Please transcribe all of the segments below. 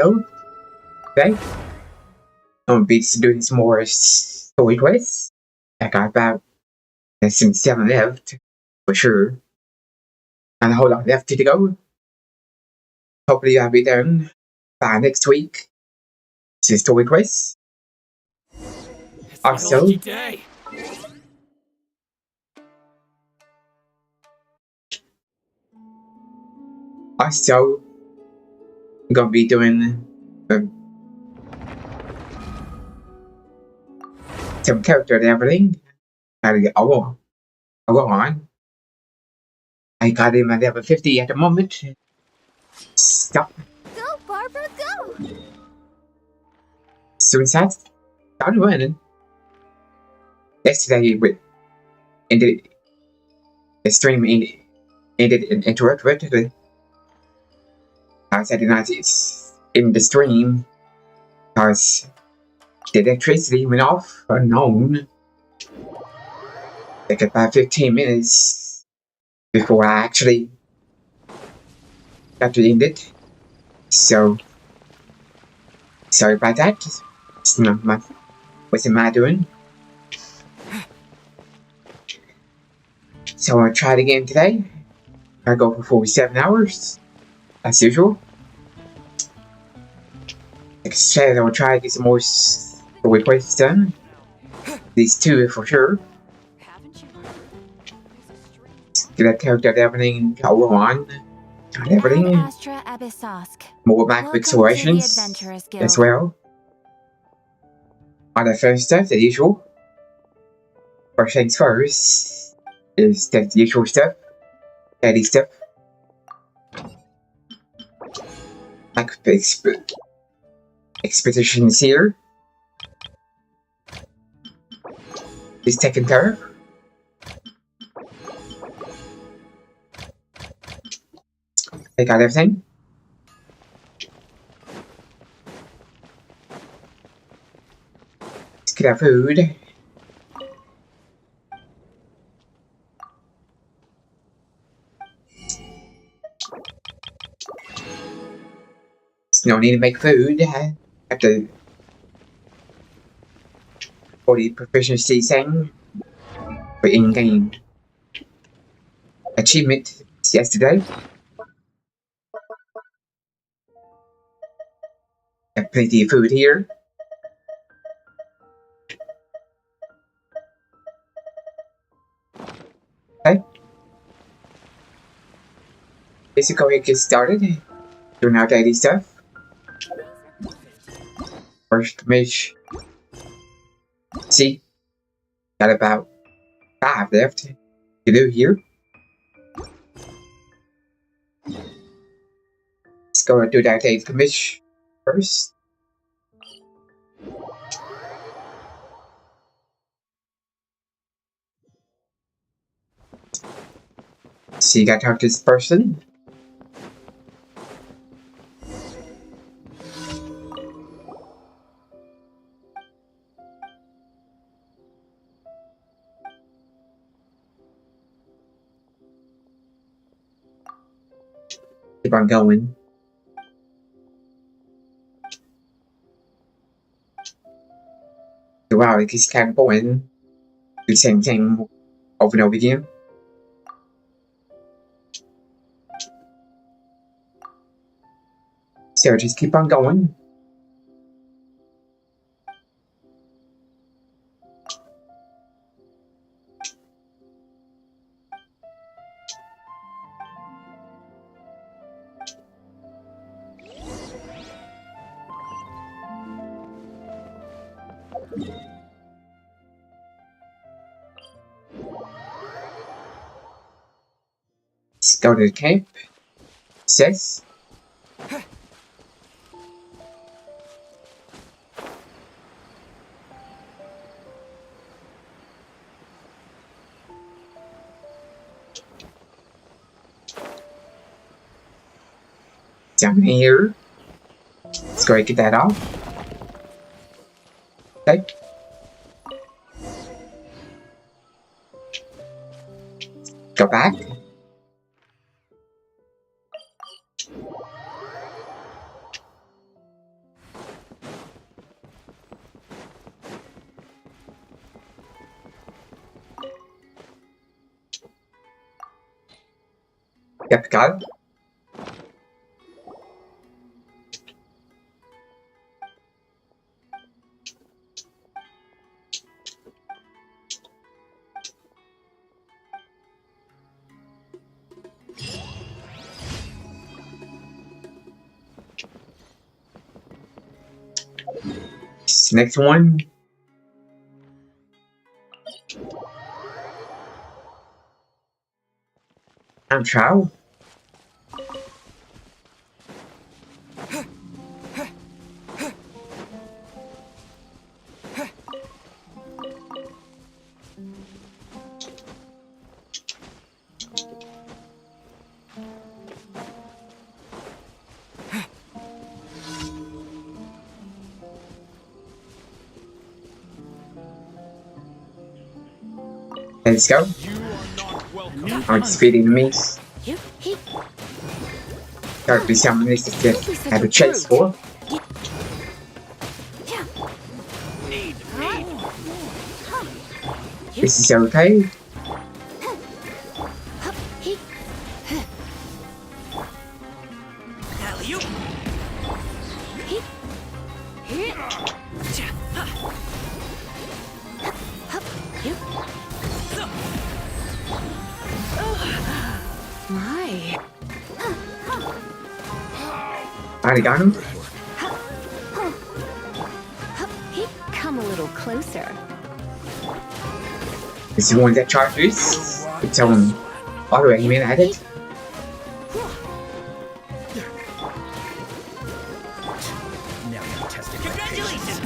So, today, I'm going to be doing some more story quests. I got about some 7 left, for sure. And a whole lot left to go. Hopefully I'll be done by next week. This is story quests. Also, I'm going to be doing some character leveling. Ororon. I got him at level 50 at the moment. Stop. Go, Barbara, go! Soon as done running. Yesterday, ended the stream ended interrupted. I said not in the stream because the electricity went off unknown. Like about 15 minutes before I actually got to end it. So sorry about that. It's not my wasn't my doing. So I'm gonna try it again today. I go for 47 hours as usual. Like I said, I'm gonna try to get some more story quests done. These two for sure. Get that character leveling Ororon. Everything. More map explorations as well. On the first stuff, the usual. First things first is the usual stuff. Daily stuff. Like expeditions here. Is taken care of. I got everything. Let's get our food. There's no need to make food. I have to for the proficiency thing for in-game achievement yesterday. Have plenty of food here. Okay. Let's go ahead and get started. Doing our daily stuff. First mission. See? Got about 5 left to do here. Let's go and do that daily mission first. So you gotta talk to this person. Keep on going. Wow, it keeps kind of going. Do the same thing over and over again. So just keep on going. Let's go to the camp. Says. Down here. Let's go ahead and get that off. Okay. Go back. Got the card. Next one. I'm Chow. Let's go. I'm defeating enemies. Gotta be some enemies to have a chase for. This is okay. Already got him. Come a little closer. This is one that charges its own auto aiming at it. Now you're testing my patience.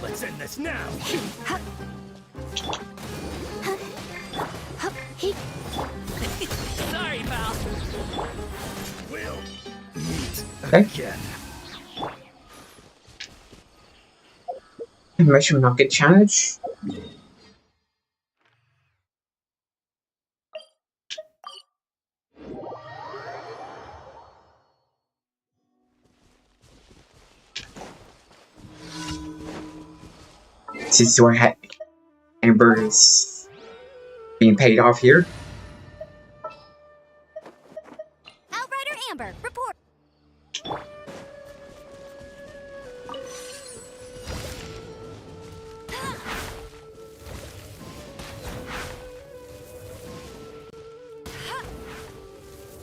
Let's end this now. Sorry, pal. We'll meet again. Mushroom Rocket Challenge. This is where Amber is being paid off here. Outrider Amber, report.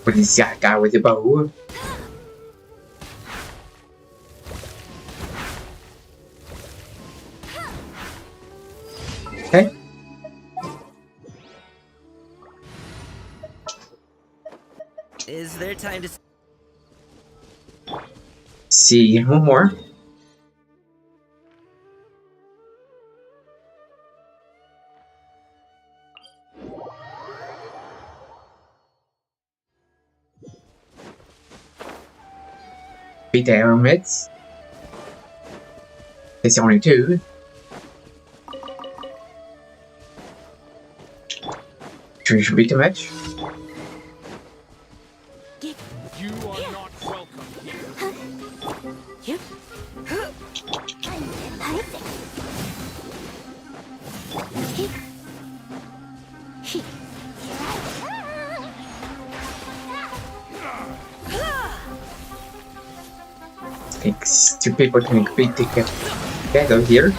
With this guy with the bow. Okay. Is there time to See one more. Beat the arrow mids. It's only two. Sure you should beat the match. You are not welcome here. Thanks two people can compete together here.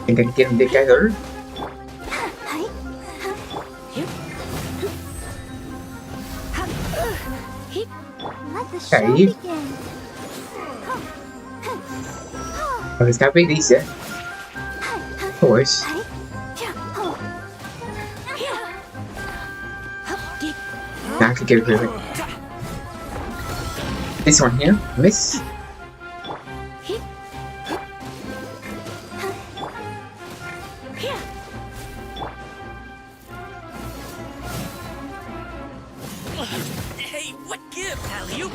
And then get them together. Let the show Okay. begin. Oh, it's gotta be these, yeah. Of course. Now I can get rid of it. This one here, miss. Hey, what give, alley-oop?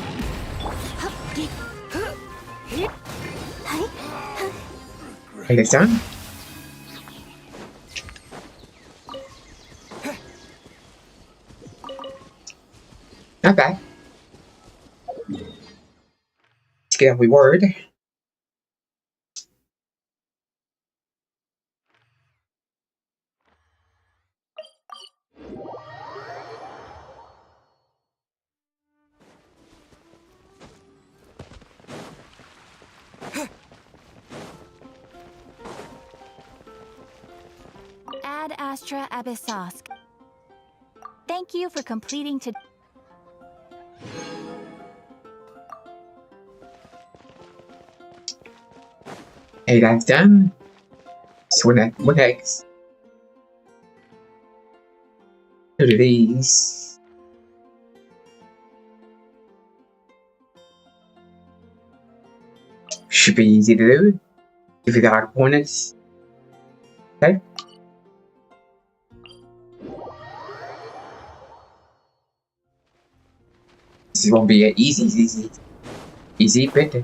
Take this down. Not bad. Let's get a reward. Astra Abyssosk. Thank you for completing to. Hey, that's done. So what next? Go to these. Should be easy to do. If you got opponents. Okay. This won't be an easy bit.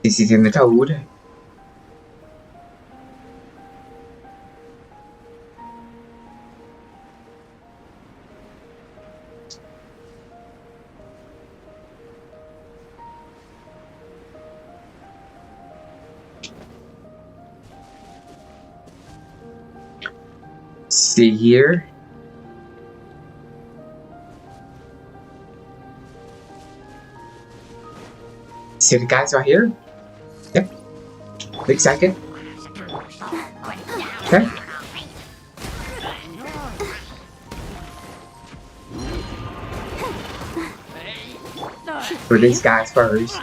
This is in the toad. See here. See the guys right here? Yep. Looks like it. Okay. For these guys first.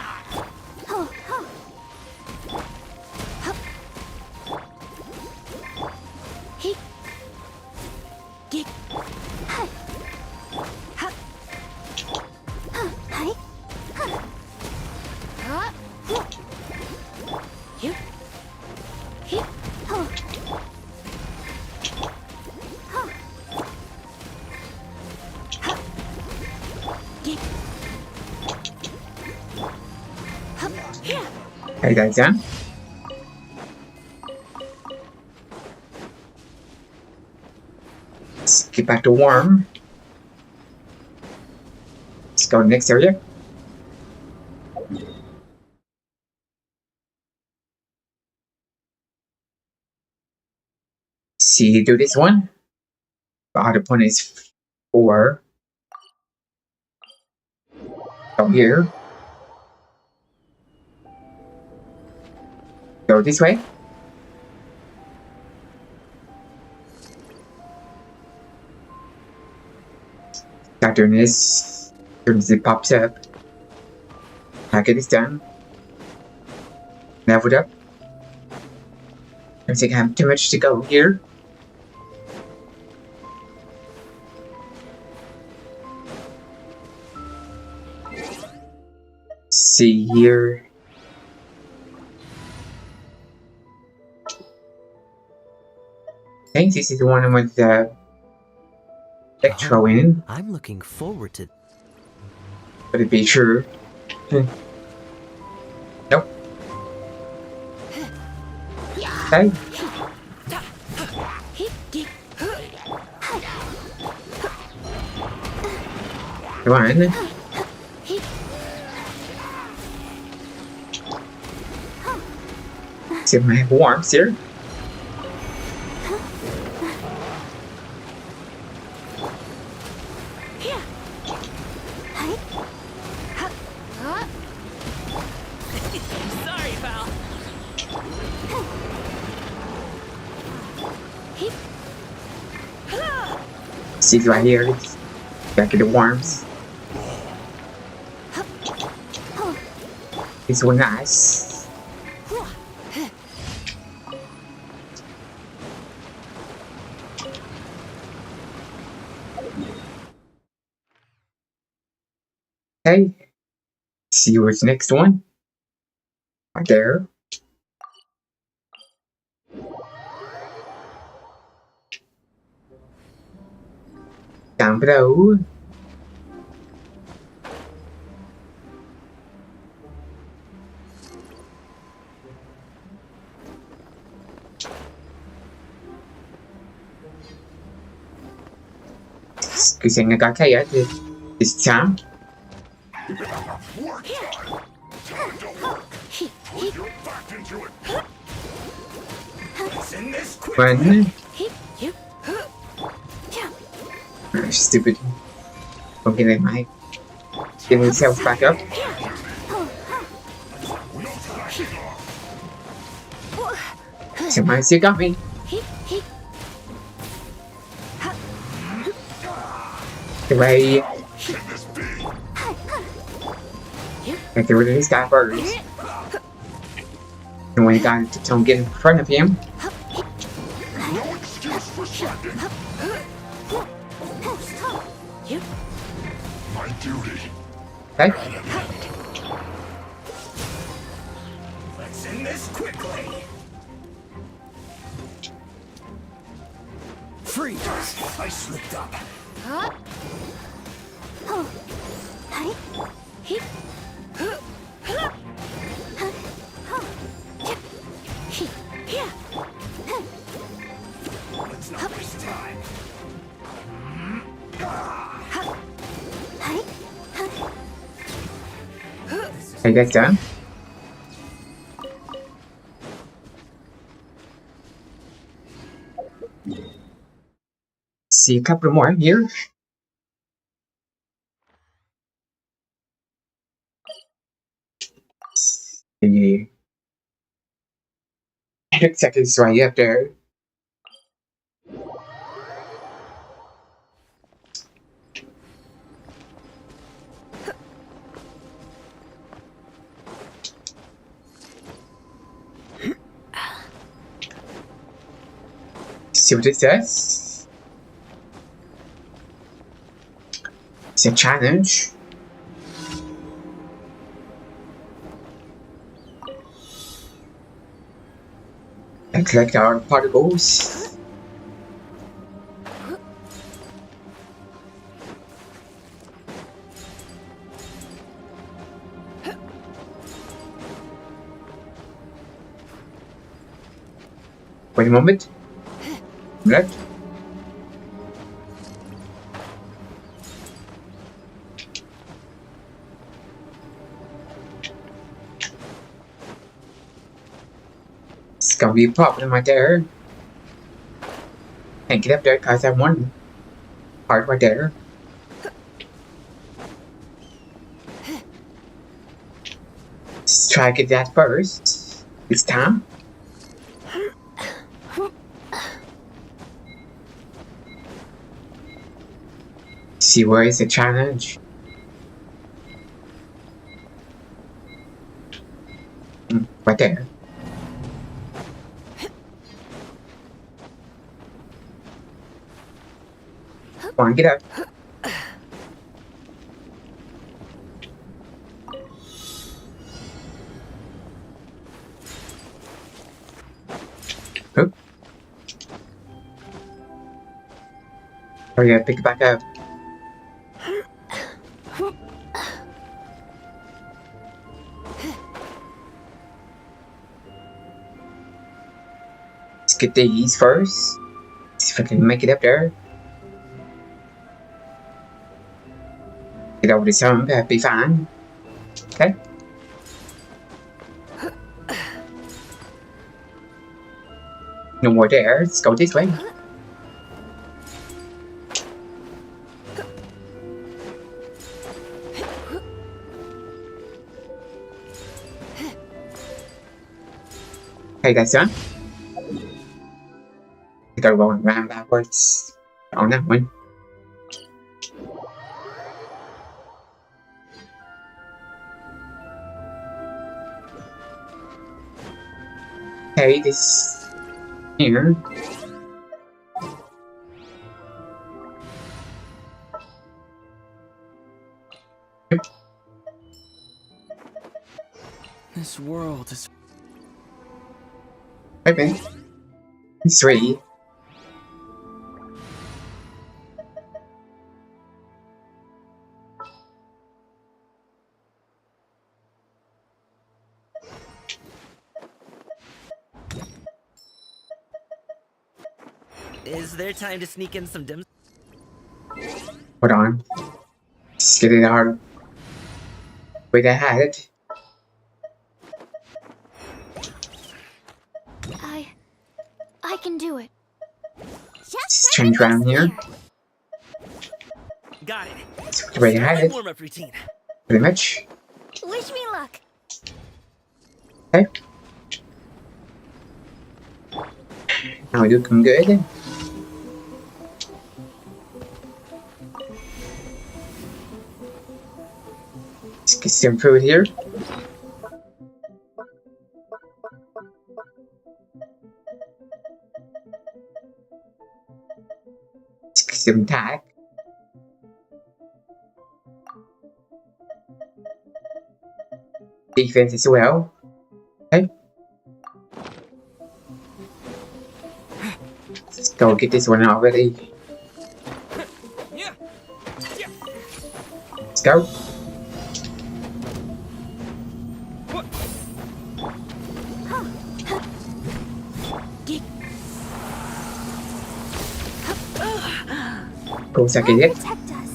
Hey, that's done. Let's get back to warm. Let's go to the next area. See, do this one. Our opponent is 4. Go here. Go this way. Start doing this. As soon as it pops up. I'll get this done. Leveled up. Don't think I have too much to go here. See here. I think this is the one with the electro in. I'm looking forward to. But to be sure. Nope. Okay. Come on. See if I have warmth here. Sorry, pal. See right here. Back in the warmth. It's so nice. Okay. See what's next one. Right there. Down below. Good thing I got KO this time. Run. Stupid. Okay, then I get myself back up. Somebody still got me. The way. Get rid of this guy first. And when you got to don't get in front of him. No excuse for slacking. My duty. Okay. Let's end this quickly. Freeze! I slipped up. Let's not waste time. Hey, that's done. See a couple more here. Yeah. Looks like it's right up there. See what it says. It's a challenge. And collect our particles. Wait a moment. Left. It's gonna be a problem right there. Can't get up there because I have one part right there. Let's try to get that first. This time. See where is the challenge? Right there. Come on, get up. Oop. Oh yeah, pick it back up. Let's get these first. See if I can make it up there. Get over this hump, that'd be fine. Okay. No more there, let's go this way. Okay, that's done. We gotta go around backwards on that one. Okay, this here. This world is... Okay. 3. Is there time to sneak in some dim? Hold on. Let's get it out. Wait, I had it. I can do it. Just change around here. Got it. It's wait, I had it. Warm-up routine. Pretty much. Wish me luck. Okay. Now we're looking good. Let's get some food here. Let's get some attack. Defense as well. Okay. Let's go get this one already. Let's go. Go second hit. Protect us.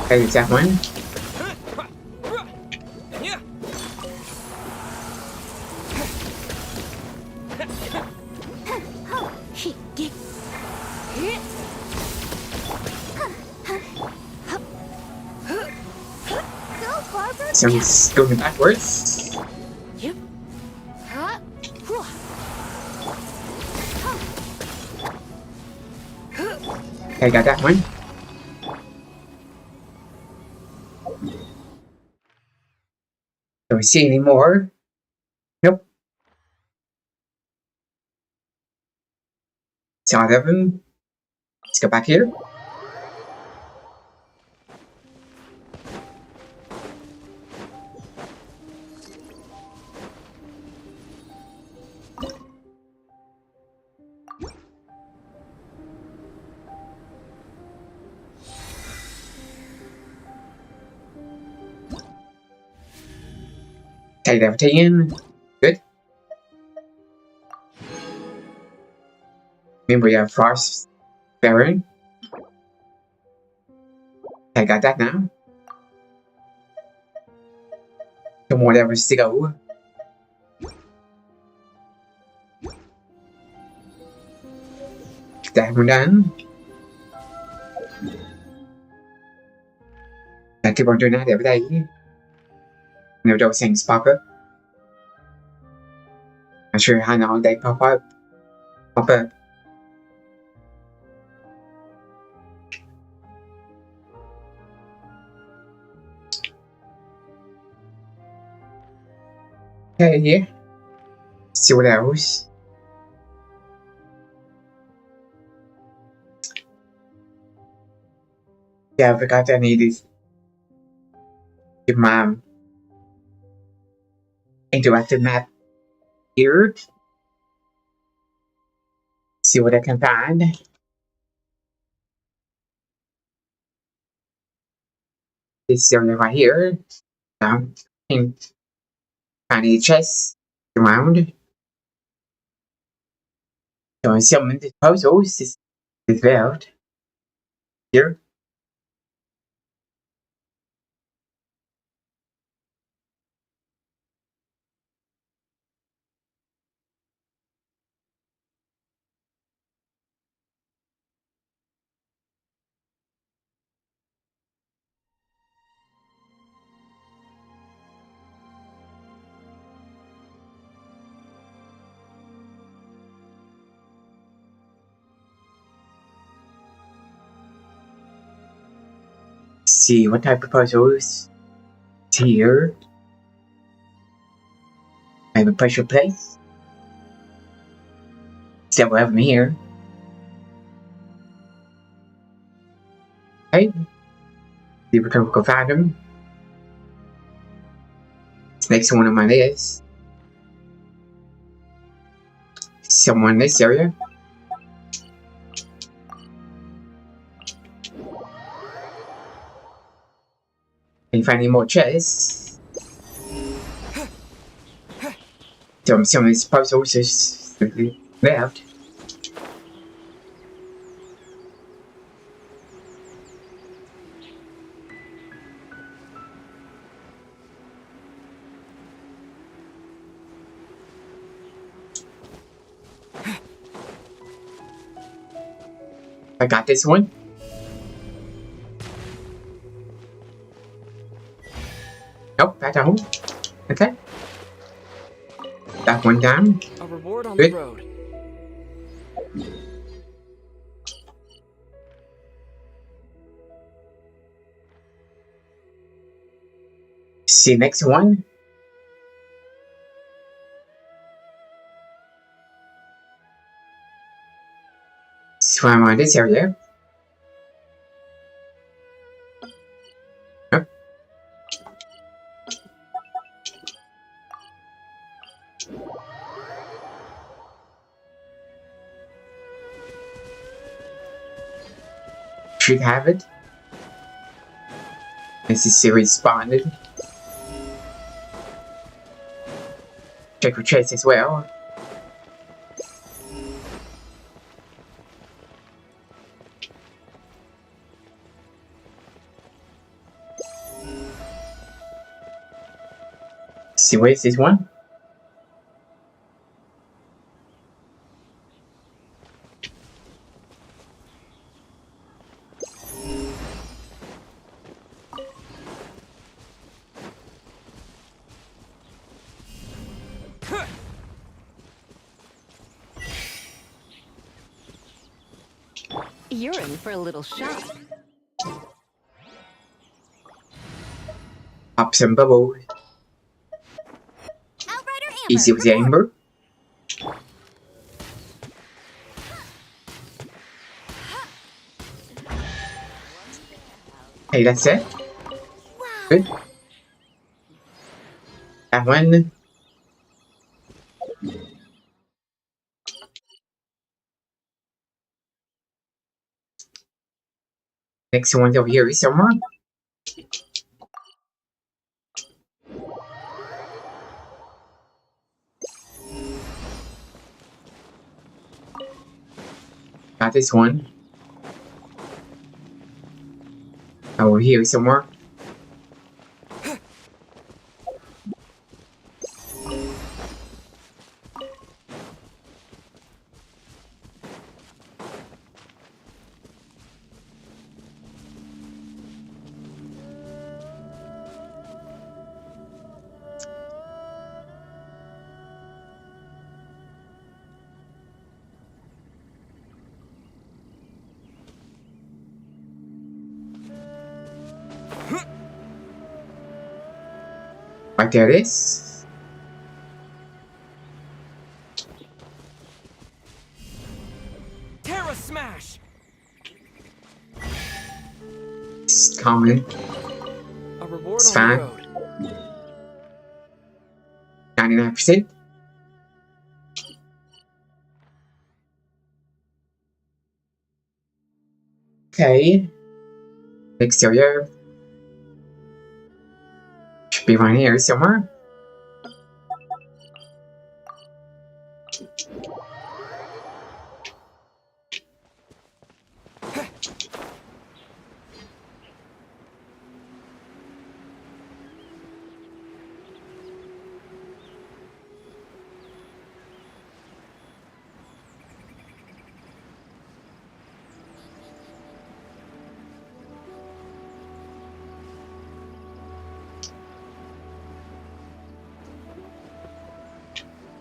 There's that one. Someone's going backwards. Okay, got that one. Do we see any more? Nope. Saw them. Let's go back here. Take everything in. Good. Remember we have Frost Baron. I got that now. No more levels to go. Get that one done. I keep on doing that every day. Nếu those things pop up. Not sure how long they pop up. Okay, yeah. See what else. Yeah, I forgot I needed my interactive map here. See what I can find. This area right here. Can find a chest around. So some of the puzzles is left here. See what type of puzzles here. I have a pressure place. Several of them here. Okay. See if we can go find them. This next one on my list. Somewhere in this area. Can you find any more chests? Some of these puzzles is left. I got this one. Nope, back down. Okay. That one down. A reward on Good. the road. See next one. Swim on this area. Yep. Should have it. This is series responded. Check for chase as well. See where's this one? You're in for a little shock. Pop some bubble. Outrider Amber. Easy with the Amber. Hey, that's it. Wow. Good. That one. Next one's over here somewhere. Got this one. Over here somewhere. Right there it is. Terra Smash! It's common. A reward It's on fine. the road. 99%. Okay. Next area. Should be right here somewhere.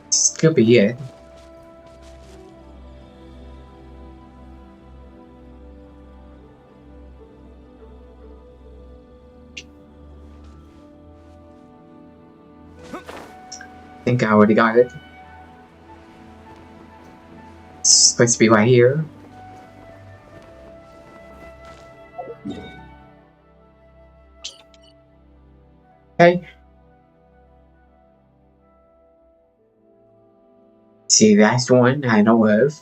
This could be it. I think I already got it. It's supposed to be right here. Okay. See, that's one I know of.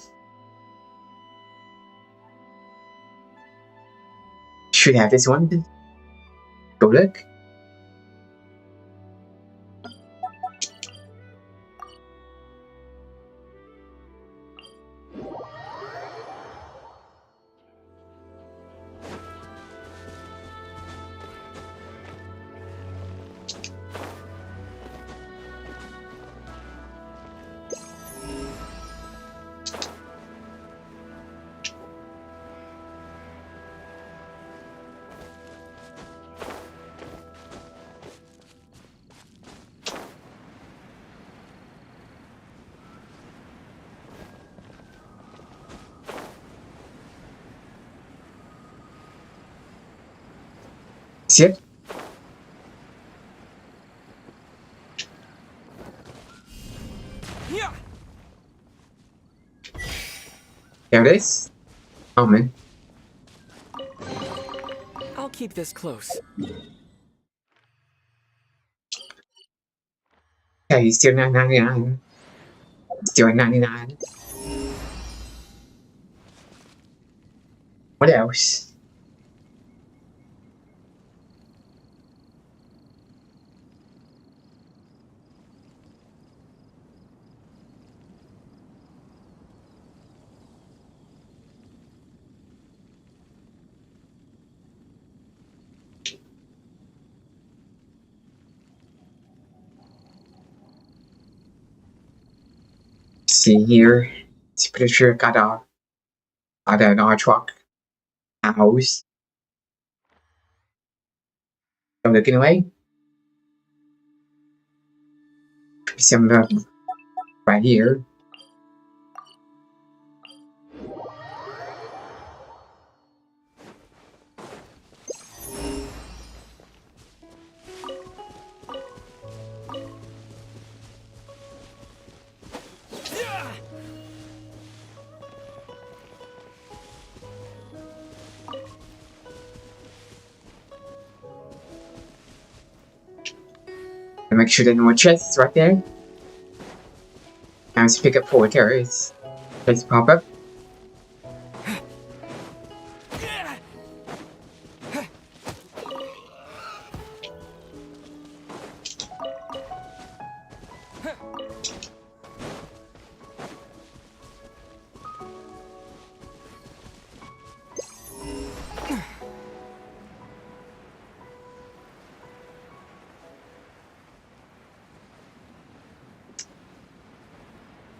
Should have this one. Go look. See it? There it is. Almond. I'll keep this close. Okay, still 9.99. Still at 99. What else? See here. It's pretty sure got an R truck house. I'm looking away. Some right here. And make sure there's no more chests right there. Now let's pick up 4 turrets. Let's pop up.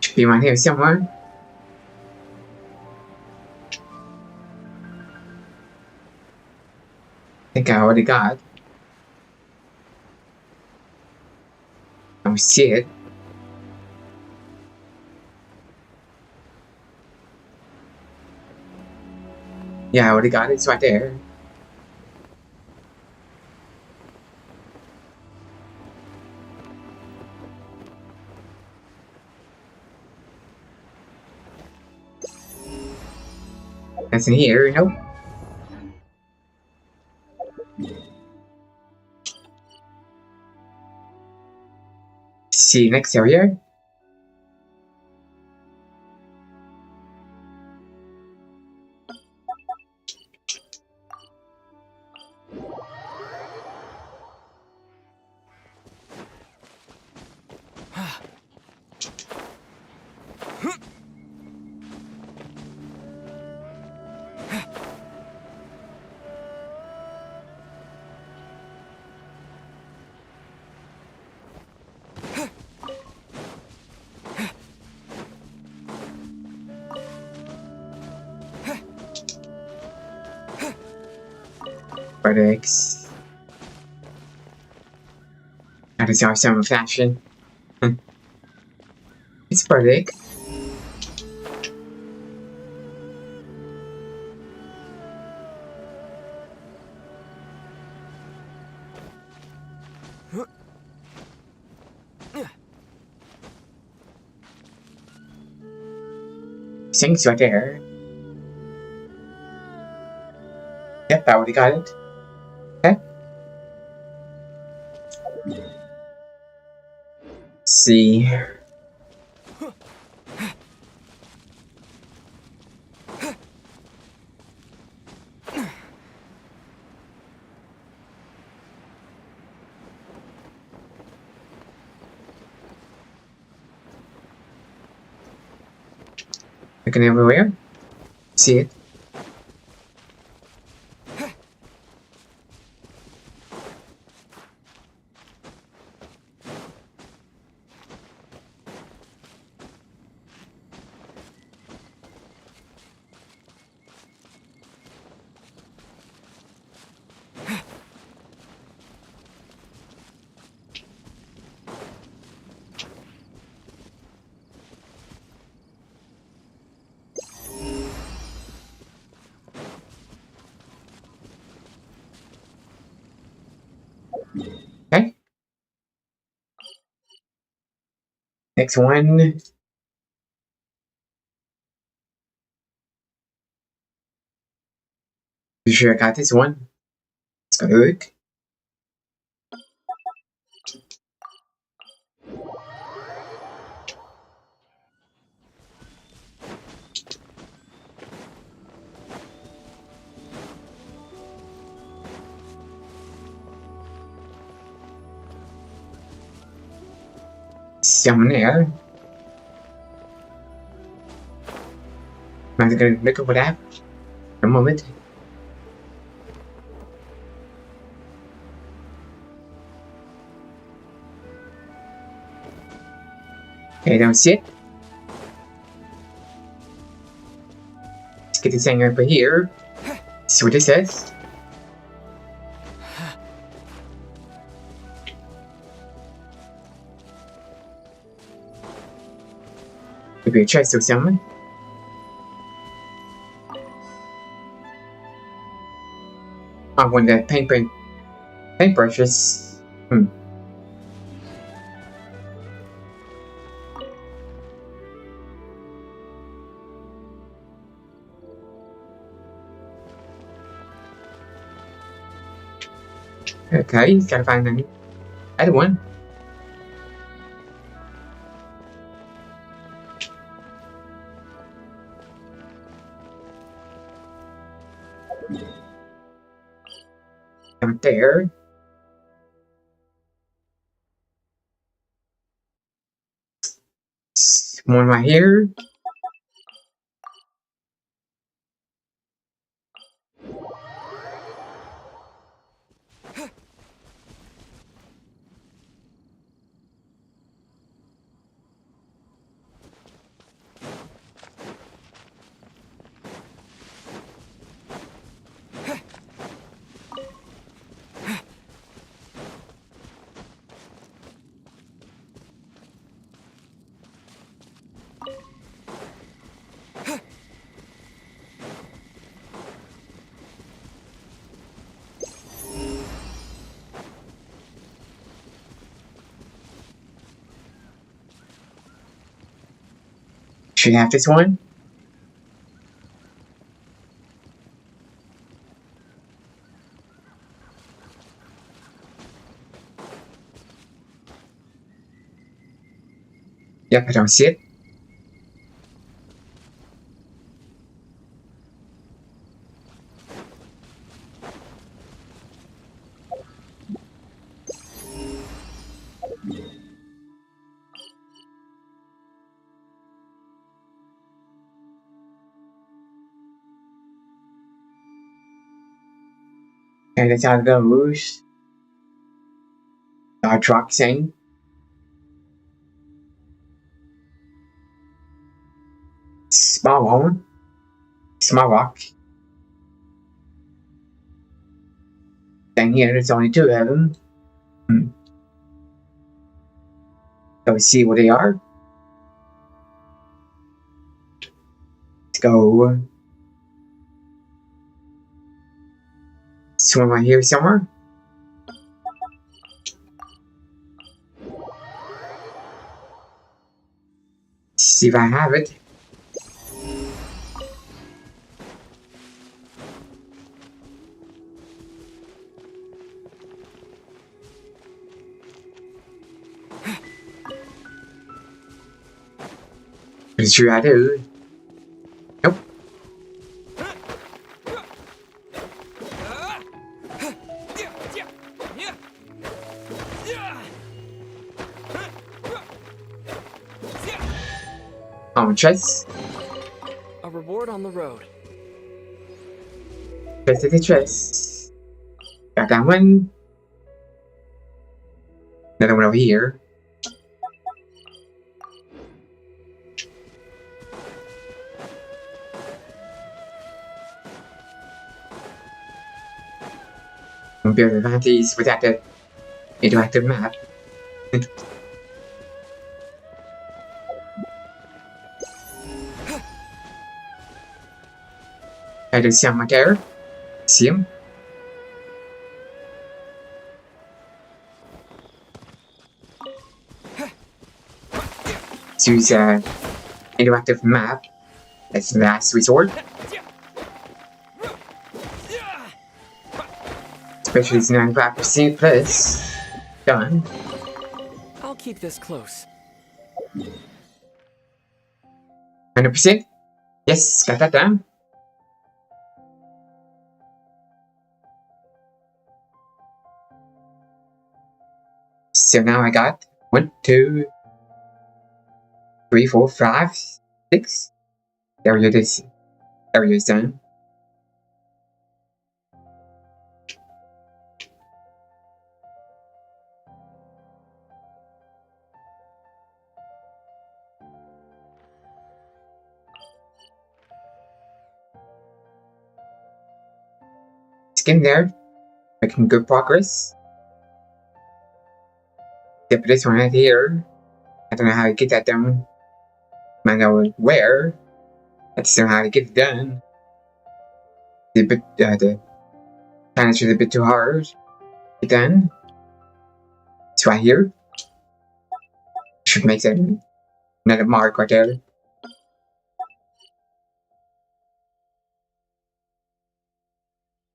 Should be around here somewhere. I think I already got. I don't see it. Yeah, I already got it. It's right there. That's in here, you know? See next area. Products. That is awesome fashion. It's product. Things right there. Yep, I already got it. Okay. Let's see. Looking everywhere. See it. Okay. Next one. Pretty sure I got this one. Let's go look. Someone there. I'm gonna look over that for a moment. Okay, don't see it. Let's get this thing over here. See what it says. Maybe a chest or something. I want the paintbrushes. Okay, gotta find another one. Down there. One right here. Should have this one. Yep, I don't see it. Okay, that's how it goes. Our truck thing. Small one. Small rock. Then here there's only two of them. So we see what they are. Let's go. Swim right here somewhere. See if I have it. Pretty sure I do. Nope. Chest. A reward on the road. Chest to the chest. Got that one. Another one over here. Build advantage without the interactive map. I do some right there. See him? Choose interactive map as the last resort. Especially it's 95% plus. Done. I'll keep this close. 100%. Yes, got that done. So now I got 1, 2, 3, 4, 5, 6. Area is done. Getting there, making good progress. Except for this one right here. I don't know how to get that done. I know where. I just don't know how to get it done. The challenge is a bit too hard to get done. It's right here. Should make that another mark right there.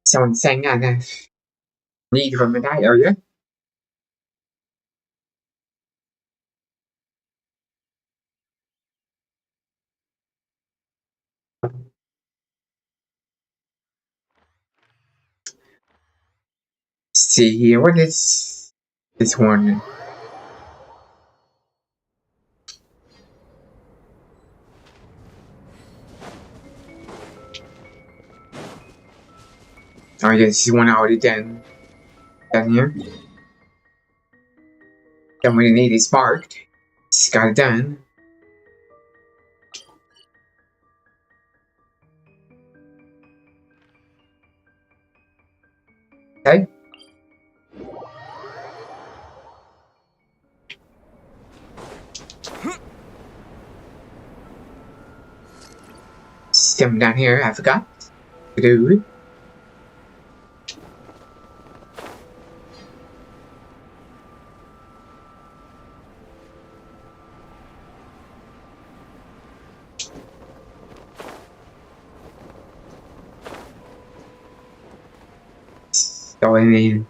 Someone saying I have need from that area. See here, what is this one? Oh yeah, this is one already done. Down here. Then we need is marked. It's got it done. Okay. Something down here I forgot to do. So I mean,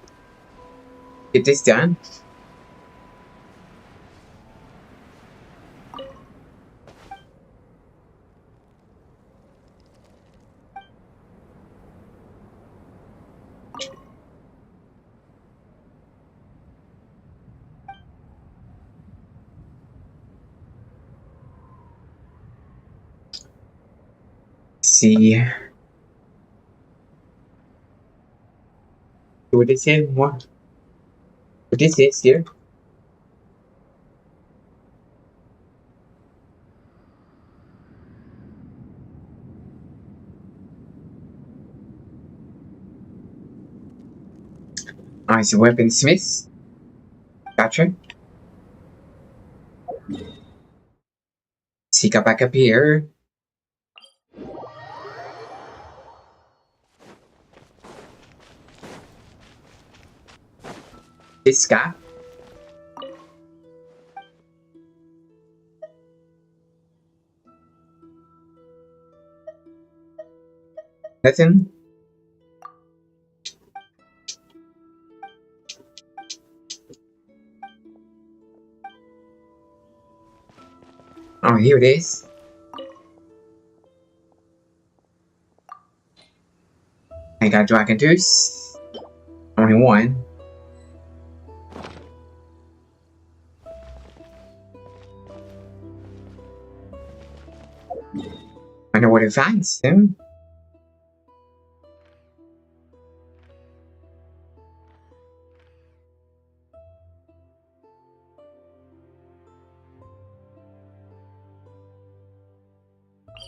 get this done. See what this is. What this is here. Alright, so weaponsmith. Gotcha. See, got back up here. This guy. Nothing. Oh, here it is. I got Dragon Deuce. Only one. I know where to find him.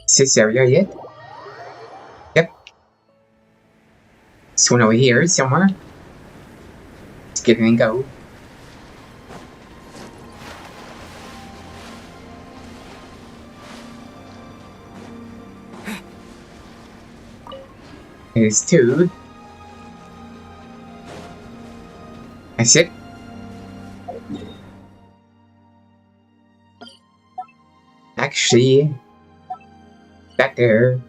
Is this area yet? Yep. This one over here somewhere. Let's get in and go. There's two. That's it. Actually, back there.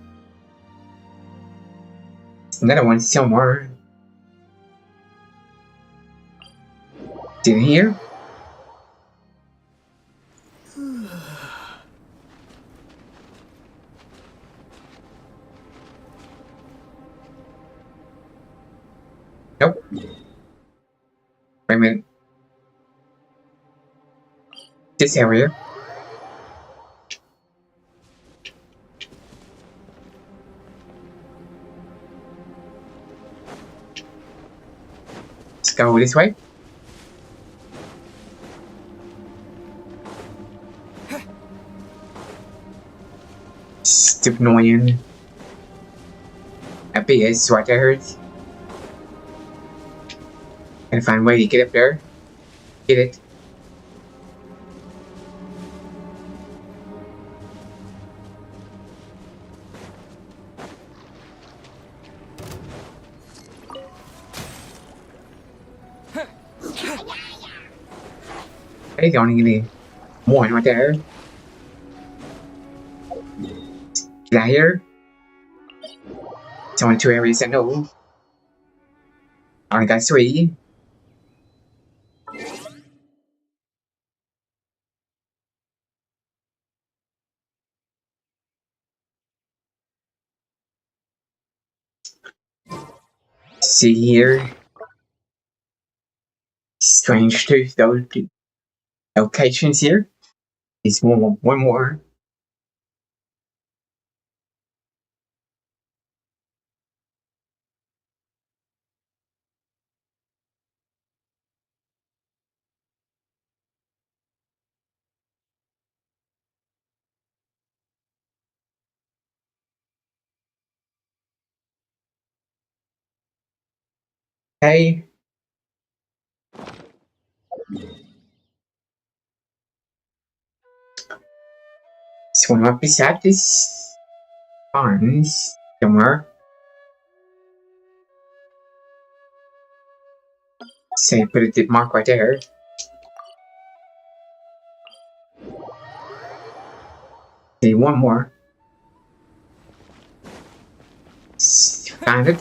There's another one somewhere. in here. Nope. Wait a minute. This area. Let's go this way. Stupid annoying. Happy is what I heard. Gotta find a way to get up there. Get it. Đấy, cái con này one right there. Get out here. It's only 2 areas I know. I only got 3. See here. Strange to those locations here. There's one more. Hey. This one up beside this barns somewhere. Say put a dip mark right there. See one more. Found it.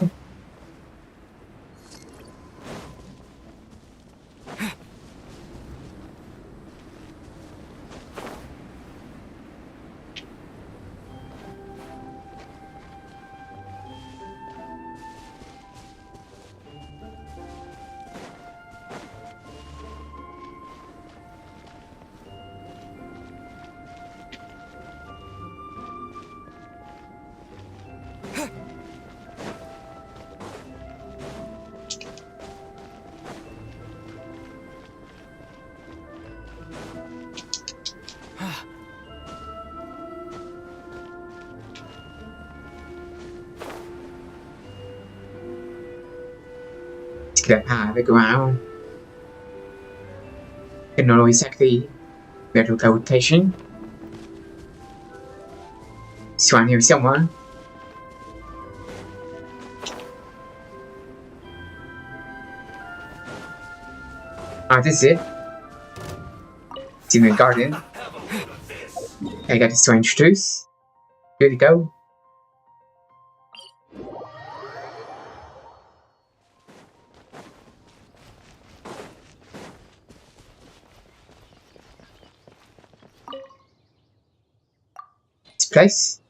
Get high the ground. Can know exactly where to go location. It's around here somewhere. Ah, this is it. It's in the garden. I got the strange juice. Here to go. This place.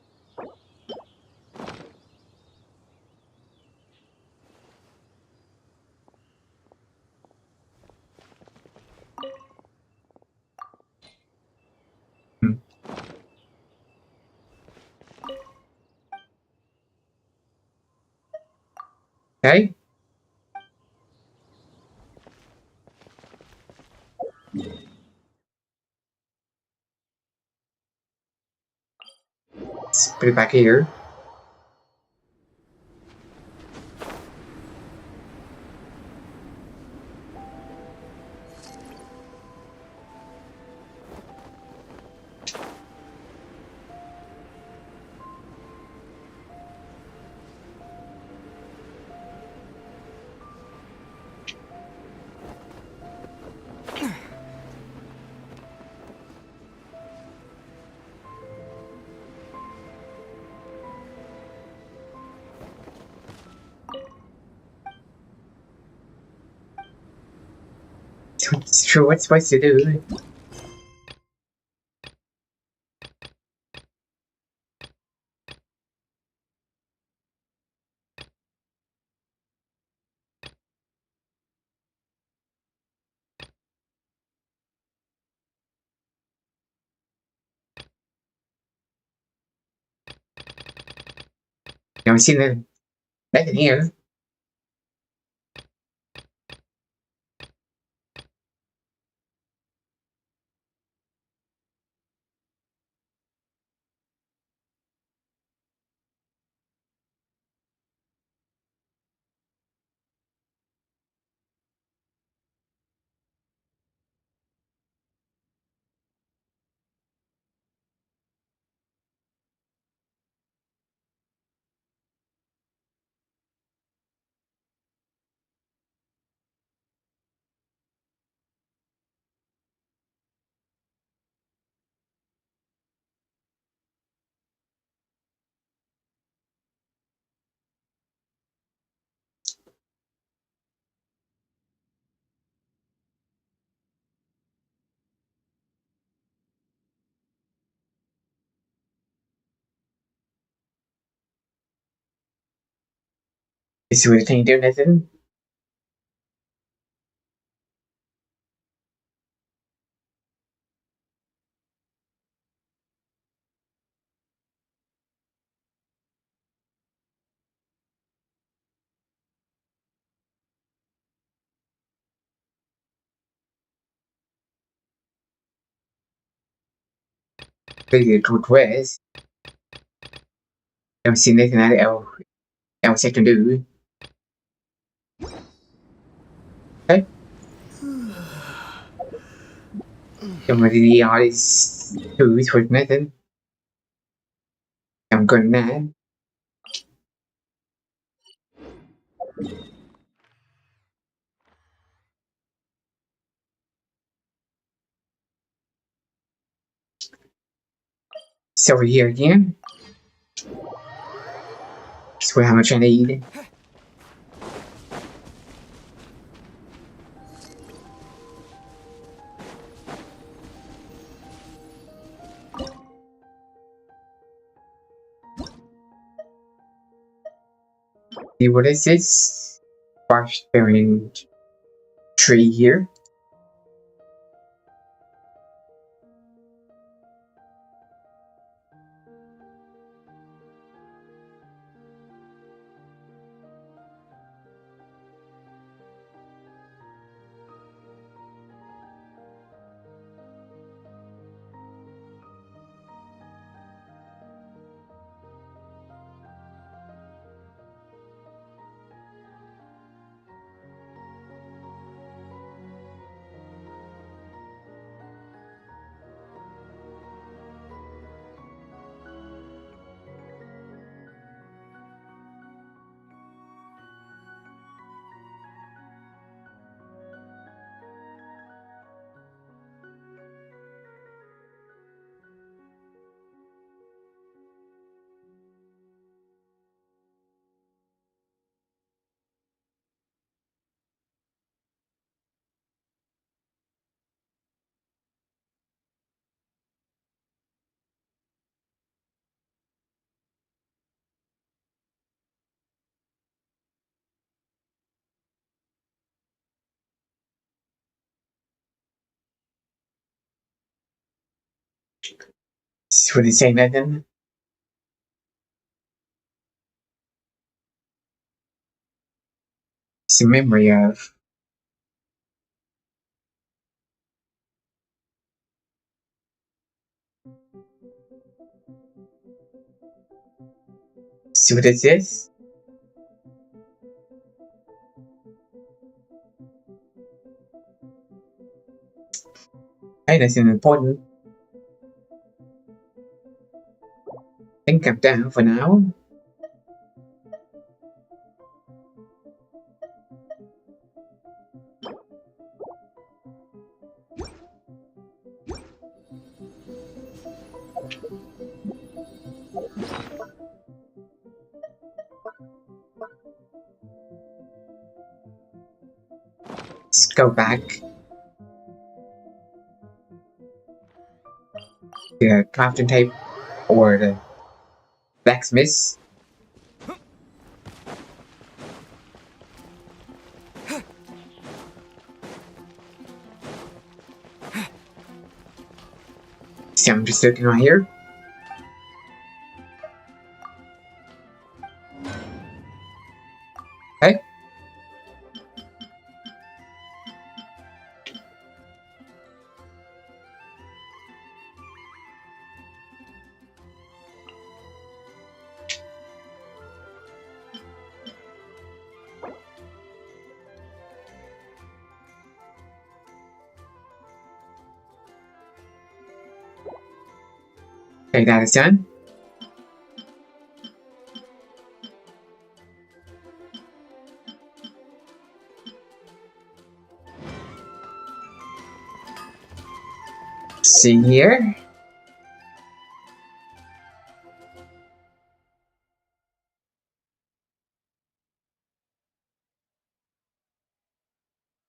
Okay. Let's put it back here. It's true, what's supposed to do? Never seen that. Nothing here. Is what thing do nothing? Really good ways. Never seen anything else I can do. Okay. Don't really all these tools with nothing. I'm going mad. So we're here again. That's what how much I need. See what is this? Sparse bearing tree here. This is what it's saying nothing. It's a memory of. See what it is? Hey, nothing important. Think I'm down for now. Let's go back. the crafting type or the blacksmith. See, I'm just looking right here. Okay. Okay, that is done. See here.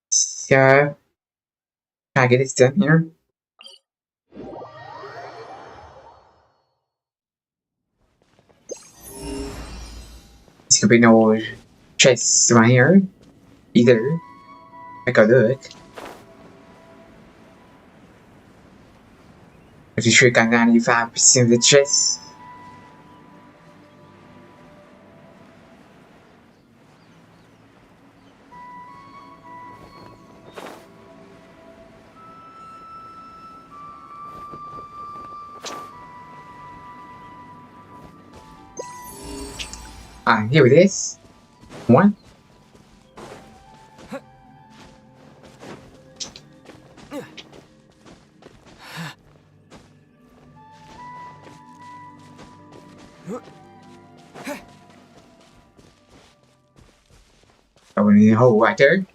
So, try to get this done here. There's gonna be no chests around here either. I go look. Pretty sure got 95% of the chests. Here it is. One. Open the hole right there.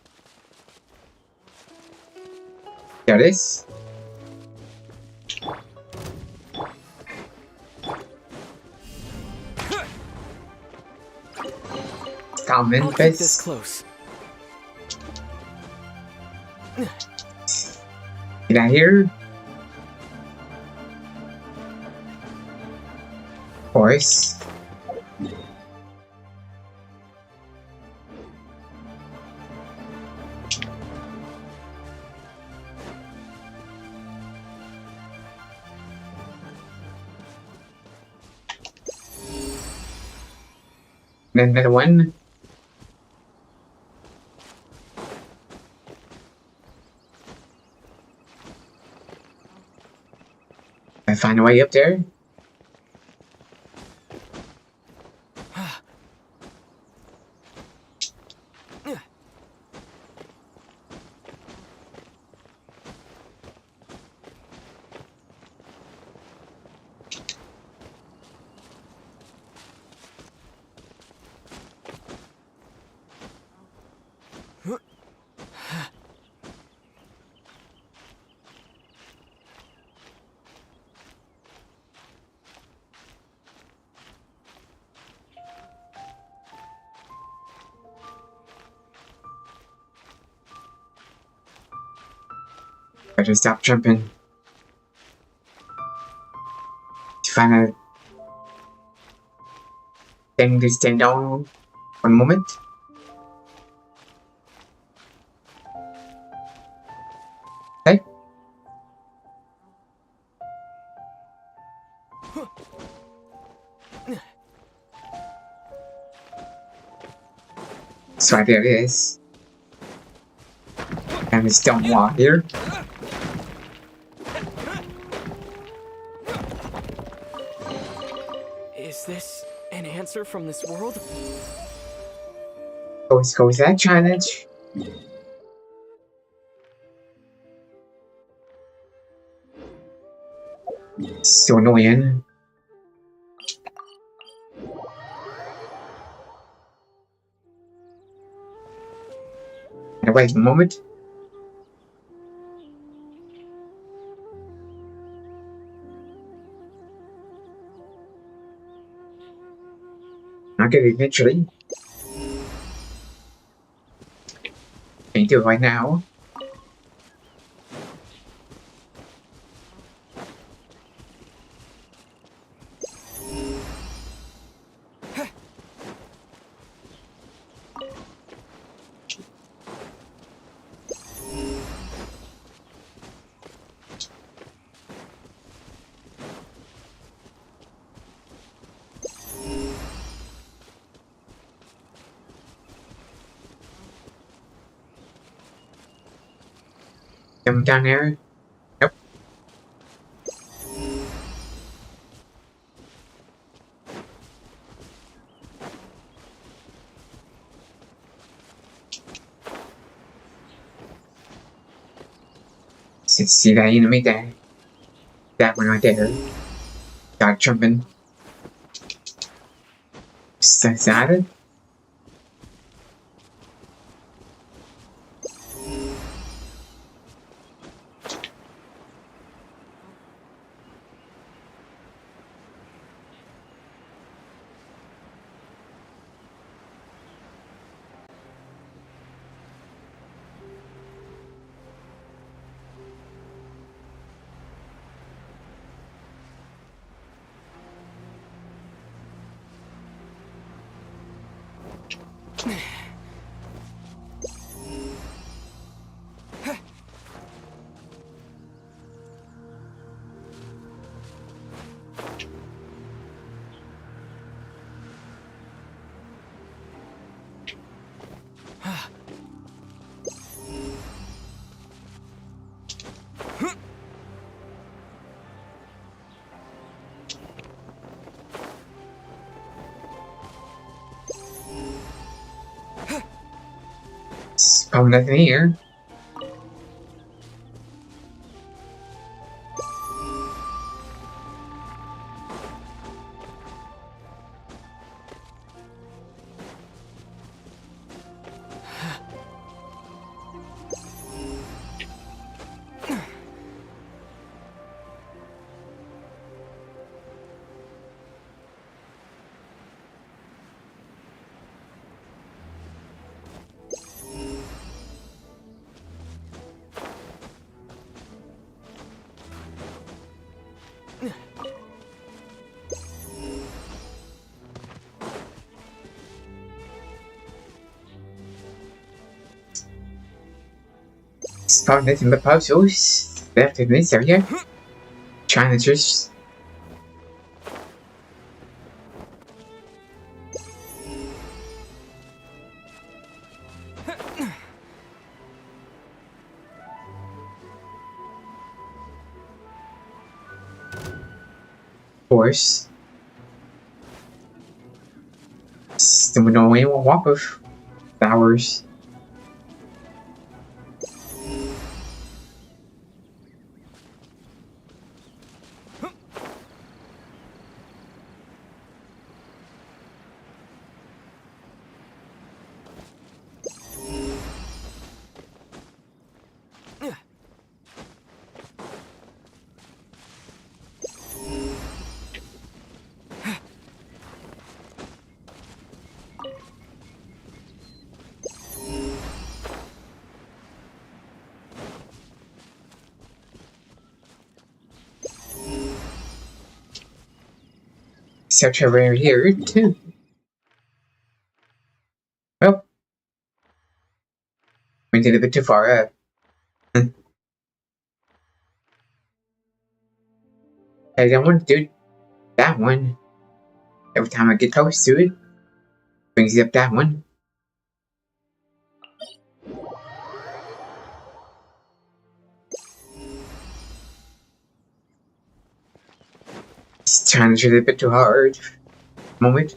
There it is. Common I'll keep this base. close. Get out here. Horse. Then another one. I find a way up there. I just stop jumping. To find a thing to stand on for a moment. Okay. So right there it is. And this stone wall here. Is this an answer from this world? Always goes that challenge. So annoying. And wait a moment. I'll get it eventually. Can't do it right now. Them down there? Nope. See that enemy there? That one right there. Got jumping. Is that it? Probably nothing here. It's probably nothing but puzzles left in this area. Challenges. Of course. Still no way will walk with flowers. Such a rare here too. Well, went a bit too far up. I don't want to do that one. Every time I get close to it, brings up that one. This challenge is a bit too hard. Moment.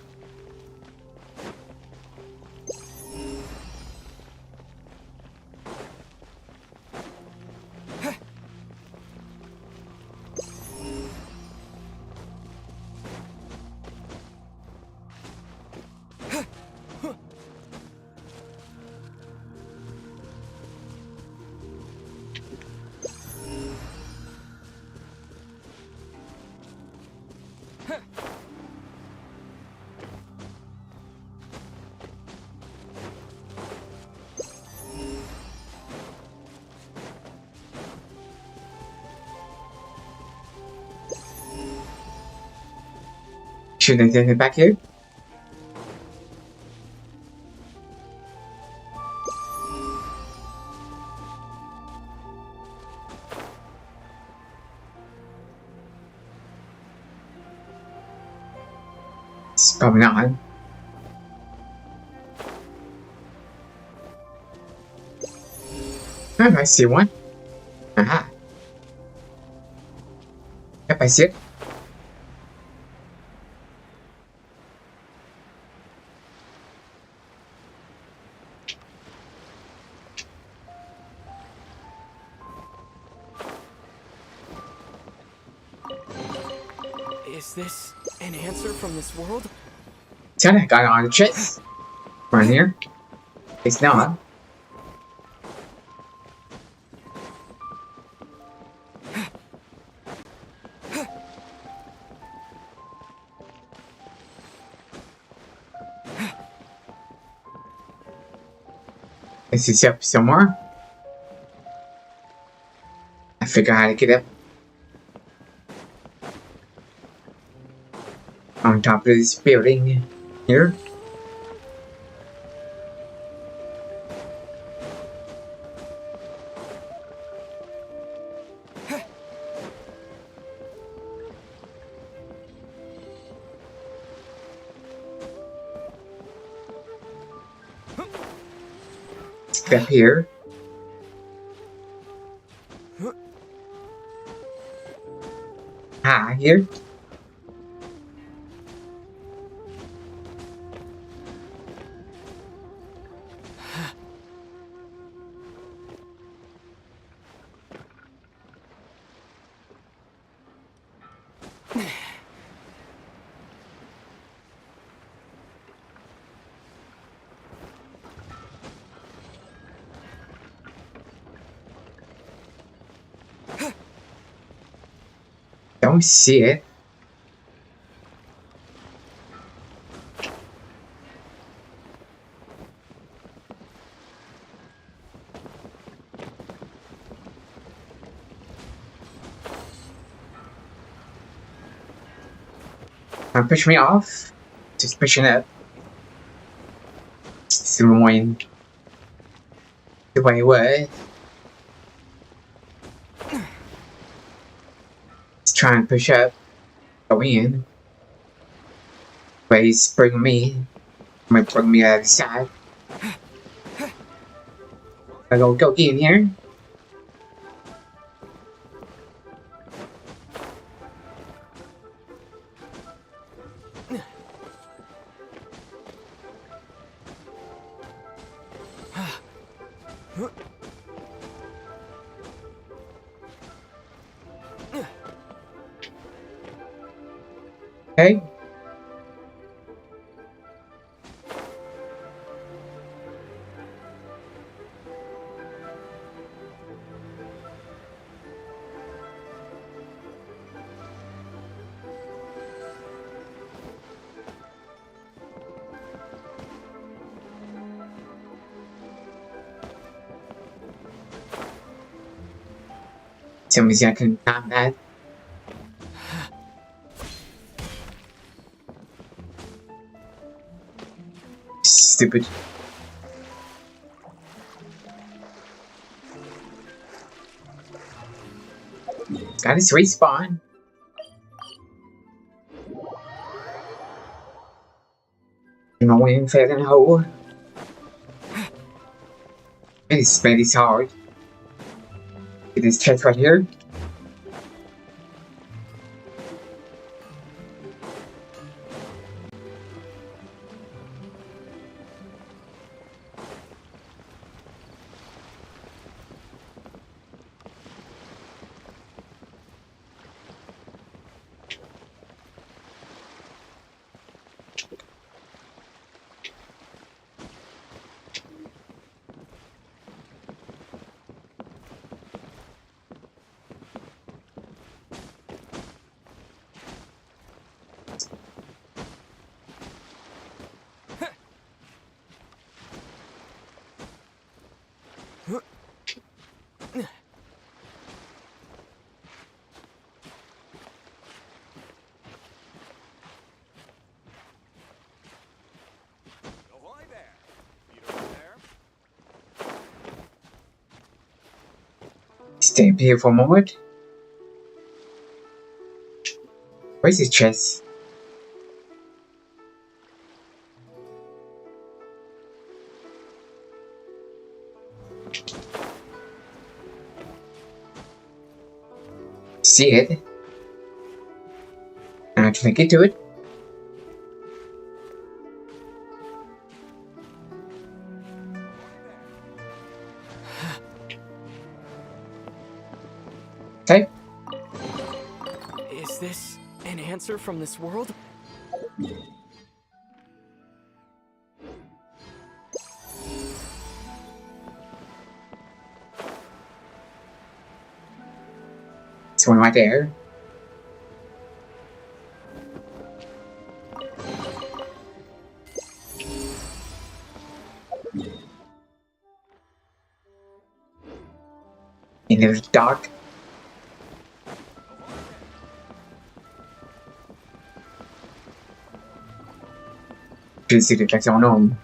Should I take it back here? It's probably not. Oh, I see one. Aha. Yep, I see it. Is this an answer from this world? Sound like I got on the chest. Right here. It's not. Is this up somewhere? I figure out how to get up on top of this building here. Step here. Here. Don't see it. Don't push me off. Just pushing up. It's the way it was. Just trying to push up. Go in. But he's bringing me. Might bring me out of the side. I go get in here. Okay. Somebody's gonna confirm that. Stupid. Got his respawn. Am I winning fair than a hole? This bed is hard. Get this chest right here. Stay up here for a moment. Where's his chest? see it. And I have to get to it. Okay. Is this an answer from this world? This one right there. In the dark. You see the guys on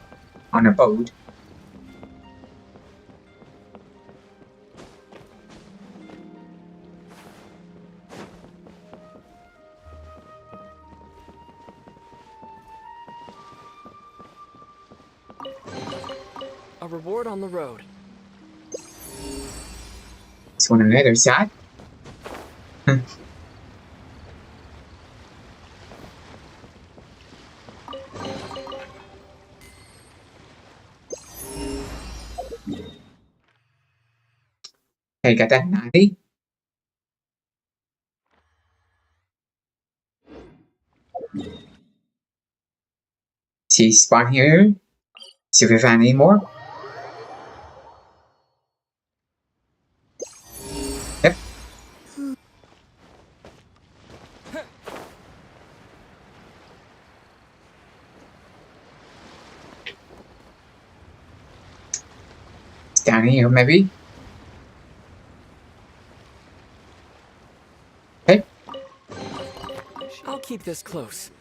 a boat. A reward on the road. This one on the other side. Hey, got that 90? See spawn here. See if we find any more. Yep. It's down here, maybe. Okay. I'll keep this close.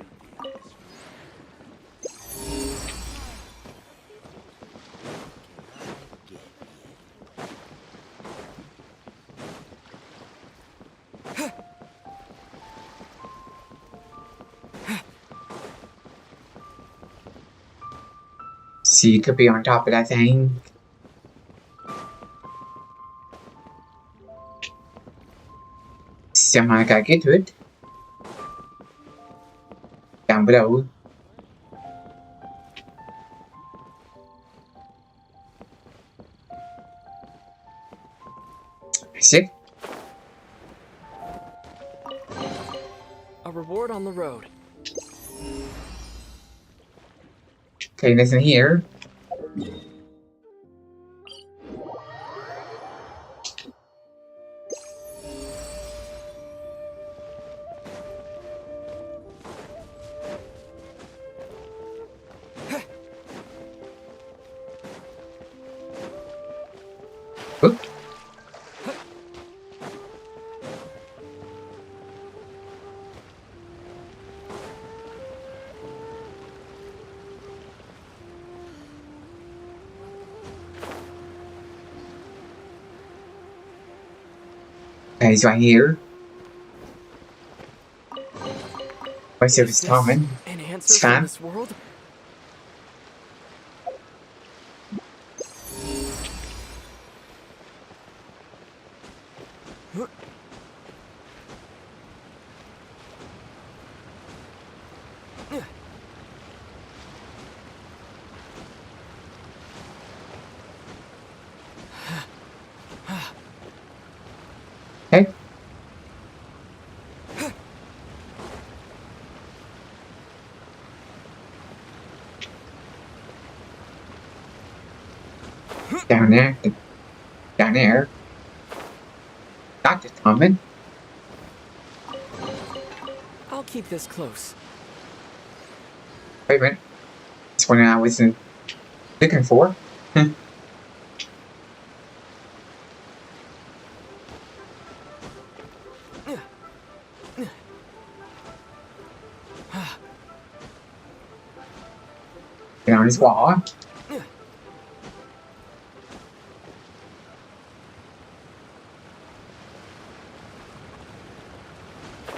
See, it could be on top of that thing. Somehow I gotta get to it. Down below. That's it. A reward on the road. Okay, nothing here. Oop. He's right here. Let's see if it's coming. An answer It's from fine. this world? Okay. Down there. Down there. Not just coming. I'll keep this close. Wait a minute. It's one I wasn't looking for. Get on his wall.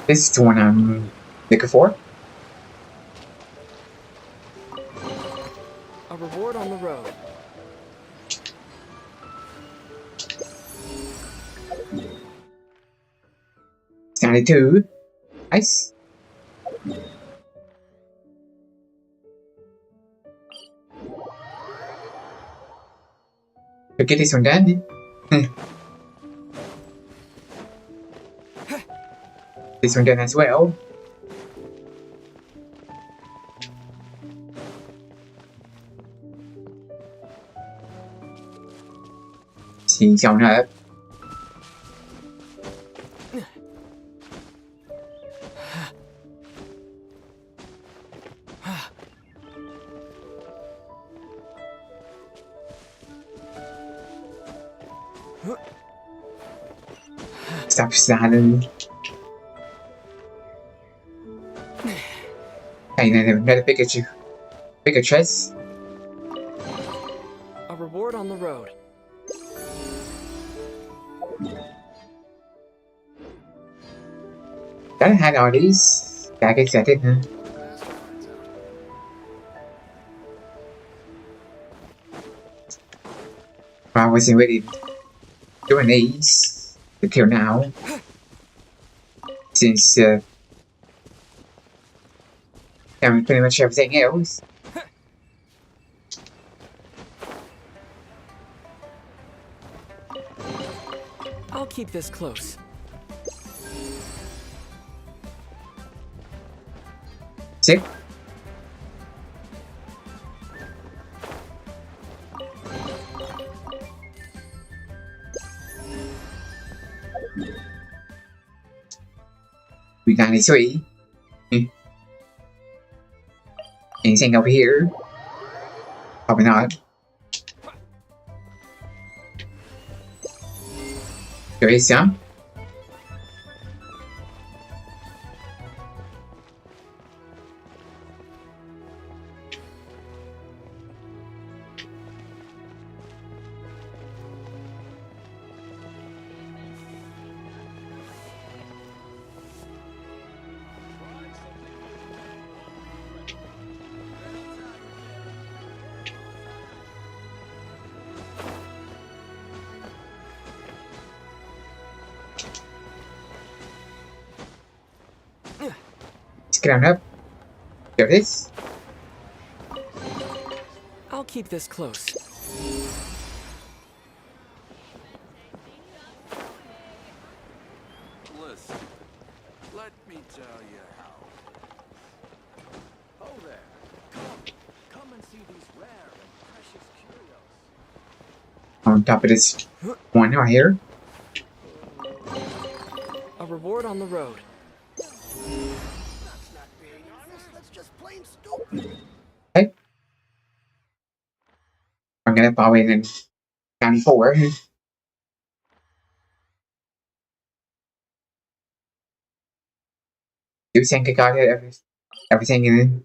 This is the one I'm looking for. A reward on the road. 92. Nice. Could get this one done. This one done as well. Xin chào nữa. Sắp ra lên. Hey, another Pikachu. Pikachu. A reward on the road. That's hai đòi đi. Cả cái set nữa. I wasn't ready to an ace until now. Since pretty much everything else. I'll keep this close. Sick. We got it sweet. Anything over here? Probably not. There is some. Get on up. There it is. I'll keep this close. Listen, let me tell you how. Oh there. Come and see these rare and precious curios. On top of this one right here. A reward on the road. Hey. I'm gonna follow in and down 4. You think I got everything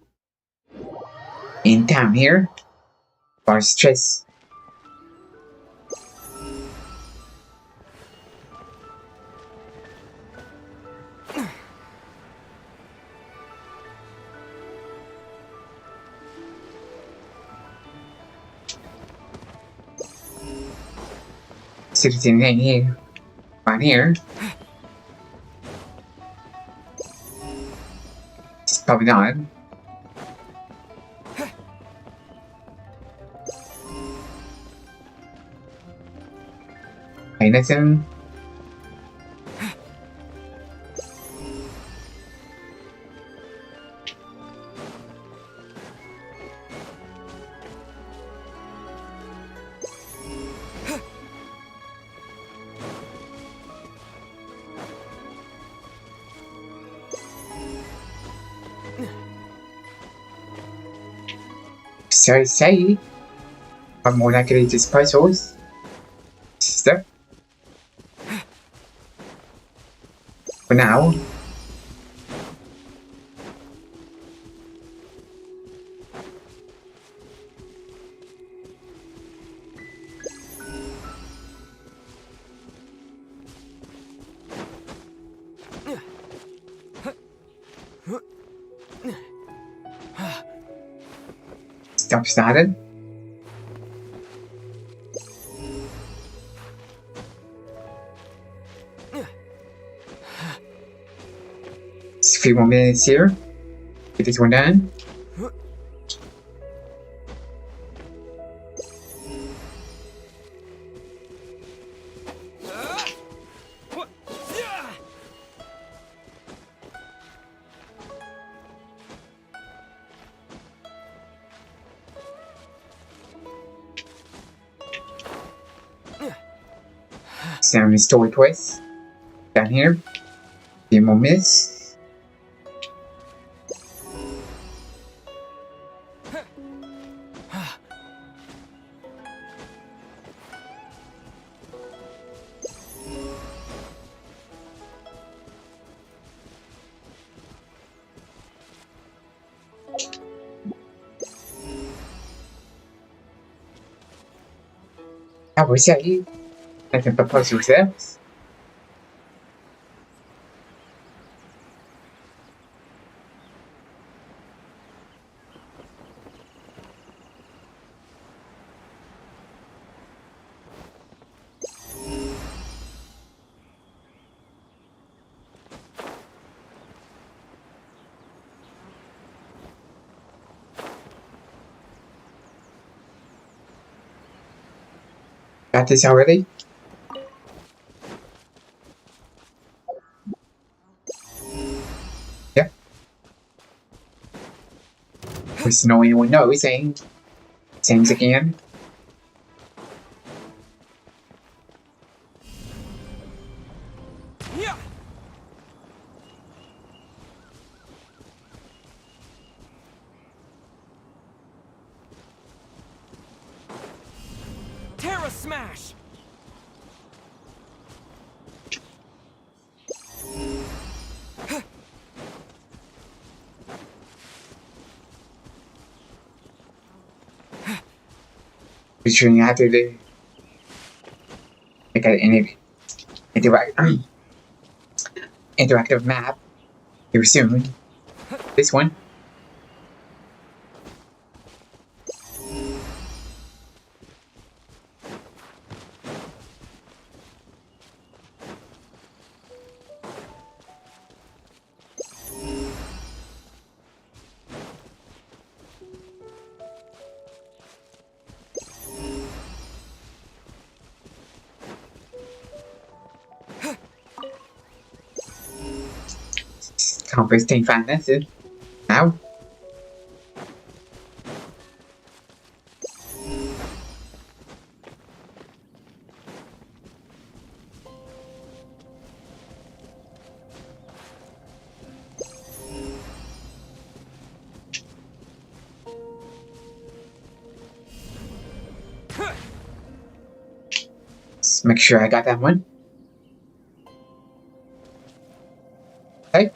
in town here? For stress. Sitting in here. On here. It's probably not. Hey, nothing. So say, I'm more likely to puzzles. Stuff. For now. Stop started. few more minutes here. Get this one done. Some story twists down here. Few more minutes. I will say, I can propose yourselves. Got this already? Yep. There's no anyone knows, saying things again. Terra Smash! Featuring after the like an interactive map here soon. This one. Conversing finances. Now. Let's make sure I got that one. Okay.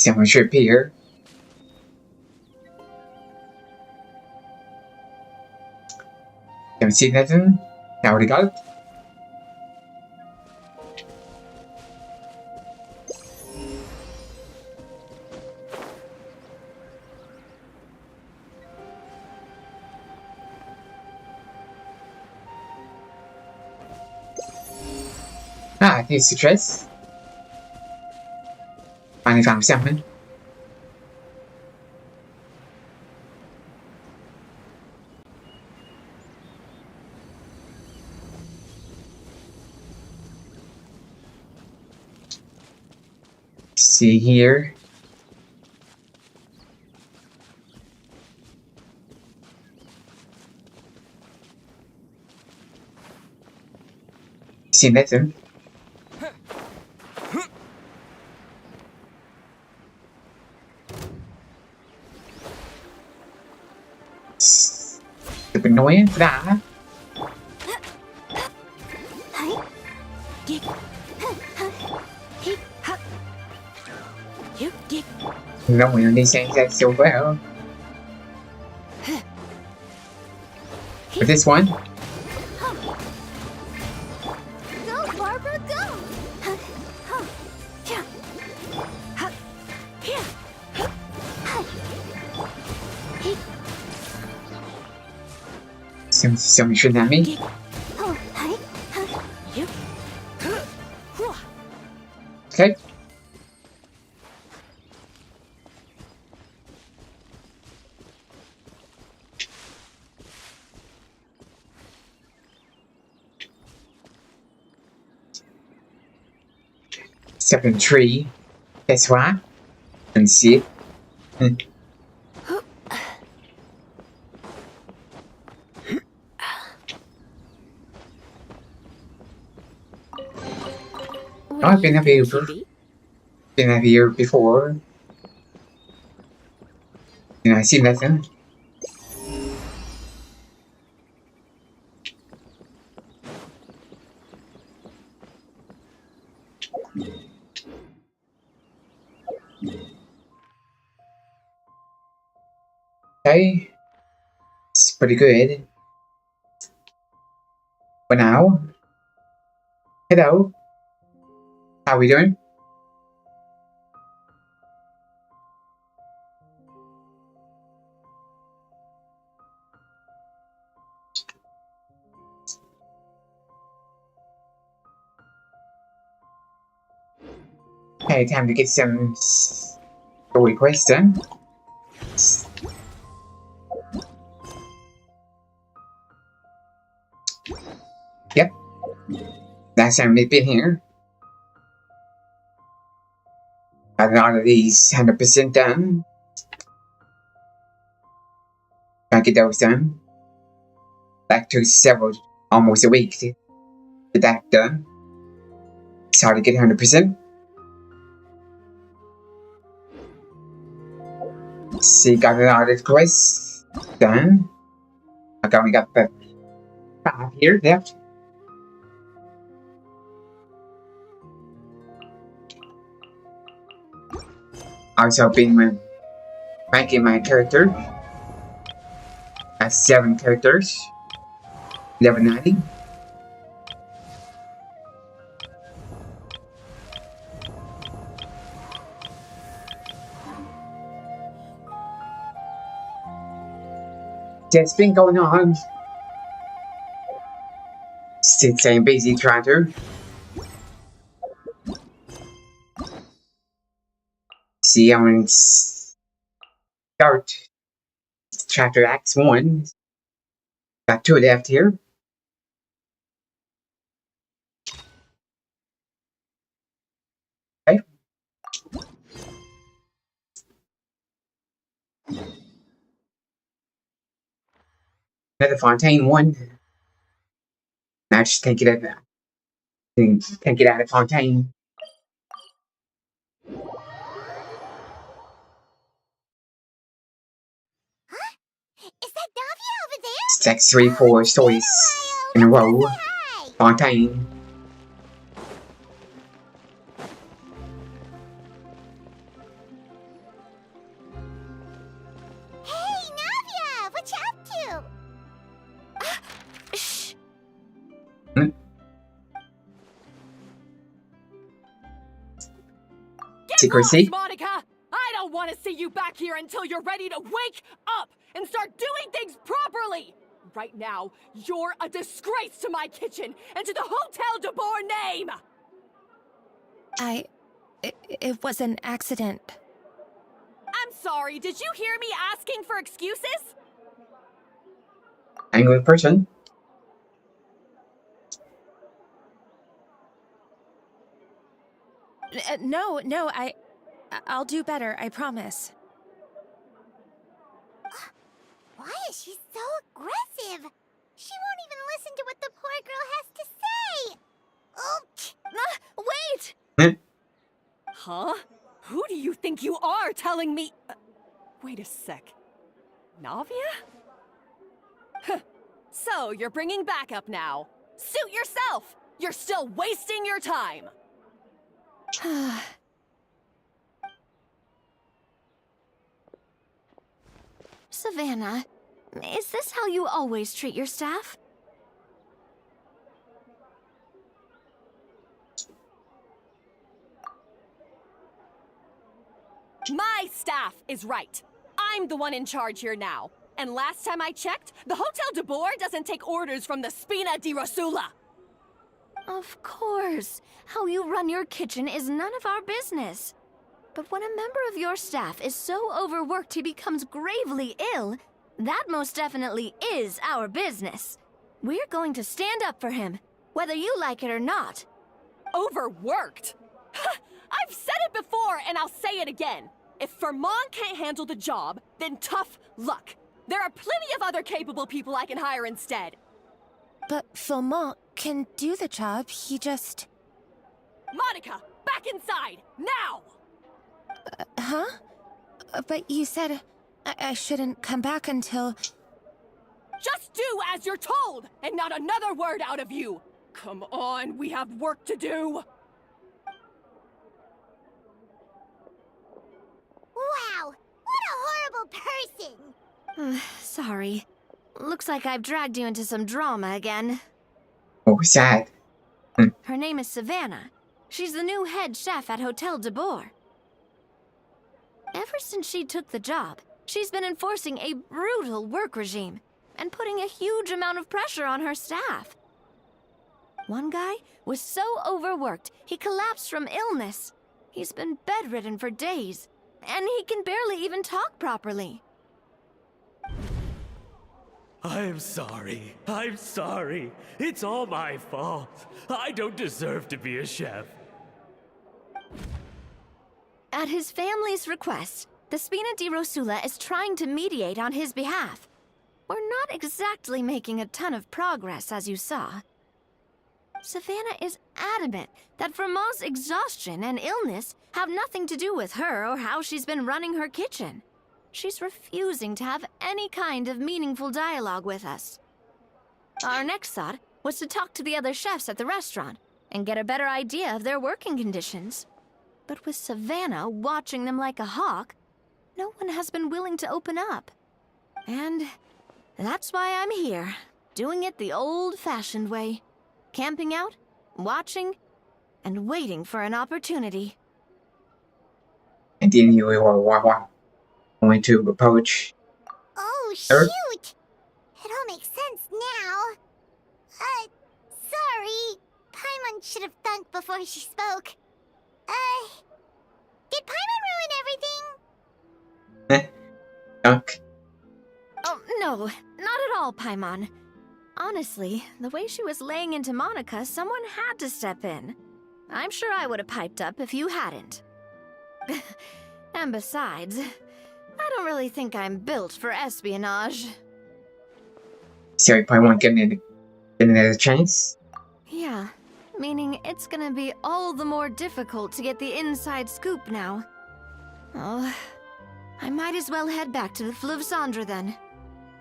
Someone should appear. Don't see nothing. I already got it. Ah, here's the dress. Finally found something. See here. See nothing. Stupid annoying for that. No one understands that so well. But this one, Go, Barbara, go! Somebody shooting at me. Okay. Step in the tree. That's why. And see it. I've been up here before. Been up here before. And I see nothing. Okay. It's pretty good. For now. Hello. How we doing? Okay, time to get some story quests done. Yep. Last time we've been here. Got a lot of these 100% done. Try to get those done. That took almost a week to get that done. It's hard to get 100%. See, got a lot of quests done. I only got the 5 here left. Also been ranking my character. Got 7 characters. Level 90. That's been going on. Since I'm busy trying to see, I'm gonna start chapter Acts 1. Got 2 left here. Okay. Another Fontaine 1. Now I just can't get out of Fontaine. Is that Davia over there? It's like 3-4 stories in a row. Fontaine. Hey, Navia! What you up to? Shh! Secrecy. Monica! I don't want to see you back here until you're ready to wake up and start doing things properly! Right now, you're a disgrace to my kitchen and to the Hotel de Boer name! It was an accident. I'm sorry, did you hear me asking for excuses? Angry person. No, I'll do better, I promise. Why is she so aggressive? She won't even listen to what the poor girl has to say. Oh, Wait! Huh? Who do you think you are telling me? Wait a sec. Navia? So, you're bringing backup now. Suit yourself! You're still wasting your time! Savannah, is this how you always treat your staff? My staff is right. I'm the one in charge here now. And last time I checked, the Hotel de Boer doesn't take orders from the Spina di Rosula. Of course. How you run your kitchen is none of our business. But when a member of your staff is so overworked he becomes gravely ill, that most definitely is our business. We're going to stand up for him, whether you like it or not. Overworked? I've said it before, and I'll say it again. If Vermont can't handle the job, then tough luck. There are plenty of other capable people I can hire instead. But Philmont can do the job, he just... Monica, back inside, now! Huh? But you said I shouldn't come back until... Just do as you're told, and not another word out of you. Come on, we have work to do. Wow, what a horrible person! Sorry. Looks like I've dragged you into some drama again. Oh, sad. Her name is Savannah. She's the new head chef at Hotel de Boer. Ever since she took the job, she's been enforcing a brutal work regime and putting a huge amount of pressure on her staff. One guy was so overworked, he collapsed from illness. He's been bedridden for days, and he can barely even talk properly. I'm sorry. I'm sorry. It's all my fault. I don't deserve to be a chef. At his family's request, the Spina di Rosula is trying to mediate on his behalf. We're not exactly making a ton of progress, as you saw. Savannah is adamant that Vermont's exhaustion and illness have nothing to do with her or how she's been running her kitchen. She's refusing to have any kind of meaningful dialogue with us. Our next thought was to talk to the other chefs at the restaurant and get a better idea of their working conditions. But with Savannah watching them like a hawk, no one has been willing to open up. And that's why I'm here, doing it the old-fashioned way. Camping out, watching, and waiting for an opportunity. And then you were going to approach Oh, her. shoot! It all makes sense now. Sorry. Paimon should have thunk before she spoke. Did Paimon ruin everything? Dunk. Oh, no, not at all, Paimon. Honestly, the way she was laying into Monica, someone had to step in. I'm sure I would have piped up if you hadn't. And besides, I don't really think I'm built for espionage. So you probably won't get another chance. Yeah, meaning it's gonna be all the more difficult to get the inside scoop now. Oh, I might as well head back to the Fleuve Cendre then.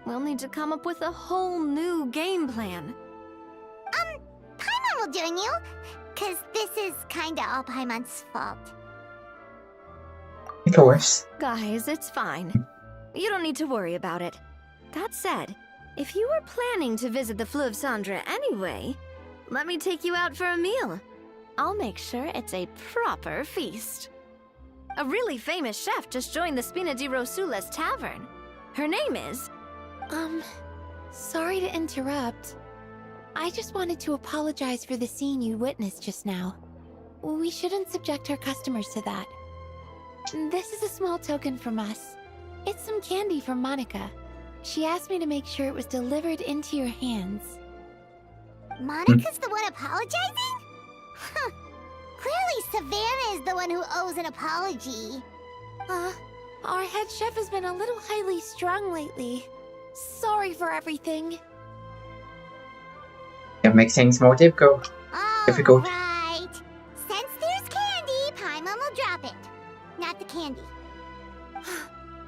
We'll need to come up with a whole new game plan. Paimon will join you, 'cause this is kinda all Paimon's fault. Of course. Guys, it's fine. You don't need to worry about it. That said, if you were planning to visit the Fleuve Cendre anyway, let me take you out for a meal. I'll make sure it's a proper feast. A really famous chef just joined the Spina di Rosula's tavern. Her name is... Sorry to interrupt. I just wanted to apologize for the scene you witnessed just now. We shouldn't subject our customers to that. This is a small token from us. It's some candy from Monica. She asked me to make sure it was delivered into your hands. Monica's the one apologizing? Huh. Clearly Savannah is the one who owes an apology. Our head chef has been a little highly strung lately. Sorry for everything. That makes things more difficult. Difficult. Alright. Since there's candy, Paimon will drop it. Not the candy.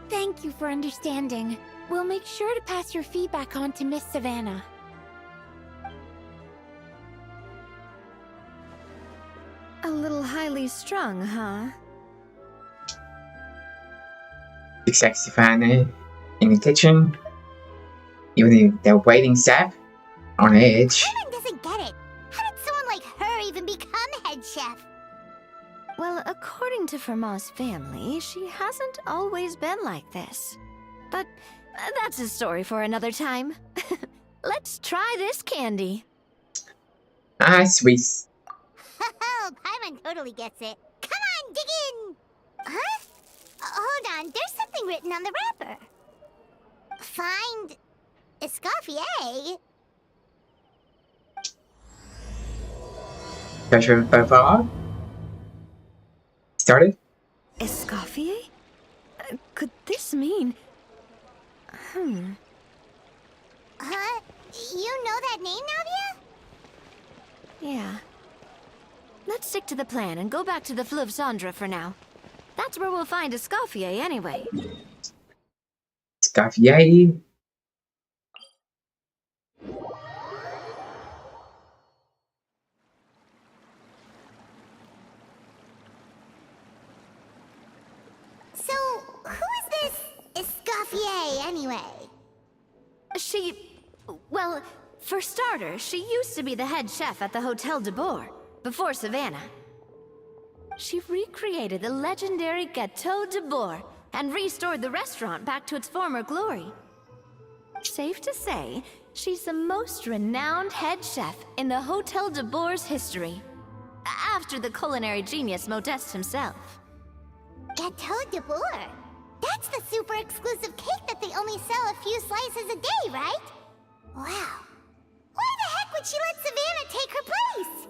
Thank you for understanding. We'll make sure to pass your feedback on to Miss Savannah. a little highly strung, huh? Big sexy Fanny in the kitchen. Even the waiting staff on edge. Paimon doesn't get it. How did someone like her even become head chef? Well, according to Fermat's family, she hasn't always been like this. But That's a story for another time. Let's try this candy. Ah, sweet. Oh, Paimon totally gets it. Come on, dig in! Huh? Hold on, there's something written on the wrapper. Find Escoffier? Pressure by far. Started? Escoffier? Could this mean... Huh? You know that name, Navia? Yeah. Let's stick to the plan and go back to the Fleuve Cendre for now. That's where we'll find Escoffier anyway. Scaffier. So, who is this Escoffier, anyway? Well, for starters, she used to be the head chef at the Hotel de Bourg, before Savannah. She recreated the legendary Gâteau de Bourg and restored the restaurant back to its former glory. Safe to say, she's the most renowned head chef in the Hotel de Bourg's history, after the culinary genius Modeste himself. Gâteau de Bourg? That's the super exclusive cake that they only sell a few slices a day, right? Wow. Why the heck would she let Savannah take her place?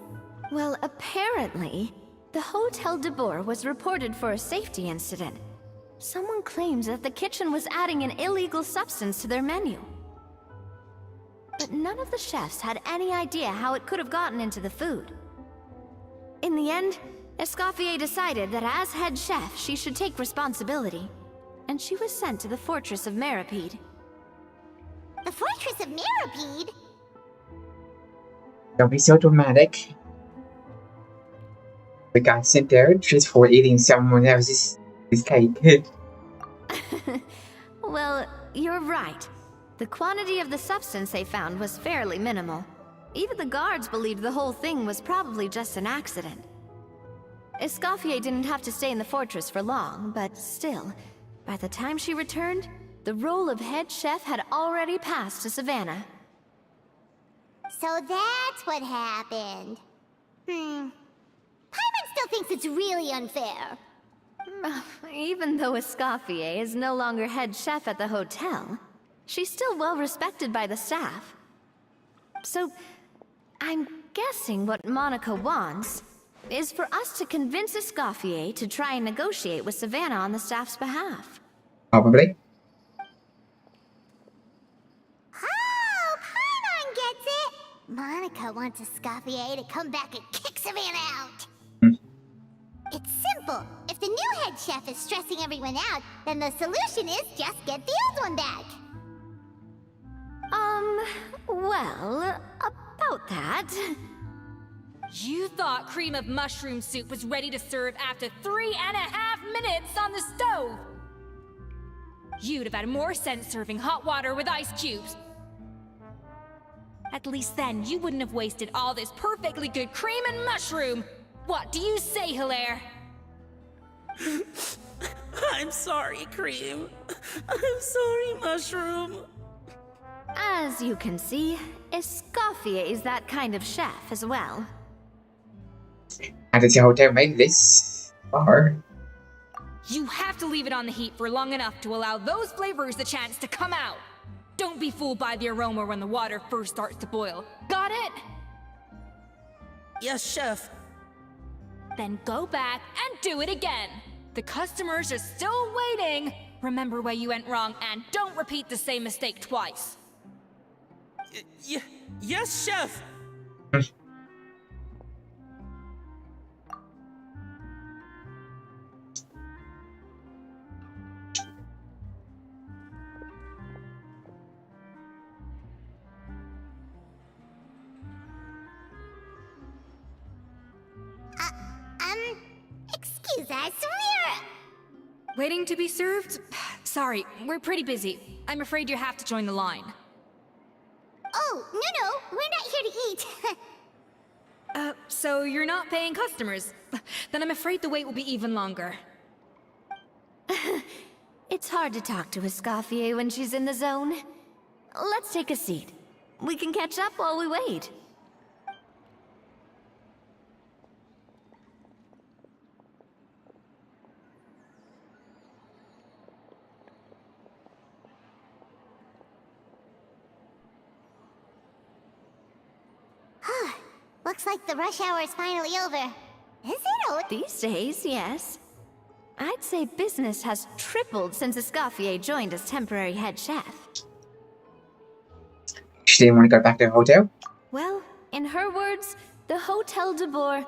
Well, apparently, the Hotel de Bourg was reported for a safety incident. Someone claims that the kitchen was adding an illegal substance to their menu. But none of the chefs had any idea how it could have gotten into the food. In the end, Escoffier decided that as head chef, she should take responsibility, and she was sent to the fortress of Meripede. The Fortress of Meripede? Don't be so dramatic. We got sent there just for eating someone else's cake. Well, you're right. The quantity of the substance they found was fairly minimal. Even the guards believed the whole thing was probably just an accident. Escoffier didn't have to stay in the fortress for long, but still, by the time she returned, the role of head chef had already passed to Savannah. So that's what happened. Paimon still thinks it's really unfair. Even though Escoffier is no longer head chef at the hotel, she's still well respected by the staff. So, I'm guessing what Monica wants is for us to convince Escoffier to try and negotiate with Savannah on the staff's behalf. Probably. Oh, Paimon gets it! Monica wants Escoffier to come back and kick Savannah out. It's simple. If the new head chef is stressing everyone out, then the solution is just get the old one back. Well, about that... You thought cream of mushroom soup was ready to serve after 3.5 minutes on the stove! You'd have had more sense serving hot water with ice cubes. At least then, you wouldn't have wasted all this perfectly good cream and mushroom! What do you say, Hilaire? I'm sorry, Cream. I'm sorry, Mushroom. As you can see, Escoffier is that kind of chef as well. And the hotel made this far. You have to leave it on the heat for long enough to allow those flavors the chance to come out. Don't be fooled by the aroma when the water first starts to boil. Got it? Yes, Chef. Then go back and do it again. The customers are still waiting. Remember where you went wrong and don't repeat the same mistake twice. Yes, Chef. Excuse us, we're... Waiting to be served? Sorry, we're pretty busy. I'm afraid you have to join the line. Oh, no, we're not here to eat. So you're not paying customers? Then I'm afraid the wait will be even longer. It It's hard to talk to Escoffier when she's in the zone. Let's take a seat. We can catch up while we wait. Looks like the rush hour is finally over. Is it over? These days, yes. I'd say business has tripled since Escoffier joined as temporary head chef. She didn't want to go back to the hotel? Well, in her words, the Hotel de Boer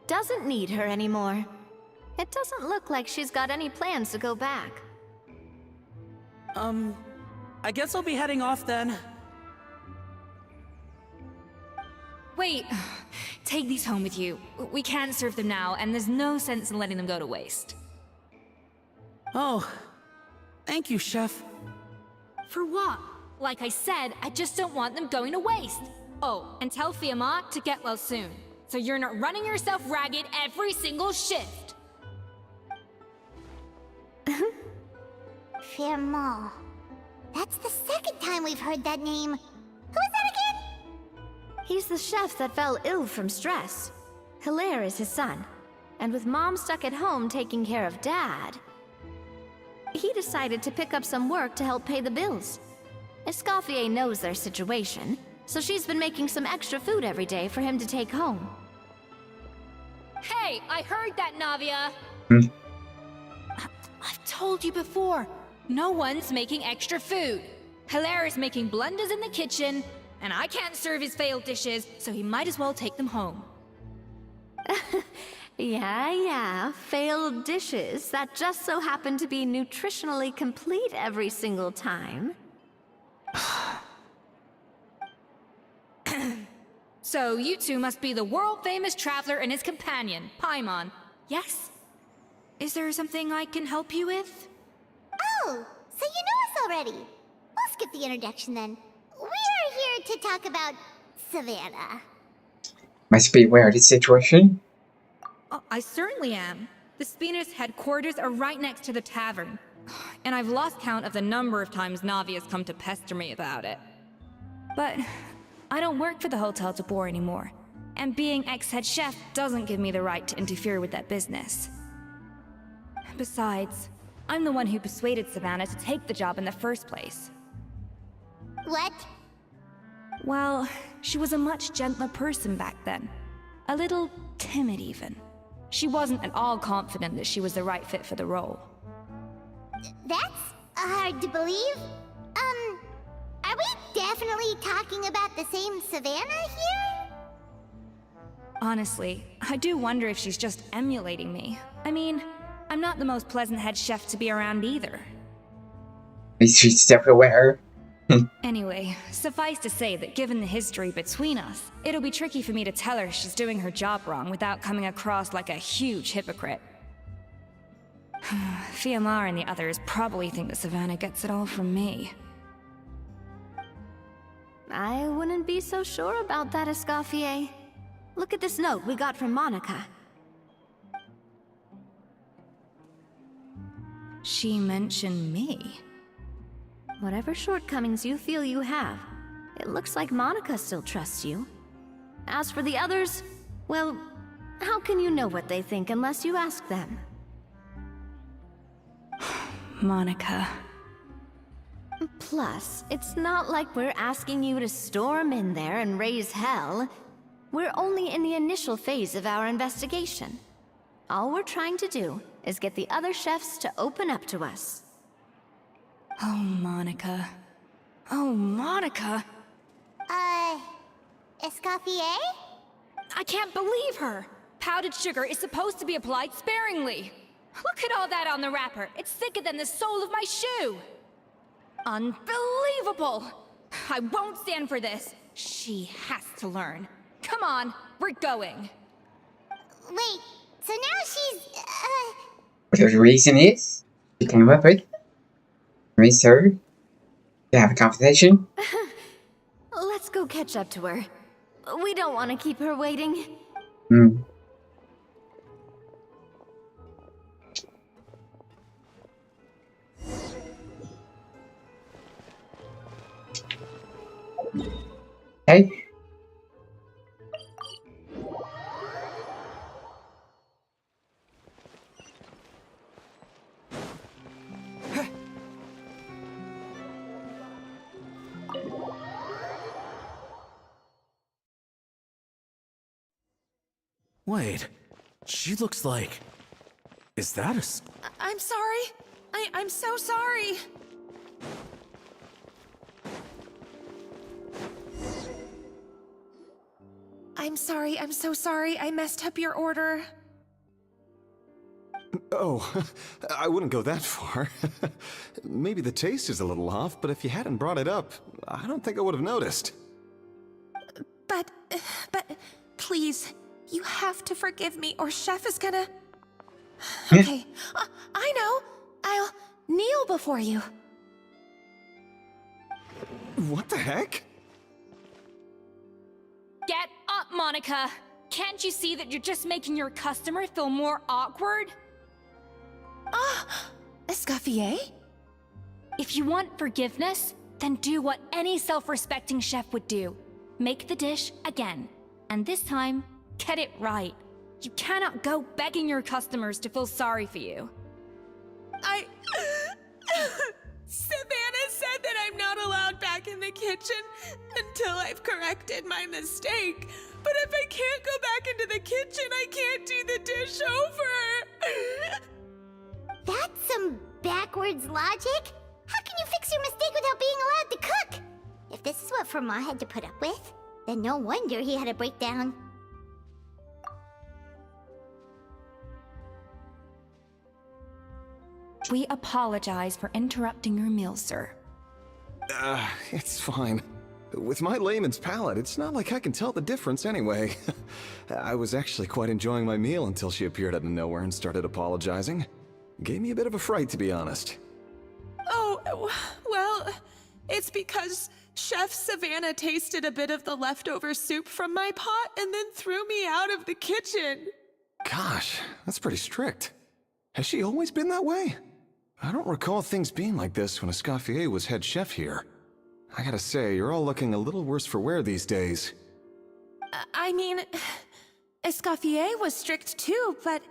doesn't need her anymore. It doesn't look like she's got any plans to go back. I guess I'll be heading off then. Wait, take these home with you. We can't serve them now, and there's no sense in letting them go to waste. Oh, thank you, Chef. For what? Like I said, I just don't want them going to waste. Oh, and tell Fiamma to get well soon, so you're not running yourself ragged every single shift. Fiamma. That's the second time we've heard that name. Who is that again? He's the chef that fell ill from stress. Hilaire is his son, and with Mom stuck at home taking care of Dad, he decided to pick up some work to help pay the bills. Escoffier knows their situation, so she's been making some extra food every day for him to take home. Hey, I heard that, Navia! I've told you before, no one's making extra food. Hilaire is making blunders in the kitchen, and I can't serve his failed dishes, so he might as well take them home. Yeah, failed dishes that just so happen to be nutritionally complete every single time. So you two must be the world-famous traveler and his companion, Paimon. Yes? Is there something I can help you with? Oh, so you know us already. We'll skip the introduction then. We are here to talk about Savannah. Must be aware of the situation. Oh, I certainly am. The Spina's headquarters are right next to the tavern. And I've lost count of the number of times Navi has come to pester me about it. But I don't work for the Hotel de Boer anymore, and being ex-head chef doesn't give me the right to interfere with that business. Besides, I'm the one who persuaded Savannah to take the job in the first place. What? Well, she was a much gentler person back then. A little timid even. She wasn't at all confident that she was the right fit for the role. That's hard to believe. Are we definitely talking about the same Savannah here? Honestly, I do wonder if she's just emulating me. I mean, I'm not the most pleasant head chef to be around either. At least she's self-aware. Anyway, suffice to say that given the history between us, it'll be tricky for me to tell her she's doing her job wrong without coming across like a huge hypocrite. Fiamma and the others probably think that Savannah gets it all from me. I wouldn't be so sure about that, Escoffier. Look at this note we got from Monica. She mentioned me. Whatever shortcomings you feel you have, it looks like Monica still trusts you. As for the others, well, how can you know what they think unless you ask them? Monica. Plus, it's not like we're asking you to storm in there and raise hell. We're only in the initial phase of our investigation. All we're trying to do is get the other chefs to open up to us. Oh, Monica. Oh, Monica! Escoffier? I can't believe her! Powdered sugar is supposed to be applied sparingly. Look at all that on the wrapper. It's thicker than the sole of my shoe. Unbelievable! I won't stand for this. She has to learn. Come on, we're going. Wait, so now she's, Whatever the reason is, she came up with. Raise her to have a conversation. Let's go catch up to her. We don't want to keep her waiting. Okay. Wait, she looks like... Is that a... I'm sorry. I'm so sorry. I'm sorry, I'm so sorry. I messed up your order. Oh, I wouldn't go that far. Maybe the taste is a little off, but if you hadn't brought it up, I don't think I would have noticed. But, please, you have to forgive me or Chef is gonna... Okay, I know. I'll kneel before you. What the heck? Get up, Monica! Can't you see that you're just making your customer feel more awkward? Escoffier? If you want forgiveness, then do what any self-respecting chef would do. Make the dish again. And this time, get it right. You cannot go begging your customers to feel sorry for you. Savannah said that I'm not allowed back in the kitchen until I've corrected my mistake. But if I can't go back into the kitchen, I can't do the dish over. That's some backwards logic. How can you fix your mistake without being allowed to cook? If this is what Fermat had to put up with, then no wonder he had a breakdown. We apologize for interrupting your meal, sir. It's fine. With my layman's palate, it's not like I can tell the difference anyway. I was actually quite enjoying my meal until she appeared out of nowhere and started apologizing. Gave me a bit of a fright, to be honest. Oh, well, it's because Chef Savannah tasted a bit of the leftover soup from my pot and then threw me out of the kitchen. Gosh, that's pretty strict. Has she always been that way? I don't recall things being like this when Escoffier was head chef here. I gotta say, you're all looking a little worse for wear these days. I mean, Escoffier was strict too, but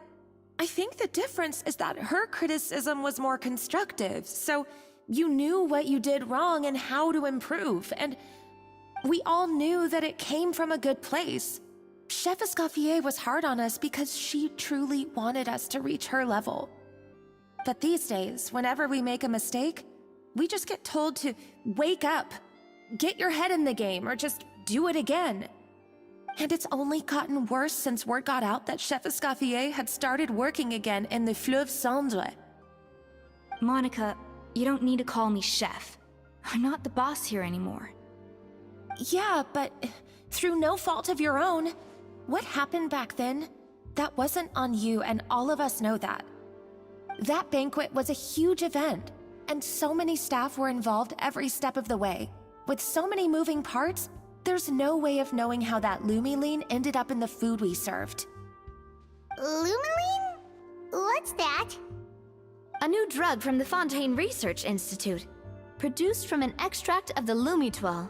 I think the difference is that her criticism was more constructive, so you knew what you did wrong and how to improve, and we all knew that it came from a good place. Chef Escoffier was hard on us because she truly wanted us to reach her level. But these days, whenever we make a mistake, we just get told to wake up, get your head in the game, or just do it again. And it's only gotten worse since word got out that Chef Escoffier had started working again in the LVL50. Monica, you don't need to call me chef. I'm not the boss here anymore. Yeah, but through no fault of your own, what happened back then, that wasn't on you, and all of us know that. That banquet was a huge event, and so many staff were involved every step of the way. With so many moving parts, there's no way of knowing how that Lumiline ended up in the food we served. Lumiline? What's that? A new drug from the Fontaine Research Institute, produced from an extract of the Lumitoile.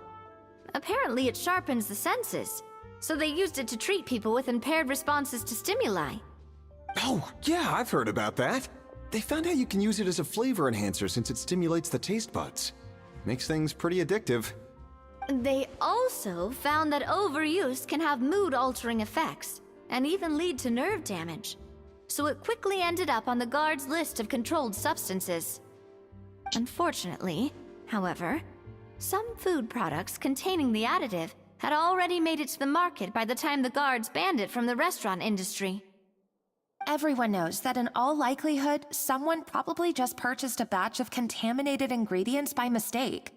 Apparently it sharpens the senses, so they used it to treat people with impaired responses to stimuli. Oh, yeah, I've heard about that. They found out you can use it as a flavor enhancer since it stimulates the taste buds. Makes things pretty addictive. They also found that overuse can have mood-altering effects, and even lead to nerve damage. So it quickly ended up on the guard's list of controlled substances. Unfortunately, however, some food products containing the additive had already made it to the market by the time the guards banned it from the restaurant industry. Everyone knows that in all likelihood, someone probably just purchased a batch of contaminated ingredients by mistake.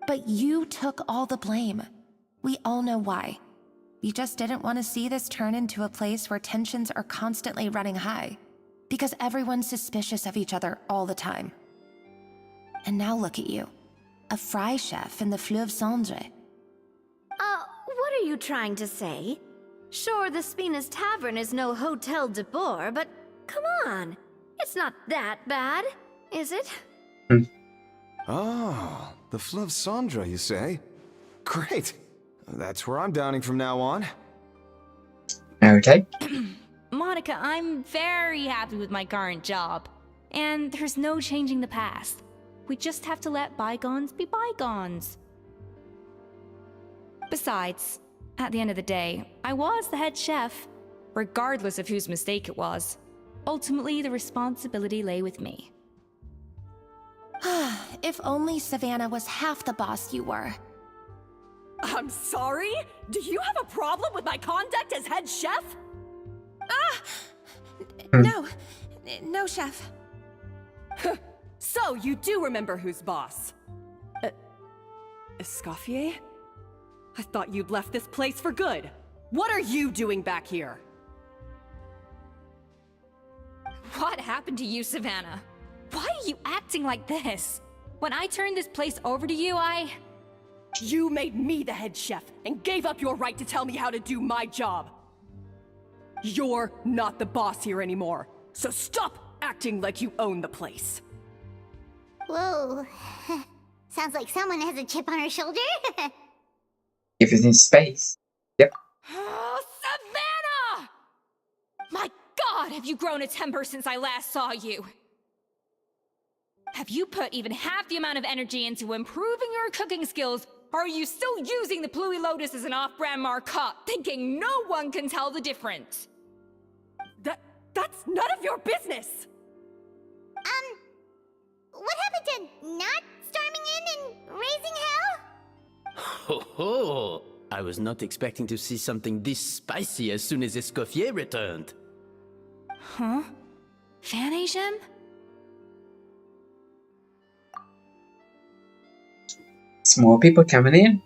But you took all the blame. We all know why. You just didn't want to see this turn into a place where tensions are constantly running high, because everyone's suspicious of each other all the time. And now look at you, a fry chef in the LVL50. What are you trying to say? Sure, the Spina's Tavern is no Hotel de Boer, but come on. It's not that bad, is it? Oh, the Fleuve Sandra, you say? Great. That's where I'm downing from now on. Okay. Monica, I'm very happy with my current job. And there's no changing the past. We just have to let bygones be bygones. Besides, at the end of the day, I was the head chef, regardless of whose mistake it was. Ultimately, the responsibility lay with me. If only Savannah was half the boss you were. I'm sorry? Do you have a problem with my conduct as head chef? No, chef. So, you do remember who's boss? Escoffier? I thought you'd left this place for good. What are you doing back here? What happened to you, Savannah? Why are you acting like this? When I turned this place over to you, You made me the head chef and gave up your right to tell me how to do my job. You're not the boss here anymore, so stop acting like you own the place. Whoa. Sounds like someone has a chip on her shoulder. If it's in space. Yep. Oh, Savannah! My God, have you grown a temper since I last saw you? Have you put even half the amount of energy into improving your cooking skills, or are you still using the Pluie Lotus as an off-brand marcotte, thinking no one can tell the difference? That's none of your business! What happened to not storming in and raising hell? Ho ho! I was not expecting to see something this spicy as soon as Escoffier returned. Huh? Fan Asian? Small people coming in.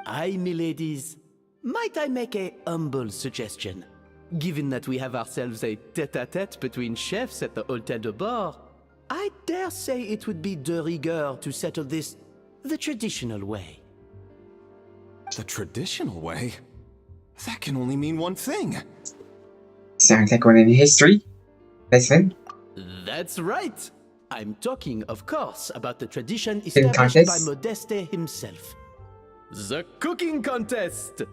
Aye, miladies. Might I make a humble suggestion? Given that we have ourselves a tête-à-tête between chefs at the Hôtel de Bord, I dare say it would be de rigueur to settle this the traditional way. The traditional way? That can only mean one thing. Sounds like one in history. Listen. That's right. I'm talking, of course, about the tradition Cooking established by contest? Modeste himself. The cooking contest!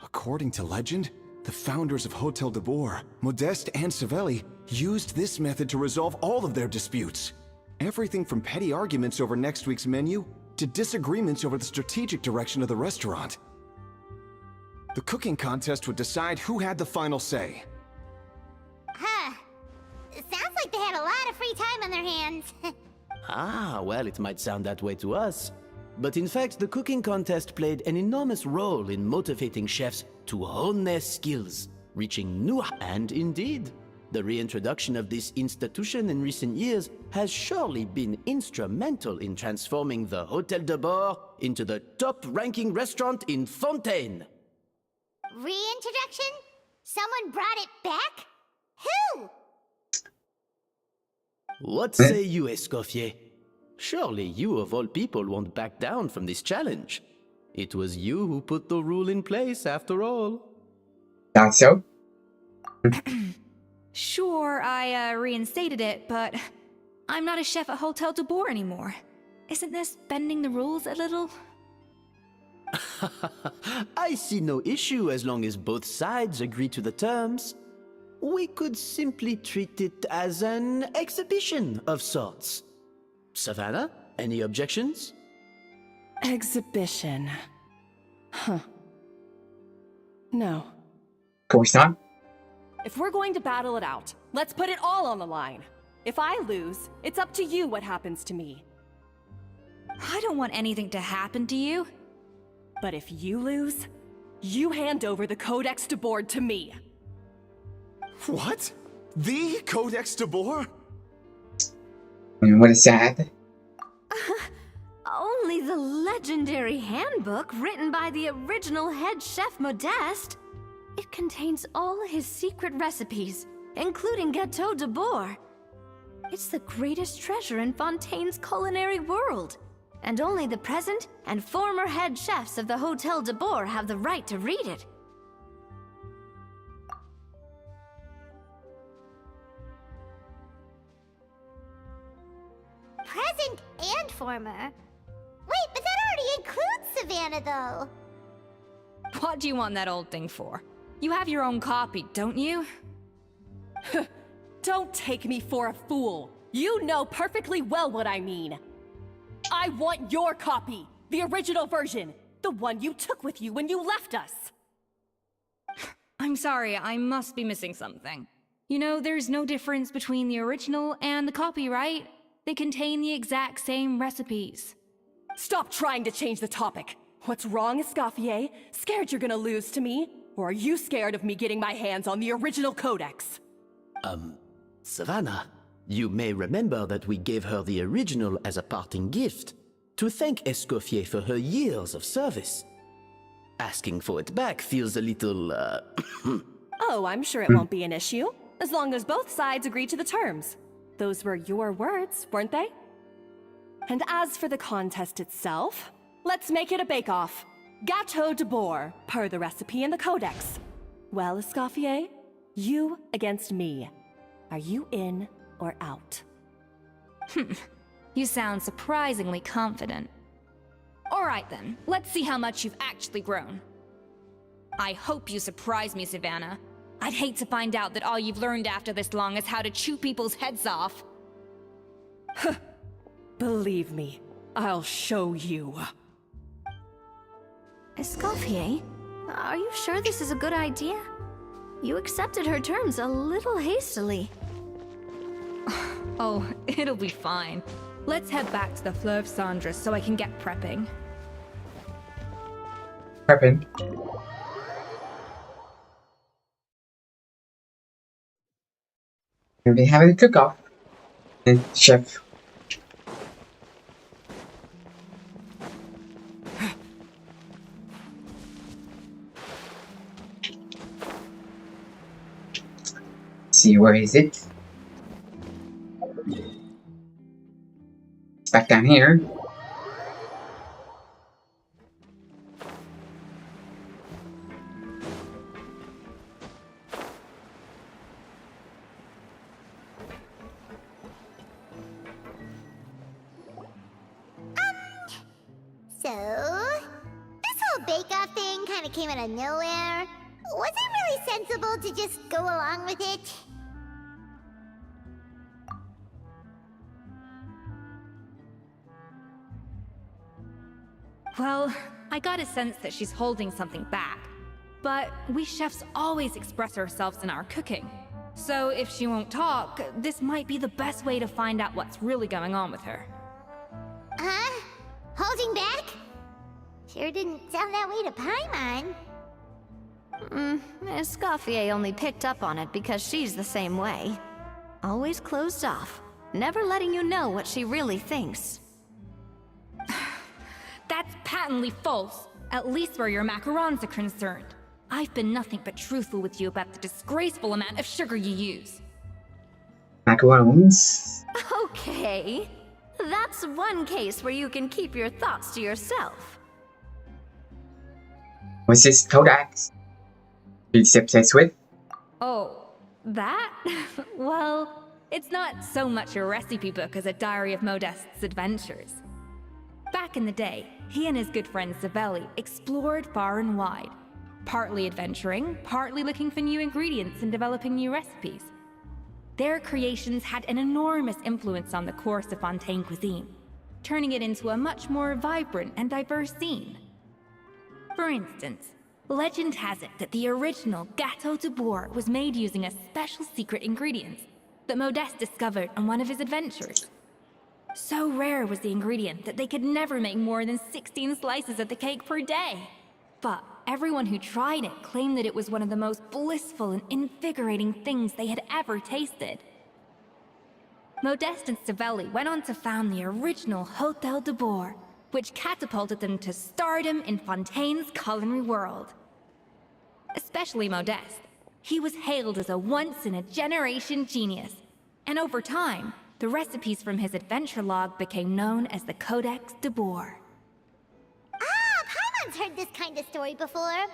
According to legend, the founders of Hotel de Boer, Modeste and Savelli, used this method to resolve all of their disputes. Everything from petty arguments over next week's menu to disagreements over the strategic direction of the restaurant. The cooking contest would decide who had the final say. Huh. Sounds like they had a lot of free time on their hands. Ah, well, it might sound that way to us. But in fact, the cooking contest played an enormous role in motivating chefs to hone their skills, reaching new and indeed, the reintroduction of this institution in recent years has surely been instrumental in transforming the Hôtel de Bord into the top-ranking restaurant in Fontaine. Reintroduction? Someone brought it back? Who? What say you, Escoffier? Surely you of all people won't back down from this challenge. It was you who put the rule in place, after all. That's so. Sure, I reinstated it, but I'm not a chef at Hotel de Boer anymore. Isn't this bending the rules a little? I see no issue as long as both sides agree to the terms. We could simply treat it as an exhibition of sorts. Savannah, any objections? Exhibition. Huh. No. Of course not. If we're going to battle it out, let's put it all on the line. If I lose, it's up to you what happens to me. I don't want anything to happen to you. But if you lose, you hand over the Codex de Boer to me. What? The Codex de Boer? What is sad? Only the legendary handbook written by the original head chef Modeste. It contains all his secret recipes, including Gâteau de Boer. It's the greatest treasure in Fontaine's culinary world, and only the present and former head chefs of the Hotel de Boer have the right to read it. performer. Wait, but that already includes Savannah, though. What do you want that old thing for? You have your own copy, don't you? Don't take me for a fool. You know perfectly well what I mean. I want your copy, the original version, the one you took with you when you left us. I'm sorry, I must be missing something. You know, there's no difference between the original and the copy, right? They contain the exact same recipes. Stop trying to change the topic. What's wrong, Escoffier? Scared you're gonna lose to me? Or are you scared of me getting my hands on the original codex? Savannah, you may remember that we gave her the original as a parting gift, to thank Escoffier for her years of service. Asking for it back feels a little, Oh, I'm sure it won't be an issue, as long as both sides agree to the terms. Those were your words, weren't they? And as for the contest itself, let's make it a bake-off. Gâteau de Bourg, per the recipe in the codex. Well, Escoffier, you against me. Are you in or out? You sound surprisingly confident. Alright then, let's see how much you've actually grown. I hope you surprise me, Savannah. I'd hate to find out that all you've learned after this long is how to chew people's heads off. Believe me, I'll show you. Escoffier, are you sure this is a good idea? You accepted her terms a little hastily. Oh, it'll be fine. Let's head back to the Fleuve Cendres so I can get prepping. Prepping. We'll be having a cook-off. And chef. See, where is it? It's back down here. So, this whole bake-off thing kind of came out of nowhere. Was it really sensible to just go along with it? Well, I got a sense that she's holding something back. But we chefs always express ourselves in our cooking. So if she won't talk, this might be the best way to find out what's really going on with her. Huh? Holding back? Sure didn't sound that way to Paimon. Escoffier only picked up on it because she's the same way. Always closed off, never letting you know what she really thinks. That's patently false, at least where your macarons are concerned. I've been nothing but truthful with you about the disgraceful amount of sugar you use. Macarons. Okay, that's one case where you can keep your thoughts to yourself. What's this codex? It's obsessed with? Oh, that? Well, it's not so much a recipe book as a diary of Modeste's adventures. Back in the day, he and his good friend Savelli explored far and wide, partly adventuring, partly looking for new ingredients and developing new recipes. Their creations had an enormous influence on the course of Fontaine cuisine, turning it into a much more vibrant and diverse scene. For instance, legend has it that the original Gâteau de Bourg was made using a special secret ingredient that Modeste discovered on one of his adventures. So rare was the ingredient that they could never make more than 16 slices of the cake per day. But everyone who tried it claimed that it was one of the most blissful and invigorating things they had ever tasted. Modeste and Savelli went on to found the original Hôtel de Bourg, which catapulted them to stardom in Fontaine's culinary world. Especially Modeste. He was hailed as a once-in-a-generation genius, and over time, the recipes from his adventure log became known as the Codex de Bourg. Ah, Paimon's heard this kind of story before.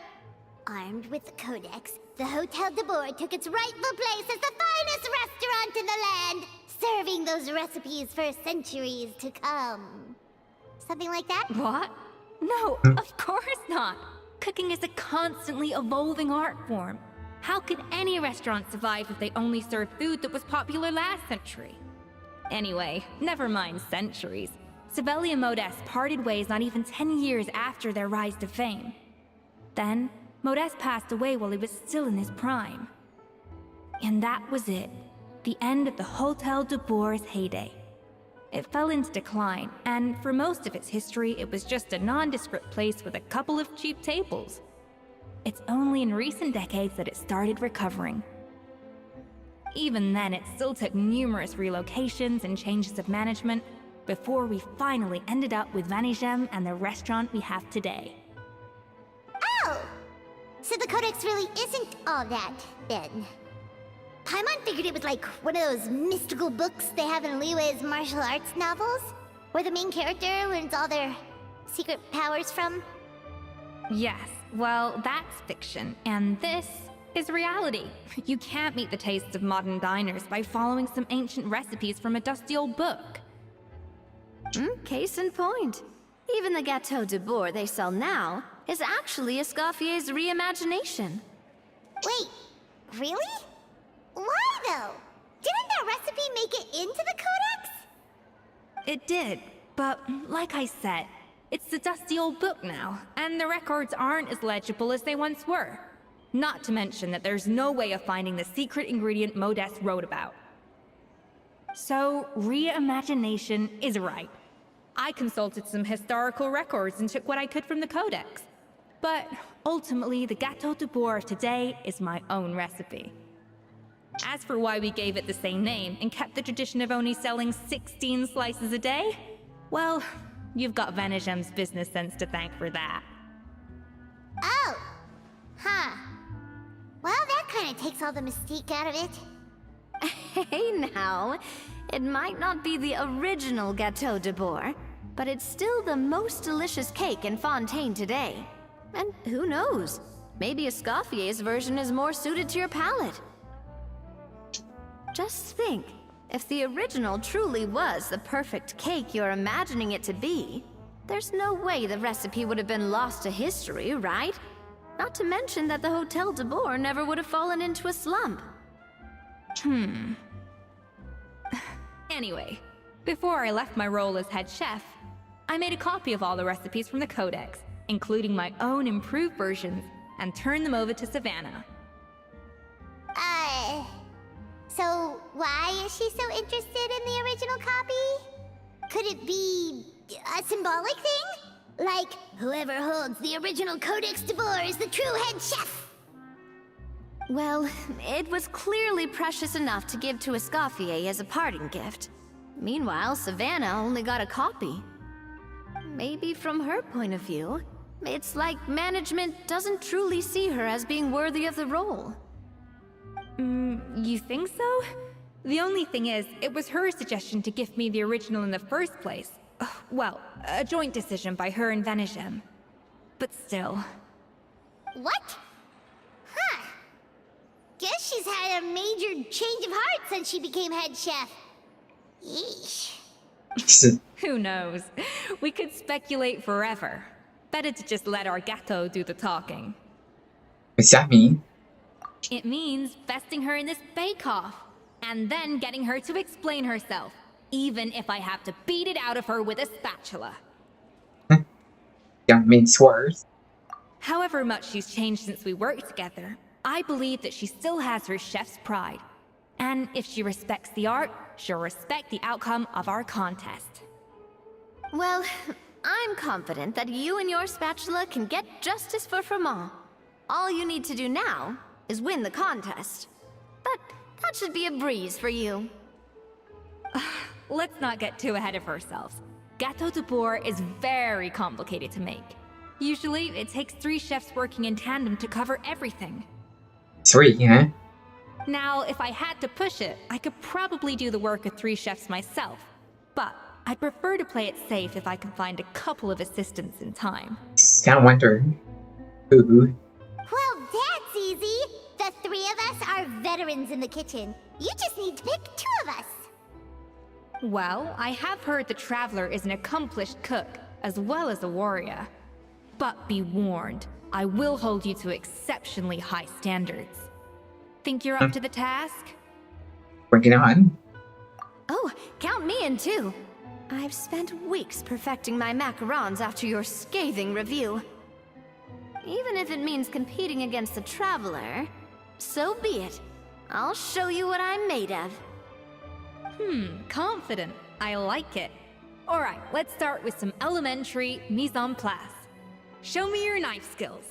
Armed with the Codex, the Hôtel de Bourg took its rightful place as the finest restaurant in the land, serving those recipes for centuries to come. Something like that? What? No, of course not. Cooking is a constantly evolving art form. How could any restaurant survive if they only served food that was popular last century? Anyway, never mind centuries. Sibeli and Modeste parted ways not even 10 years after their rise to fame. Then, Modeste passed away while he was still in his prime. And that was it. The end of the Hotel de Boer's heyday. It fell into decline, and for most of its history, it was just a nondescript place with a couple of cheap tables. It's only in recent decades that it started recovering. Even then, it still took numerous relocations and changes of management before we finally ended up with Vanigem and the restaurant we have today. Oh! So the Codex really isn't all that, then. Paimon figured it was like one of those mystical books they have in Liyue's martial arts novels, where the main character learns all their secret powers from. Yes, well, that's fiction, and this is reality. You can't meet the tastes of modern diners by following some ancient recipes from a dusty old book. Case in point. Even the Gâteau de Boer they sell now is actually Escoffier's reimagination. Wait, really? Why though? Didn't that recipe make it into the Codex? It did, but like I said, it's the dusty old book now, and the records aren't as legible as they once were. Not to mention that there's no way of finding the secret ingredient Modeste wrote about. So, reimagination is right. I consulted some historical records and took what I could from the Codex. But ultimately, the Gâteau de Boer of today is my own recipe. As for why we gave it the same name and kept the tradition of only selling 16 slices a day, well, you've got Vanigem's business sense to thank for that. Oh! Huh. Well, that kind of takes all the mystique out of it. Hey now, it might not be the original Gâteau de Boer, but it's still the most delicious cake in Fontaine today. And who knows, maybe Escoffier's version is more suited to your palate. Just think, if the original truly was the perfect cake you're imagining it to be, there's no way the recipe would have been lost to history, right? Not to mention that the Hotel de Boer never would have fallen into a slump. Anyway, before I left my role as head chef, I made a copy of all the recipes from the Codex, including my own improved versions, and turned them over to Savannah. So why is she so interested in the original copy? Could it be a symbolic thing? Like, whoever holds the original Codex de Boer is the true head chef? Well, it was clearly precious enough to give to Escoffier as a parting gift. Meanwhile, Savannah only got a copy. Maybe from her point of view, it's like management doesn't truly see her as being worthy of the role. You think so? The only thing is, it was her suggestion to gift me the original in the first place. Well, a joint decision by her and Vanigem. But still. What? Huh. Guess she's had a major change of heart since she became head chef. Yeesh. Who knows? We could speculate forever. Better to just let our Gâteau do the talking. What's that mean? It means besting her in this bake-off, and then getting her to explain herself, even if I have to beat it out of her with a spatula. Don't mince words. However much she's changed since we worked together, I believe that she still has her chef's pride. And if she respects the art, she'll respect the outcome of our contest. Well, I'm confident that you and your spatula can get justice for Froment. All you need to do now is win the contest. But that should be a breeze for you. Let's not get too ahead of ourselves. Gâteau de Boer is very complicated to make. Usually, it takes 3 chefs working in tandem to cover everything. 3, huh? Now, if I had to push it, I could probably do the work of 3 chefs myself. But I'd prefer to play it safe if I can find a couple of assistants in time. I wonder. Ooh. Well, that's easy. The 3 of us are veterans in the kitchen. You just need to pick 2 of us. Well, I have heard the Traveler is an accomplished cook, as well as a warrior. But be warned, I will hold you to exceptionally high standards. Think you're up to the task? Working on. Oh, count me in too. I've spent weeks perfecting my macarons after your scathing review. Even if it means competing against the Traveler, so be it. I'll show you what I'm made of. Confident. I like it. Alright, let's start with some elementary mise en place. Show me your knife skills.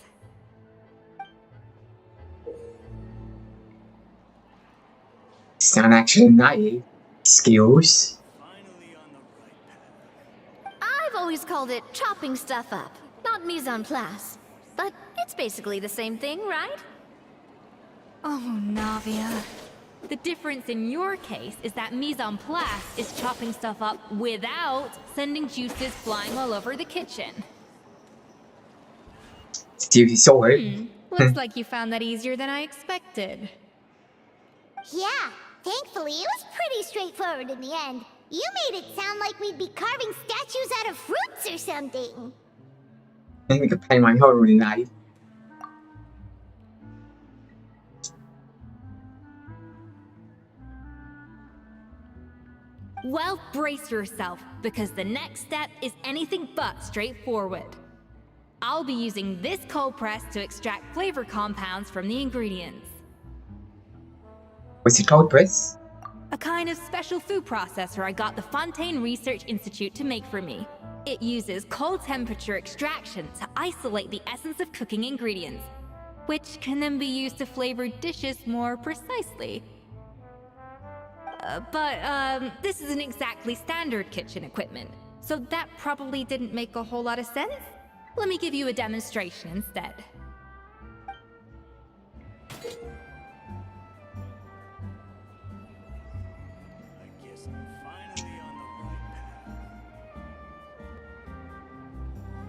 It's not actually knife skills. I've always called it chopping stuff up, not mise en place. But it's basically the same thing, right? Oh, Navia. The difference in your case is that mise en place is chopping stuff up without sending juices flying all over the kitchen. Steal his sword. Looks like you found that easier than I expected. Yeah, thankfully it was pretty straightforward in the end. You made it sound like we'd be carving statues out of fruits or something. I think we could play my horror knife. Well, brace yourself, because the next step is anything but straightforward. I'll be using this cold press to extract flavor compounds from the ingredients. What's it called, Chris? A kind of special food processor I got the Fontaine Research Institute to make for me. It uses cold temperature extraction to isolate the essence of cooking ingredients, which can then be used to flavor dishes more precisely. But this isn't exactly standard kitchen equipment, so that probably didn't make a whole lot of sense. Let me give you a demonstration instead.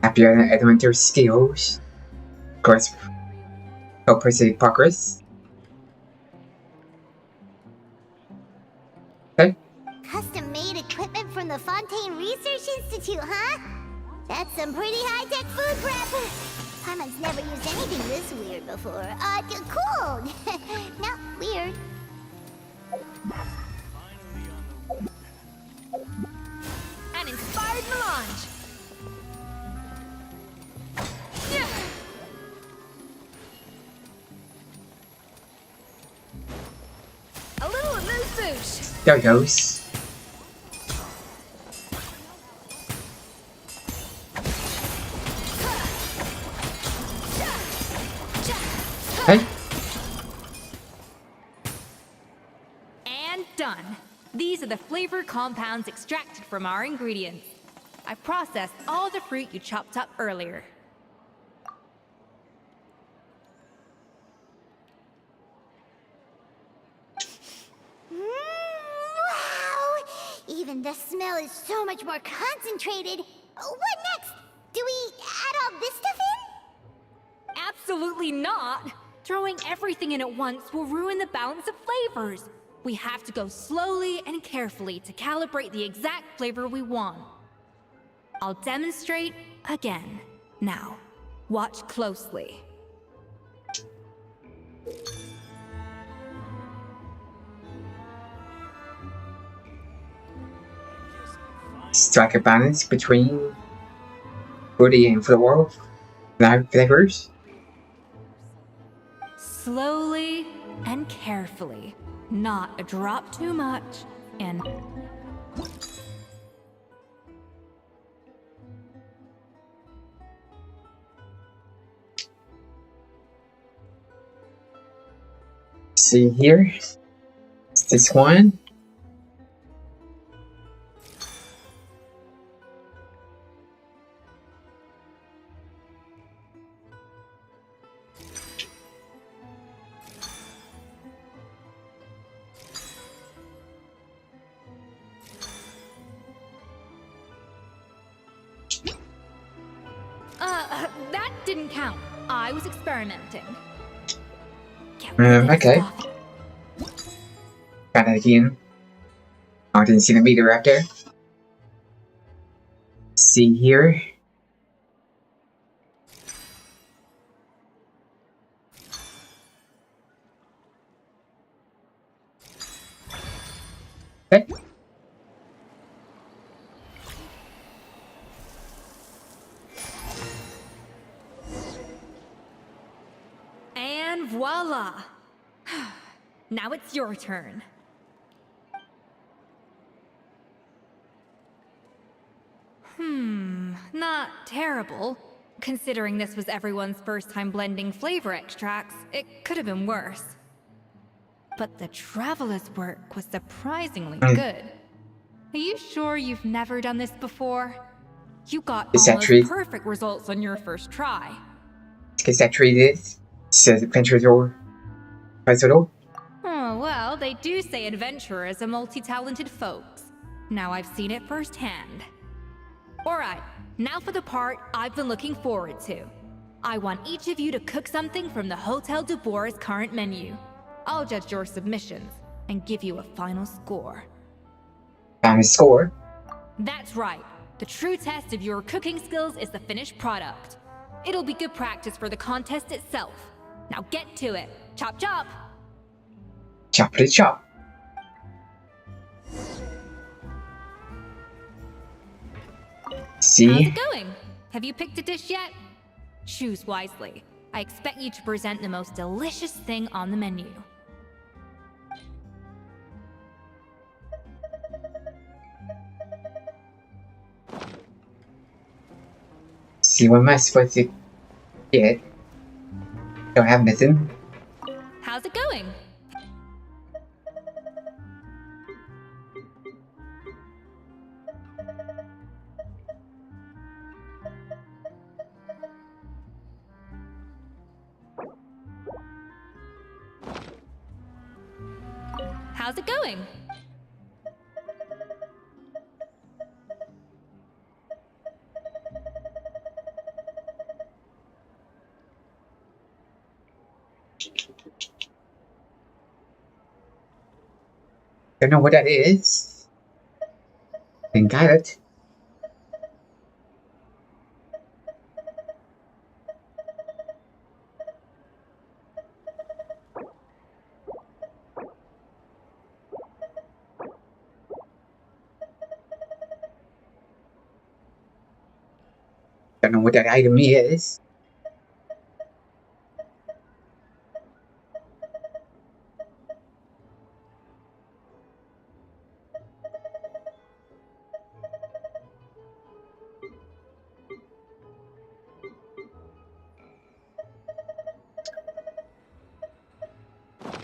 Happier elementary skills. Of course, help proceed progress. Okay. Custom-made equipment from the Fontaine Research Institute, huh? That's some pretty high-tech food prep. Paimon's never used anything this weird before. Cool. Not weird. An inspired melange. A little amuse-bouche. There it goes. Hey. And done. These are the flavor compounds extracted from our ingredients. I processed all the fruit you chopped up earlier. Wow! Even the smell is so much more concentrated. What next? Do we add all this stuff in? Absolutely not! Throwing everything in at once will ruin the balance of flavors. We have to go slowly and carefully to calibrate the exact flavor we want. I'll demonstrate again. Now, watch closely. Strike a balance between fruity and floral flavors. Slowly and carefully. Not a drop too much, and... See here, it's this one. That didn't count. I was experimenting. Okay. Got it again. Oh, I didn't see the meter right there. see here. Okay. And voila! Now it's your turn. Not terrible. Considering this was everyone's first time blending flavor extracts, it could have been worse. But the Traveler's work was surprisingly good. Are you sure you've never done this before? You got Is that almost true? perfect results on your first try. Is that true? This says adventures or puzzle. Oh, well, they do say adventurers are multi-talented folks. Now I've seen it firsthand. Alright, now for the part I've been looking forward to. I want each of you to cook something from the Hotel de Boer's current menu. I'll judge your submissions and give you a final score. Final score. That's right. The true test of your cooking skills is the finished product. It'll be good practice for the contest itself. Now get to it. Chop chop! Choppity chop. See? How's it going? Have you picked a dish yet? Choose wisely. I expect you to present the most delicious thing on the menu. See, what am I supposed to get? Don't have nothing. How's it going? How's it going? Don't know what that is. Ain't got it. Don't know what that item is.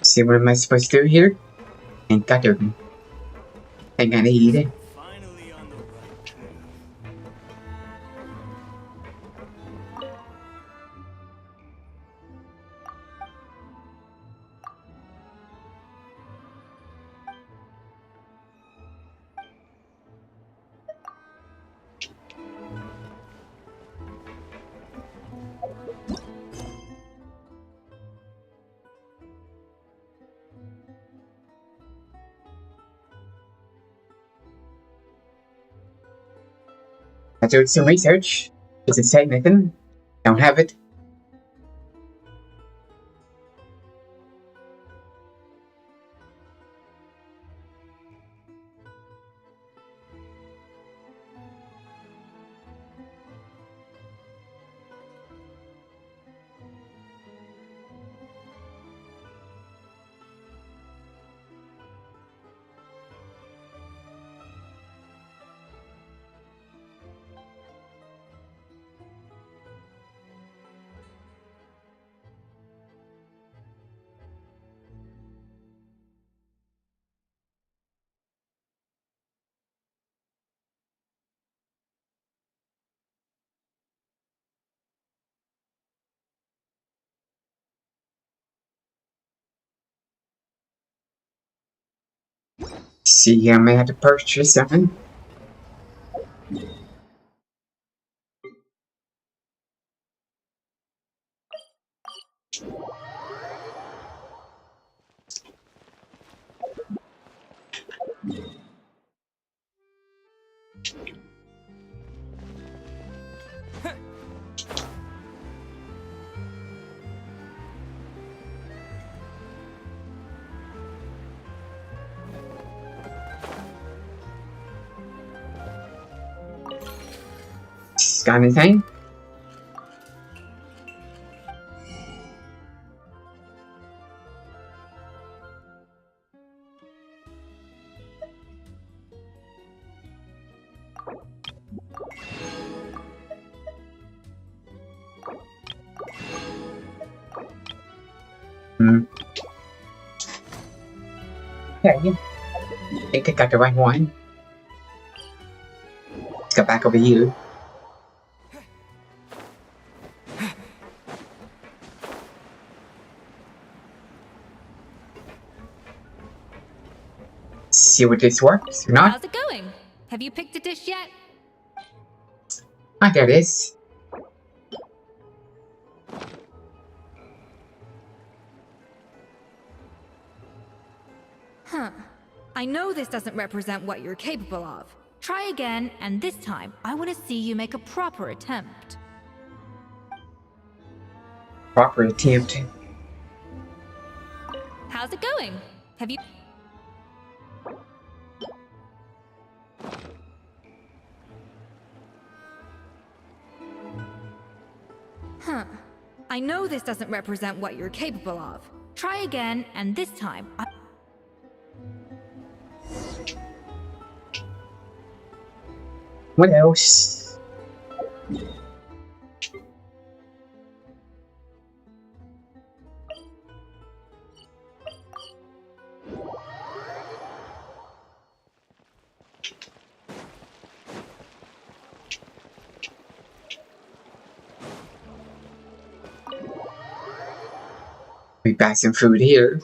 See, what am I supposed to do here? Ain't got it. Ain't gonna eat it. Finally on the right trail. I did some research. Does it say anything? Don't have it. See, I may have to purchase something. Got anything? Okay. I think I got the right one. Let's go back over here. See what this works or not. How's it going? Have you picked a dish yet? Ah, there it is. Huh. I know this doesn't represent what you're capable of. Try again, and this time, I want to see you make a proper attempt. Proper attempt. How's it going? Have you... Huh. I know this doesn't represent what you're capable of. Try again, and this time, What else? We buy some food here.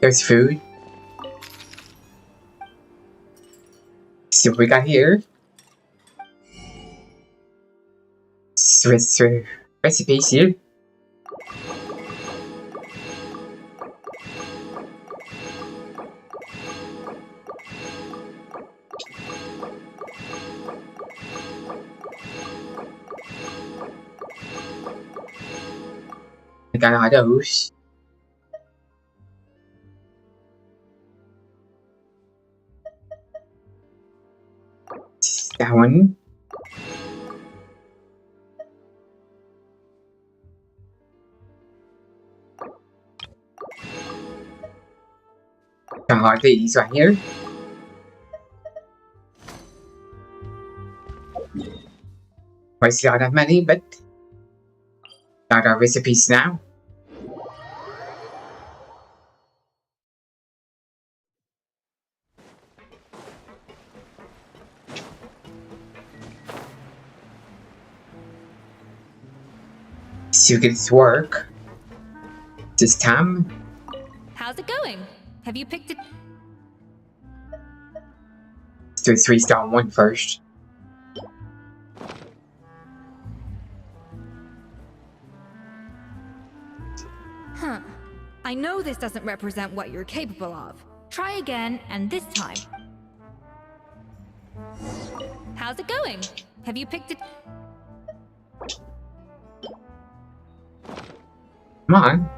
There's food. See what we got here. Swiss recipes here. I got all those. That one. Got all these right here. Wasted all that money, but got our recipes now. See if this work. This time. how's it going? Have you picked it? Let's do a 3-star one first. Huh. I know this doesn't represent what you're capable of. Try again, and this time. How's it going? Have you picked it? Come on.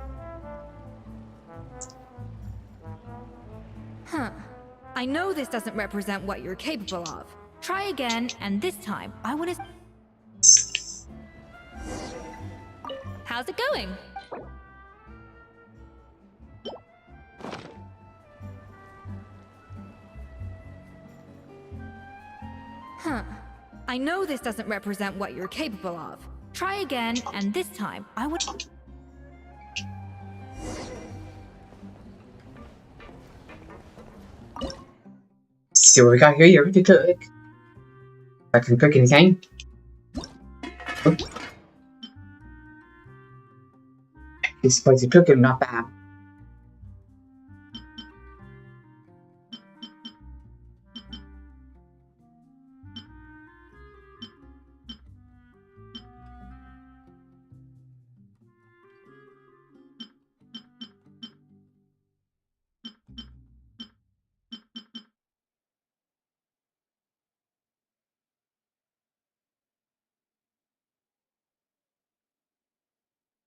Huh. I know this doesn't represent what you're capable of. Try again, and this time, I want to... How's it going? Huh. I know this doesn't represent what you're capable of. Try again, and this time, I would... See what we got here. You're ready to cook. I can cook anything. Oh. This place is cooking not bad.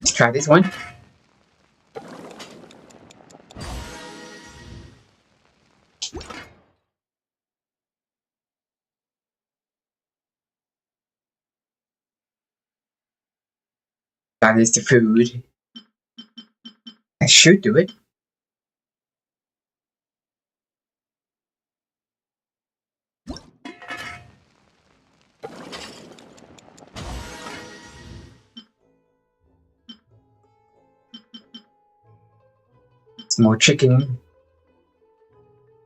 Let's try this one. That is the food. I should do it. Some more chicken.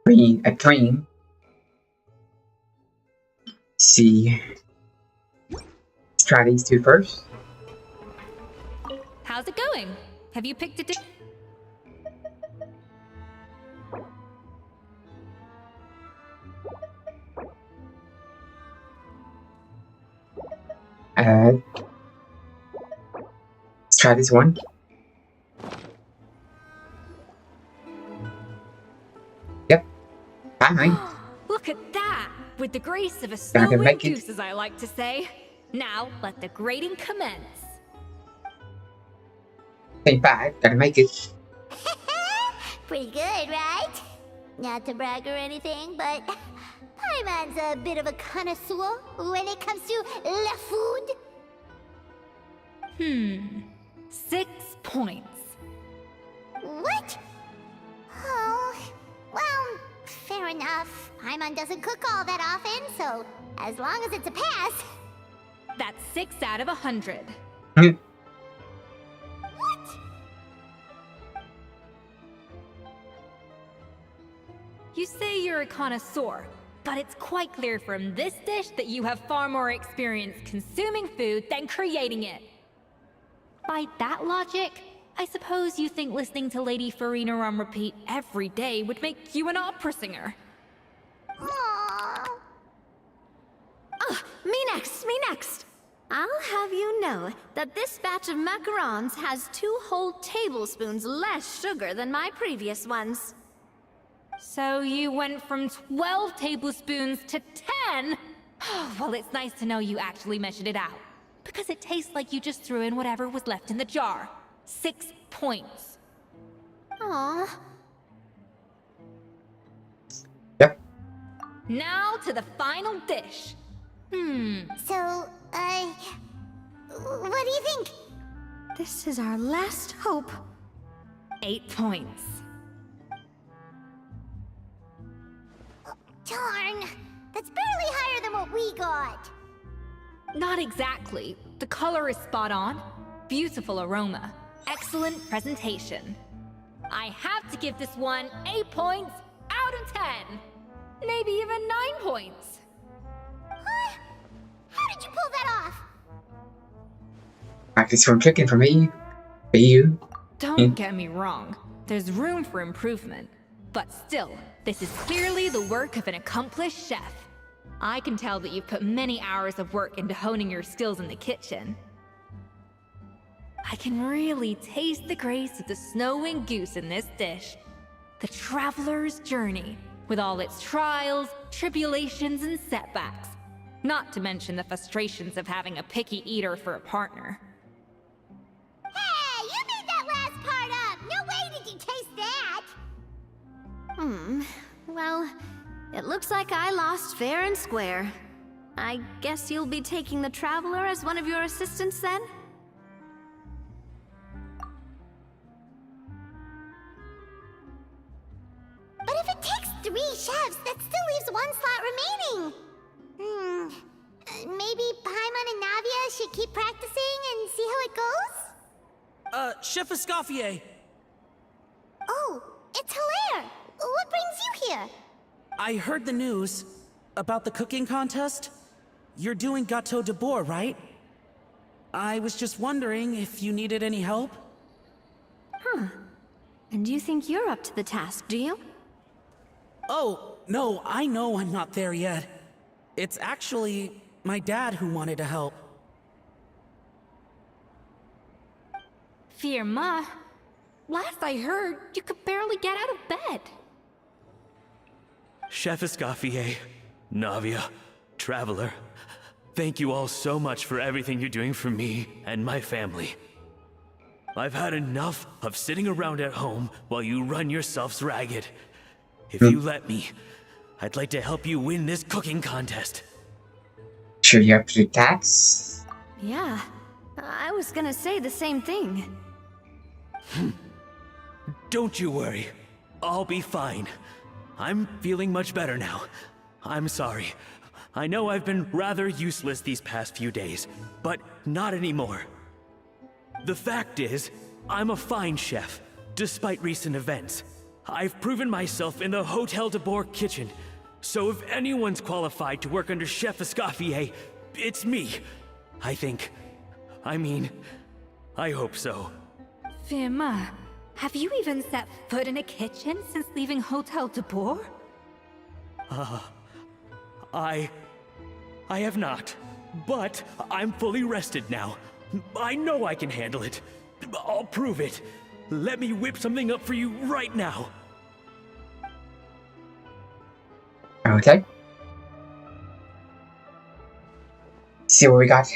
A cream. Let's see. Let's try these two first. How's it going? Have you picked a dish? Let's try this one. Yep. Fine. Look at that! With the grace of a Gotta snowy make it. goose, as I like to say. Now, let the grating commence. Ain't bad. Gotta make it. Pretty good, right? Not to brag or anything, but Paimon's a bit of a connoisseur when it comes to la food. 6 points. What? Oh, well, fair enough. Paimon doesn't cook all that often, so as long as it's a pass. That's 6 out of 100. What? You say you're a connoisseur, but it's quite clear from this dish that you have far more experience consuming food than creating it. By that logic, I suppose you think listening to Lady Farina on repeat every day would make you an opera singer. Aww. Me next, me next. I'll have you know that this batch of macarons has 2 whole tablespoons less sugar than my previous ones. So you went from 12 tablespoons to 10? Well, it's nice to know you actually measured it out. Because it tastes like you just threw in whatever was left in the jar. 6 points. Aww. Yep. Now to the final dish. So, what do you think? This is our last hope. 8 points. Darn, that's barely higher than what we got. Not exactly. The color is spot on. Beautiful aroma. Excellent presentation. I have to give this one 8 points out of 10. Maybe even 9 points. Huh? How did you pull that off? Practice from chicken for me. For you. Don't get me wrong. There's room for improvement. But still, this is clearly the work of an accomplished chef. I can tell that you've put many hours of work into honing your skills in the kitchen. I can really taste the grace of the snow-winged goose in this dish. The traveler's journey, with all its trials, tribulations, and setbacks. Not to mention the frustrations of having a picky eater for a partner. Hey, you made that last part up! No way did you taste that! Well, it looks like I lost fair and square. I guess you'll be taking the Traveler as one of your assistants then? But if it takes 3 chefs, that still leaves 1 slot remaining. Maybe Paimon and Navia should keep practicing and see how it goes? Chef Escoffier. Oh, it's Hilaire. What brings you here? I heard the news about the cooking contest. You're doing Gâteau de Bourg, right? I was just wondering if you needed any help. And you think you're up to the task, do you? Oh, no, I know I'm not there yet. It's actually my dad who wanted to help. Firma, last I heard, you could barely get out of bed. Chef Escoffier, Navia, Traveler, thank you all so much for everything you're doing for me and my family. I've had enough of sitting around at home while you run yourselves ragged. If you let me, I'd like to help you win this cooking contest. Sure you have to do tax? Yeah, I was gonna say the same thing. Don't you worry. I'll be fine. I'm feeling much better now. I'm sorry. I know I've been rather useless these past few days, but not anymore. The fact is, I'm a fine chef, despite recent events. I've proven myself in the Hotel de Bourg kitchen, so if anyone's qualified to work under Chef Escoffier, it's me. I think. I mean, I hope so. Firma, have you even set foot in a kitchen since leaving Hotel de Bourg? I have not, but I'm fully rested now. I know I can handle it. I'll prove it. Let me whip something up for you right now. Okay. See what we got.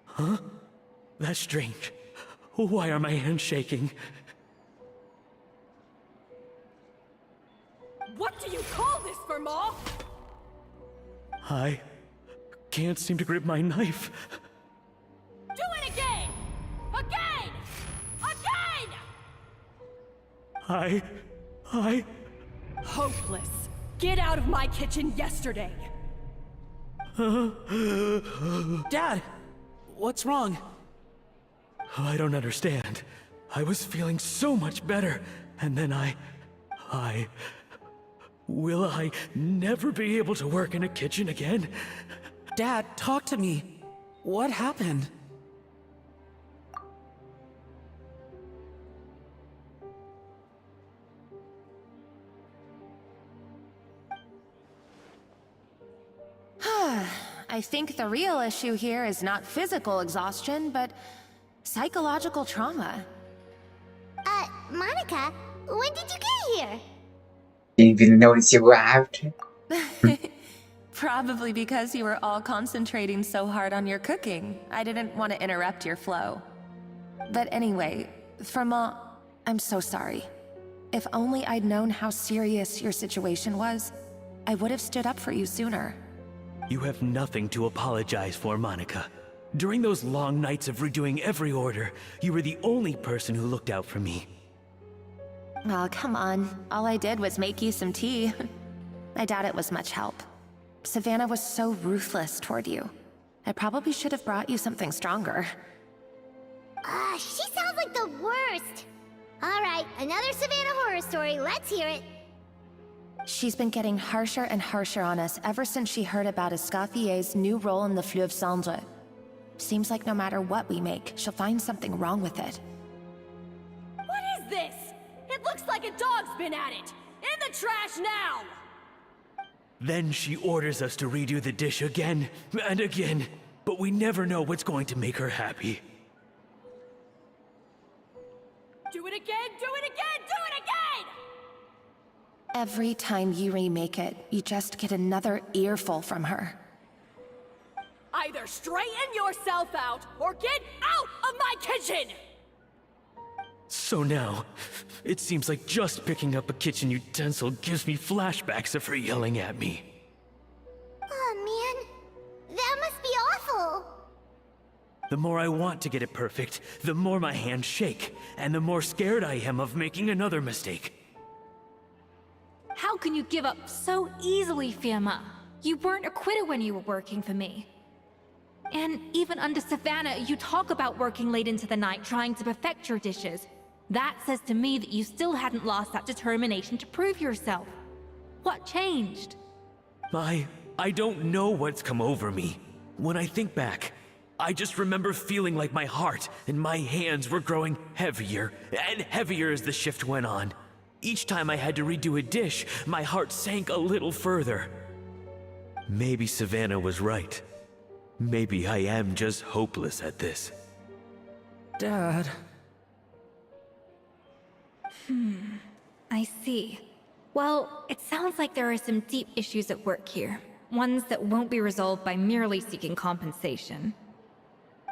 Huh? That's strange. Why are my hands shaking? What do you call this, Firma? I can't seem to grip my knife. Do it again! Again! Again! I... Hopeless. Get out of my kitchen yesterday. Dad, what's wrong? I don't understand. I was feeling so much better, and then Will I never be able to work in a kitchen again? Dad, talk to me. What happened? I think the real issue here is not physical exhaustion, but psychological trauma. Monica, when did you get here? Didn't even notice you arrived. Probably because you were all concentrating so hard on your cooking. I didn't want to interrupt your flow. But anyway, Firma, I'm so sorry. If only I'd known how serious your situation was, I would have stood up for you sooner. You have nothing to apologize for, Monica. During those long nights of redoing every order, you were the only person who looked out for me. Oh, come on. All I did was make you some tea. I doubt it was much help. Savannah was so ruthless toward you. I probably should have brought you something stronger. She sounds like the worst. Alright, another Savannah horror story, let's hear it. She's been getting harsher and harsher on us ever since she heard about Escoffier's new role in the Fleuve Cendre. Seems like no matter what we make, she'll find something wrong with it. What is this? It looks like a dog's been at it! In the trash now! Then she orders us to redo the dish again and again, but we never know what's going to make her happy. Do it again, do it again, do it again! Every time you remake it, you just get another earful from her. Either straighten yourself out, or get out of my kitchen! So now, it seems like just picking up a kitchen utensil gives me flashbacks of her yelling at me. Oh man, that must be awful. The more I want to get it perfect, the more my hands shake, and the more scared I am of making another mistake. How can you give up so easily, Firma? You weren't a quitter when you were working for me. And even under Savannah, you talk about working late into the night trying to perfect your dishes. That says to me that you still hadn't lost that determination to prove yourself. What changed? I don't know what's come over me. When I think back, I just remember feeling like my heart and my hands were growing heavier and heavier as the shift went on. Each time I had to redo a dish, my heart sank a little further. Maybe Savannah was right. Maybe I am just hopeless at this. Dad. I see. Well, it sounds like there are some deep issues at work here. Ones that won't be resolved by merely seeking compensation.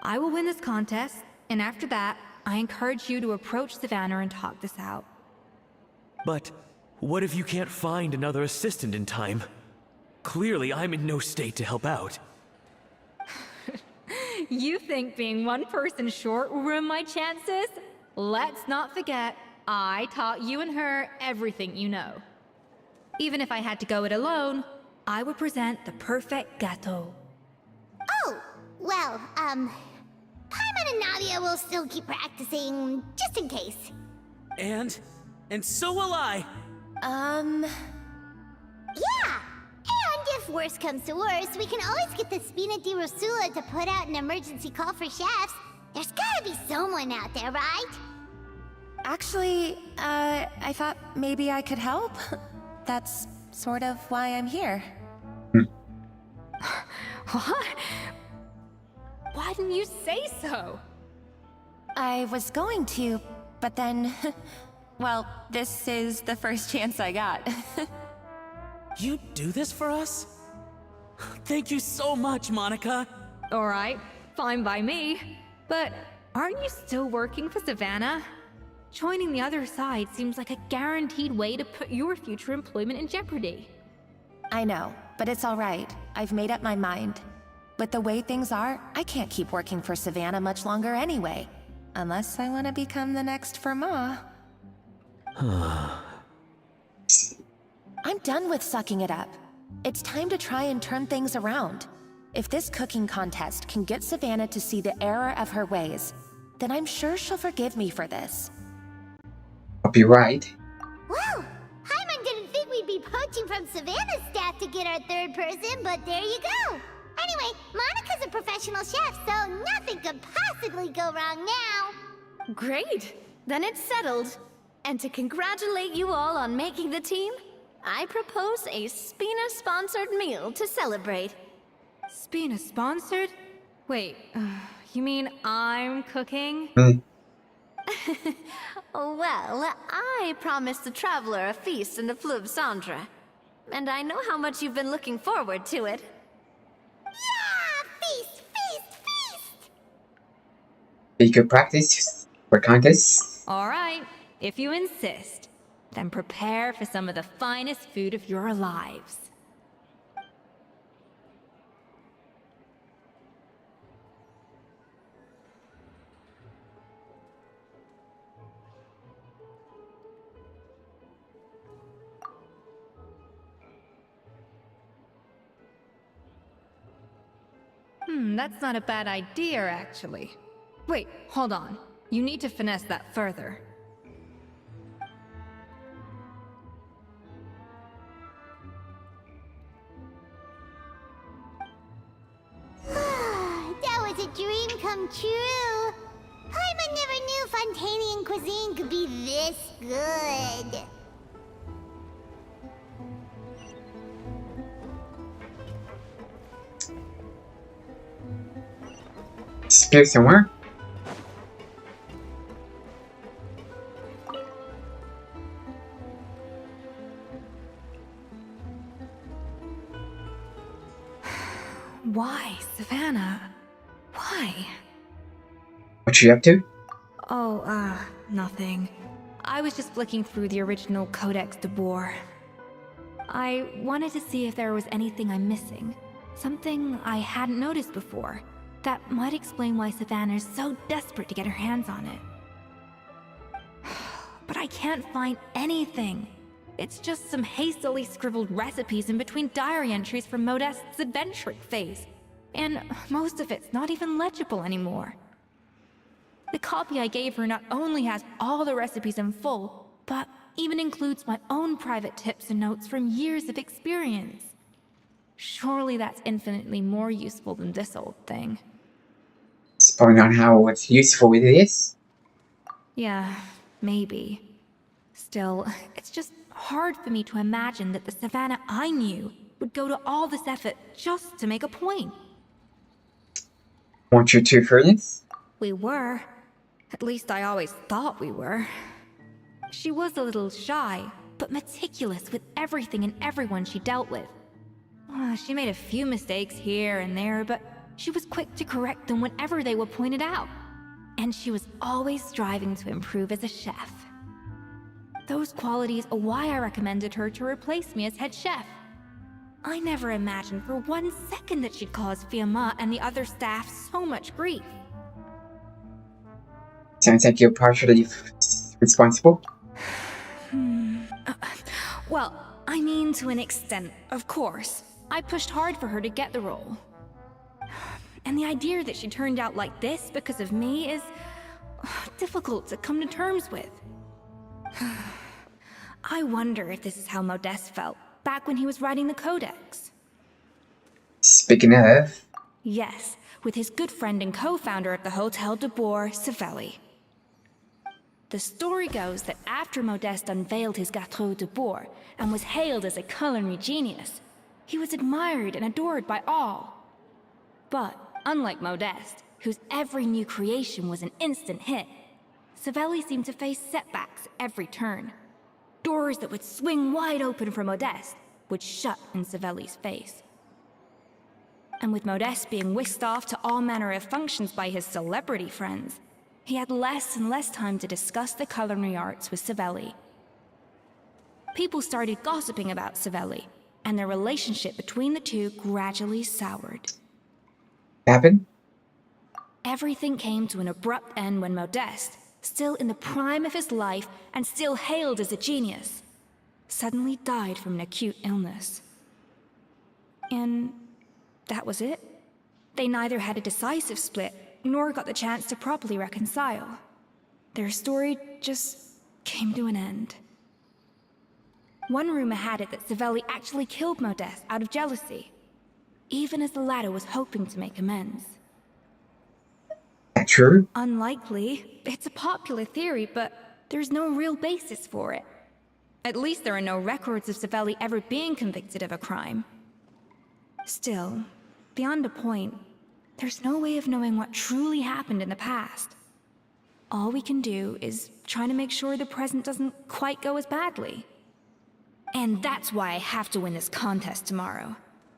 I will win this contest, and after that, I encourage you to approach Savannah and talk this out. But what if you can't find another assistant in time? Clearly, I'm in no state to help out. You think being one person short will ruin my chances? Let's not forget, I taught you and her everything you know. Even if I had to go it alone, I would present the perfect gâteau. Oh, well, Paimon and Nadia will still keep practicing, just in case. And so will I. Yeah! And if worse comes to worse, we can always get the Spina di Rosula to put out an emergency call for chefs. There's gotta be someone out there, right? Actually, I thought maybe I could help. That's sort of why I'm here. What? Why didn't you say so? I was going to, but then... well, this is the first chance I got. You do this for us? Thank you so much, Monica. Alright, fine by me. But aren't you still working for Savannah? Joining the other side seems like a guaranteed way to put your future employment in jeopardy. I know, but it's alright. I've made up my mind. With the way things are, I can't keep working for Savannah much longer anyway. Unless I want to become the next Firma. I'm done with sucking it up. It's time to try and turn things around. If this cooking contest can get Savannah to see the error of her ways, then I'm sure she'll forgive me for this. I'll be right. Well, Paimon didn't think we'd be poaching from Savannah's staff to get our third person, but there you go. Anyway, Monica's a professional chef, so nothing could possibly go wrong now. Great! Then it's settled. And to congratulate you all on making the team, I propose a Spina-sponsored meal to celebrate. Spina-sponsored? Wait, you mean I'm cooking? Well, I promised the Traveler a feast in the Fleuve Cendre. And I know how much you've been looking forward to it. Yeah! Feast, feast, feast! You could practice for contests. Alright, if you insist, then prepare for some of the finest food of your lives. That's not a bad idea, actually. Wait, hold on. You need to finesse that further. That was a dream come true. Paimon never knew Fontanian cuisine could be this good. Spear somewhere. Why, Savannah? Why? What you up to? Oh, nothing. I was just flicking through the original Codex de Boer. I wanted to see if there was anything I'm missing. Something I hadn't noticed before. That might explain why Savannah's so desperate to get her hands on it. But I can't find anything. It's just some hastily scribbled recipes in between diary entries from Modeste's adventuring phase. And most of it's not even legible anymore. The copy I gave her not only has all the recipes in full, but even includes my own private tips and notes from years of experience. Surely that's infinitely more useful than this old thing. Spelling on how what's useful with this? Yeah, maybe. Still, it's just hard for me to imagine that the Savannah I knew would go to all this effort just to make a point. Want you two friends? We were. At least I always thought we were. She was a little shy, but meticulous with everything and everyone she dealt with. She made a few mistakes here and there, but she was quick to correct them whenever they were pointed out. And she was always striving to improve as a chef. Those qualities are why I recommended her to replace me as head chef. I never imagined for 1 second that she'd cause Fiamma and the other staff so much grief. Sounds like you're partially responsible. Well, I mean to an extent, of course. I pushed hard for her to get the role. And the idea that she turned out like this because of me is difficult to come to terms with. I wonder if this is how Modeste felt back when he was writing the Codex. Speaking of... Yes, with his good friend and co-founder of the Hotel de Boer, Savelli. The story goes that after Modeste unveiled his Gâteau de Boer and was hailed as a culinary genius, he was admired and adored by all. But unlike Modeste, whose every new creation was an instant hit, Savelli seemed to face setbacks at every turn. Doors that would swing wide open for Modeste would shut in Savelli's face. And with Modeste being whisked off to all manner of functions by his celebrity friends, he had less and less time to discuss the culinary arts with Savelli. People started gossiping about Savelli, and their relationship between the two gradually soured. Happened? Everything came to an abrupt end when Modeste, still in the prime of his life and still hailed as a genius, suddenly died from an acute illness. And that was it. They neither had a decisive split, nor got the chance to properly reconcile. Their story just came to an end. One rumor had it that Savelli actually killed Modeste out of jealousy, even as the latter was hoping to make amends. That true? Unlikely. It's a popular theory, but there's no real basis for it. At least there are no records of Savelli ever being convicted of a crime. Still, beyond a point, there's no way of knowing what truly happened in the past. All we can do is try to make sure the present doesn't quite go as badly. And that's why I have to win this contest tomorrow.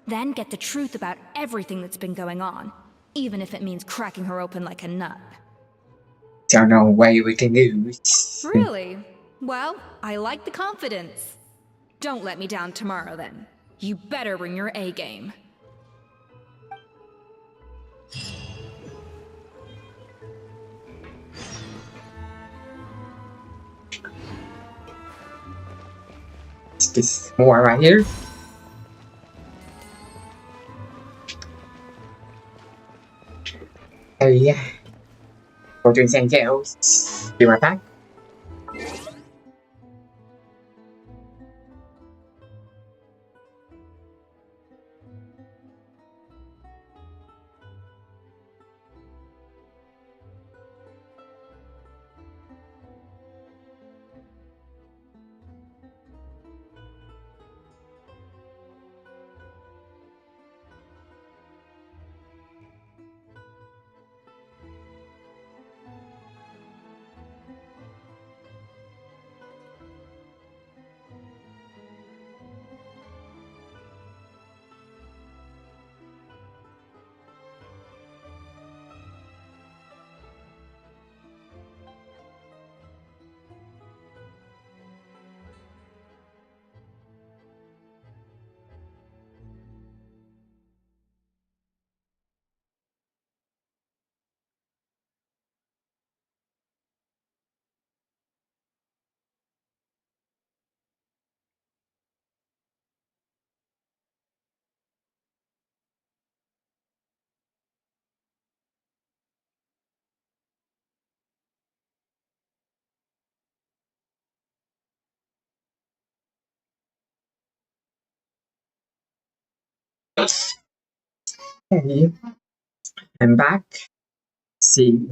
Then get the truth about everything that's been going on, even if it means cracking her open like a nut. Don't know what we can do. Really? Well, I like the confidence. Don't let me down tomorrow, then. You better bring your A game. This more right here. Hey, yeah. We're doing something else. Be right back. Hey, I'm back. See,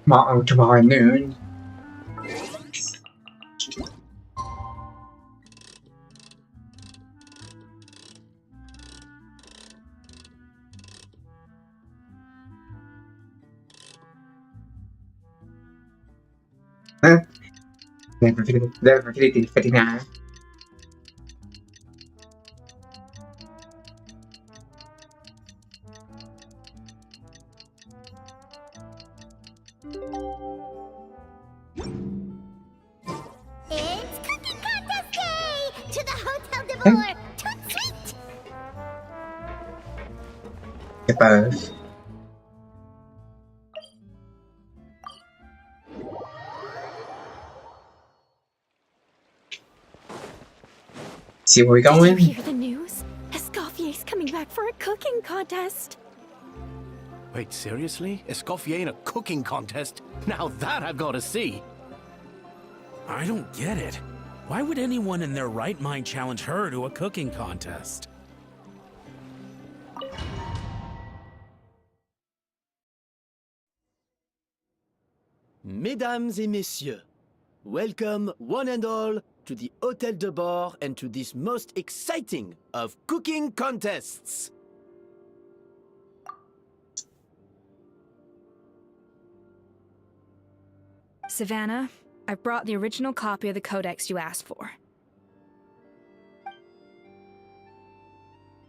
tomorrow noon. Level 59. It's cooking contest day! To the Hotel de Boer! Toot sweet! Above. See where we're Did you going? hear the news? Escoffier's coming back for a cooking contest. Wait, seriously? Escoffier in a cooking contest? Now that I've got to see. I don't get it. Why would anyone in their right mind challenge her to a cooking contest? Mesdames et messieurs, welcome one and all to the Hotel de Boer and to this most exciting of cooking contests. Savannah, I brought the original copy of the codex you asked for.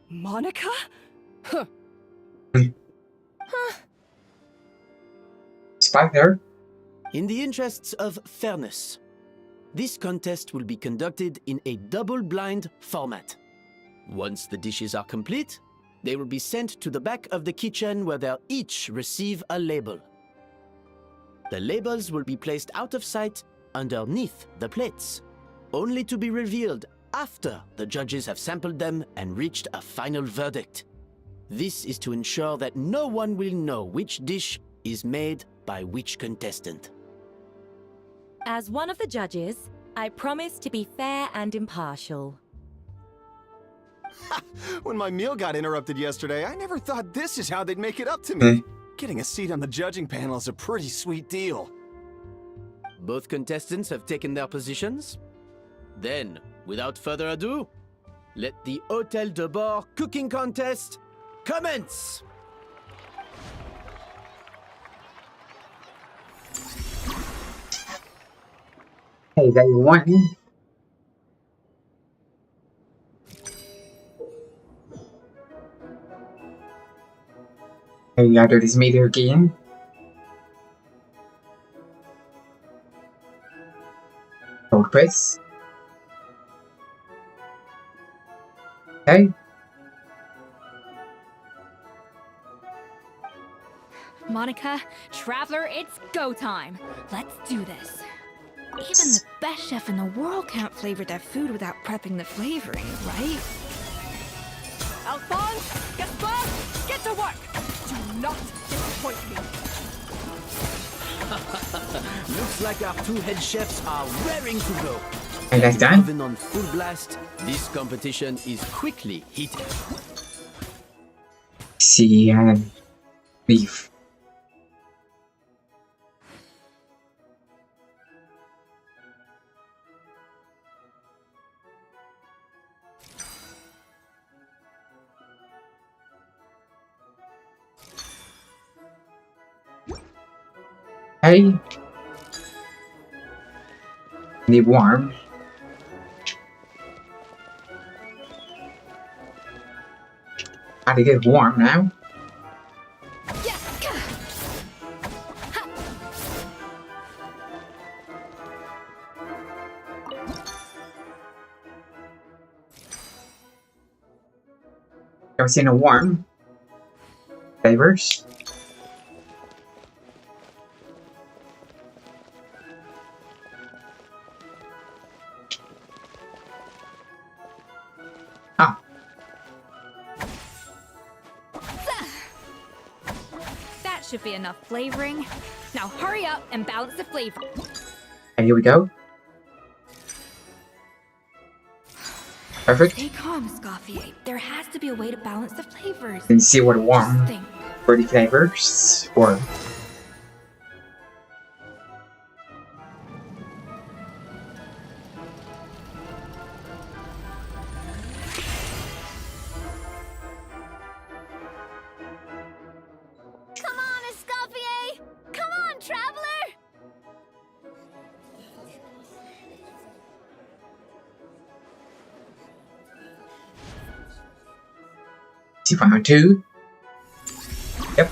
Monica? Huh. Spy there. In the interests of fairness, this contest will be conducted in a double-blind format. Once the dishes are complete, they will be sent to the back of the kitchen where they'll each receive a label. The labels will be placed out of sight underneath the plates, only to be revealed after the judges have sampled them and reached a final verdict. This is to ensure that no one will know which dish is made by which contestant. As one of the judges, I promise to be fair and impartial. When my meal got interrupted yesterday, I never thought this is how they'd make it up to me. Getting a seat on the judging panel is a pretty sweet deal. Both contestants have taken their positions. Then, without further ado, let the Hotel de Boer cooking contest commence! Hey, that you won. Hey, you gotta do this meter again. Oh, Chris. Hey. Monica, Traveler, it's go time. Let's do this. Even the best chef in the world can't flavor their food without prepping the flavoring, right? Alphonse, Gaspar, get to work! Do not disappoint me. Looks like our two head chefs are raring to go. Hey, that's done. Even on full blast, this competition is quickly heated. See, beef. Hey. Need warm. Gotta get warm now. Ever seen a warm flavors? That should be enough flavoring. Now hurry up and balance the flavor. And here we go. Perfect. Stay calm, Escoffier. There has to be a way to balance the flavors. And see what warm Just think. pretty flavors or Come on, Escoffier! Come on, Traveler! see round two. Yep.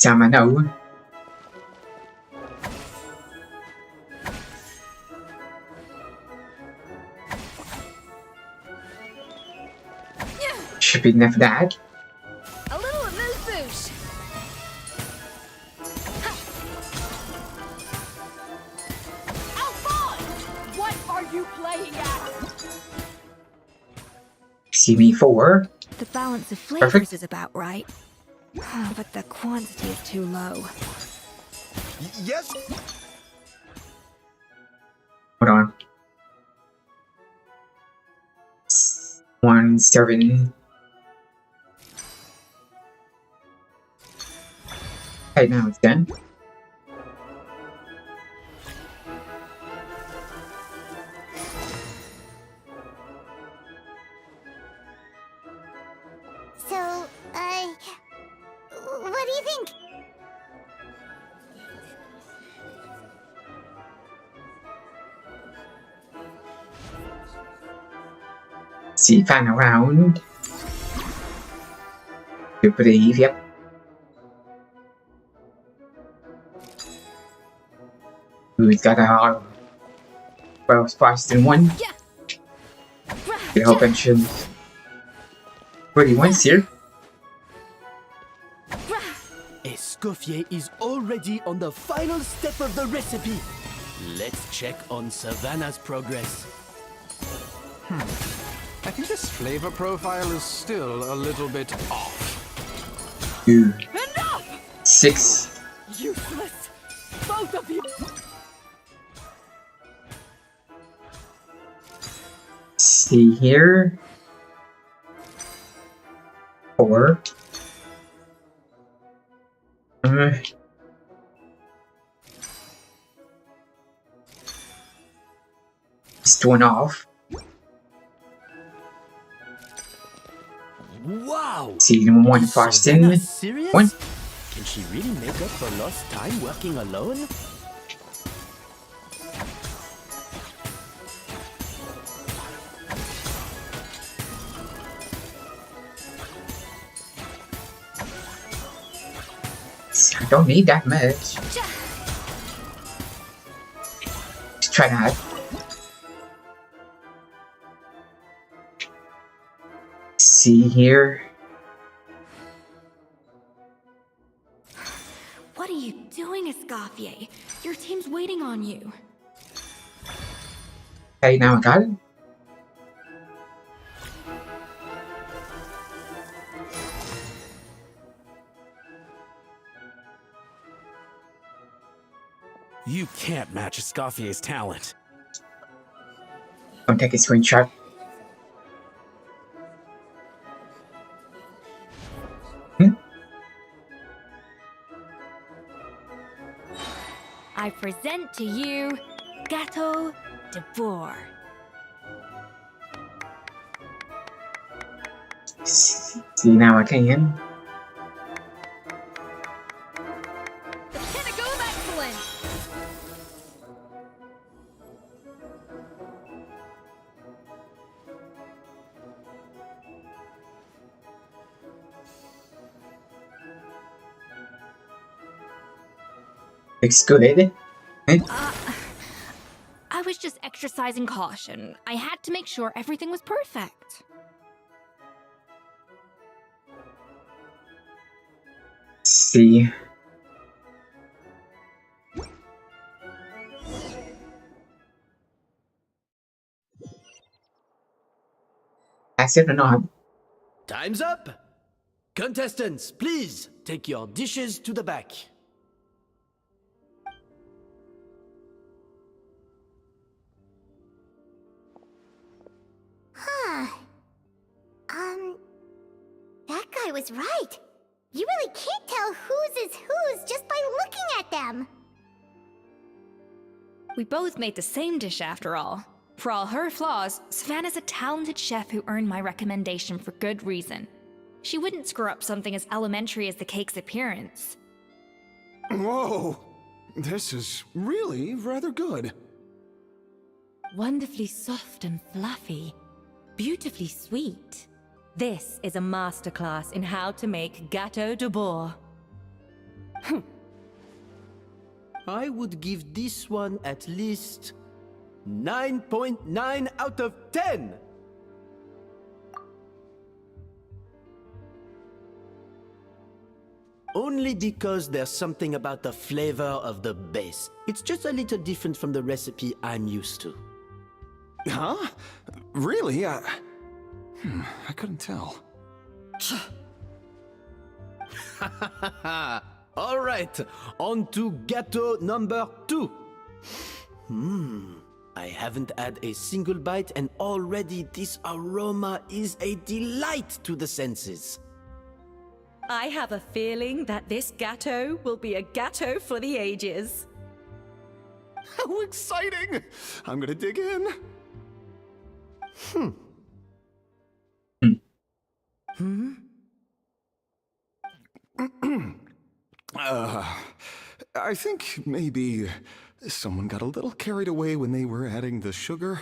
Each time I know. Should be enough of that. A little amuse-bouche. Alphonse! What are you playing at? CV4. The balance of flavors Perfect. is about right. But the quantity is too low. Yes? Hold on. 1, 7. Okay, now it's done. So, what do you think? See, fan around. You believe, yep. Who's got a well faster than one? Get a whole bunch of pretty ones here. Escoffier is already on the final step of the recipe. Let's check on Savannah's progress. I think this flavor profile is still a little bit off. 2, Enough! 6. Useless! Both of you! See here. 4. Just one off. Wow! See, one Is fast Savannah in. serious? 1. Can she really make up for lost time working alone? I don't need that much. Let's try that. See here. What are you doing, Escoffier? Your team's waiting on you. Okay, now I got it. You can't match Escoffier's talent. I'm taking a screenshot. I present to you Gâteau de Bourg. See, now I can. The pinnacle of excellence. Looks good. I was just exercising caution. I had to make sure everything was perfect. See. That's it or not? Time's up! Contestants, please take your dishes to the back. Huh. That guy was right. You really can't tell whose is whose just by looking at them. We both made the same dish after all. For all her flaws, Savannah's a talented chef who earned my recommendation for good reason. She wouldn't screw up something as elementary as the cake's appearance. Whoa! This is really rather good. Wonderfully soft and fluffy. Beautifully sweet. This is a masterclass in how to make Gâteau de Bourg. I would give this one at least 9.9 out of 10. Only because there's something about the flavor of the base. It's just a little different from the recipe I'm used to. Huh? Really? I couldn't tell. All right, on to gâteau number 2. I haven't had a single bite and already this aroma is a delight to the senses. I have a feeling that this gâteau will be a gâteau for the ages. How exciting! I'm gonna dig in. I think maybe someone got a little carried away when they were adding the sugar.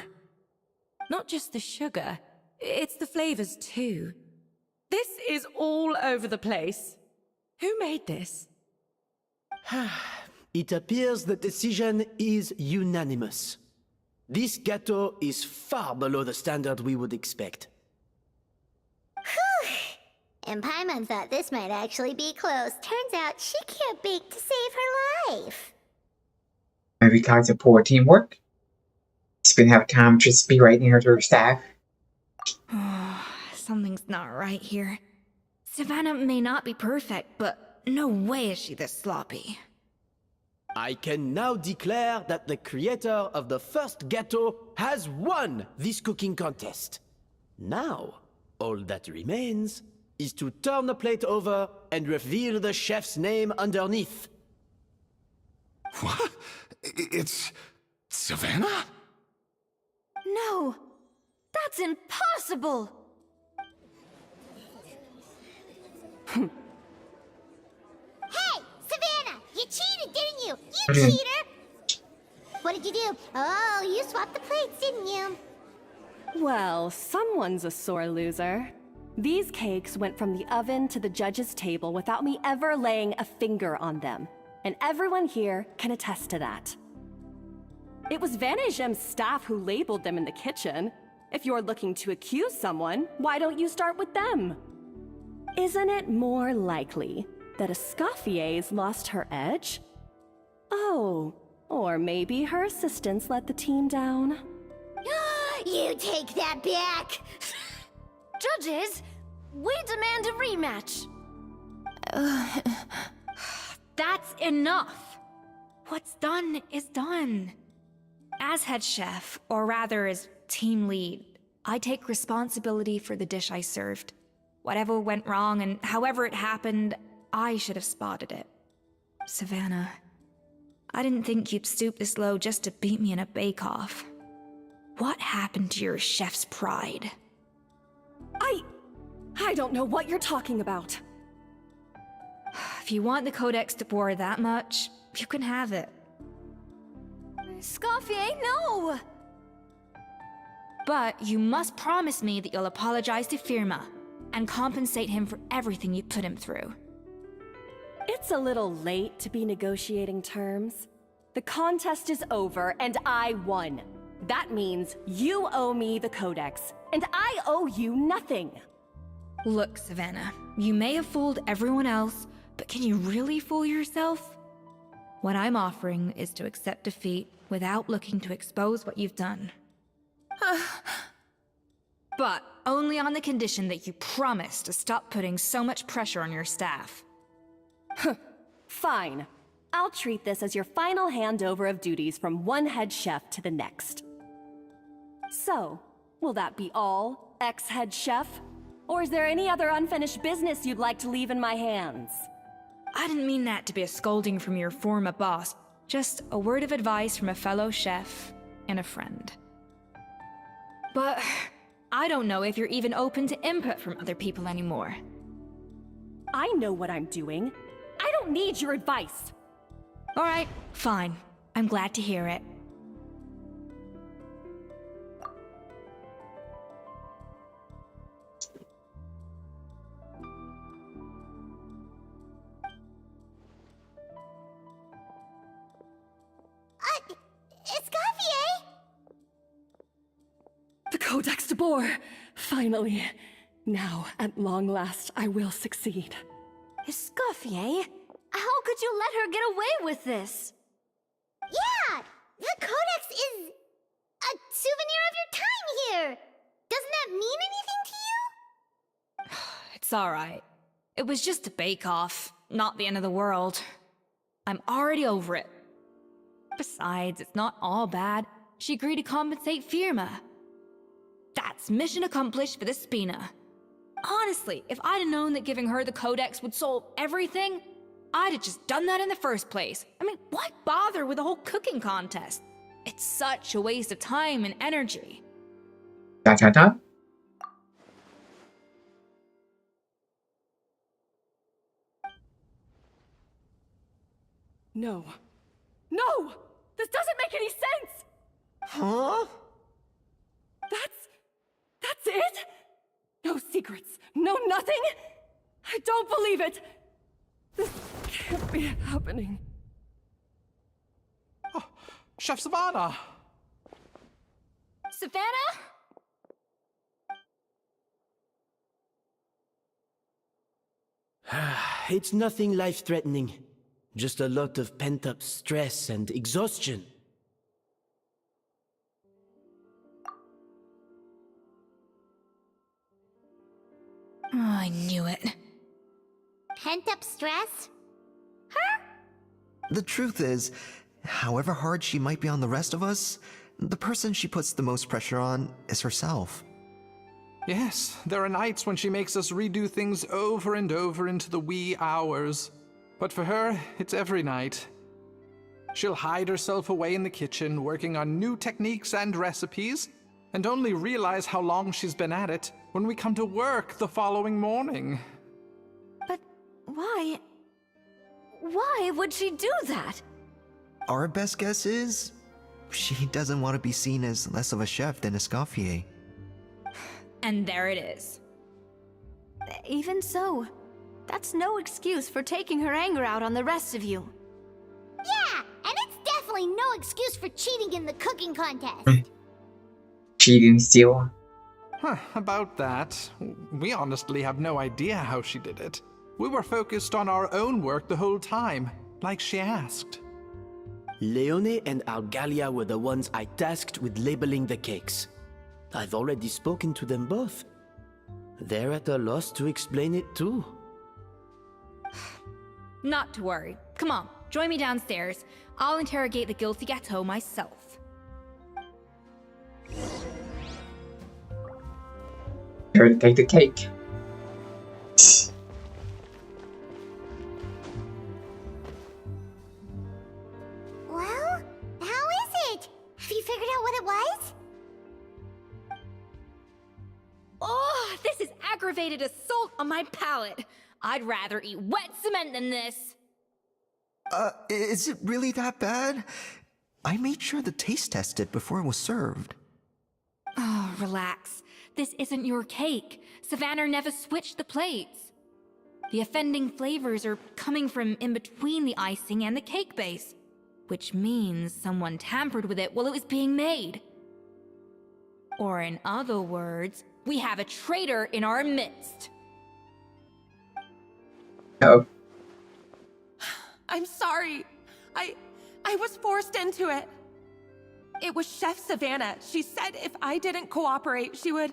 Not just the sugar, it's the flavors too. This is all over the place. Who made this? It appears the decision is unanimous. This gâteau is far below the standard we would expect. Whew! And Paimon thought this might actually be close. Turns out she can't bake to save her life. Maybe because of poor teamwork? She's been having time just be writing her to her staff. Something's not right here. Savannah may not be perfect, but no way is she this sloppy. I can now declare that the creator of the first gâteau has won this cooking contest. Now, all that remains is to turn the plate over and reveal the chef's name underneath. What? It's Savannah? No! That's impossible! Hey, Savannah! You cheated, didn't you? You cheater! What did you do? Oh, you swapped the plates, didn't you? Well, someone's a sore loser. These cakes went from the oven to the judge's table without me ever laying a finger on them. And everyone here can attest to that. It was Vanishem's staff who labeled them in the kitchen. If you're looking to accuse someone, why don't you start with them? Isn't it more likely that Escoffier's lost her edge? Oh, or maybe her assistants let the team down. You take that back! Judges, we demand a rematch. That's enough! What's done is done. As head chef, or rather as team lead, I take responsibility for the dish I served. Whatever went wrong and however it happened, I should have spotted it. Savannah, I didn't think you'd stoop this low just to beat me in a bake-off. What happened to your chef's pride? I don't know what you're talking about. If you want the Codex de Boer that much, you can have it. Scoffier, no! But you must promise me that you'll apologize to Firma and compensate him for everything you put him through. It's a little late to be negotiating terms. The contest is over and I won. That means you owe me the Codex, and I owe you nothing. Look, Savannah, you may have fooled everyone else, but can you really fool yourself? What I'm offering is to accept defeat without looking to expose what you've done. But only on the condition that you promise to stop putting so much pressure on your staff. Fine. I'll treat this as your final handover of duties from one head chef to the next. So, will that be all, ex-head chef? Or is there any other unfinished business you'd like to leave in my hands? I didn't mean that to be a scolding from your former boss, just a word of advice from a fellow chef and a friend. But I don't know if you're even open to input from other people anymore. I know what I'm doing. I don't need your advice. All right, fine. I'm glad to hear it. Dabor! Finally. Now, at long last, I will succeed. Escoffier? How could you let her get away with this? Yeah! The Codex is a souvenir of your time here! Doesn't that mean anything to you? It's alright. It was just a bake-off, not the end of the world. I'm already over it. Besides, it's not all bad. She agreed to compensate Firma. That's mission accomplished for the Spina. Honestly, if I'd have known that giving her the Codex would solve everything, I'd have just done that in the first place. I mean, why bother with the whole cooking contest? It's such a waste of time and energy. Da. No. No! This doesn't make any sense! Huh? That's it? No secrets, no nothing? I don't believe it! This can't be happening. Oh, Chef Savannah! Savannah? It's nothing life-threatening. Just a lot of pent-up stress and exhaustion. Oh, I knew it. Pent-up stress? The truth is, however hard she might be on the rest of us, the person she puts the most pressure on is herself. Yes, there are nights when she makes us redo things over and over into the wee hours. But for her, it's every night. She'll hide herself away in the kitchen, working on new techniques and recipes, and only realize how long she's been at it when we come to work the following morning. But why? Why would she do that? Our best guess is, she doesn't want to be seen as less of a chef than Escoffier. And there it is. Even so, that's no excuse for taking her anger out on the rest of you. Yeah, and it's definitely no excuse for cheating in the cooking contest. Cheating still. About that, we honestly have no idea how she did it. We were focused on our own work the whole time, like she asked. Leone and Algalia were the ones I tasked with labeling the cakes. I've already spoken to them both. They're at a loss to explain it too. Not to worry. Come on, join me downstairs. I'll interrogate the guilty gâteau myself. Here to take the cake. Well, how is it? Have you figured out what it was? Oh, this is aggravated assault on my palate. I'd rather eat wet cement than this. Is it really that bad? I made sure to taste test it before it was served. Oh, relax. This isn't your cake. Savannah never switched the plates. The offending flavors are coming from in between the icing and the cake base, which means someone tampered with it while it was being made. Or in other words, we have a traitor in our midst. Oh. I'm sorry. I was forced into it. It was Chef Savannah. She said if I didn't cooperate, she would...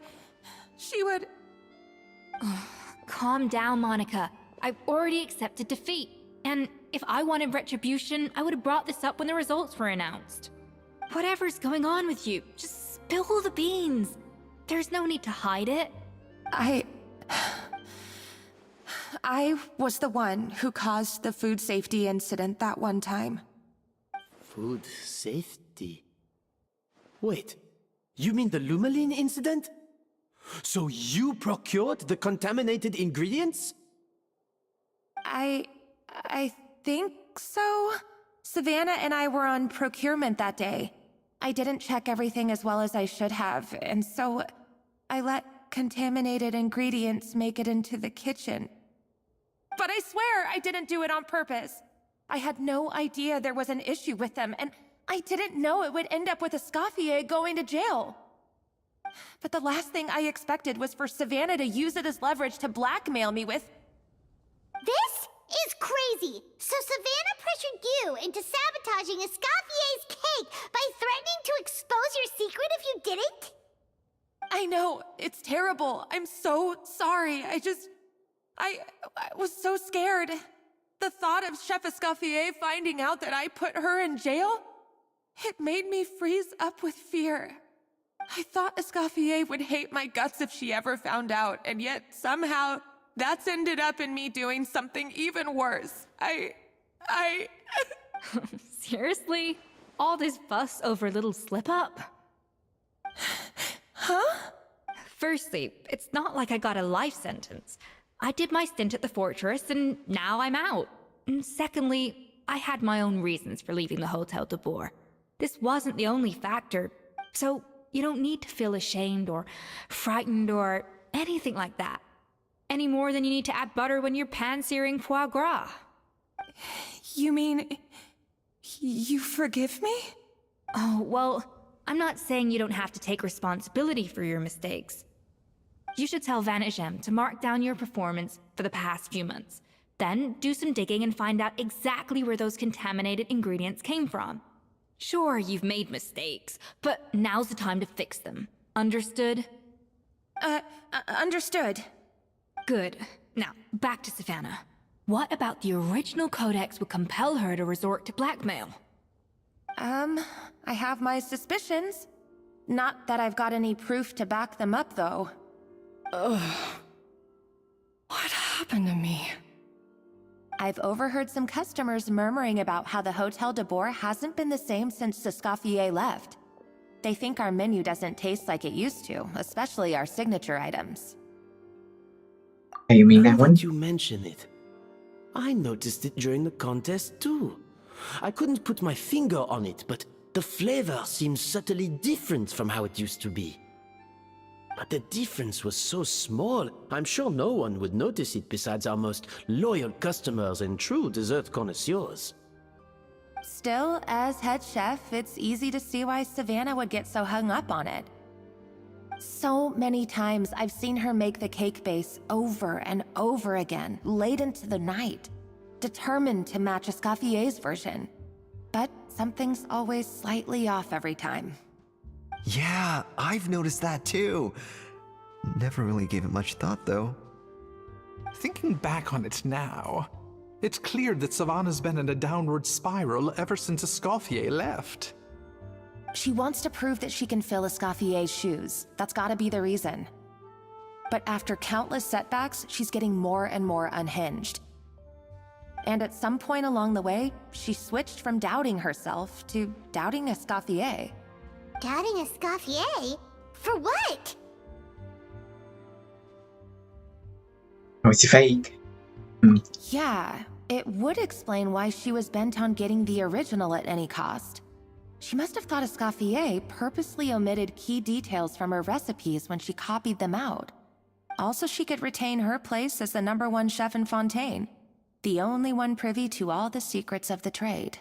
Calm down, Monica. I've already accepted defeat. And if I wanted retribution, I would have brought this up when the results were announced. Whatever's going on with you, just spill the beans. There's no need to hide it. I was the one who caused the food safety incident that one time. Food safety? Wait, you mean the Lumaline incident? So you procured the contaminated ingredients? I think so. Savannah and I were on procurement that day. I didn't check everything as well as I should have, and so I let contaminated ingredients make it into the kitchen. But I swear I didn't do it on purpose. I had no idea there was an issue with them, and I didn't know it would end up with Escoffier going to jail. But the last thing I expected was for Savannah to use it as leverage to blackmail me with... This is crazy! So Savannah pressured you into sabotaging Escoffier's cake by threatening to expose your secret if you didn't? I know, it's terrible. I'm so sorry. I was so scared. The thought of Chef Escoffier finding out that I put her in jail, it made me freeze up with fear. I thought Escoffier would hate my guts if she ever found out, and yet somehow that's ended up in me doing something even worse. Seriously? All this fuss over a little slip-up? Huh? Firstly, it's not like I got a life sentence. I did my stint at the fortress, and now I'm out. And secondly, I had my own reasons for leaving the Hotel de Boer. This wasn't the only factor, so you don't need to feel ashamed or frightened or anything like that. Any more than you need to add butter when you're pan-searing foie gras. You mean... you forgive me? Oh, well, I'm not saying you don't have to take responsibility for your mistakes. You should tell Vanagem to mark down your performance for the past few months. Then do some digging and find out exactly where those contaminated ingredients came from. Sure, you've made mistakes, but now's the time to fix them. Understood? Understood. Good. Now, back to Savannah. What about the original codex would compel her to resort to blackmail? I have my suspicions. Not that I've got any proof to back them up, though. Ugh. What happened to me? I've overheard some customers murmuring about how the Hotel de Boer hasn't been the same since Escoffier left. They think our menu doesn't taste like it used to, especially our signature items. You mean that Now one? that you mention it, I noticed it during the contest too. I couldn't put my finger on it, but the flavor seems subtly different from how it used to be. But the difference was so small, I'm sure no one would notice it besides our most loyal customers and true dessert connoisseurs. Still, as head chef, it's easy to see why Savannah would get so hung up on it. So many times I've seen her make the cake base over and over again, late into the night, determined to match Escoffier's version. But something's always slightly off every time. Yeah, I've noticed that too. Never really gave it much thought, though. Thinking back on it now, it's clear that Savannah's been in a downward spiral ever since Escoffier left. She wants to prove that she can fill Escoffier's shoes. That's gotta be the reason. But after countless setbacks, she's getting more and more unhinged. And at some point along the way, she switched from doubting herself to doubting Escoffier. Doubting Escoffier? For what? Oh, it's fake. Yeah, it would explain why she was bent on getting the original at any cost. She must have thought Escoffier purposely omitted key details from her recipes when she copied them out. Also, she could retain her place as the #1 chef in Fontaine, the only one privy to all the secrets of the trade.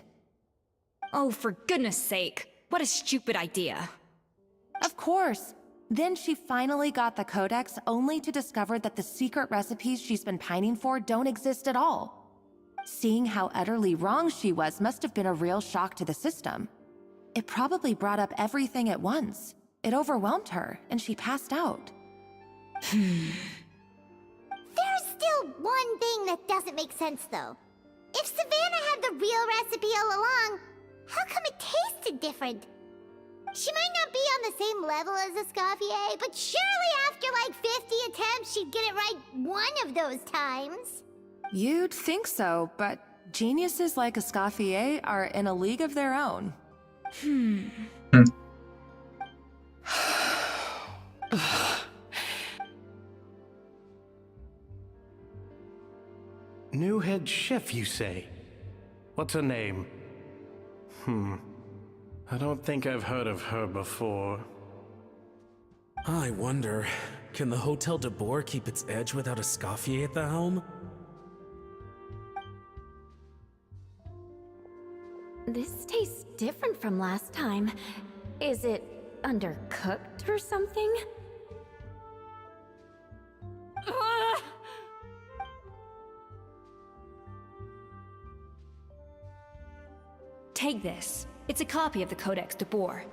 Oh, for goodness sake. What a stupid idea. Of course. Then she finally got the codex only to discover that the secret recipes she's been pining for don't exist at all. Seeing how utterly wrong she was must have been a real shock to the system. It probably brought up everything at once. It overwhelmed her, and she passed out. There's still one thing that doesn't make sense, though. If Savannah had the real recipe all along, how come it tasted different? She might not be on the same level as Escoffier, but surely after like 50 attempts, she'd get it right one of those times. You'd think so, but geniuses like Escoffier are in a league of their own. New head chef, you say? What's her name? I don't think I've heard of her before. I wonder, can the Hotel de Boer keep its edge without Escoffier at the helm? This tastes different from last time. Is it undercooked or something? Take this. It's a copy of the Codex de Boer.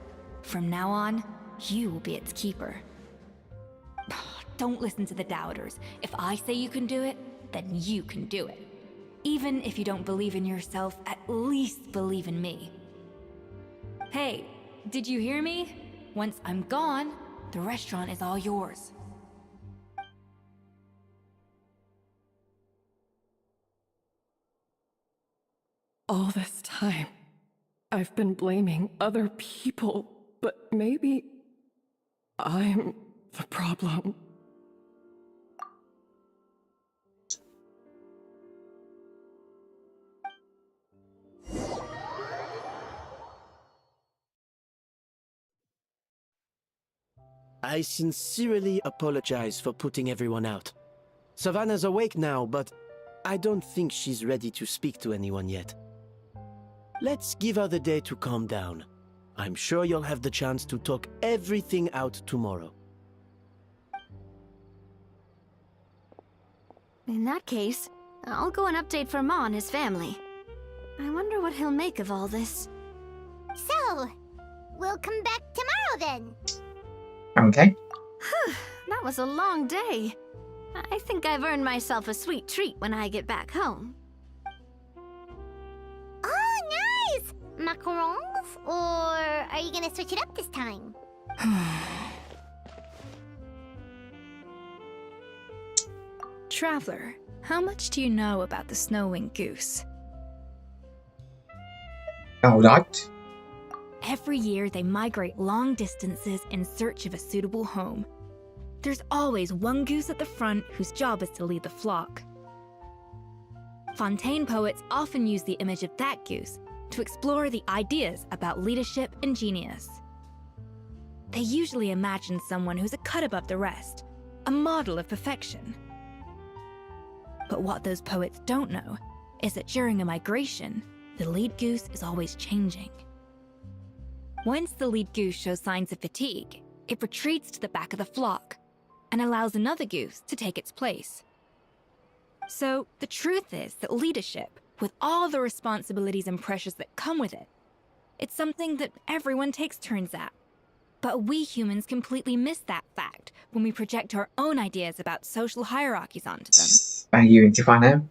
From now on, you will be its keeper. Don't listen to the doubters. If I say you can do it, then you can do it. Even if you don't believe in yourself, at least believe in me. Hey, did you hear me? Once I'm gone, the restaurant is all yours. All this time, I've been blaming other people, but maybe I'm the problem. I sincerely apologize for putting everyone out. Savannah's awake now, but I don't think she's ready to speak to anyone yet. Let's give her the day to calm down. I'm sure you'll have the chance to talk everything out tomorrow. In that case, I'll go and update for Ma and his family. I wonder what he'll make of all this. So, we'll come back tomorrow then. Okay. That was a long day. I think I've earned myself a sweet treat when I get back home. Oh, nice! Macarons? Or are you gonna switch it up this time? Traveler, how much do you know about the snow-winged goose? A lot. Every year, they migrate long distances in search of a suitable home. There's always one goose at the front whose job is to lead the flock. Fontaine poets often use the image of that goose to explore the ideas about leadership and genius. They usually imagine someone who's a cut above the rest, a model of perfection. But what those poets don't know is that during a migration, the lead goose is always changing. Once the lead goose shows signs of fatigue, it retreats to the back of the flock and allows another goose to take its place. So the truth is that leadership, with all the responsibilities and pressures that come with it, it's something that everyone takes turns at. But we humans completely miss that fact when we project our own ideas about social hierarchies onto them. Are you into fun?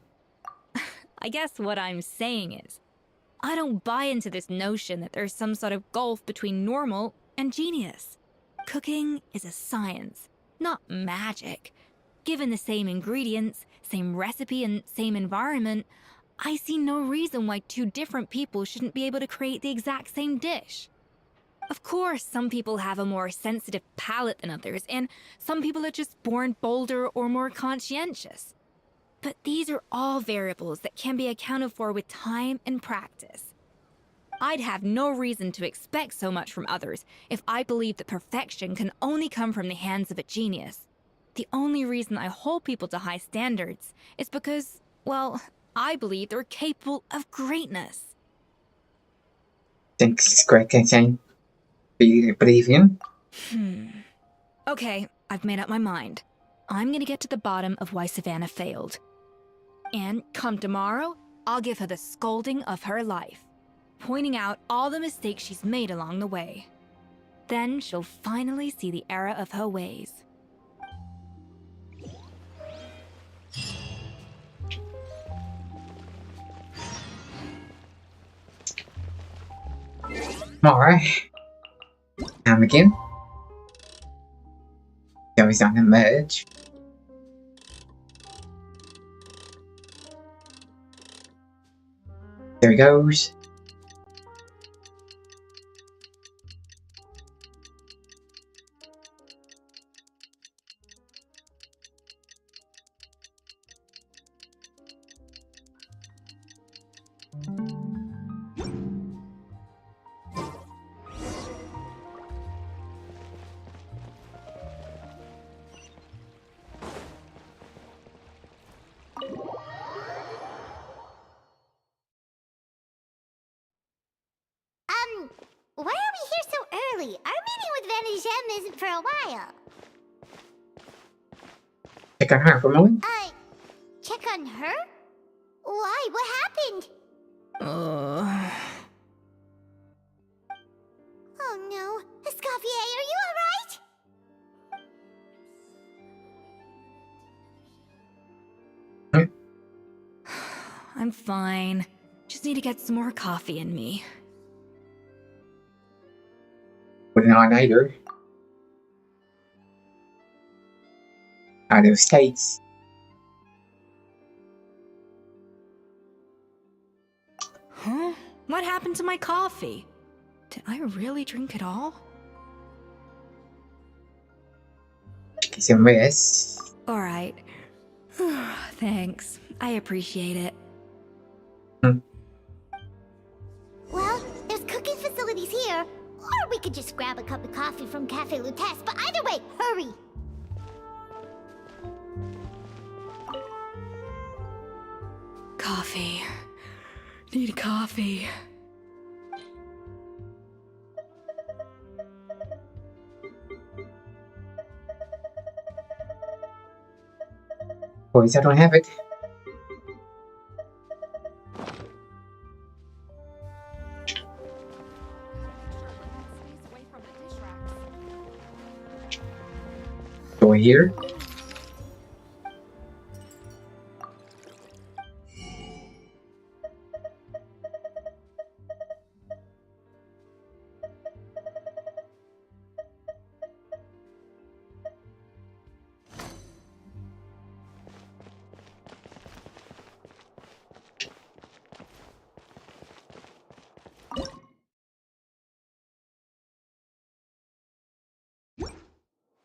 I guess what I'm saying is, I don't buy into this notion that there's some sort of gulf between normal and genius. Cooking is a science, not magic. Given the same ingredients, same recipe, and same environment, I see no reason why two different people shouldn't be able to create the exact same dish. Of course, some people have a more sensitive palate than others, and some people are just born bolder or more conscientious. But these are all variables that can be accounted for with time and practice. I'd have no reason to expect so much from others if I believed that perfection can only come from the hands of a genius. The only reason I hold people to high standards is because, well, I believe they're capable of greatness. Thanks, Greg and Shane. Believe him? Okay, I've made up my mind. I'm gonna get to the bottom of why Savannah failed. And come tomorrow, I'll give her the scolding of her life, pointing out all the mistakes she's made along the way. Then she'll finally see the error of her ways. Alright. And again. Goes on the merge. There he goes. isn't for a while. Check on her for a moment. Check on her? Why? What happened? Oh no. Escoffier, are you alright? I'm fine. Just need to get some more coffee in me. With an all-nighter. Out of states. Huh? What happened to my coffee? Did I really drink it all? Get some rest. Alright. Thanks. I appreciate it. Well, there's cooking facilities here. Or we could just grab a cup of coffee from Cafe Lutece, but either way, hurry! Coffee. Need coffee. Boys, I don't have it. Go here.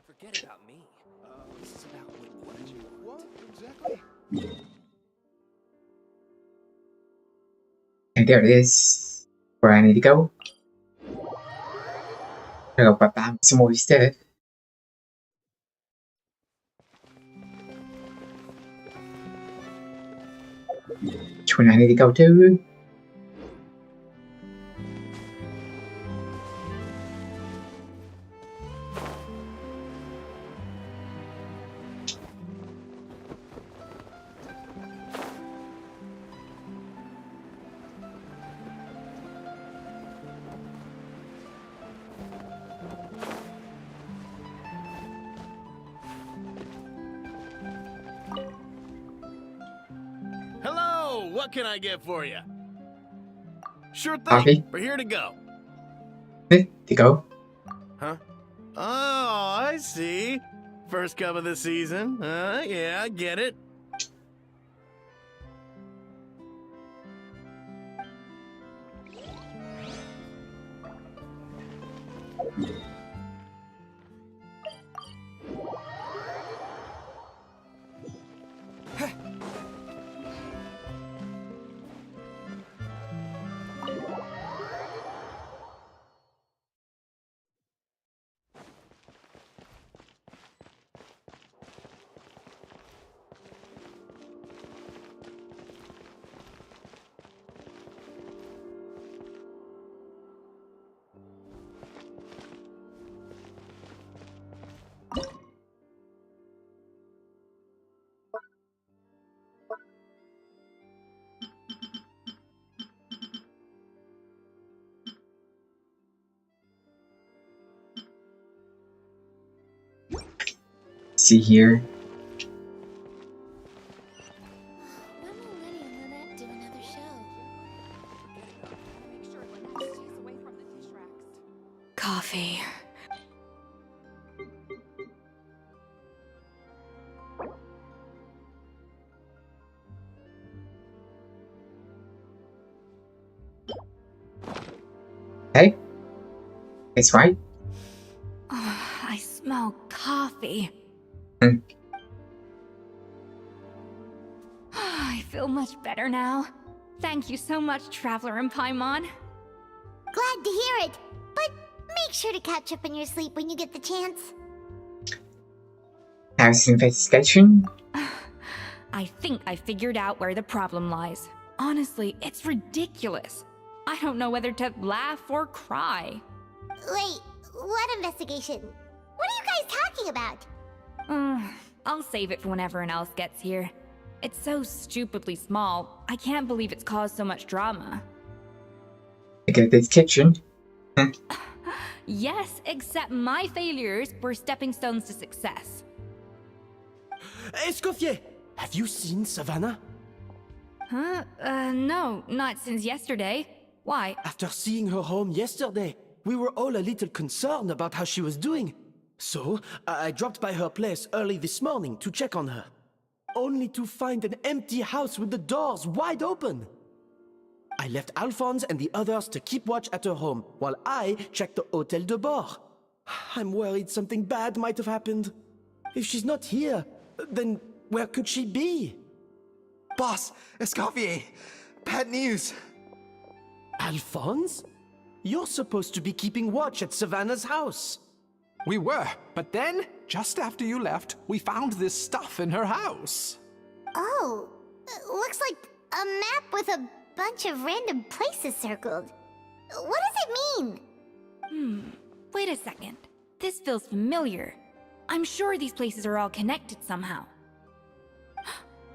Forget about me. This is about what you want. What exactly? And there it is. Where I need to go. I'll go buy some more stuff. Which one I need to go to? Hello, what can I get for you? Sure thing. Coffee? We're here to go. To go. Huh? Oh, I see. First cup of the season. Yeah, I get it. See here. When will Lenny and Lynette do another show? Coffee. Hey. It's right. I smell coffee. I feel much better now. Thank you so much, Traveler and Paimon. Glad to hear it. But make sure to catch up in your sleep when you get the chance. How's the investigation? I think I figured out where the problem lies. Honestly, it's ridiculous. I don't know whether to laugh or cry. Wait, what investigation? guys talking about? I'll save it for when everyone else gets here. It's so stupidly small. I can't believe it's caused so much drama. Look at this kitchen. Yes, except my failures were stepping stones to success. Escoffier, have you seen Savannah? Huh? No, not since yesterday. Why? After seeing her home yesterday, we were all a little concerned about how she was doing. So, I dropped by her place early this morning to check on her. Only to find an empty house with the doors wide open. I left Alphonse and the others to keep watch at her home, while I checked the Hotel de Bord. I'm worried something bad might have happened. If she's not here, then where could she be? Boss, Escoffier, bad news. Alphonse? You're supposed to be keeping watch at Savannah's house. We were, but then, just after you left, we found this stuff in her house. Oh, looks like a map with a bunch of random places circled. What does it mean? Wait a second. This feels familiar. I'm sure these places are all connected somehow.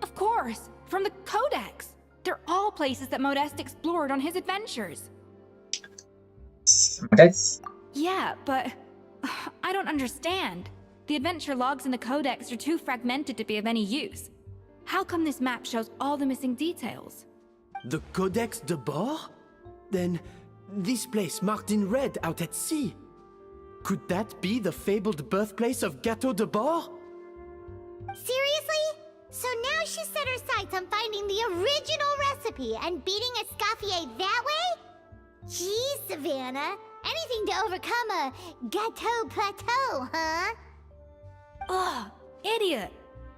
Of course, from the Codex. They're all places that Modeste explored on his adventures. Modeste? Yeah, but I don't understand. The adventure logs in the Codex are too fragmented to be of any use. How come this map shows all the missing details? The Codex de Bord? Then, this place marked in red out at sea. Could that be the fabled birthplace of Gâteau de Bord? Seriously? So now she set her sights on finding the original recipe and beating Escoffier that way? Geez, Savannah. Anything to overcome a Gâteau plateau, huh? Ugh, idiot!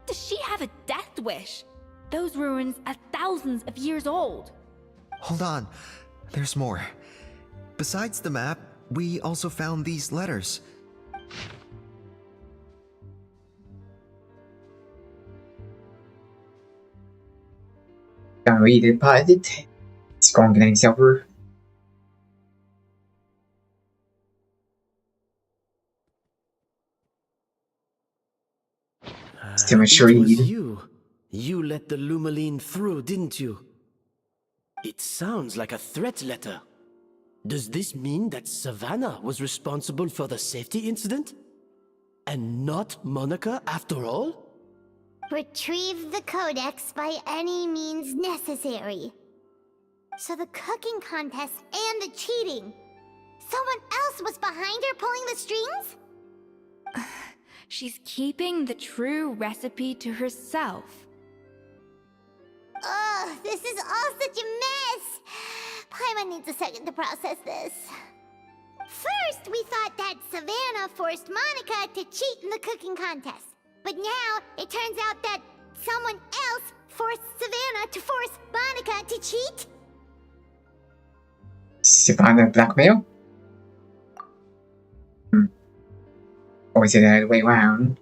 Does she have a death wish? Those ruins are thousands of years old. Hold on, there's more. Besides the map, we also found these letters. Can read it, but it's going to silver. Still much It was read. you. You let the Lumaline through, didn't you? It sounds like a threat letter. Does this mean that Savannah was responsible for the safety incident? And not Monica after all? Retrieve the Codex by any means necessary. So the cooking contest and the cheating. Someone else was behind her pulling the strings? She's keeping the true recipe to herself. Ugh, this is all such a mess. Paimon needs a second to process this. First, we thought that Savannah forced Monica to cheat in the cooking contest. But now, it turns out that someone else forced Savannah to force Monica to cheat? Savannah blackmail? Or is it the other way around?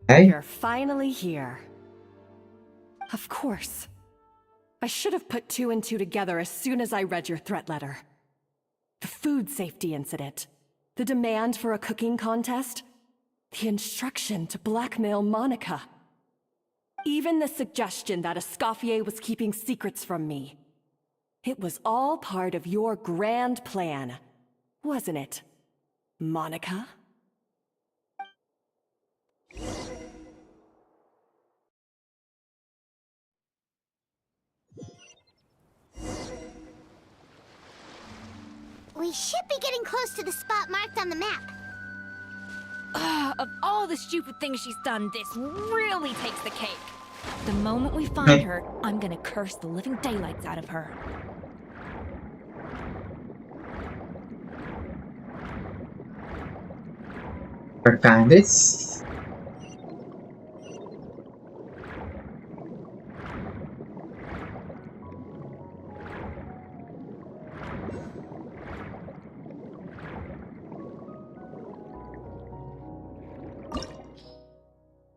Hey? You're finally here. Of course. I should have put two and two together as soon as I read your threat letter. The food safety incident. The demand for a cooking contest. The instruction to blackmail Monica. Even the suggestion that Escoffier was keeping secrets from me. It was all part of your grand plan, wasn't it, Monica? We should be getting close to the spot marked on the map. Of all the stupid things she's done, this really takes the cake. The moment we find her, I'm gonna curse the living daylights out of her. Or found this?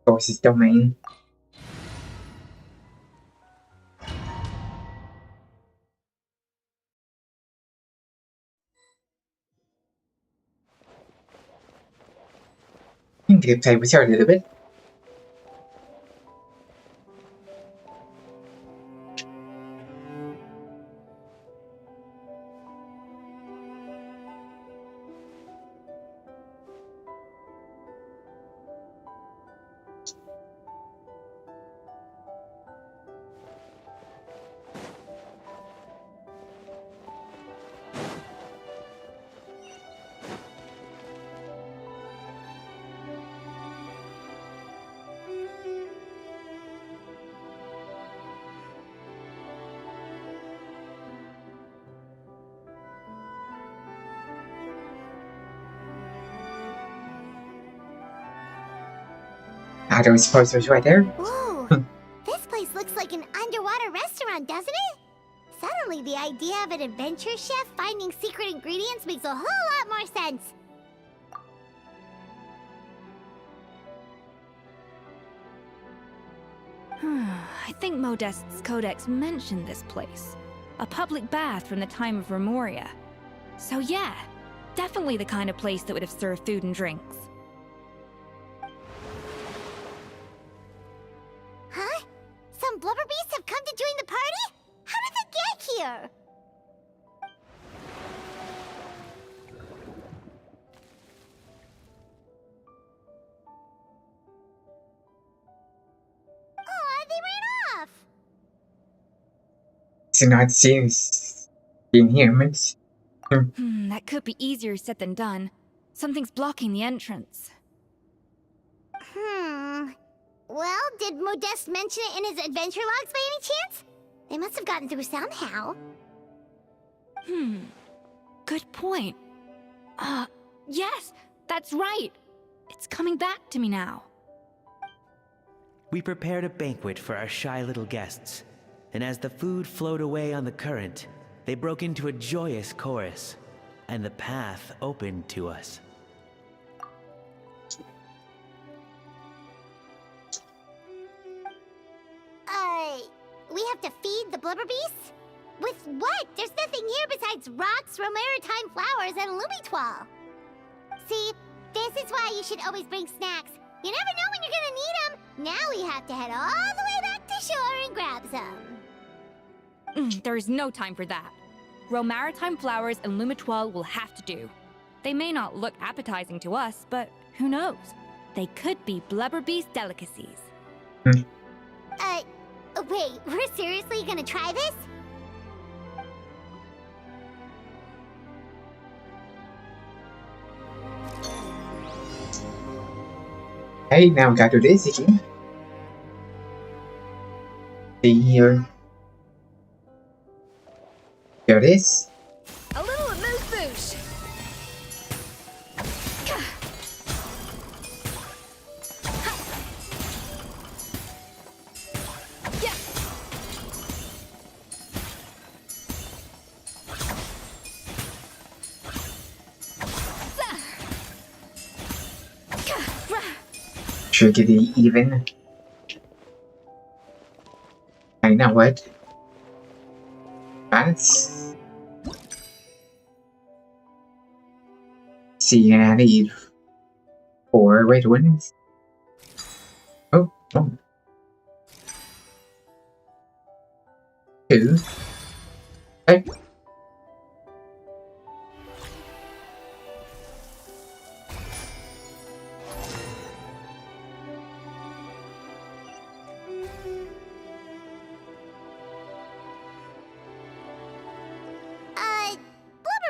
Sources domain. can get play with her a little bit. I don't suppose it was right there. Whoa! This place looks like an underwater restaurant, doesn't it? Suddenly, the idea of an adventure chef finding secret ingredients makes a whole lot more sense. I think Modest's codex mentioned this place. A public bath from the time of Remoria. So yeah, definitely the kind of place that would have served food and drinks. Huh? Some blubber beasts have come to join the party? How did they get here? Aw, they ran off! So not seeing humans. That could be easier said than done. Something's blocking the entrance. Well, did Modeste mention it in his adventure logs by any chance? They must have gotten through somehow. Good point. Yes, that's right. It's coming back to me now. We prepared a banquet for our shy little guests, and as the food flowed away on the current, they broke into a joyous chorus, and the path opened to us. We have to feed the blubber beasts? With what? There's nothing here besides rocks, romaritime flowers, and lumitoile. See, this is why you should always bring snacks. You never know when you're gonna need them. Now we have to head all the way back to shore and grab some. There's no time for that. Romaritime flowers and lumitoile will have to do. They may not look appetizing to us, but who knows? They could be blubber beast delicacies. Wait, we're seriously gonna try this? Hey, now we gotta do this again. See here. There it is. A little amuse-bouche. Should get it even. I know what. That's. See, and I need 4 red ones. Oh. 2. Hey.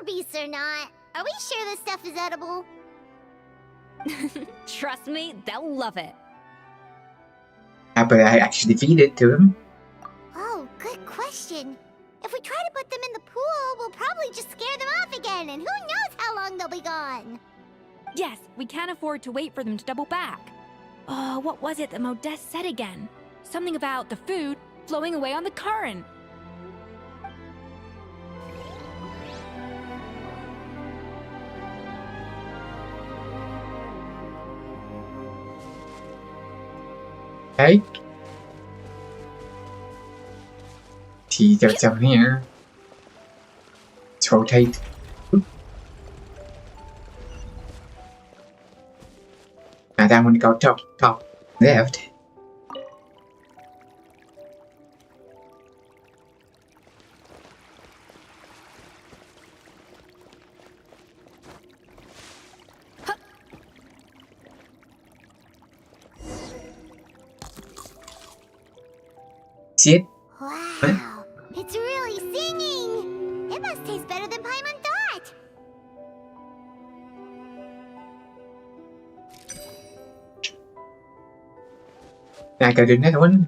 Beasts or not, are we sure this stuff is edible? Trust me, they'll love it. But I actually feed it to him. Oh, good question. If we try to put them in the pool, we'll probably just scare them off again, and who knows how long they'll be gone. Yes, we can't afford to wait for them to double back. Oh, what was it that Modeste said again? Something about the food flowing away on the current. Hey. Thì giờ chồng here. Let's rotate. And Now that I'm gonna go top left. See it? Wow, it's really singing! It must taste better than Paimon thought! I gotta do another one.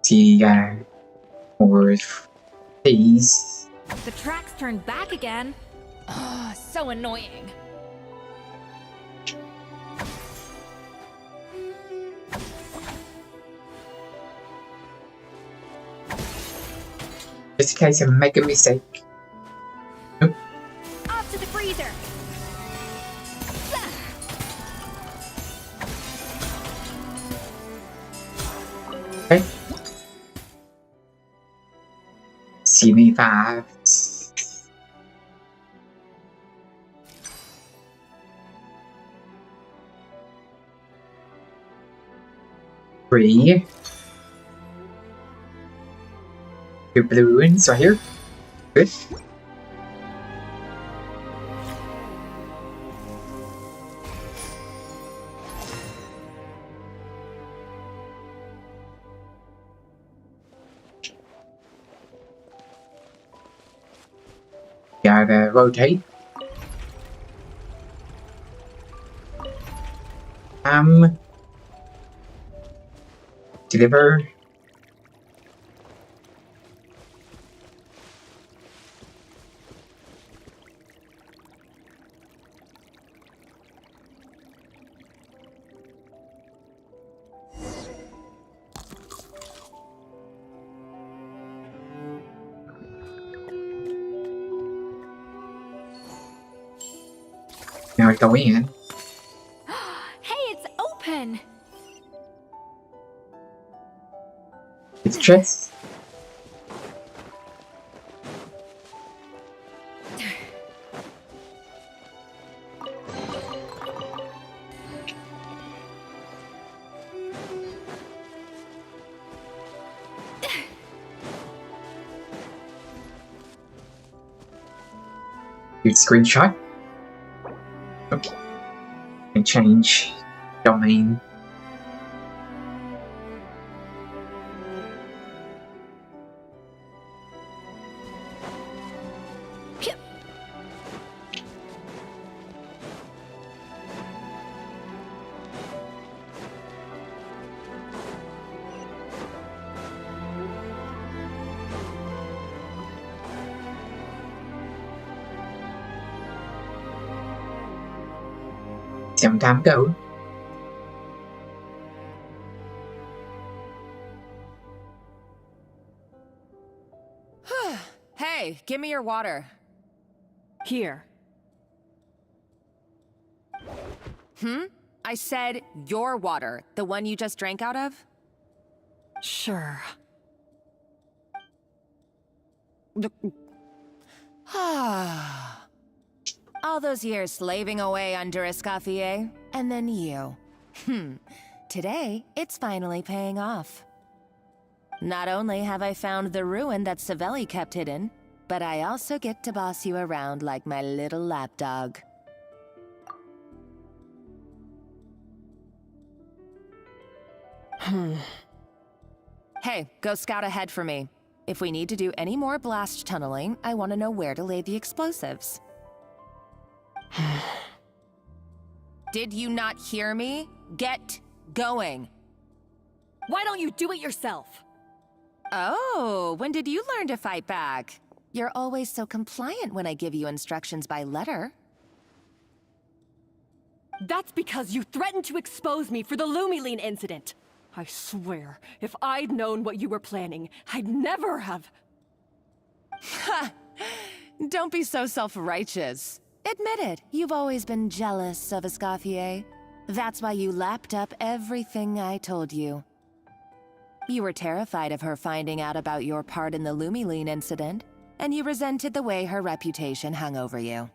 See, more these. The tracks turned back again. Oh, so annoying. Just in case I make a mistake. Off to the freezer. Okay. CV5. 3. 2 balloons right here. Good. Gotta rotate. Deliver. Now I go in. Hey, it's open. It's chest. Good screenshot. Okay. And change domain. Some time ago. Hey, give me your water. Here. I said your water, the one you just drank out of? Sure. All those years slaving away under Escoffier, and then you. Today, it's finally paying off. Not only have I found the ruin that Savelli kept hidden, but I also get to boss you around like my little lapdog. Hey, go scout ahead for me. If we need to do any more blast tunneling, I want to know where to lay the explosives. Did you not hear me? Get going. Why don't you do it yourself? Oh, when did you learn to fight back? You're always so compliant when I give you instructions by letter. That's because you threatened to expose me for the Lumiline incident. I swear, if I'd known what you were planning, I'd never have... Ha! Don't be so self-righteous. Admit it, you've always been jealous of Escoffier. That's why you lapped up everything I told you. You were terrified of her finding out about your part in the Lumiline incident, and you resented the way her reputation hung over you.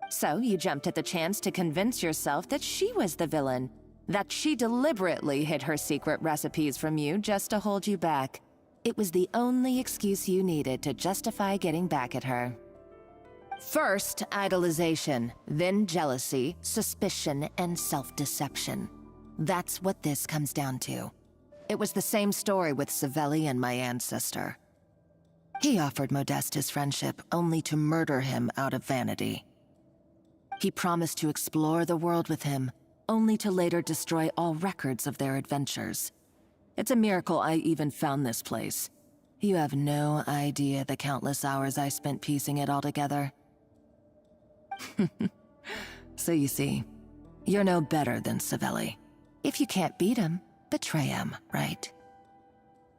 So you jumped at the chance to convince yourself that she was the villain, that she deliberately hid her secret recipes from you just to hold you back. It was the only excuse you needed to justify getting back at her. First, idolization, then jealousy, suspicion, and self-deception. That's what this comes down to. It was the same story with Savelli and my ancestor. He offered Modeste his friendship only to murder him out of vanity. He promised to explore the world with him, only to later destroy all records of their adventures. It's a miracle I even found this place. You have no idea the countless hours I spent piecing it all together. So you see, you're no better than Savelli. If you can't beat him, betray him, right?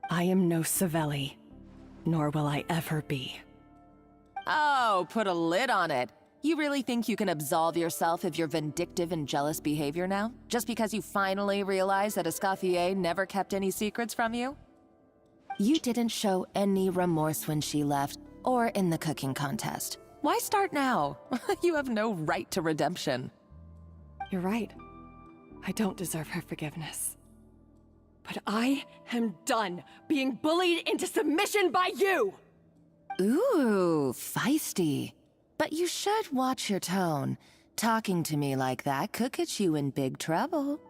I am no Savelli, nor will I ever be. Oh, put a lid on it. You really think you can absolve yourself of your vindictive and jealous behavior now? Just because you finally realized that Escoffier never kept any secrets from you? You didn't show any remorse when she left, or in the cooking contest. Why start now? You have no right to redemption. You're right. I don't deserve her forgiveness. But I am done being bullied into submission by you! Ooh, feisty. But you should watch your tone. Talking to me like that could get you in big trouble.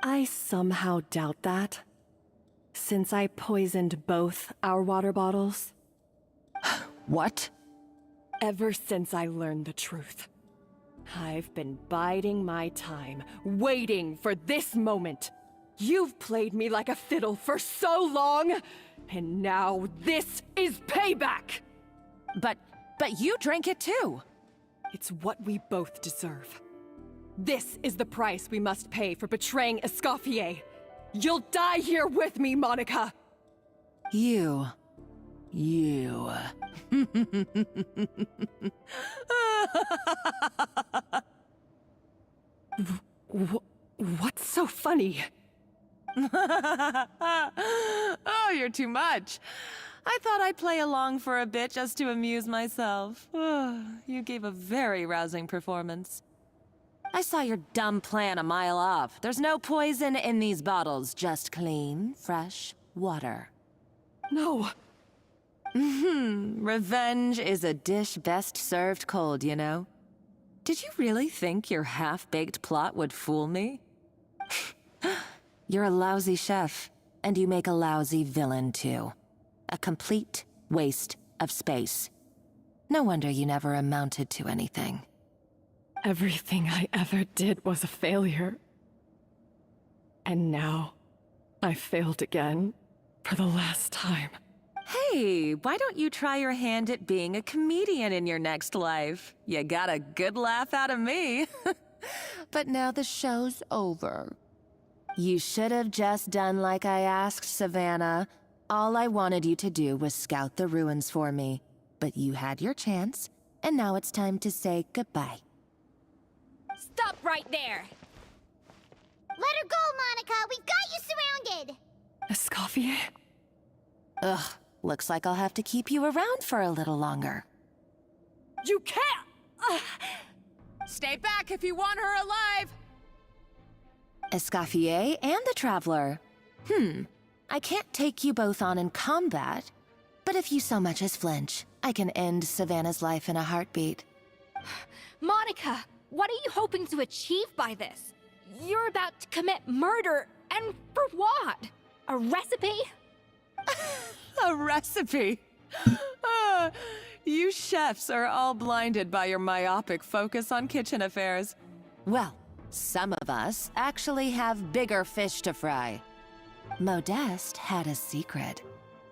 I somehow doubt that, since I poisoned both our water bottles. What? Ever since I learned the truth, I've been biding my time, waiting for this moment. You've played me like a fiddle for so long, and now this is payback! But you drank it too! It's what we both deserve. This is the price we must pay for betraying Escoffier. You'll die here with me, Monica! You. What's so funny? Oh, you're too much. I thought I'd play along for a bit just to amuse myself. You gave a very rousing performance. I saw your dumb plan a mile off. There's no poison in these bottles, just clean, fresh water. No. Revenge is a dish best served cold, you know? Did you really think your half-baked plot would fool me? You're a lousy chef, and you make a lousy villain, too. A complete waste of space. No wonder you never amounted to anything. Everything I ever did was a failure. And now, I failed again, for the last time. Hey, why don't you try your hand at being a comedian in your next life? You got a good laugh out of me. But now the show's over. You should have just done like I asked, Savannah. All I wanted you to do was scout the ruins for me. But you had your chance, and now it's time to say goodbye. Stop right there! Let her go, Monica! We've got you surrounded! Escoffier? Ugh, looks like I'll have to keep you around for a little longer. You can't! Stay back if you want her alive! Escoffier and the Traveler. I can't take you both on in combat, but if you so much as flinch, I can end Savannah's life in a heartbeat. Monica, what are you hoping to achieve by this? You're about to commit murder, and for what? A recipe? A recipe? You chefs are all blinded by your myopic focus on kitchen affairs. Well, some of us actually have bigger fish to fry. Modeste had a secret.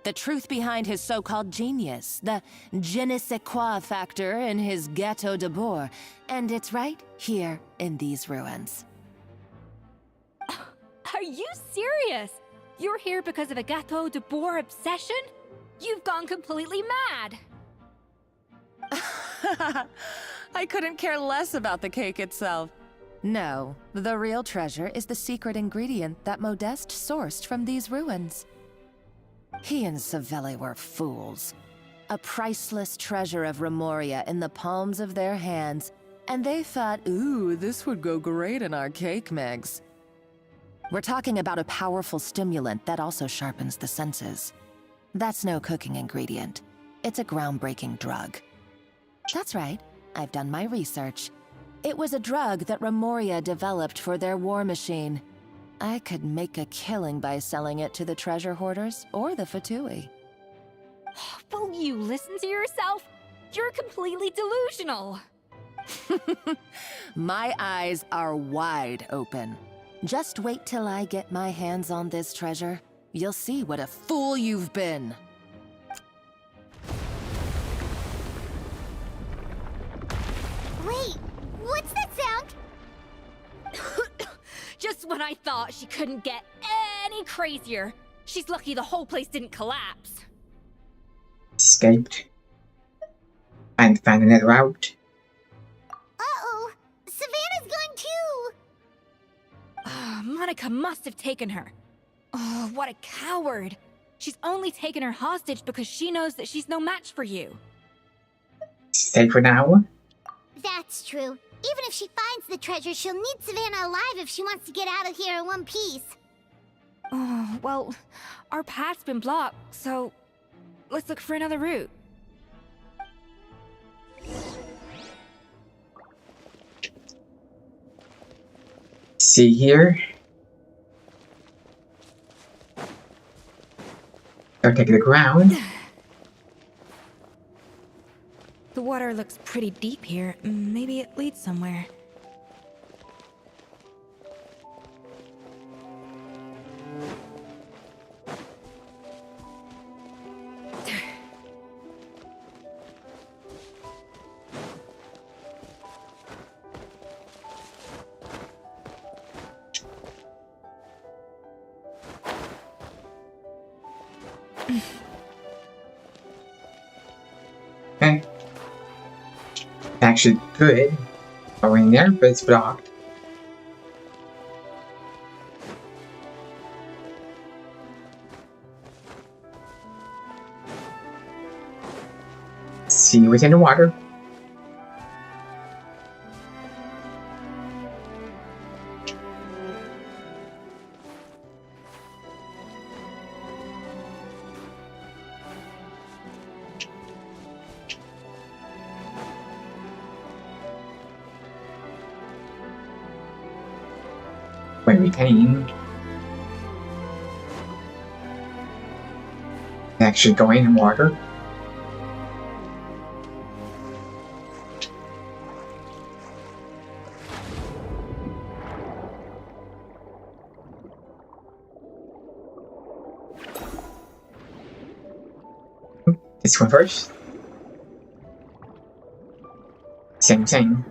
The truth behind his so-called genius, the je ne sais quoi factor in his Gâteau de Bourg, and it's right here in these ruins. Are you serious? You're here because of a Gâteau de Bourg obsession? You've gone completely mad! I couldn't care less about the cake itself. No, the real treasure is the secret ingredient that Modeste sourced from these ruins. He and Savelli were fools. A priceless treasure of Remoria in the palms of their hands, and they thought, ooh, this would go great in our cake mix. We're talking about a powerful stimulant that also sharpens the senses. That's no cooking ingredient. It's a groundbreaking drug. That's right, I've done my research. It was a drug that Remoria developed for their war machine. I could make a killing by selling it to the treasure hoarders or the Fatui. Will you listen to yourself? You're completely delusional. My eyes are wide open. Just wait till I get my hands on this treasure. You'll see what a fool you've been. Wait, what's that sound? Just when I thought she couldn't get any crazier. She's lucky the whole place didn't collapse. Escaped. And found another route. Uh-oh, Savannah's gone too! Monica must have taken her. Oh, what a coward. She's only taken her hostage because she knows that she's no match for you. Safe for now. That's true. Even if she finds the treasure, she'll need Savannah alive if she wants to get out of here in one piece. Oh, well, our path's been blocked, so let's look for another route. See here. Go take the ground. The water looks pretty deep here. Maybe it leads somewhere. Okay. Actually good. Go in there, but it's blocked. See what's in the water. Where we came. Actually going in water. This one first. Same.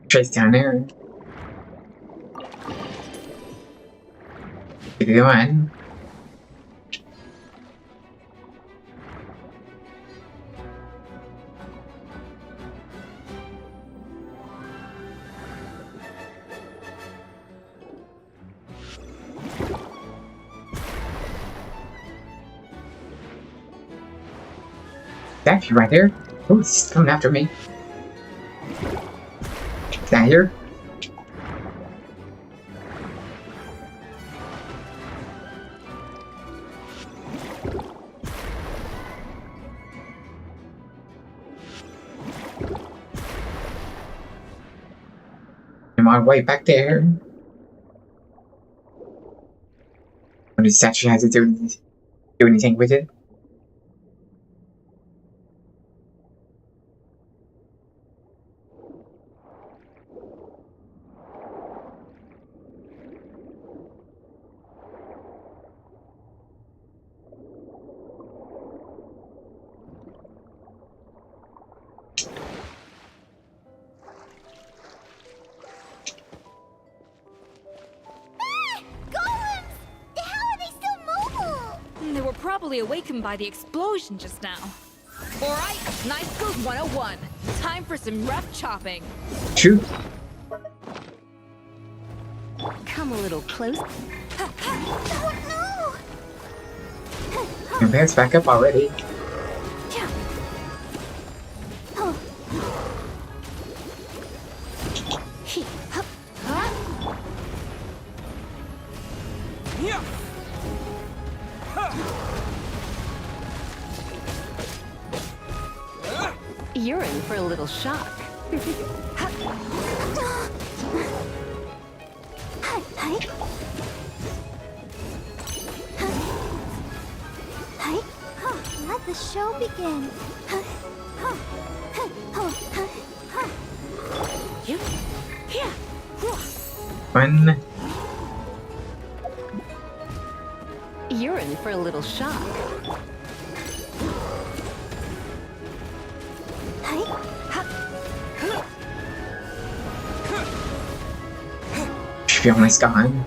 Trace down there. Take it on. That you right there. Oh, he's coming after me. Down here. I'm on way back there. When the statue has to do anything with it. They were probably awakened by the explosion just now. Alright, Night Skills 101. Time for some rough chopping. Shoot. come a little close. Your parents back up already. You're in for a little shock. Let the show begin. Fun. You're in for a little shock. Should be almost gone.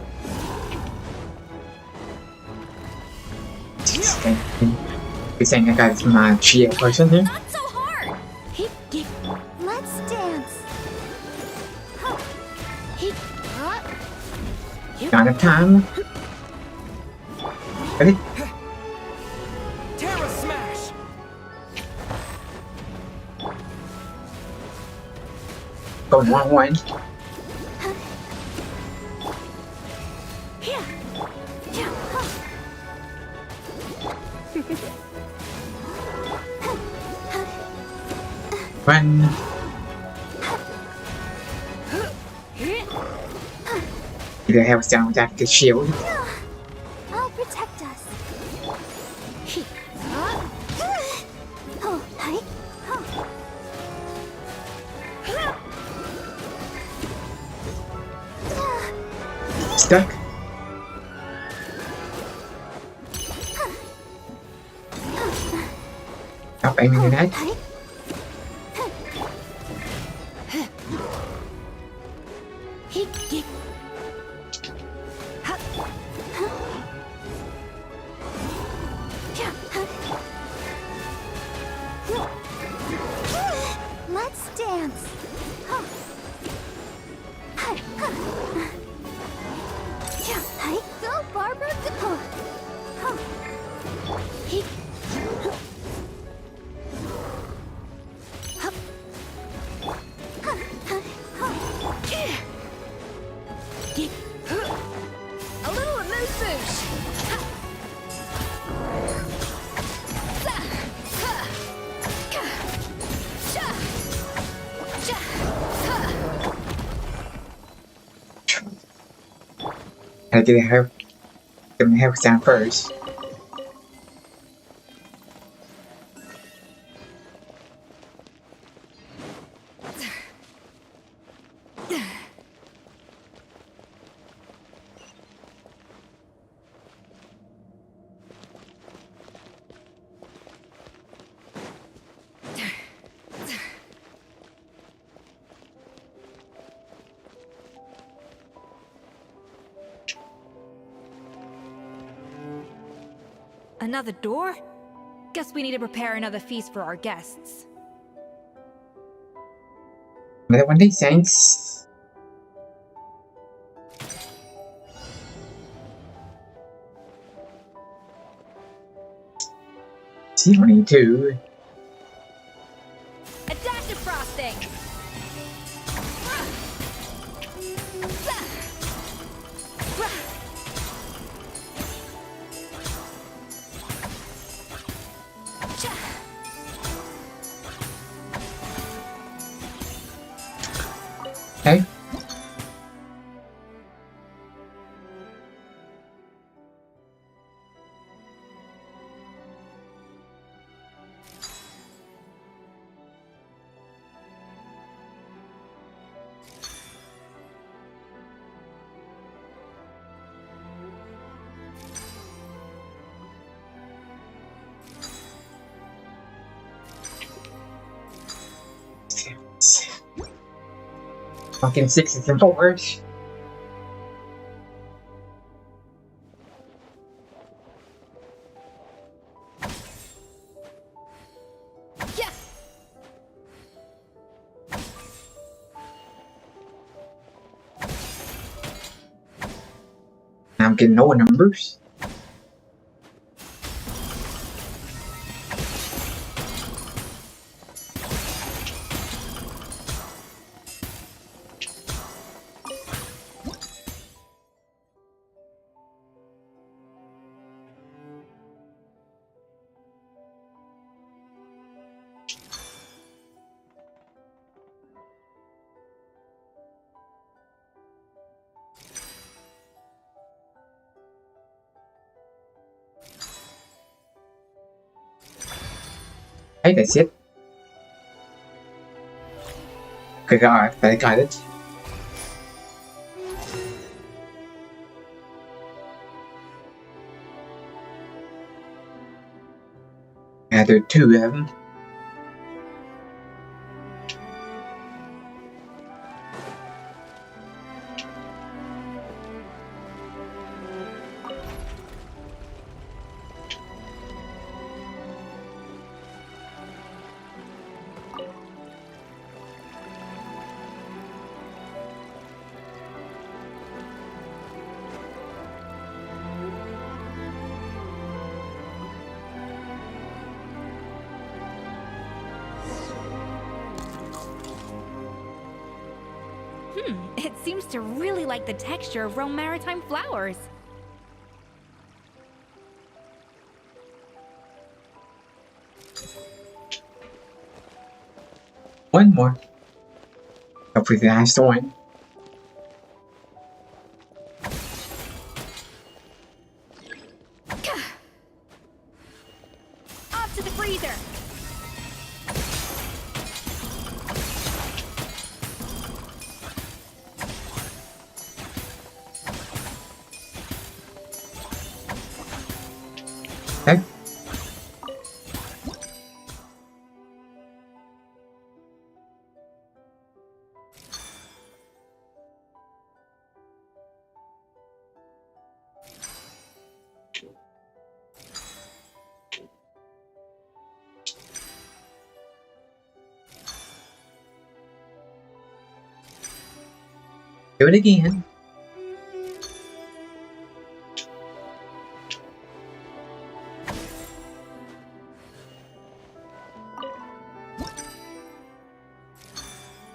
You're saying I got my Chia person here? Not so hard. Let's dance. Not enough time. Ready? Terra Smash! Go 1-1. Run. Either have us down with active shield. I'll protect us. Stuck. Stop aiming your head. Let's dance. Go, Barbara. A little amuse bouche. I get her. Get my hair down first. Another door? Guess we need to prepare another feast for our guests. Another one day, thanks. C22. A dash of frosting! Okay. Fucking 6s and 4s. I'm getting no numbers. Hey, that's it. I got it. Yeah, there are 2 of them. It seems to really like the texture of Rome Maritime flowers. One more. Hopefully the last one. Off to the freezer! Okay. Do it again.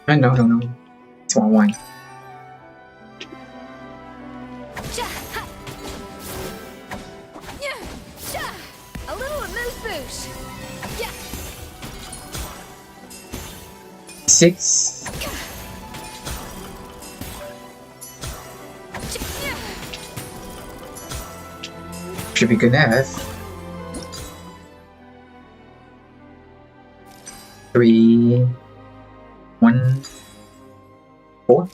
No. It's 1-1. A little amuse-bouche! 6. Should be good enough. 3, 1, 4.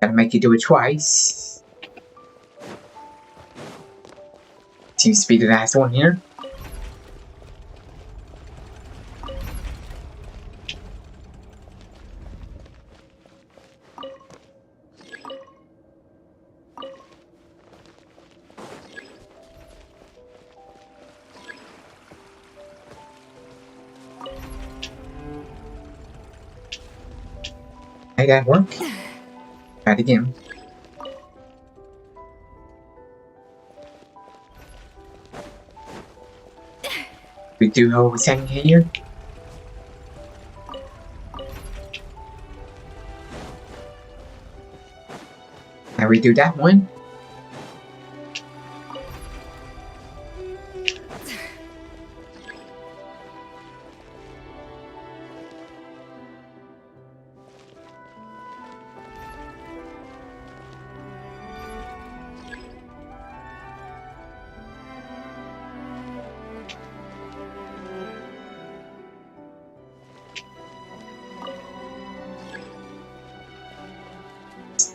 Gotta make you do it twice. Seems to be the last one here. Hey, that work. Try it again. We do what we're saying here. Now we do that one.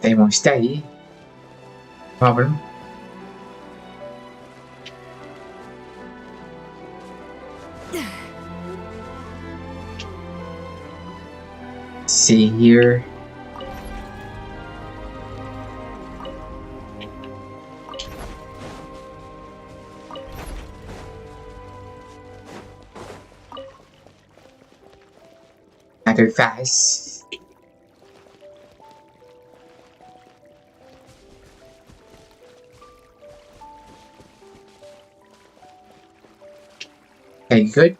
They won't stay. Problem. See here. Very fast. Okay, good.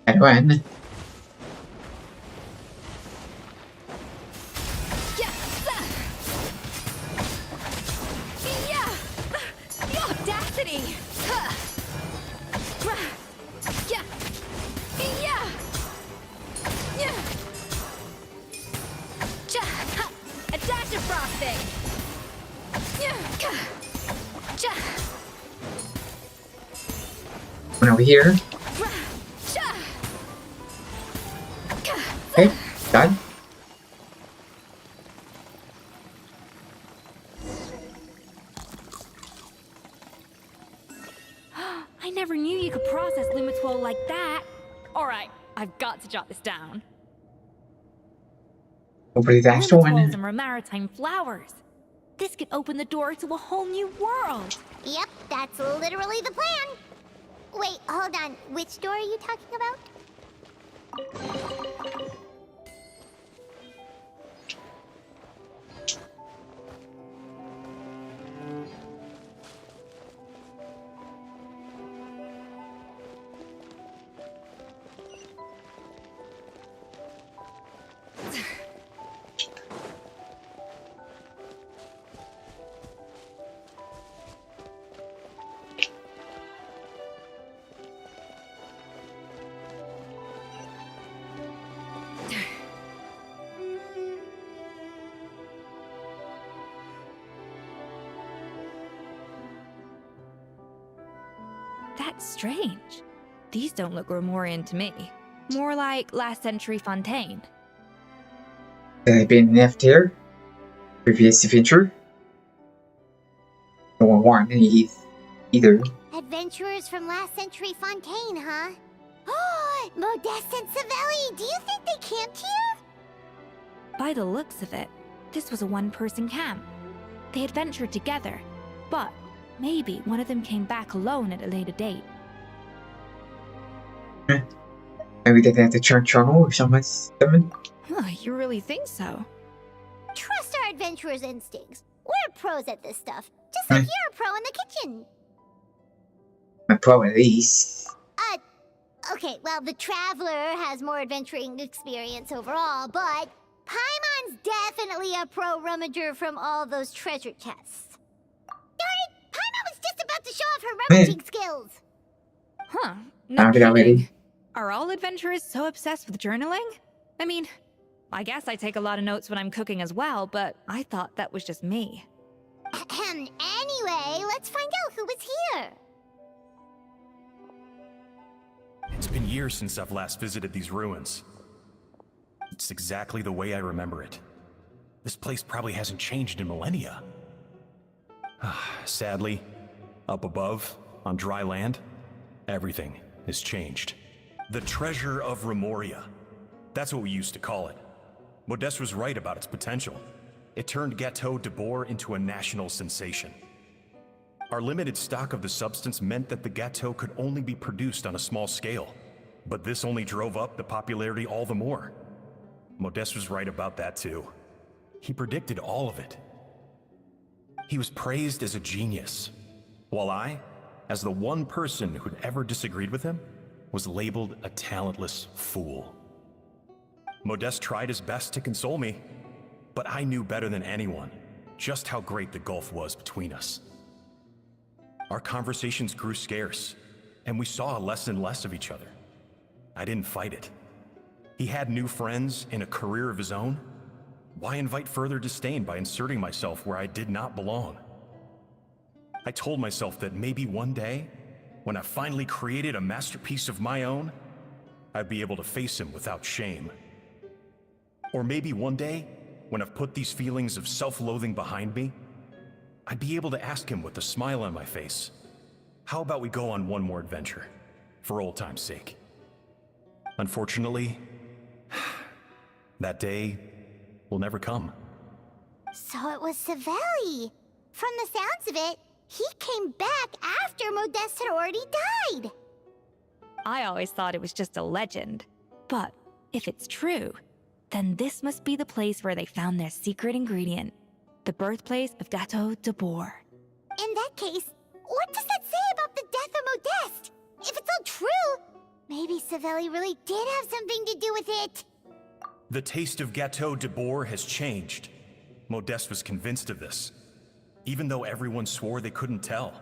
And when? The audacity! A dash of frosting! One over here. Okay, done. I never knew you could process Lumitwol like that. Alright, I've got to jot this down. Hopefully that's the Lumitwols one. and maritime flowers. This could open the door to a whole new world. Yep, that's literally the plan. Wait, hold on. Which door are you talking about? That's strange. These don't look Romorian to me. More like last century Fontaine. I've been left here. Previous adventure. No one warned me either. Adventurers from last century Fontaine, huh? Oh, Modeste and Savelli, do you think they camped here? By the looks of it, this was a one-person camp. They adventured together, but maybe one of them came back alone at a later date. Maybe they had to turn channel or something. Huh, you really think so? Trust our adventurers' instincts. We're pros at this stuff, just like you're a pro in the kitchen. I'm pro at least. Okay, well, the Traveler has more adventuring experience overall, but Paimon's definitely a pro rummager from all those treasure chests. Darn it! Paimon was just about to show off her rummaging skills! Huh, no kidding. Are all adventurers so obsessed with journaling? I mean, I guess I take a lot of notes when I'm cooking as well, but I thought that was just me. Anyway, let's find out who was here. It's been years since I've last visited these ruins. It's exactly the way I remember it. This place probably hasn't changed in millennia. Sadly, up above, on dry land, everything has changed. The treasure of Remoria. That's what we used to call it. Modeste was right about its potential. It turned Gâteau de Bourg into a national sensation. Our limited stock of the substance meant that the gâteau could only be produced on a small scale. But this only drove up the popularity all the more. Modeste was right about that too. He predicted all of it. He was praised as a genius, while I, as the one person who'd ever disagreed with him, was labeled a talentless fool. Modeste tried his best to console me, but I knew better than anyone just how great the gulf was between us. Our conversations grew scarce, and we saw less and less of each other. I didn't fight it. He had new friends and a career of his own. Why invite further disdain by inserting myself where I did not belong? I told myself that maybe one day, when I finally created a masterpiece of my own, I'd be able to face him without shame. Or maybe one day, when I've put these feelings of self-loathing behind me, I'd be able to ask him with a smile on my face, how about we go on one more adventure, for old time's sake? Unfortunately, that day will never come. So it was Savelli. From the sounds of it, he came back after Modeste had already died. I always thought it was just a legend. But if it's true, then this must be the place where they found their secret ingredient, the birthplace of Gateau de Bourg. In that case, what does that say about the death of Modeste? If it's all true, maybe Savelli really did have something to do with it. The taste of Gateau de Bourg has changed. Modeste was convinced of this, even though everyone swore they couldn't tell.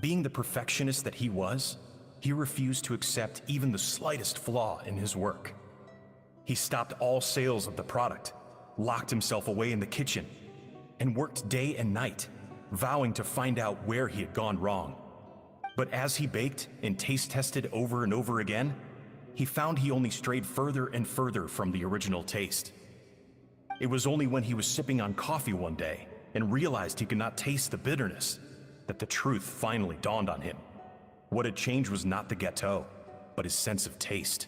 Being the perfectionist that he was, he refused to accept even the slightest flaw in his work. He stopped all sales of the product, locked himself away in the kitchen, and worked day and night, vowing to find out where he had gone wrong. But as he baked and taste tested over and over again, he found he only strayed further and further from the original taste. It was only when he was sipping on coffee one day and realized he could not taste the bitterness that the truth finally dawned on him. What had changed was not the gâteau, but his sense of taste.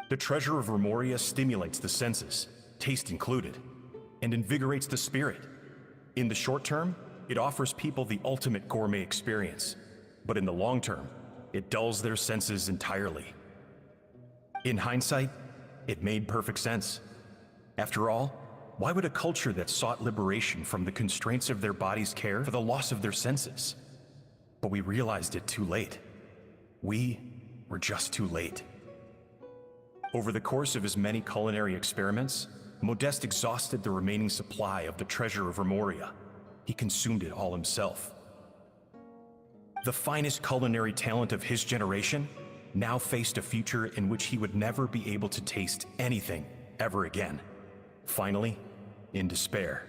The treasure of Remoria stimulates the senses, taste included, and invigorates the spirit. In the short term, it offers people the ultimate gourmet experience, but in the long term, it dulls their senses entirely. In hindsight, it made perfect sense. After all, why would a culture that sought liberation from the constraints of their bodies care for the loss of their senses? But we realized it too late. We were just too late. Over the course of his many culinary experiments, Modeste exhausted the remaining supply of the treasure of Remoria. He consumed it all himself. The finest culinary talent of his generation now faced a future in which he would never be able to taste anything ever again. Finally, in despair,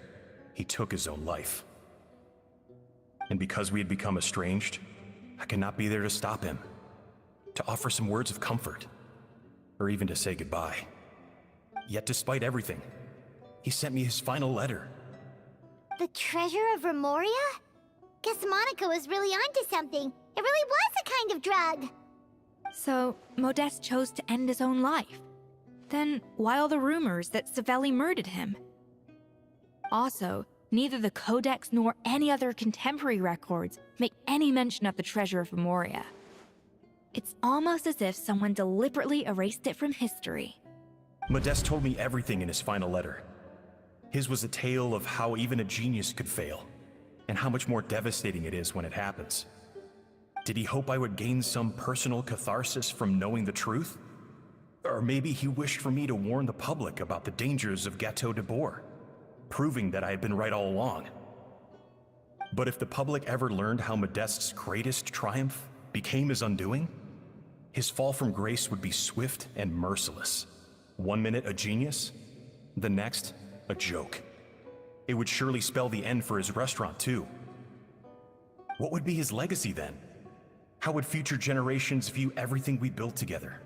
he took his own life. And because we had become estranged, I could not be there to stop him, to offer some words of comfort, or even to say goodbye. Yet despite everything, he sent me his final letter. The treasure of Remoria? Guess Monica was really onto something. It really was a kind of drug. So, Modeste chose to end his own life. Then, why all the rumors that Savelli murdered him? Also, neither the Codex nor any other contemporary records make any mention of the treasure of Remoria. It's almost as if someone deliberately erased it from history. Modeste told me everything in his final letter. His was a tale of how even a genius could fail, and how much more devastating it is when it happens. Did he hope I would gain some personal catharsis from knowing the truth? Or maybe he wished for me to warn the public about the dangers of Gateau de Bourg, proving that I had been right all along. But if the public ever learned how Modeste's greatest triumph became his undoing, his fall from grace would be swift and merciless. 1 minute a genius, the next a joke. It would surely spell the end for his restaurant too. What would be his legacy then? How would future generations view everything we built together?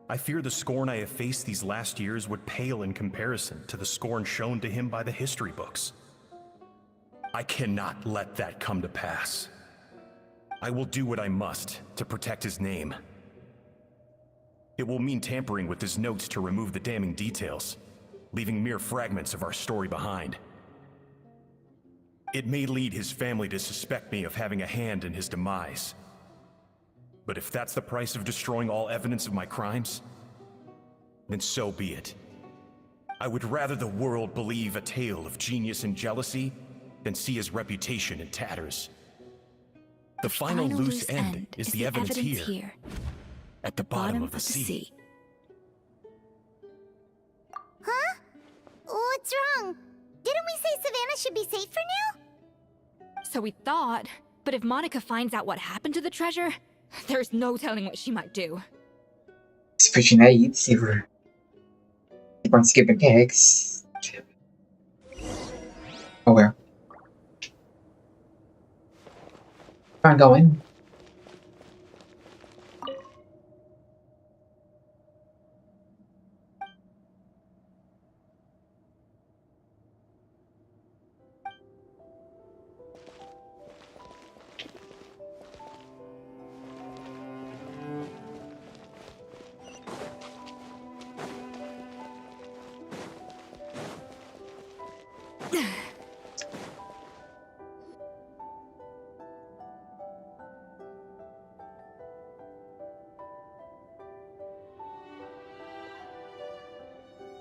I fear the scorn I have faced these last years would pale in comparison to the scorn shown to him by the history books. I cannot let that come to pass. I will do what I must to protect his name. It will mean tampering with his notes to remove the damning details, leaving mere fragments of our story behind. It may lead his family to suspect me of having a hand in his demise. But if that's the price of destroying all evidence of my crimes, then so be it. I would rather the world believe a tale of genius and jealousy than see his reputation in tatters. The final loose end is the evidence here, at the bottom of the sea. Huh? What's wrong? Didn't we say Savannah should be safe for now? So we thought, but if Monica finds out what happened to the treasure, there's no telling what she might do. It's pretty naive, keep on skipping text. Oh well. I'm going.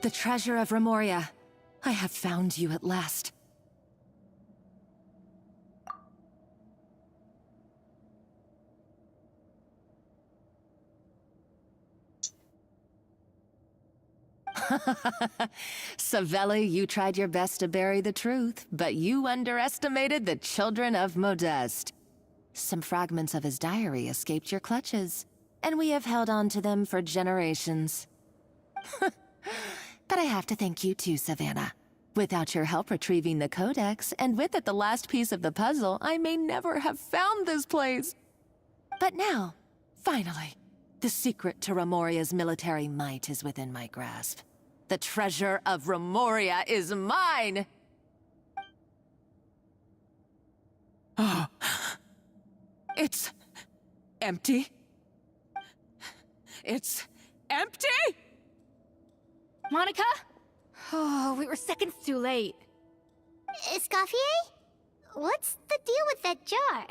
The treasure of Remoria. I have found you at last. Savelli, you tried your best to bury the truth, but you underestimated the children of Modeste. Some fragments of his diary escaped your clutches, and we have held on to them for generations. But I have to thank you too, Savannah. Without your help retrieving the codex, and with it the last piece of the puzzle, I may never have found this place. But now, finally, the secret to Remoria's military might is within my grasp. The treasure of Remoria is mine! Oh. It's empty. It's empty? Monica? Oh, we were seconds too late. Escoffier? What's the deal with that jar?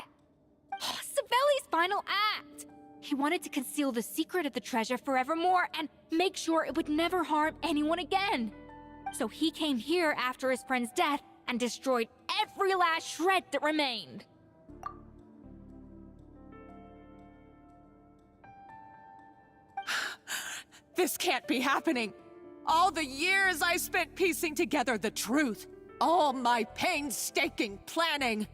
Oh, Savelli's final act! He wanted to conceal the secret of the treasure forevermore and make sure it would never harm anyone again. So he came here after his friend's death and destroyed every last shred that remained. This can't be happening. All the years I spent piecing together the truth. All my painstaking planning.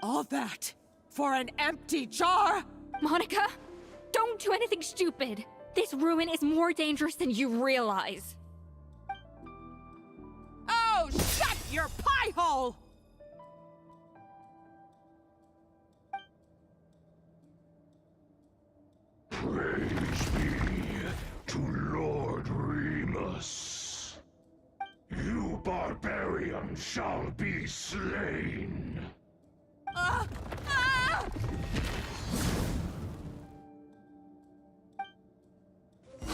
All that for an empty jar? Monica, don't do anything stupid. This ruin is more dangerous than you realize. Oh, shut your pie hole! Praise be to Lord Remus. You barbarian shall be slain.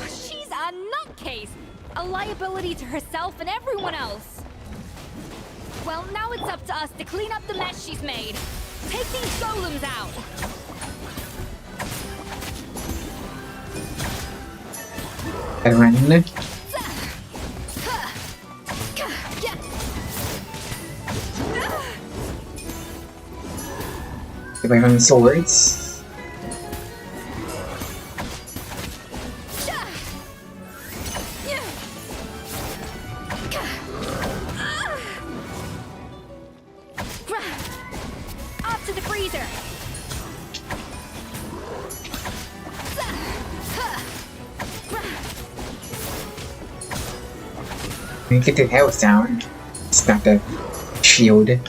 She's a nutcase! A liability to herself and everyone else! Well, now it's up to us to clean up the mess she's made. Take these golems out! Run. If I run swords. Off to the freezer! You get the health down. It's not the shield. A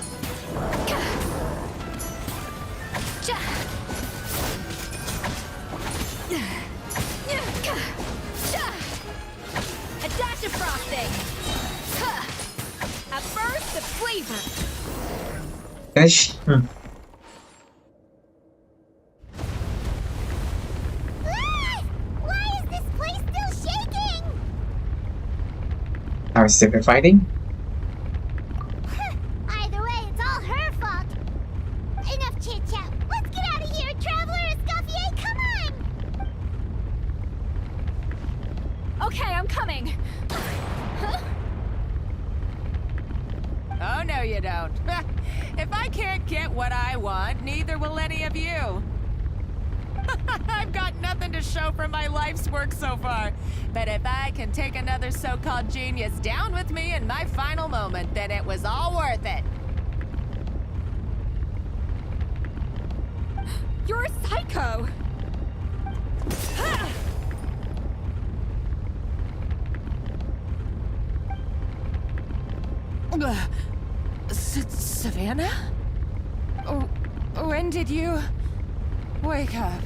dash of frosting! A burst of flavor! Why is this place still shaking? I was sick of fighting. Either way, it's all her fault. Enough chit-chat. Let's get out of here, Traveler Escoffier, come on! Okay, I'm coming. Oh, no you don't. If I can't get what I want, neither will any of you. I've got nothing to show for my life's work so far. But if I can take another so-called genius down with me in my final moment, then it was all worth it. You're a psycho! Savannah? When did you wake up?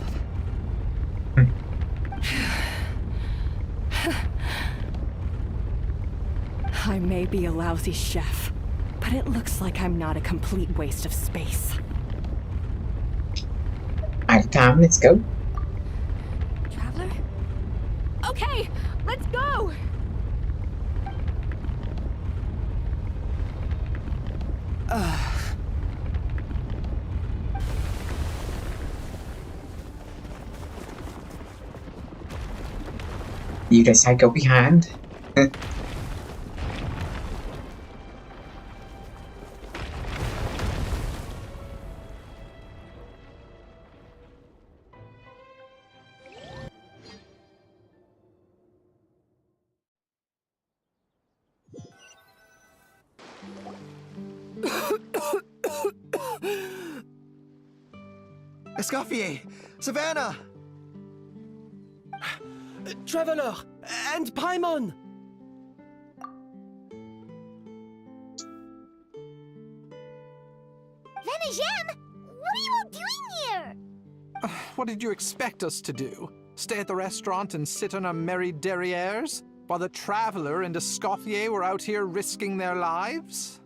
I may be a lousy chef, but it looks like I'm not a complete waste of space. Out of time, let's go. Traveler? Okay, let's go! You the psycho behind. Escoffier! Savannah! Traveler! And Paimon! Venejem! What are you all doing here? What did you expect us to do? Stay at the restaurant and sit on our merry derrieres? While the Traveler and Escoffier were out here risking their lives?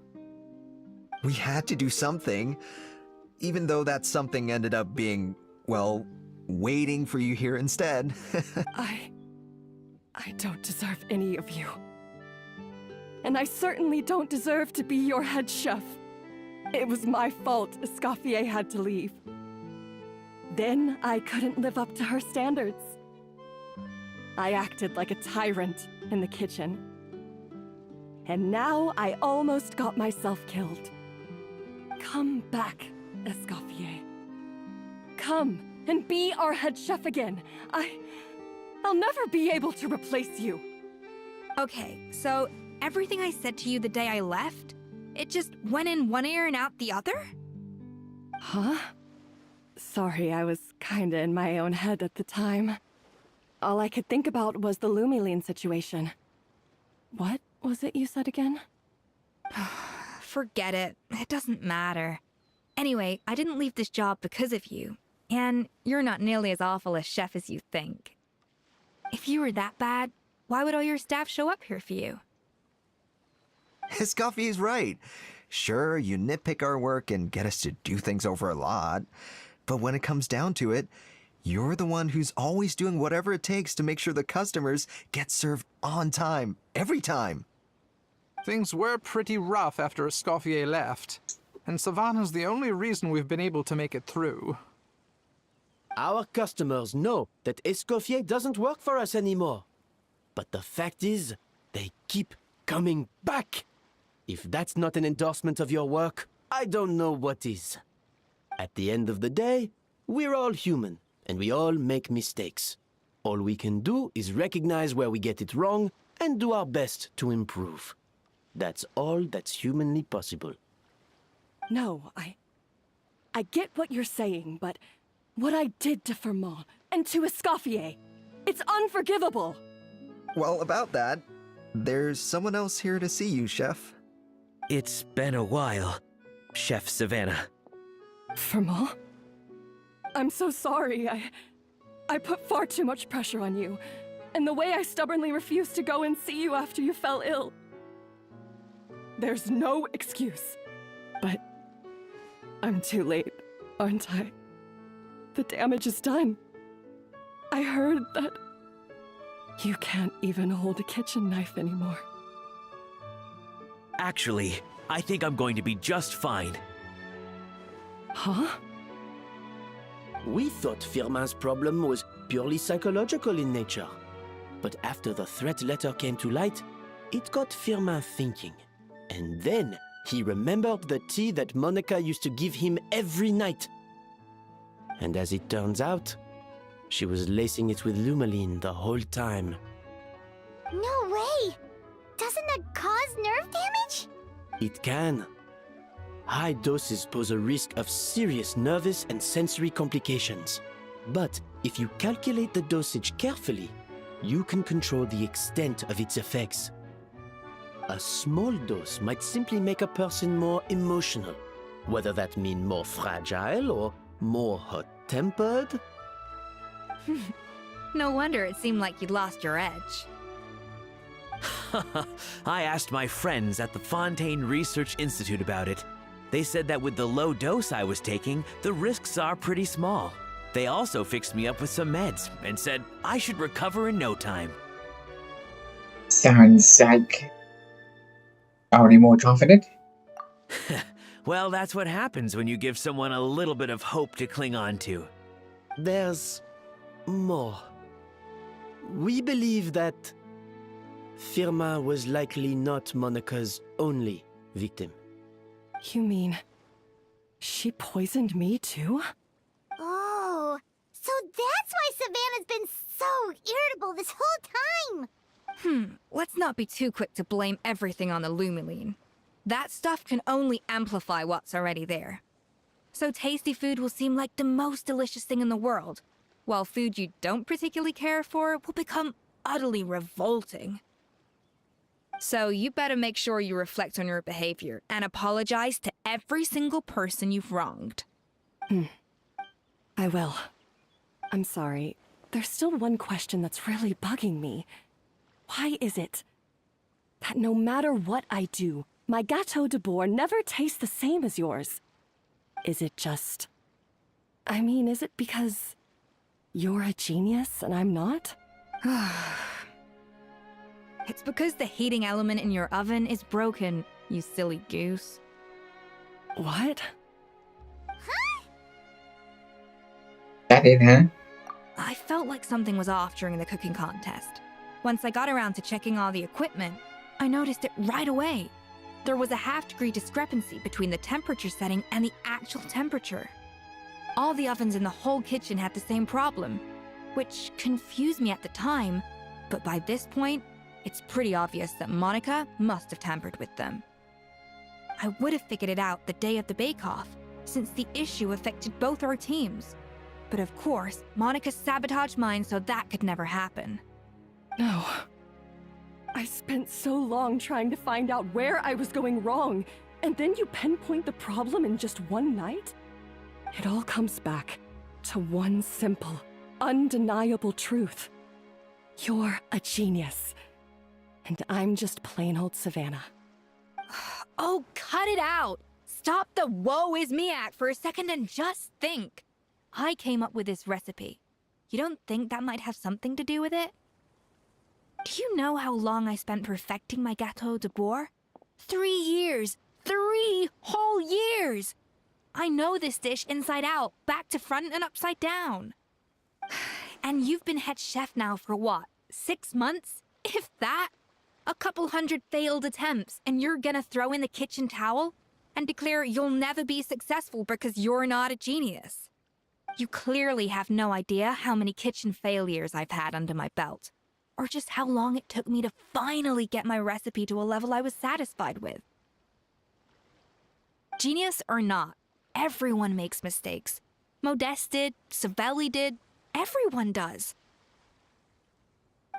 We had to do something. Even though that something ended up being, well, waiting for you here instead. I don't deserve any of you. And I certainly don't deserve to be your head chef. It was my fault Escoffier had to leave. Then I couldn't live up to her standards. I acted like a tyrant in the kitchen. And now I almost got myself killed. Come back, Escoffier. Come and be our head chef again. I'll never be able to replace you. Okay, so everything I said to you the day I left, it just went in one ear and out the other? Huh? Sorry, I was kinda in my own head at the time. All I could think about was the Lumiline situation. What was it you said again? Forget it. It doesn't matter. Anyway, I didn't leave this job because of you. And you're not nearly as awful a chef as you think. If you were that bad, why would all your staff show up here for you? Escoffier's right. Sure, you nitpick our work and get us to do things over a lot. But when it comes down to it, you're the one who's always doing whatever it takes to make sure the customers get served on time, every time. Things were pretty rough after Escoffier left, and Savannah's the only reason we've been able to make it through. Our customers know that Escoffier doesn't work for us anymore. But the fact is, they keep coming back. If that's not an endorsement of your work, I don't know what is. At the end of the day, we're all human, and we all make mistakes. All we can do is recognize where we get it wrong and do our best to improve. That's all that's humanly possible. No, I get what you're saying, but what I did to Firmont and to Escoffier, it's unforgivable. Well, about that, there's someone else here to see you, Chef. It's been a while, Chef Savannah. Firmont? I'm so sorry. I put far too much pressure on you, and the way I stubbornly refused to go and see you after you fell ill. There's no excuse, but I'm too late, aren't I? The damage is done. I heard that you can't even hold a kitchen knife anymore. Actually, I think I'm going to be just fine. Huh? We thought Firmin's problem was purely psychological in nature. But after the threat letter came to light, it got Firmin thinking. And then he remembered the tea that Monica used to give him every night. And as it turns out, she was lacing it with Lumiline the whole time. No way! Doesn't that cause nerve damage? It can. High doses pose a risk of serious nervous and sensory complications. But if you calculate the dosage carefully, you can control the extent of its effects. A small dose might simply make a person more emotional, whether that mean more fragile or more hot-tempered. No wonder it seemed like you'd lost your edge. I asked my friends at the Fontaine Research Institute about it. They said that with the low dose I was taking, the risks are pretty small. They also fixed me up with some meds and said I should recover in no time. Sounds like already more confident. Well, that's what happens when you give someone a little bit of hope to cling on to. There's more. We believe that Firmin was likely not Monica's only victim. You mean she poisoned me too? Oh, so that's why Savannah's been so irritable this whole time! Let's not be too quick to blame everything on the Lumiline. That stuff can only amplify what's already there. So tasty food will seem like the most delicious thing in the world, while food you don't particularly care for will become utterly revolting. So you better make sure you reflect on your behavior and apologize to every single person you've wronged. I will. I'm sorry. There's still one question that's really bugging me. Why is it that no matter what I do, my Gâteau de Bourg never tastes the same as yours? Is it just... I mean, is it because you're a genius and I'm not? It's because the heating element in your oven is broken, you silly goose. What? That it, huh? I felt like something was off during the cooking contest. Once I got around to checking all the equipment, I noticed it right away. There was a half-degree discrepancy between the temperature setting and the actual temperature. All the ovens in the whole kitchen had the same problem, which confused me at the time, but by this point, it's pretty obvious that Monica must have tampered with them. I would have figured it out the day of the bake-off, since the issue affected both our teams. But of course, Monica sabotaged mine so that could never happen. No. I spent so long trying to find out where I was going wrong, and then you pinpoint the problem in just one night? It all comes back to one simple, undeniable truth. You're a genius. And I'm just plain old Savannah. Oh, cut it out! Stop the woe is me act for a second and just think. I came up with this recipe. You don't think that might have something to do with it? Do you know how long I spent perfecting my Gâteau de Bourg? 3 years! 3 whole years! I know this dish inside out, back to front and upside down. And you've been head chef now for what, 6 months? If that? A couple hundred failed attempts, and you're gonna throw in the kitchen towel and declare you'll never be successful because you're not a genius. You clearly have no idea how many kitchen failures I've had under my belt, or just how long it took me to finally get my recipe to a level I was satisfied with. Genius or not, everyone makes mistakes. Modeste did, Savelli did, everyone does.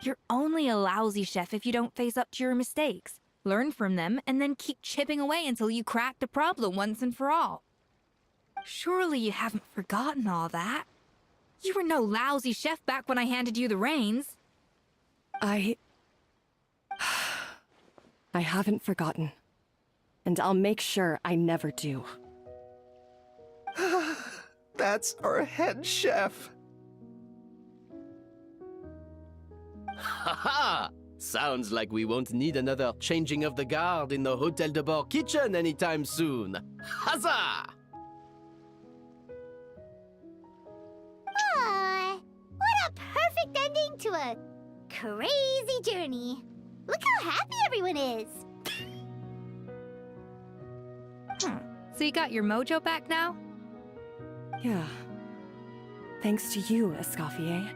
You're only a lousy chef if you don't face up to your mistakes, learn from them, and then keep chipping away until you crack the problem once and for all. Surely you haven't forgotten all that. You were no lousy chef back when I handed you the reins. I haven't forgotten. And I'll make sure I never do. That's our head chef. Haha! Sounds like we won't need another changing of the guard in the Hôtel de Bord kitchen anytime soon. Huzzah! Aw, what a perfect ending to a crazy journey. Look how happy everyone is. So you got your mojo back now? Yeah. Thanks to you, Escoffier.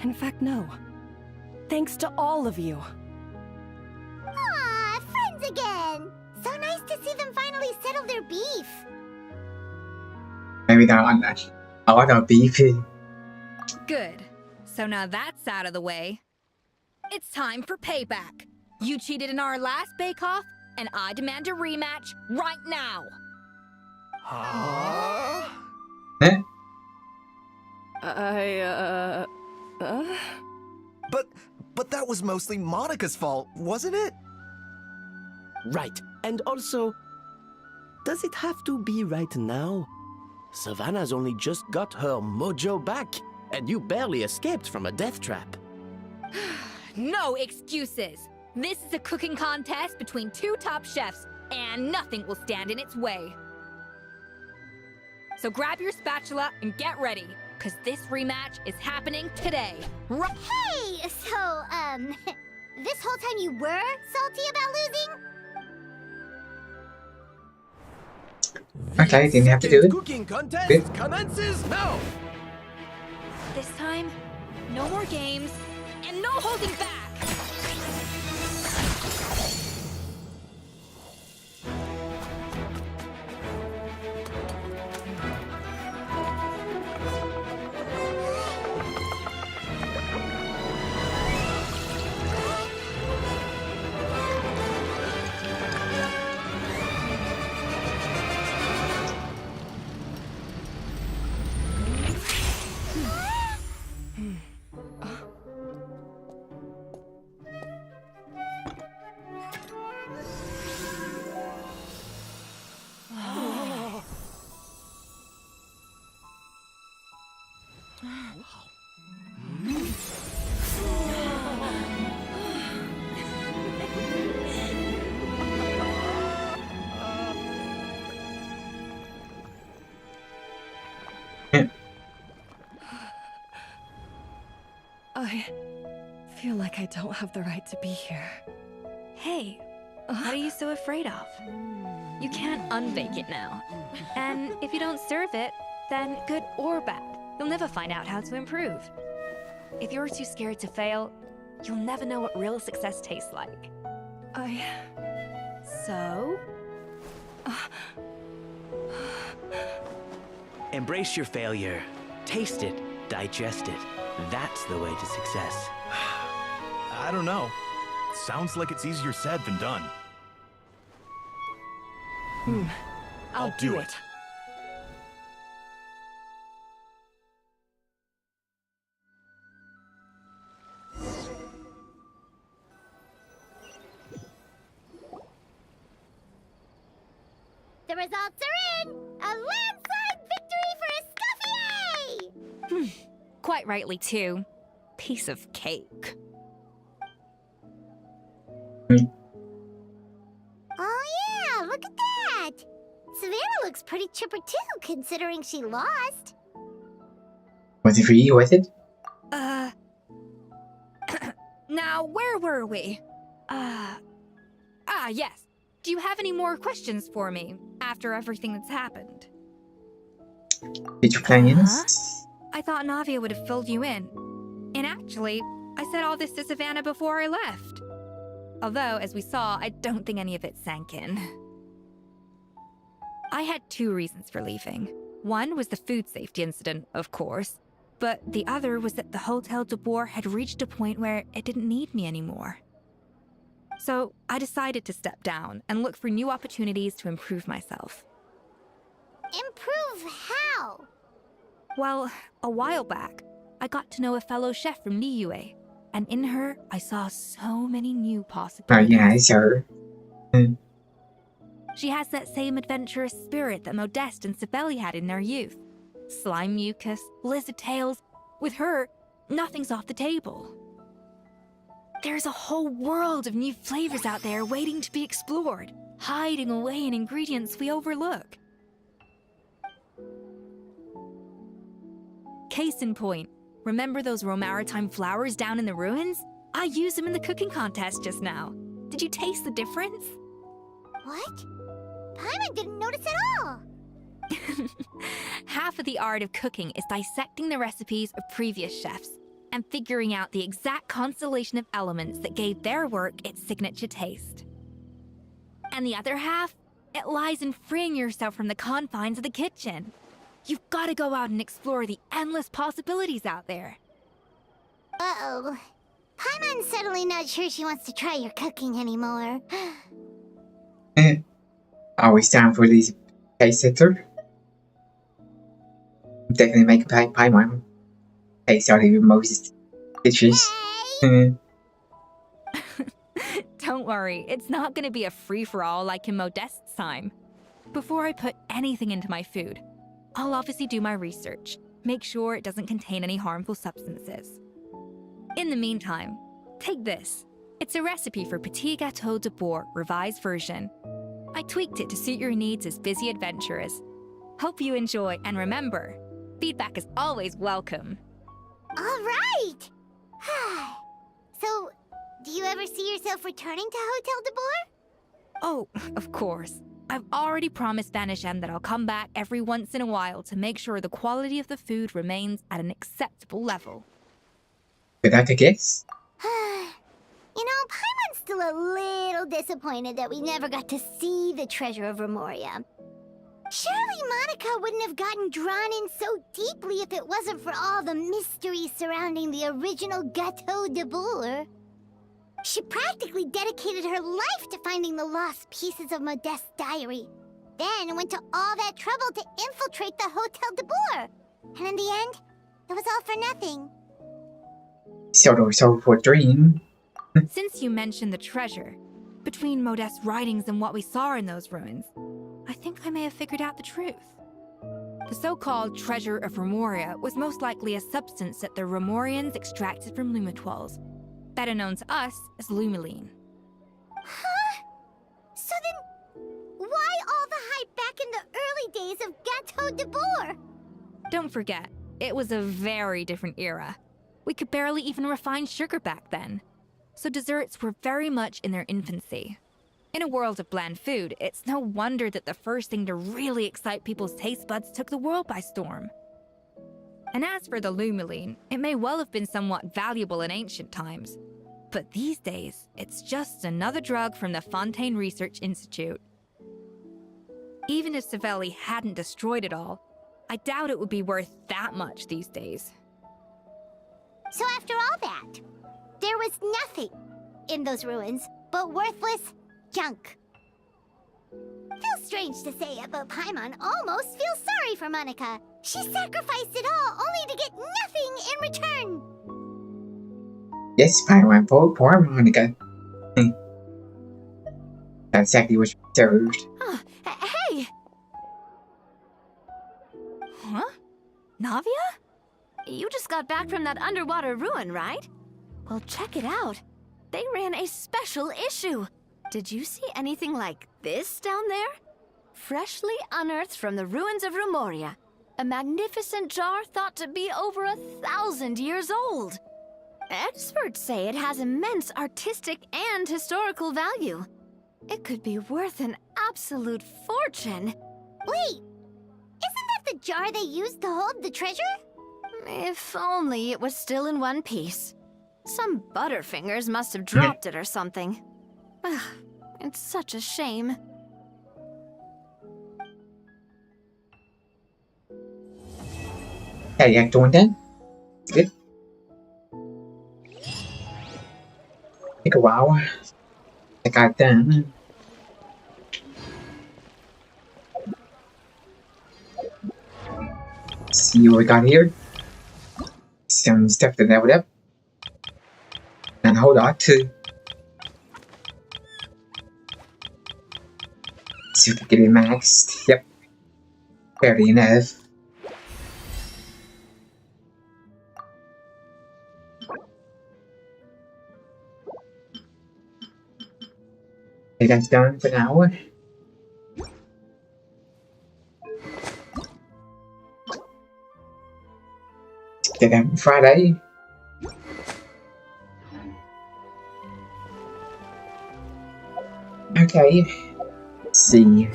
In fact, no. Thanks to all of you. Aw, friends again. So nice to see them finally settle their beef. Maybe not on that. A lot of beefy. Good. So now that's out of the way. It's time for payback. You cheated in our last bake-off, and I demand a rematch right now. Huh? But that was mostly Monica's fault, wasn't it? Right. And also, does it have to be right now? Savannah's only just got her mojo back, and you barely escaped from a death trap. No excuses. This is a cooking contest between 2 top chefs, and nothing will stand in its way. So grab your spatula and get ready, because this rematch is happening today. Hey, so, this whole time you were salty about losing? Okay, didn't have to do it. Cooking contest Good. commences now! This time, no more games, and no holding back! I feel like I don't have the right to be here. Hey, what are you so afraid of? You can't unbake it now. And if you don't serve it, then good or bad, you'll never find out how to improve. If you're too scared to fail, you'll never know what real success tastes like. So? Embrace your failure. Taste it. Digest it. That's the way to success. I don't know. Sounds like it's easier said than done. I'll do it. The results are in! A landslide victory for Escoffier! Quite rightly, too. Piece of cake. Oh yeah, look at that! Savannah looks pretty chipper too, considering she lost. Was it for you, was it? Now, where were we? Yes. Do you have any more questions for me after everything that's happened? Did you plan this? I thought Navia would have filled you in. And actually, I said all this to Savannah before I left. Although, as we saw, I don't think any of it sank in. I had 2 reasons for leaving. One was the food safety incident, of course, but the other was that the Hotel de Boer had reached a point where it didn't need me anymore. So I decided to step down and look for new opportunities to improve myself. Improve how? Well, a while back, I got to know a fellow chef from Liyue, and in her, I saw so many new possibilities. Oh yeah, I saw her. She has that same adventurous spirit that Modeste and Sibeli had in their youth. Slime mucus, lizard tails. With her, nothing's off the table. There's a whole world of new flavors out there waiting to be explored, hiding away in ingredients we overlook. Case in point, remember those Romaritime flowers down in the ruins? I used them in the cooking contest just now. Did you taste the difference? What? Paimon didn't notice at all! Half of the art of cooking is dissecting the recipes of previous chefs and figuring out the exact constellation of elements that gave their work its signature taste. And the other half, it lies in freeing yourself from the confines of the kitchen. You've got to go out and explore the endless possibilities out there. Uh-oh. Paimon's suddenly not sure she wants to try your cooking anymore. Always down for these taste setter. Definitely make a Paimon taste out of most dishes. Don't worry, it's not going to be a free-for-all like in Modeste's time. Before I put anything into my food, I'll obviously do my research, make sure it doesn't contain any harmful substances. In the meantime, take this. It's a recipe for Petit Gâteau de Boer revised version. I tweaked it to suit your needs as busy adventurers. Hope you enjoy, and remember, feedback is always welcome. Alright! So, do you ever see yourself returning to Hotel de Boer? Oh, of course. I've already promised Vanishem that I'll come back every once in a while to make sure the quality of the food remains at an acceptable level. Without a guess? You know, Paimon's still a little disappointed that we never got to see the treasure of Remoria. Surely Monica wouldn't have gotten drawn in so deeply if it wasn't for all the mystery surrounding the original Gâteau de Boer. She practically dedicated her life to finding the lost pieces of Modeste's diary, then went to all that trouble to infiltrate the Hotel de Boer. And in the end, it was all for nothing. So for a dream. Since you mentioned the treasure, between Modeste's writings and what we saw in those ruins, I think I may have figured out the truth. The so-called treasure of Remoria was most likely a substance that the Remorians extracted from Lumitoiles, better known to us as Lumiline. Huh? So then, why all the hype back in the early days of Gâteau de Boer? Don't forget, it was a very different era. We could barely even refine sugar back then, so desserts were very much in their infancy. In a world of bland food, it's no wonder that the first thing to really excite people's taste buds took the world by storm. And as for the Lumiline, it may well have been somewhat valuable in ancient times, but these days, it's just another drug from the Fontaine Research Institute. Even if Savelli hadn't destroyed it all, I doubt it would be worth that much these days. So after all that, there was nothing in those ruins but worthless junk. Feels strange to say it, but Paimon almost feels sorry for Monica. She sacrificed it all only to get nothing in return. Yes, Paimon, poor Monica. That's exactly what she deserved. Hey! Huh? Navia? You just got back from that underwater ruin, right? Well, check it out. They ran a special issue. Did you see anything like this down there? Freshly unearthed from the ruins of Rumoria. A magnificent jar thought to be over 1,000 years old. Experts say it has immense artistic and historical value. It could be worth an absolute fortune. Wait, isn't that the jar they used to hold the treasure? If only it was still in one piece. Some butterfingers must have dropped it or something. It's such a shame. Hey, Act 1 done? Good. Take a while. I got done. See what we got here. Some stuff to level up. And hold on to. See if we can get it maxed. Yep. Fairly enough. Okay, that's done for now. Get that Friday. Okay. Let's see.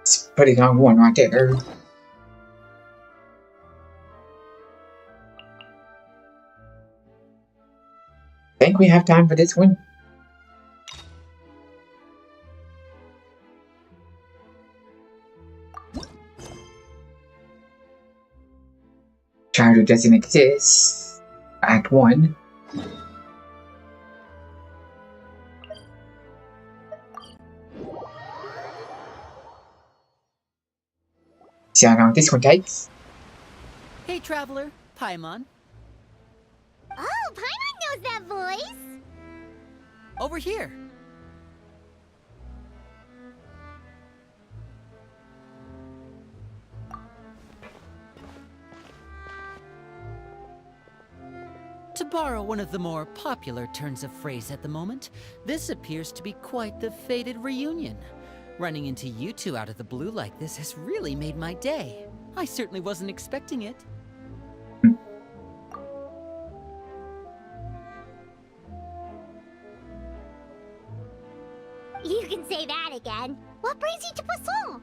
It's a pretty long one right there. Think we have time for this one? Childhood doesn't exist. Act 1. See how long this one takes. Hey, traveler, Paimon. Oh, Paimon knows that voice! Over here. To borrow one of the more popular turns of phrase at the moment, this appears to be quite the fated reunion. Running into you two out of the blue like this has really made my day. I certainly wasn't expecting it. You can say that again. What brings you to Poisson?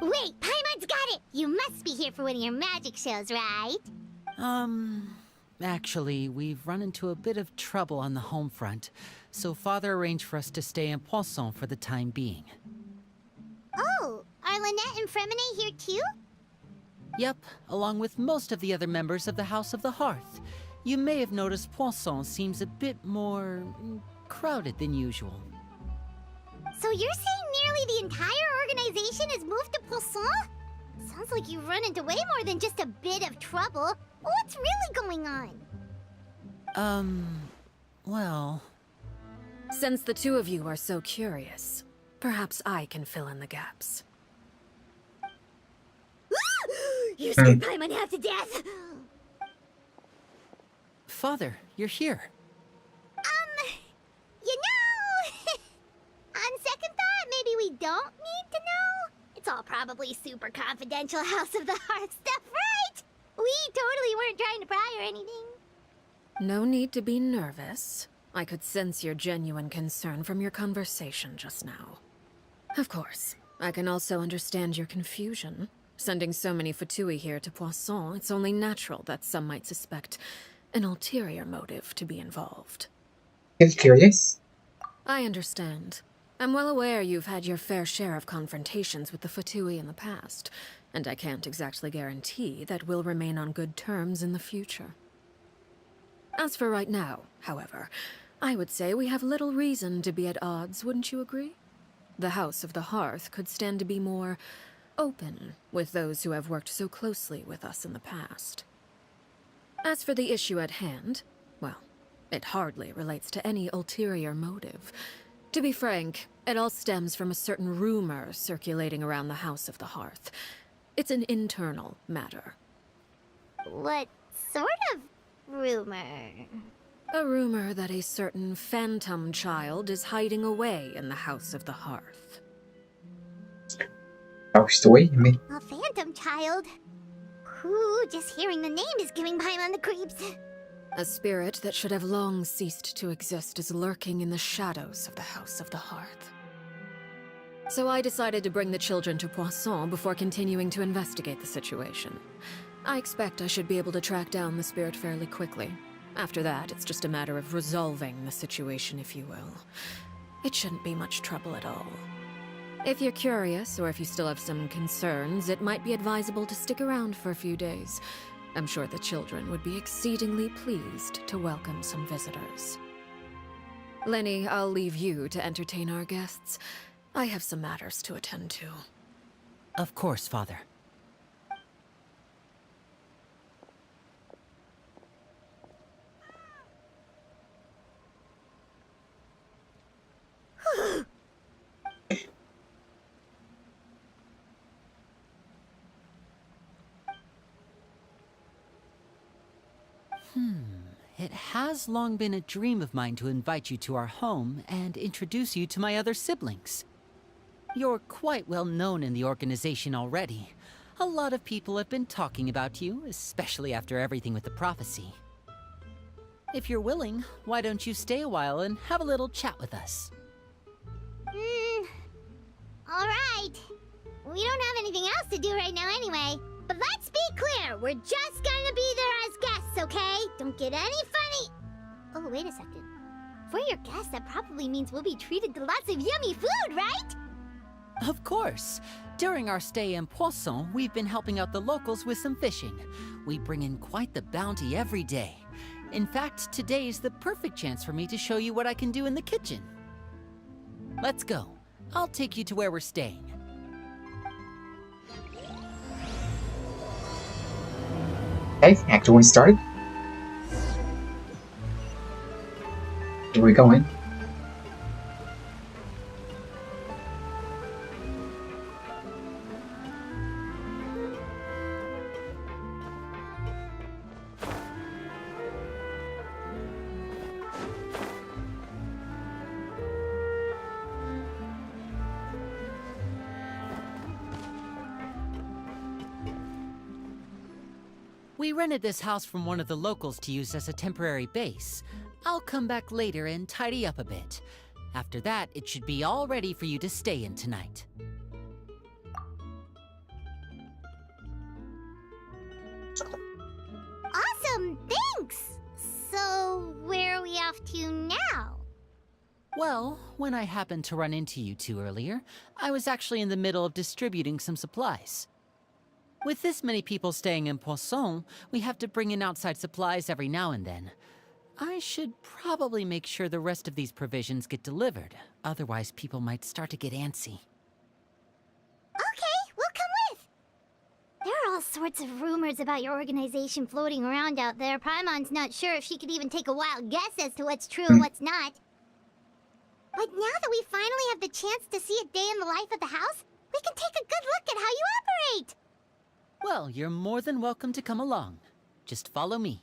Wait, Paimon's got it! You must be here for one of your magic shows, right? Actually, we've run into a bit of trouble on the home front, so Father arranged for us to stay in Poisson for the time being. Oh, are Lynette and Fremine here too? Yep, along with most of the other members of the House of the Hearth. You may have noticed Poisson seems a bit more crowded than usual. So you're saying nearly the entire organization has moved to Poisson? Sounds like you've run into way more than just a bit of trouble. What's really going on? Well... Since the two of you are so curious, perhaps I can fill in the gaps. You scared Paimon half to death! Father, you're here. You know... On second thought, maybe we don't need to know? It's all probably super confidential House of the Hearth stuff, right? We totally weren't trying to pry or anything. No need to be nervous. I could sense your genuine concern from your conversation just now. Of course, I can also understand your confusion. Sending so many Fatui here to Poisson, it's only natural that some might suspect an ulterior motive to be involved. Just curious. I understand. I'm well aware you've had your fair share of confrontations with the Fatui in the past, and I can't exactly guarantee that we'll remain on good terms in the future. As for right now, however, I would say we have little reason to be at odds, wouldn't you agree? The House of the Hearth could stand to be more open with those who have worked so closely with us in the past. As for the issue at hand, well, it hardly relates to any ulterior motive. To be frank, it all stems from a certain rumor circulating around the House of the Hearth. It's an internal matter. What sort of rumor? A rumor that a certain phantom child is hiding away in the House of the Hearth. Oh, story? I mean, A phantom child? Ooh, just hearing the name is giving Paimon the creeps. A spirit that should have long ceased to exist is lurking in the shadows of the House of the Hearth. So I decided to bring the children to Poisson before continuing to investigate the situation. I expect I should be able to track down the spirit fairly quickly. After that, it's just a matter of resolving the situation, if you will. It shouldn't be much trouble at all. If you're curious, or if you still have some concerns, it might be advisable to stick around for a few days. I'm sure the children would be exceedingly pleased to welcome some visitors. Lenny, I'll leave you to entertain our guests. I have some matters to attend to. Of course, Father. It has long been a dream of mine to invite you to our home and introduce you to my other siblings. You're quite well known in the organization already. A lot of people have been talking about you, especially after everything with the prophecy. If you're willing, why don't you stay a while and have a little chat with us? Alright. We don't have anything else to do right now anyway. But let's be clear, we're just gonna be there as guests, okay? Don't get any funny. Oh, wait a second. For your guests, that probably means we'll be treated to lots of yummy food, right? Of course. During our stay in Poisson, we've been helping out the locals with some fishing. We bring in quite the bounty every day. In fact, today is the perfect chance for me to show you what I can do in the kitchen. Let's go. I'll take you to where we're staying. Okay, Act 1 started. Where are we going? We rented this house from one of the locals to use as a temporary base. I'll come back later and tidy up a bit. After that, it should be all ready for you to stay in tonight. Awesome, thanks! So, where are we off to now? Well, when I happened to run into you two earlier, I was actually in the middle of distributing some supplies. With this many people staying in Poisson, we have to bring in outside supplies every now and then. I should probably make sure the rest of these provisions get delivered, otherwise people might start to get antsy. Okay, we'll come with! There are all sorts of rumors about your organization floating around out there. Paimon's not sure if she could even take a wild guess as to what's true and what's not. But now that we finally have the chance to see a day in the life of the house, we can take a good look at how you operate! Well, you're more than welcome to come along. Just follow me.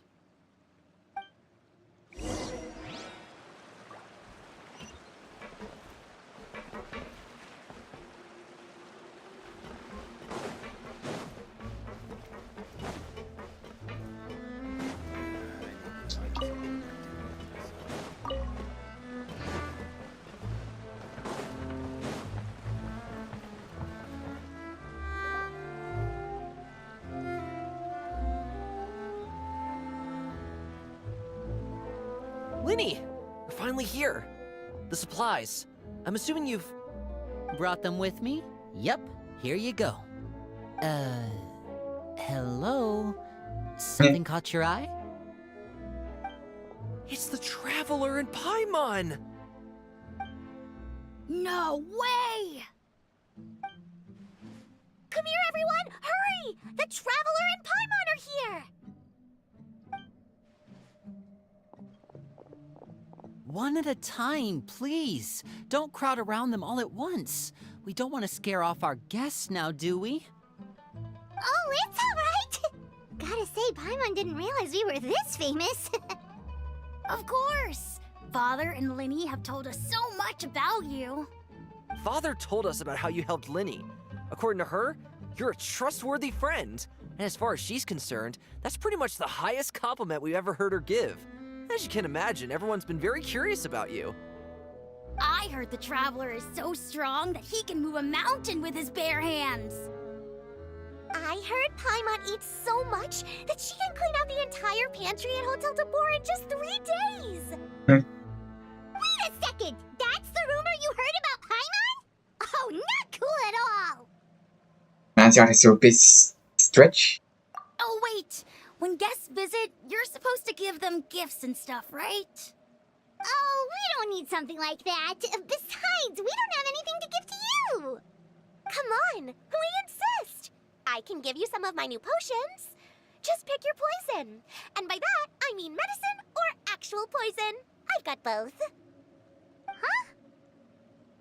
Linny! We're finally here. The supplies. I'm assuming you've... Brought them with me? Yep, here you go. Hello? Something caught your eye? It's the Traveler in Paimon! No way! Come here, everyone! Hurry! The Traveler and Paimon are here! One at a time, please. Don't crowd around them all at once. We don't want to scare off our guests now, do we? Oh, it's alright! Gotta say, Paimon didn't realize we were this famous. Of course! Father and Linny have told us so much about you. Father told us about how you helped Linny. According to her, you're a trustworthy friend. And as far as she's concerned, that's pretty much the highest compliment we've ever heard her give. As you can imagine, everyone's been very curious about you. I heard the Traveler is so strong that he can move a mountain with his bare hands. I heard Paimon eats so much that she can clean out the entire pantry at Hotel de Boer in just 3 days. Wait a second! That's the rumor you heard about Paimon? Oh, not cool at all! That's honestly a bit stretch. Oh, wait! When guests visit, you're supposed to give them gifts and stuff, right? Oh, we don't need something like that. Besides, we don't have anything to give to you. Come on, we insist. I can give you some of my new potions. Just pick your poison. And by that, I mean medicine or actual poison. I've got both. Huh?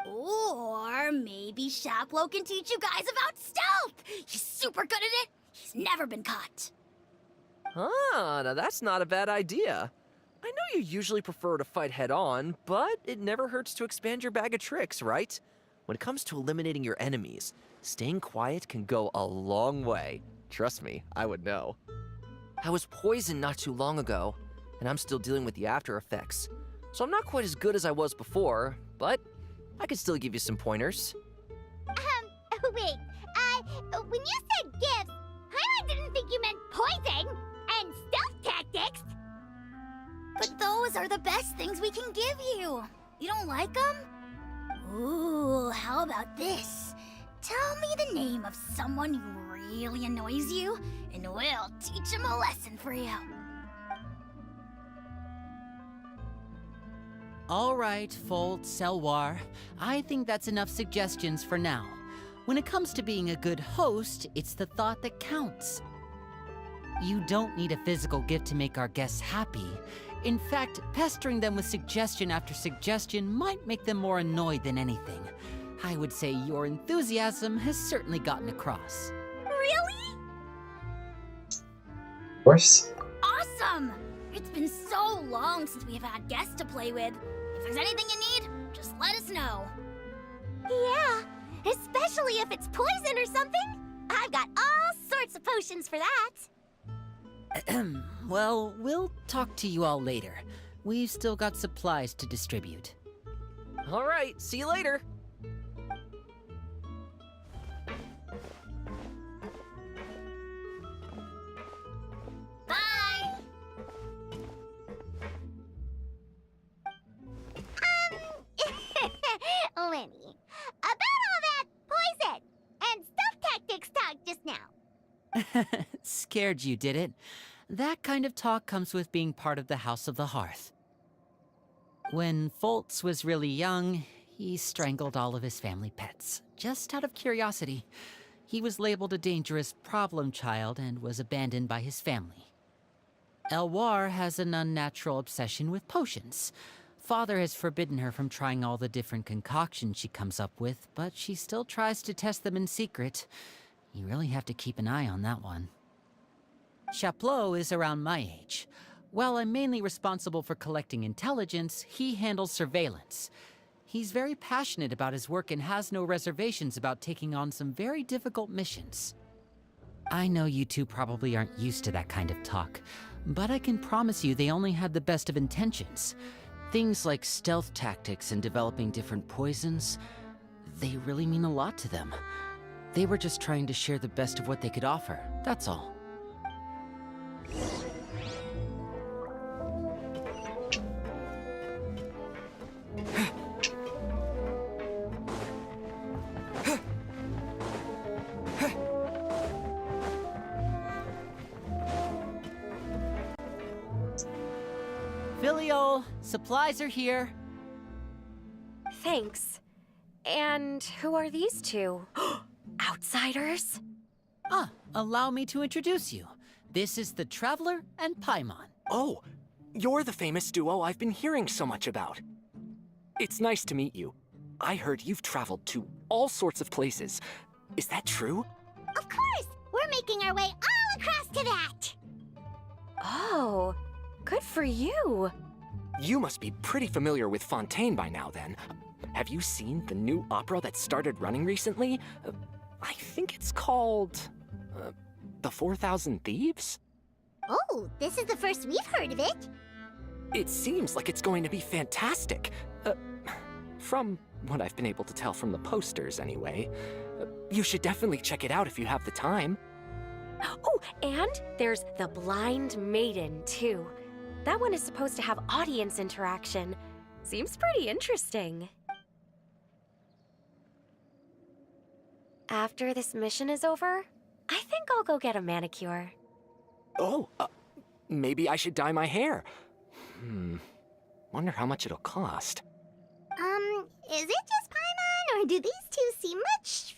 Or maybe Shaplo can teach you guys about stealth. He's super good at it. He's never been caught. Ah, now that's not a bad idea. I know you usually prefer to fight head-on, but it never hurts to expand your bag of tricks, right? When it comes to eliminating your enemies, staying quiet can go a long way. Trust me, I would know. I was poisoned not too long ago, and I'm still dealing with the after effects. So I'm not quite as good as I was before, but I can still give you some pointers. Wait, when you said gifts, I didn't think you meant poison and stealth tactics. But those are the best things we can give you. You don't like them? Ooh, how about this? Tell me the name of someone who really annoys you, and we'll teach him a lesson for you. All right, Folt, Selwar. I think that's enough suggestions for now. When it comes to being a good host, it's the thought that counts. You don't need a physical gift to make our guests happy. In fact, pestering them with suggestion after suggestion might make them more annoyed than anything. I would say your enthusiasm has certainly gotten across. Really? Of course. Awesome! It's been so long since we've had guests to play with. If there's anything you need, just let us know. Yeah, especially if it's poison or something. I've got all sorts of potions for that. Well, we'll talk to you all later. We've still got supplies to distribute. All right, see you later. Bye! Lenny, about all that poison and stealth tactics talk just now. Scared you, did it? That kind of talk comes with being part of the House of the Hearth. When Foltz was really young, he strangled all of his family pets, just out of curiosity. He was labeled a dangerous problem child and was abandoned by his family. Elwar has an unnatural obsession with potions. Father has forbidden her from trying all the different concoctions she comes up with, but she still tries to test them in secret. You really have to keep an eye on that one. Chaplot is around my age. While I'm mainly responsible for collecting intelligence, he handles surveillance. He's very passionate about his work and has no reservations about taking on some very difficult missions. I know you two probably aren't used to that kind of talk, but I can promise you they only had the best of intentions. Things like stealth tactics and developing different poisons, they really mean a lot to them. They were just trying to share the best of what they could offer, that's all. Filio, supplies are here. Thanks. And who are these two? Outsiders? Ah, allow me to introduce you. This is the Traveler and Paimon. Oh, you're the famous duo I've been hearing so much about. It's nice to meet you. I heard you've traveled to all sorts of places. Is that true? Of course! We're making our way all across to that! Oh, good for you. You must be pretty familiar with Fontaine by now, then. Have you seen the new opera that started running recently? I think it's called... The 4,000 Thieves? Oh, this is the first we've heard of it. It seems like it's going to be fantastic. From what I've been able to tell from the posters, anyway. You should definitely check it out if you have the time. Oh, and there's the Blind Maiden, too. That one is supposed to have audience interaction. Seems pretty interesting. After this mission is over, I think I'll go get a manicure. Oh, maybe I should dye my hair. Wonder how much it'll cost. Is it just Paimon, or do these two seem much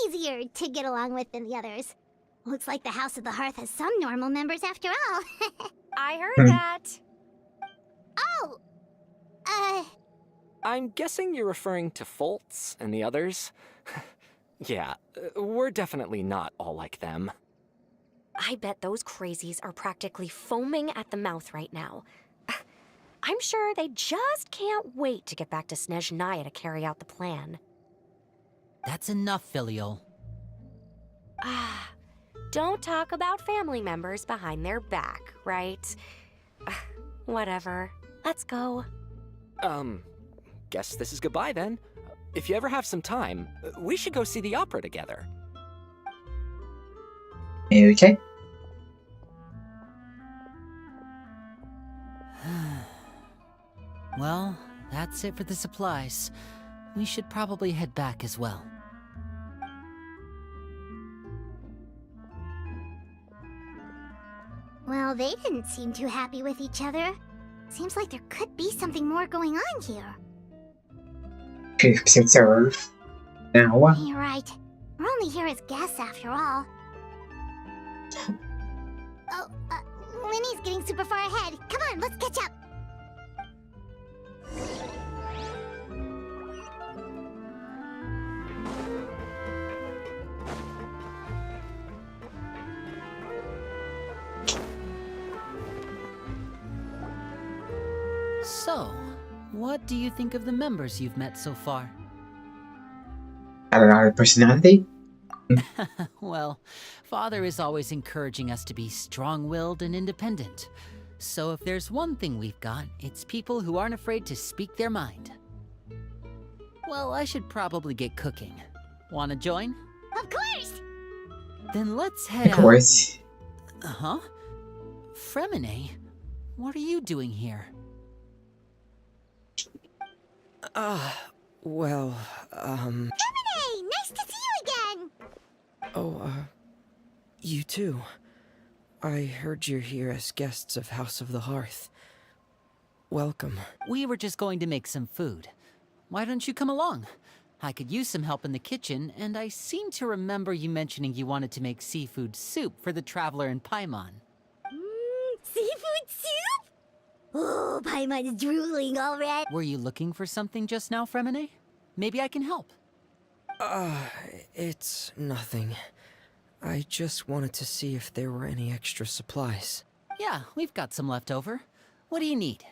easier to get along with than the others? Looks like the House of the Hearth has some normal members after all. I heard that. Oh! I'm guessing you're referring to Foltz and the others? Yeah, we're definitely not all like them. I bet those crazies are practically foaming at the mouth right now. I'm sure they just can't wait to get back to Snezhnaya to carry out the plan. That's enough, Filio. Don't talk about family members behind their back, right? Whatever. Let's go. Guess this is goodbye then. If you ever have some time, we should go see the opera together. Okay. Well, that's it for the supplies. We should probably head back as well. Well, they didn't seem too happy with each other. Seems like there could be something more going on here. Keep serve. Now. You're right. We're only here as guests after all. Oh, Winnie's getting super far ahead. Come on, let's catch up. So, what do you think of the members you've met so far? Got a lot of personality. Well, Father is always encouraging us to be strong-willed and independent. So if there's one thing we've got, it's people who aren't afraid to speak their mind. Well, I should probably get cooking. Wanna join? Of course! Then let's head out. Of course. Uh-huh. Fremine, what are you doing here? Well, Gemini! Nice to see you again! Oh, you too. I heard you're here as guests of House of the Hearth. Welcome. We were just going to make some food. Why don't you come along? I could use some help in the kitchen, and I seem to remember you mentioning you wanted to make seafood soup for the Traveler and Paimon. Seafood soup? Oh, Paimon's drooling already. Were you looking for something just now, Fremine? Maybe I can help. It's nothing. I just wanted to see if there were any extra supplies. Yeah, we've got some left over. What do you need?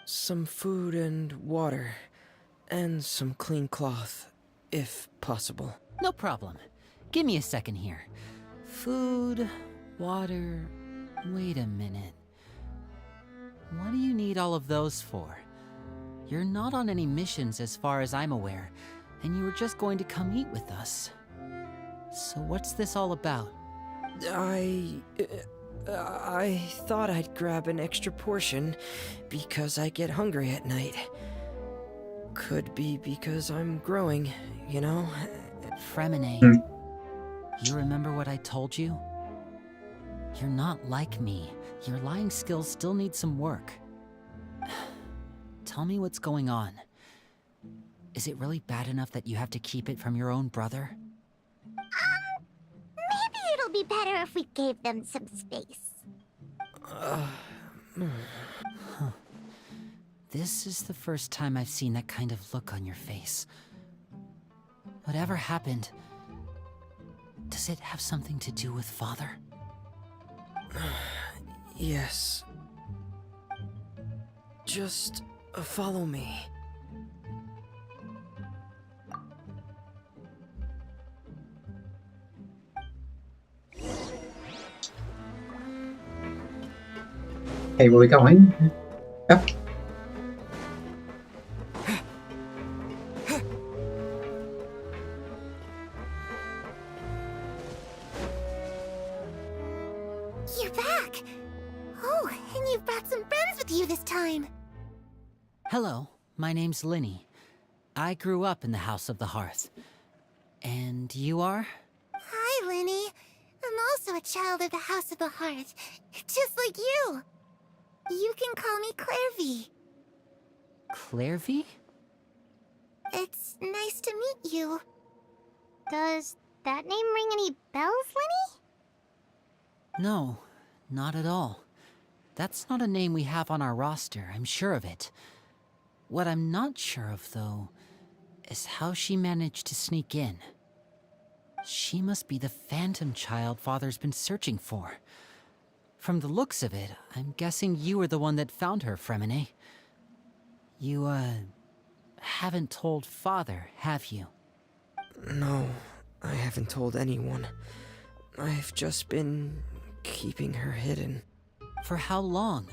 Some food and water. And some clean cloth, if possible. No problem. Give me a second here. Food, water... Wait a minute. What do you need all of those for? You're not on any missions as far as I'm aware, and you were just going to come eat with us. So what's this all about? I thought I'd grab an extra portion because I get hungry at night. Could be because I'm growing, you know? Fremine, you remember what I told you? You're not like me. Your lying skills still need some work. Tell me what's going on. Is it really bad enough that you have to keep it from your own brother? Maybe it'll be better if we gave them some space. Huh. This is the first time I've seen that kind of look on your face. Whatever happened, does it have something to do with Father? Yes. Just follow me. Hey, where we going? Oh. You're back! Oh, and you've brought some friends with you this time. Hello, my name's Linny. I grew up in the House of the Hearth. And you are? Hi, Linny. I'm also a child of the House of the Hearth, just like you. You can call me Clairvy. Clairvy? It's nice to meet you. Does that name ring any bells, Linny? No, not at all. That's not a name we have on our roster, I'm sure of it. What I'm not sure of, though, is how she managed to sneak in. She must be the phantom child Father's been searching for. From the looks of it, I'm guessing you were the one that found her, Fremine. You, haven't told Father, have you? No, I haven't told anyone. I've just been keeping her hidden. For how long?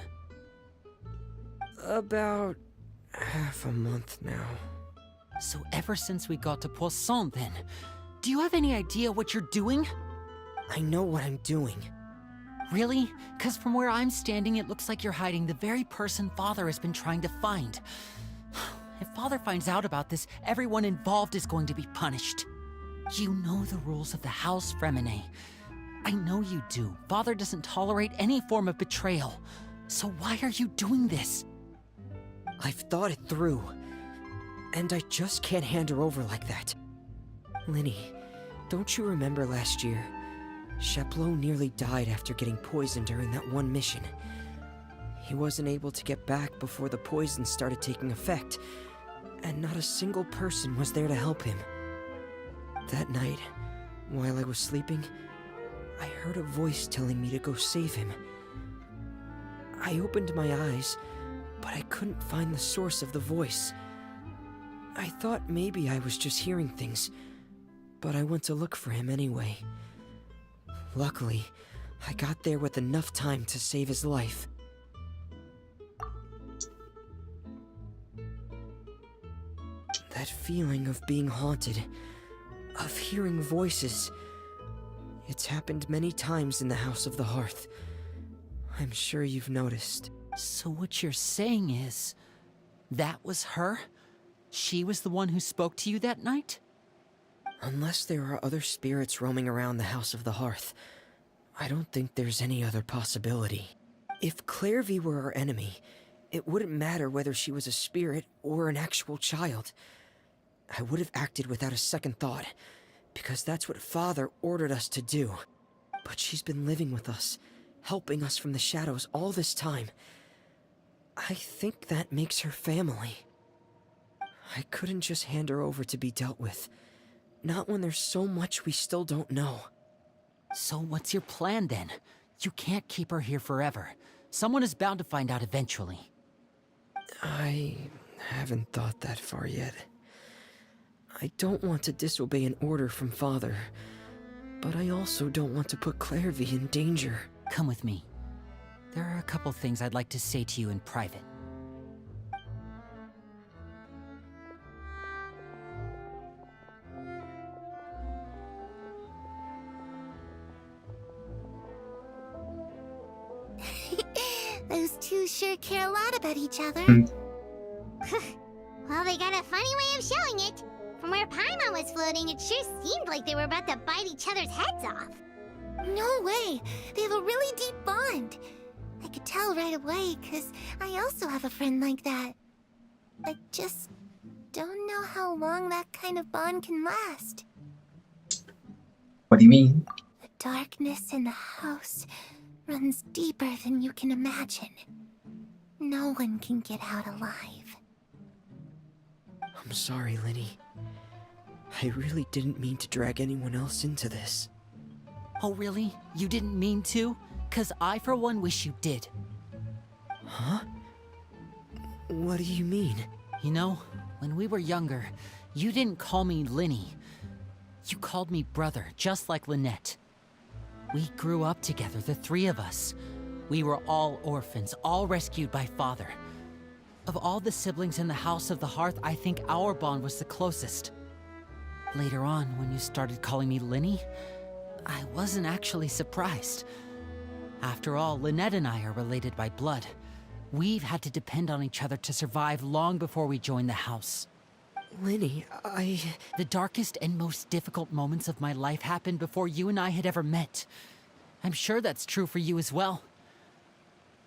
About half a month now. So ever since we got to Poisson, then? Do you have any idea what you're doing? I know what I'm doing. Really? 'Cause from where I'm standing, it looks like you're hiding the very person Father has been trying to find. If Father finds out about this, everyone involved is going to be punished. You know the rules of the house, Fremine. I know you do. Father doesn't tolerate any form of betrayal. So why are you doing this? I've thought it through. And I just can't hand her over like that. Linny, don't you remember last year? Sheplo nearly died after getting poisoned during that one mission. He wasn't able to get back before the poison started taking effect, and not a single person was there to help him. That night, while I was sleeping, I heard a voice telling me to go save him. I opened my eyes, but I couldn't find the source of the voice. I thought maybe I was just hearing things, but I went to look for him anyway. Luckily, I got there with enough time to save his life. That feeling of being haunted, of hearing voices, it's happened many times in the House of the Hearth. I'm sure you've noticed. So what you're saying is, that was her? She was the one who spoke to you that night? Unless there are other spirits roaming around the House of the Hearth, I don't think there's any other possibility. If Clairvy were our enemy, it wouldn't matter whether she was a spirit or an actual child. I would have acted without a second thought, because that's what Father ordered us to do. But she's been living with us, helping us from the shadows all this time. I think that makes her family. I couldn't just hand her over to be dealt with. Not when there's so much we still don't know. So what's your plan then? You can't keep her here forever. Someone is bound to find out eventually. I haven't thought that far yet. I don't want to disobey an order from Father, but I also don't want to put Clairvy in danger. Come with me. There are a couple things I'd like to say to you in private. Those two sure care a lot about each other. Well, they got a funny way of showing it. From where Paimon was floating, it sure seemed like they were about to bite each other's heads off. No way! They have a really deep bond. I could tell right away, because I also have a friend like that. I just don't know how long that kind of bond can last. What do you mean? The darkness in the house runs deeper than you can imagine. No one can get out alive. I'm sorry, Linny. I really didn't mean to drag anyone else into this. Oh, really? You didn't mean to? 'Cause I, for one, wish you did. Huh? What do you mean? You know, when we were younger, you didn't call me Linny. You called me brother, just like Lynette. We grew up together, the three of us. We were all orphans, all rescued by father. Of all the siblings in the House of the Hearth, I think our bond was the closest. Later on, when you started calling me Linny, I wasn't actually surprised. After all, Lynette and I are related by blood. We've had to depend on each other to survive long before we joined the house. Linny, The darkest and most difficult moments of my life happened before you and I had ever met. I'm sure that's true for you as well.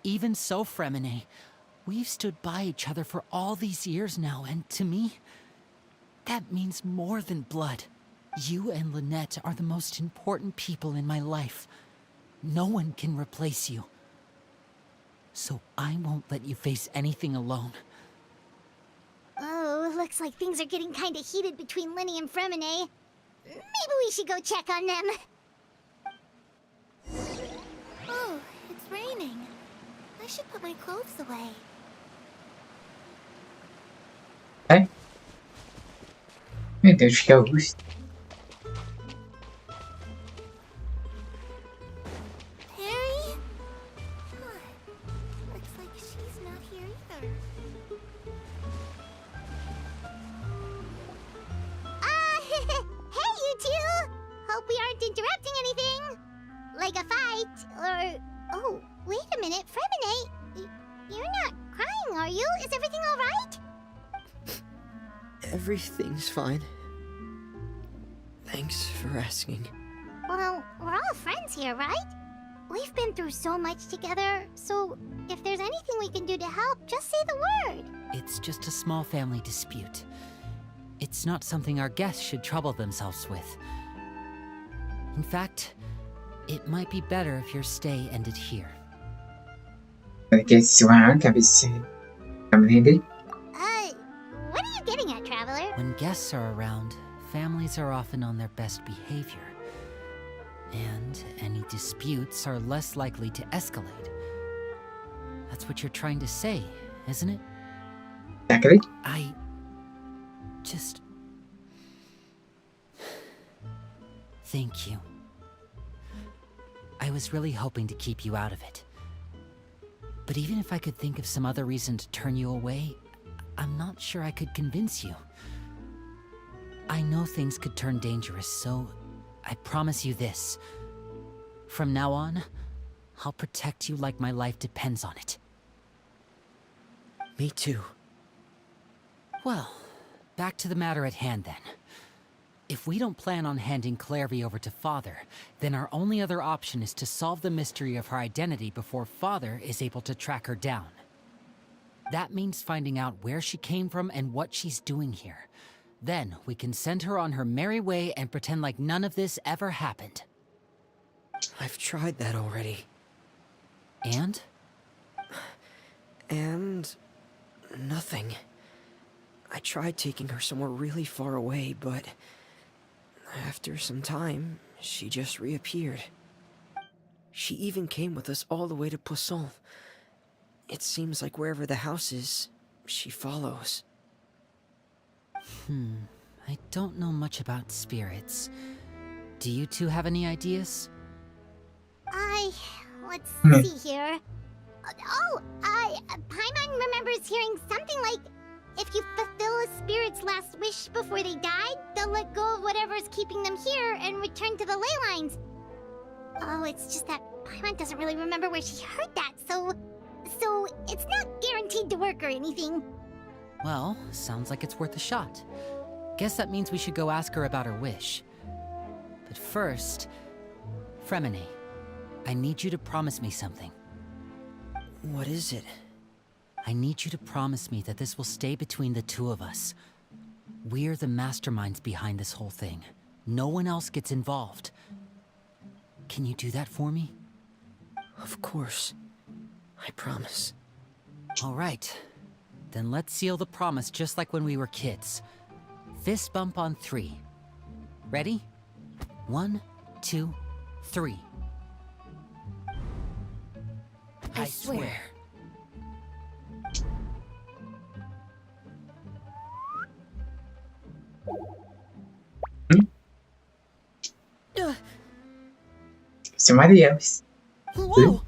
Even so, Fremine, we've stood by each other for all these years now, and to me, that means more than blood. You and Lynette are the most important people in my life. No one can replace you. So I won't let you face anything alone. Oh, looks like things are getting kinda heated between Linny and Fremine. Maybe we should go check on them. Oh, it's raining. I should put my clothes away. Okay. And there she goes. Perry? Huh. Looks like she's not here either. Hey you two! Hope we aren't interrupting anything. Like a fight, or... Oh, wait a minute, Fremine. You're not crying, are you? Is everything alright? Everything's fine. Thanks for asking. Well, we're all friends here, right? We've been through so much together, so if there's anything we can do to help, just say the word. It's just a small family dispute. It's not something our guests should trouble themselves with. In fact, it might be better if your stay ended here. I guess around can be seen. I'm handy. What are you getting at, Traveler? When guests are around, families are often on their best behavior. And any disputes are less likely to escalate. That's what you're trying to say, isn't it? Exactly. I just... Thank you. I was really hoping to keep you out of it. But even if I could think of some other reason to turn you away, I'm not sure I could convince you. I know things could turn dangerous, so I promise you this. From now on, I'll protect you like my life depends on it. Me too. Well, back to the matter at hand then. If we don't plan on handing Clairvy over to Father, then our only other option is to solve the mystery of her identity before Father is able to track her down. That means finding out where she came from and what she's doing here. Then we can send her on her merry way and pretend like none of this ever happened. I've tried that already. And? And... nothing. I tried taking her somewhere really far away, but... after some time, she just reappeared. She even came with us all the way to Poisson. It seems like wherever the house is, she follows. I don't know much about spirits. Do you two have any ideas? Let's see here. Paimon remembers hearing something like, if you fulfill a spirit's last wish before they died, they'll let go of whatever's keeping them here and return to the ley lines. Oh, it's just that Paimon doesn't really remember where she heard that, so it's not guaranteed to work or anything. Well, sounds like it's worth a shot. Guess that means we should go ask her about her wish. But first, Fremine, I need you to promise me something. What is it? I need you to promise me that this will stay between the two of us. We're the masterminds behind this whole thing. No one else gets involved. Can you do that for me? Of course. I promise. All right. Then let's seal the promise just like when we were kids. Fist bump on 3. Ready? 1, 2, 3. I swear. Somebody else. Whoa!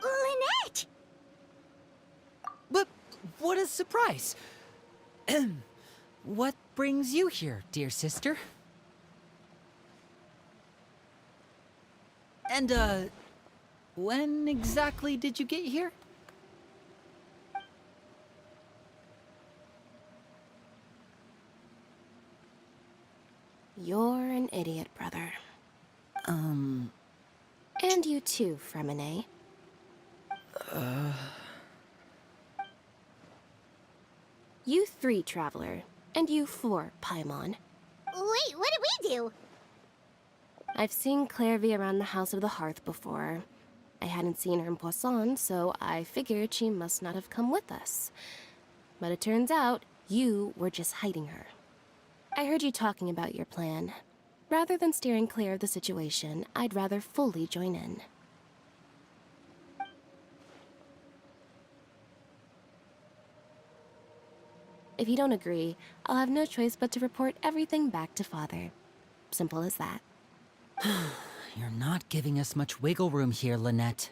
Lynette! But what a surprise! What brings you here, dear sister? And, when exactly did you get here? You're an idiot, brother. And you too, Fremine. You 3, Traveler. And you 4, Paimon. Wait, what did we do? I've seen Clairvy around the House of the Hearth before. I hadn't seen her in Poisson, so I figured she must not have come with us. But it turns out, you were just hiding her. I heard you talking about your plan. Rather than steering clear of the situation, I'd rather fully join in. If you don't agree, I'll have no choice but to report everything back to Father. Simple as that. You're not giving us much wiggle room here, Lynette.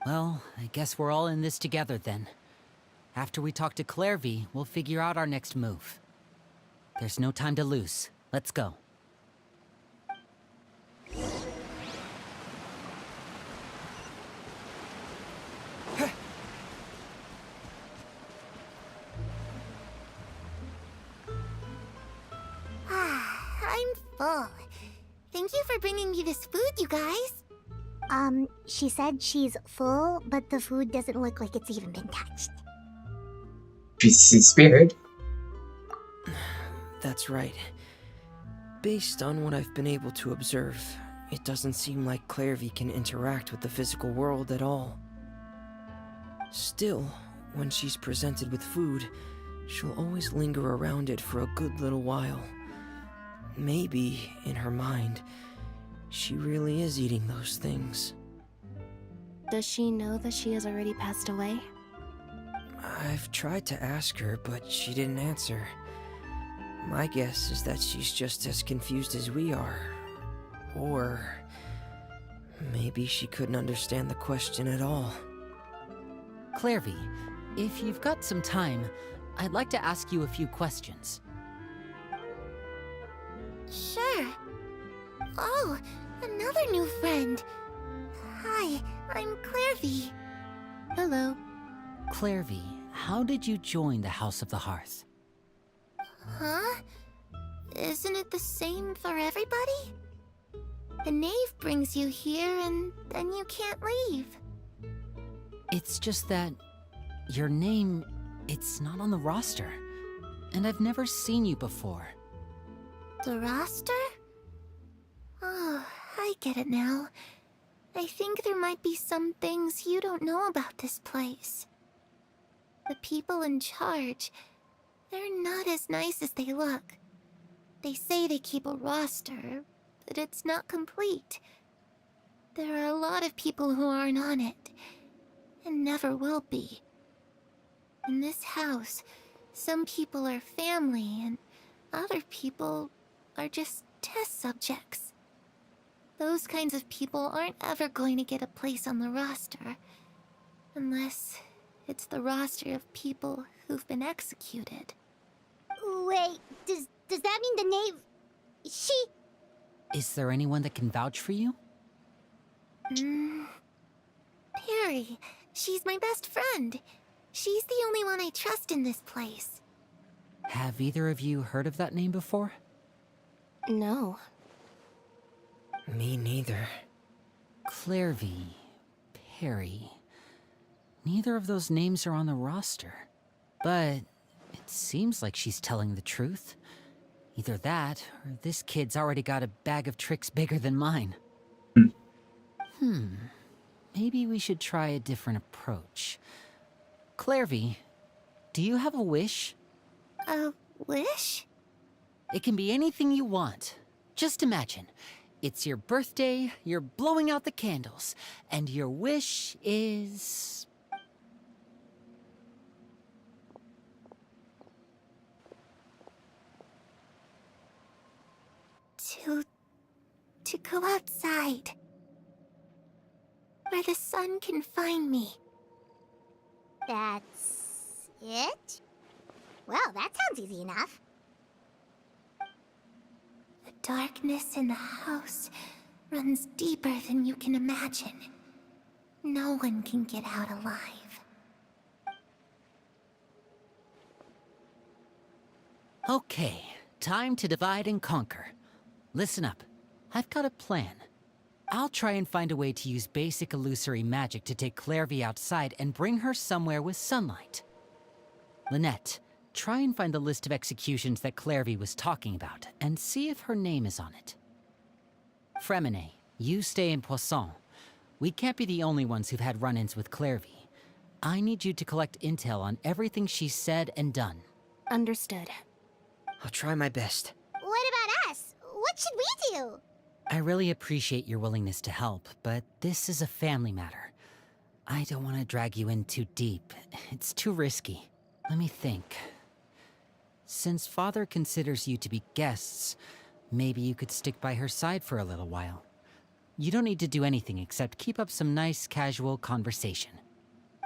Well, I guess we're all in this together then. After we talk to Clairvy, we'll figure out our next move. There's no time to lose. Let's go. I'm full. Thank you for bringing me this food, you guys. She said she's full, but the food doesn't look like it's even been touched. She's in spirit. That's right. Based on what I've been able to observe, it doesn't seem like Clairvy can interact with the physical world at all. Still, when she's presented with food, she'll always linger around it for a good little while. Maybe, in her mind, she really is eating those things. Does she know that she has already passed away? I've tried to ask her, but she didn't answer. My guess is that she's just as confused as we are. Or maybe she couldn't understand the question at all. Clairvy, if you've got some time, I'd like to ask you a few questions. Sure. Oh, another new friend. Hi, I'm Clairvy. Hello. Clairvy, how did you join the House of the Hearth? Huh? Isn't it the same for everybody? The knave brings you here and then you can't leave. It's just that your name, it's not on the roster. And I've never seen you before. The roster? Oh, I get it now. I think there might be some things you don't know about this place. The people in charge, they're not as nice as they look. They say they keep a roster, but it's not complete. There are a lot of people who aren't on it, and never will be. In this house, some people are family, and other people are just test subjects. Those kinds of people aren't ever going to get a place on the roster, unless it's the roster of people who've been executed. Wait, does that mean the knave... she... Is there anyone that can vouch for you? Perry. She's my best friend. She's the only one I trust in this place. Have either of you heard of that name before? No. Me neither. Clairvy, Perry. Neither of those names are on the roster. But it seems like she's telling the truth. Either that, or this kid's already got a bag of tricks bigger than mine. Maybe we should try a different approach. Clairvy, do you have a wish? A wish? It can be anything you want. Just imagine. It's your birthday, you're blowing out the candles, and your wish is... To go outside. Where the sun can find me. That's it? Well, that sounds easy enough. The darkness in the house runs deeper than you can imagine. No one can get out alive. Okay, time to divide and conquer. Listen up. I've got a plan. I'll try and find a way to use basic illusory magic to take Clairvy outside and bring her somewhere with sunlight. Lynette, try and find the list of executions that Clairvy was talking about, and see if her name is on it. Fremine, you stay in Poisson. We can't be the only ones who've had run-ins with Clairvy. I need you to collect intel on everything she's said and done. Understood. I'll try my best. What about us? What should we do? I really appreciate your willingness to help, but this is a family matter. I don't want to drag you in too deep. It's too risky. Let me think. Since Father considers you to be guests, maybe you could stick by her side for a little while. You don't need to do anything except keep up some nice, casual conversation.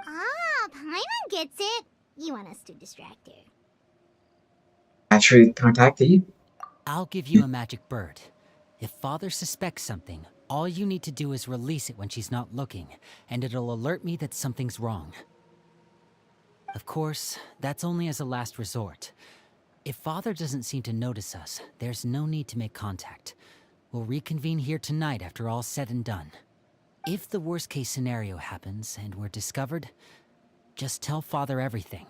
Ah, Paimon gets it. You want us to distract her. Actually, contact you. I'll give you a magic bird. If Father suspects something, all you need to do is release it when she's not looking, and it'll alert me that something's wrong. Of course, that's only as a last resort. If Father doesn't seem to notice us, there's no need to make contact. We'll reconvene here tonight after all's said and done. If the worst-case scenario happens and we're discovered, just tell Father everything.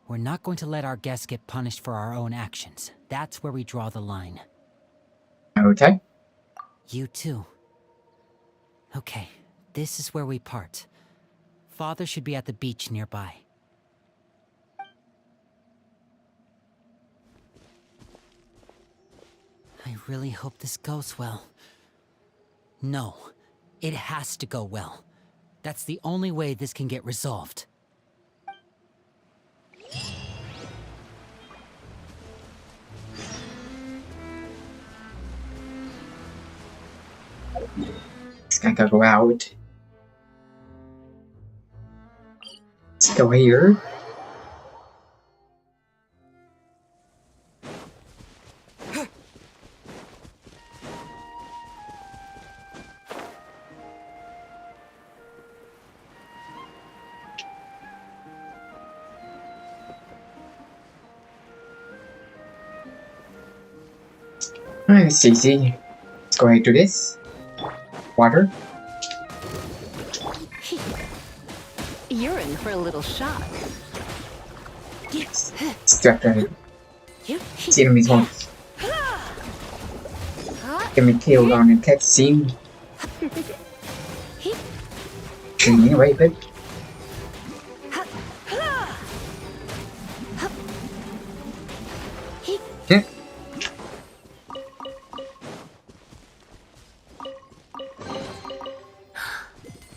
We're not going to let our guests get punished for our own actions. That's where we draw the line. Okay. You too. Okay, this is where we part. Father should be at the beach nearby. I really hope this goes well. No, it has to go well. That's the only way this can get resolved. It's gonna go out. Let's go here. Alright, it's easy. Let's go ahead and do this. Water. You're in for a little shock. Distracted. See enemies won't get me killed on a cutscene. Shooting away, but yeah.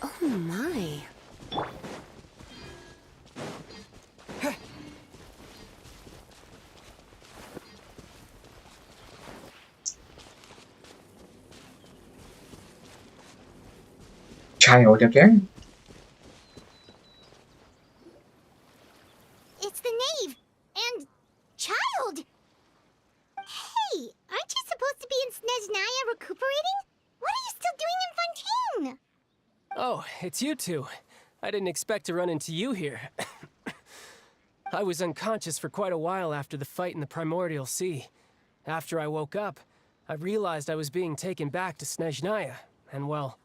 Oh my. Child up there. It's the knave and child. Hey, aren't you supposed to be in Snezhnaya recuperating? What are you still doing in Fontaine? Oh, it's you two. I didn't expect to run into you here. I was unconscious for quite a while after the fight in the Primordial Sea. After I woke up, I realized I was being taken back to Snezhnaya, and well,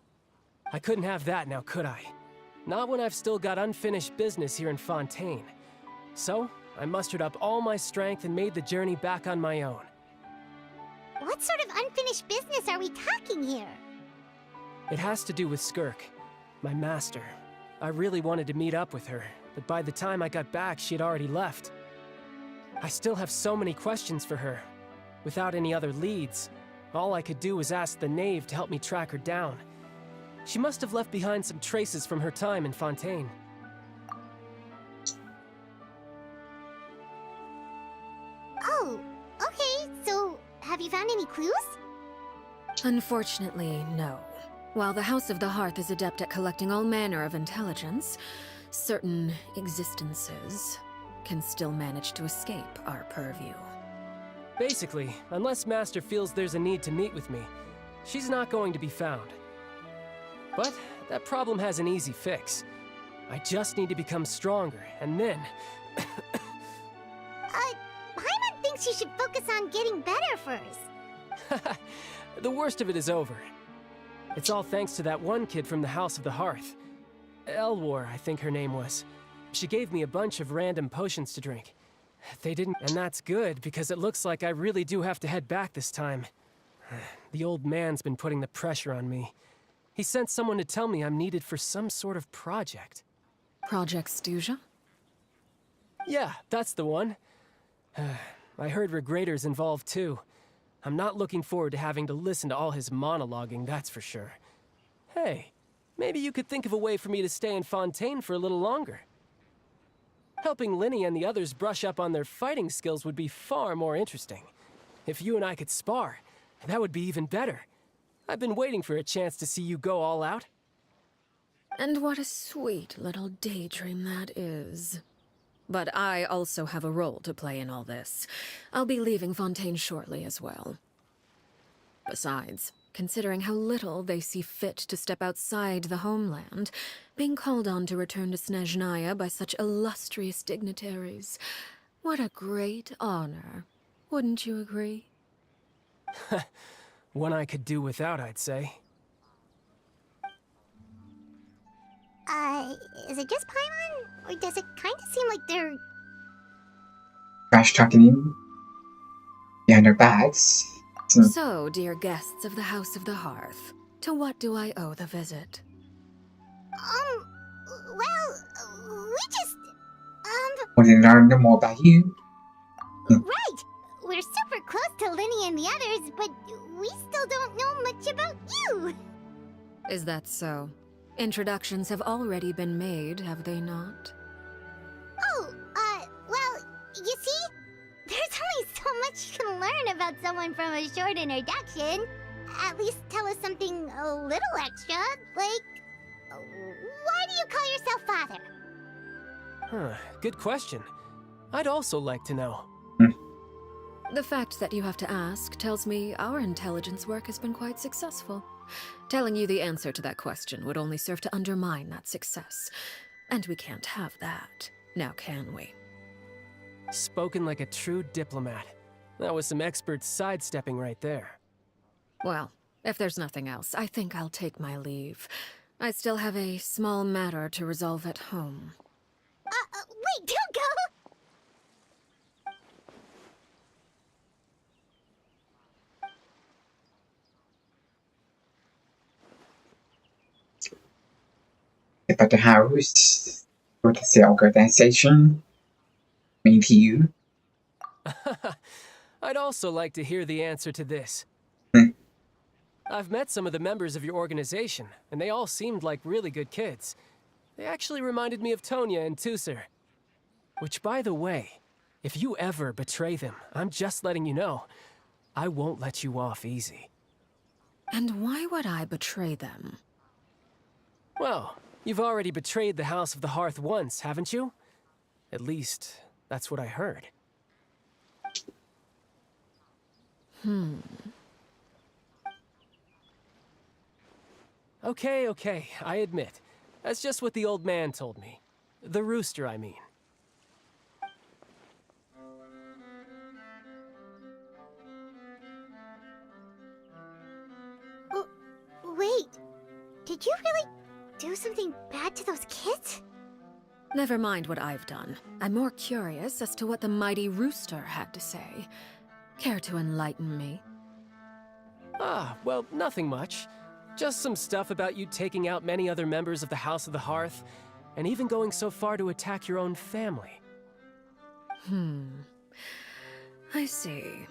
I couldn't have that now, could I? Not when I've still got unfinished business here in Fontaine. So, I mustered up all my strength and made the journey back on my own. What sort of unfinished business are we talking here? It has to do with Skirk, my master. I really wanted to meet up with her, but by the time I got back, she had already left. I still have so many questions for her. Without any other leads, all I could do was ask the knave to help me track her down. She must have left behind some traces from her time in Fontaine. Oh, okay, so have you found any clues? Unfortunately, no. While the House of the Hearth is adept at collecting all manner of intelligence, certain existences can still manage to escape our purview. Basically, unless Master feels there's a need to meet with me, she's not going to be found. But that problem has an easy fix. I just need to become stronger, and then... Paimon thinks you should focus on getting better first. The worst of it is over. It's all thanks to that one kid from the House of the Hearth. Elwar, I think her name was. She gave me a bunch of random potions to drink. They didn't, and that's good, because it looks like I really do have to head back this time. The old man's been putting the pressure on me. He sent someone to tell me I'm needed for some sort of project. Project Stuja? Yeah, that's the one. I heard Regrator's involved too. I'm not looking forward to having to listen to all his monologuing, that's for sure. Hey, maybe you could think of a way for me to stay in Fontaine for a little longer. Helping Linny and the others brush up on their fighting skills would be far more interesting. If you and I could spar, that would be even better. I've been waiting for a chance to see you go all out. And what a sweet little daydream that is. But I also have a role to play in all this. I'll be leaving Fontaine shortly as well. Besides, considering how little they see fit to step outside the homeland, being called on to return to Snezhnaya by such illustrious dignitaries, what a great honor. Wouldn't you agree? One I could do without, I'd say. Is it just Paimon? Or does it kind of seem like they're... Trash talking you behind their backs. So, dear guests of the House of the Hearth, to what do I owe the visit? Well, we just, Want to learn more about you? Right! We're super close to Linny and the others, but we still don't know much about you! Is that so? Introductions have already been made, have they not? Oh, well, you see? There's only so much you can learn about someone from a short introduction. At least tell us something a little extra, like... Why do you call yourself father? Good question. I'd also like to know. The fact that you have to ask tells me our intelligence work has been quite successful. Telling you the answer to that question would only serve to undermine that success. And we can't have that, now can we? Spoken like a true diplomat. That was some expert sidestepping right there. Well, if there's nothing else, I think I'll take my leave. I still have a small matter to resolve at home. Wait, don't go! About the house, or the organization, mean to you? I'd also like to hear the answer to this. I've met some of the members of your organization, and they all seemed like really good kids. They actually reminded me of Tonya and Tusser. Which, by the way, if you ever betray them, I'm just letting you know, I won't let you off easy. And why would I betray them? Well, you've already betrayed the House of the Hearth once, haven't you? At least, that's what I heard. Okay, I admit. That's just what the old man told me. The rooster, I mean. you really do something bad to those kids? Never mind what I've done. I'm more curious as to what the mighty rooster had to say. Care to enlighten me? Ah, well, nothing much. Just some stuff about you taking out many other members of the House of the Hearth, and even going so far to attack your own family. I see.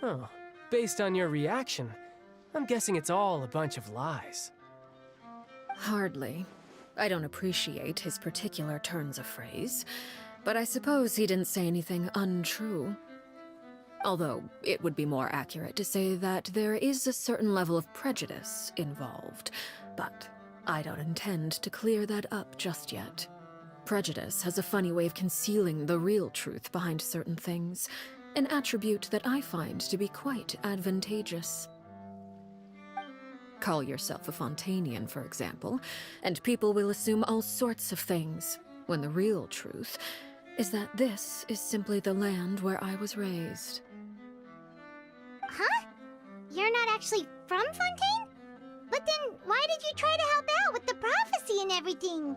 Oh, based on your reaction, I'm guessing it's all a bunch of lies. Hardly. I don't appreciate his particular turns of phrase, but I suppose he didn't say anything untrue. Although, it would be more accurate to say that there is a certain level of prejudice involved, but I don't intend to clear that up just yet. Prejudice has a funny way of concealing the real truth behind certain things, an attribute that I find to be quite advantageous. Call yourself a Fontainian, for example, and people will assume all sorts of things, when the real truth is that this is simply the land where I was raised. Huh? You're not actually from Fontaine? But then, why did you try to help out with the prophecy and everything?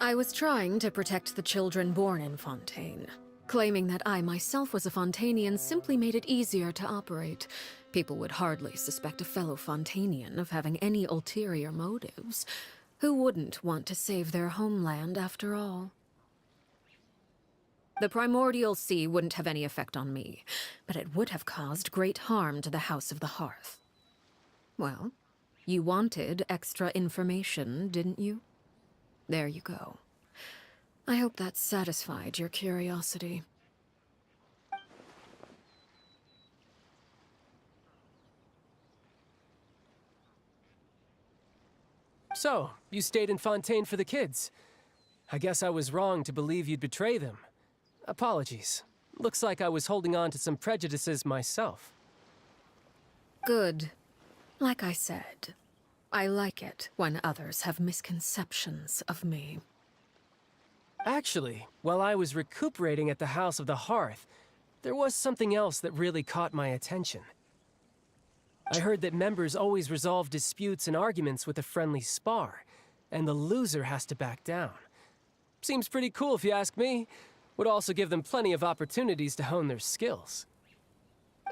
I was trying to protect the children born in Fontaine. Claiming that I myself was a Fontainian simply made it easier to operate. People would hardly suspect a fellow Fontainian of having any ulterior motives. Who wouldn't want to save their homeland after all? The primordial sea wouldn't have any effect on me, but it would have caused great harm to the House of the Hearth. Well, you wanted extra information, didn't you? There you go. I hope that satisfied your curiosity. So, you stayed in Fontaine for the kids. I guess I was wrong to believe you'd betray them. Apologies. Looks like I was holding on to some prejudices myself. Good. Like I said, I like it when others have misconceptions of me. Actually, while I was recuperating at the House of the Hearth, there was something else that really caught my attention. I heard that members always resolve disputes and arguments with a friendly spar, and the loser has to back down. Seems pretty cool if you ask me. Would also give them plenty of opportunities to hone their skills.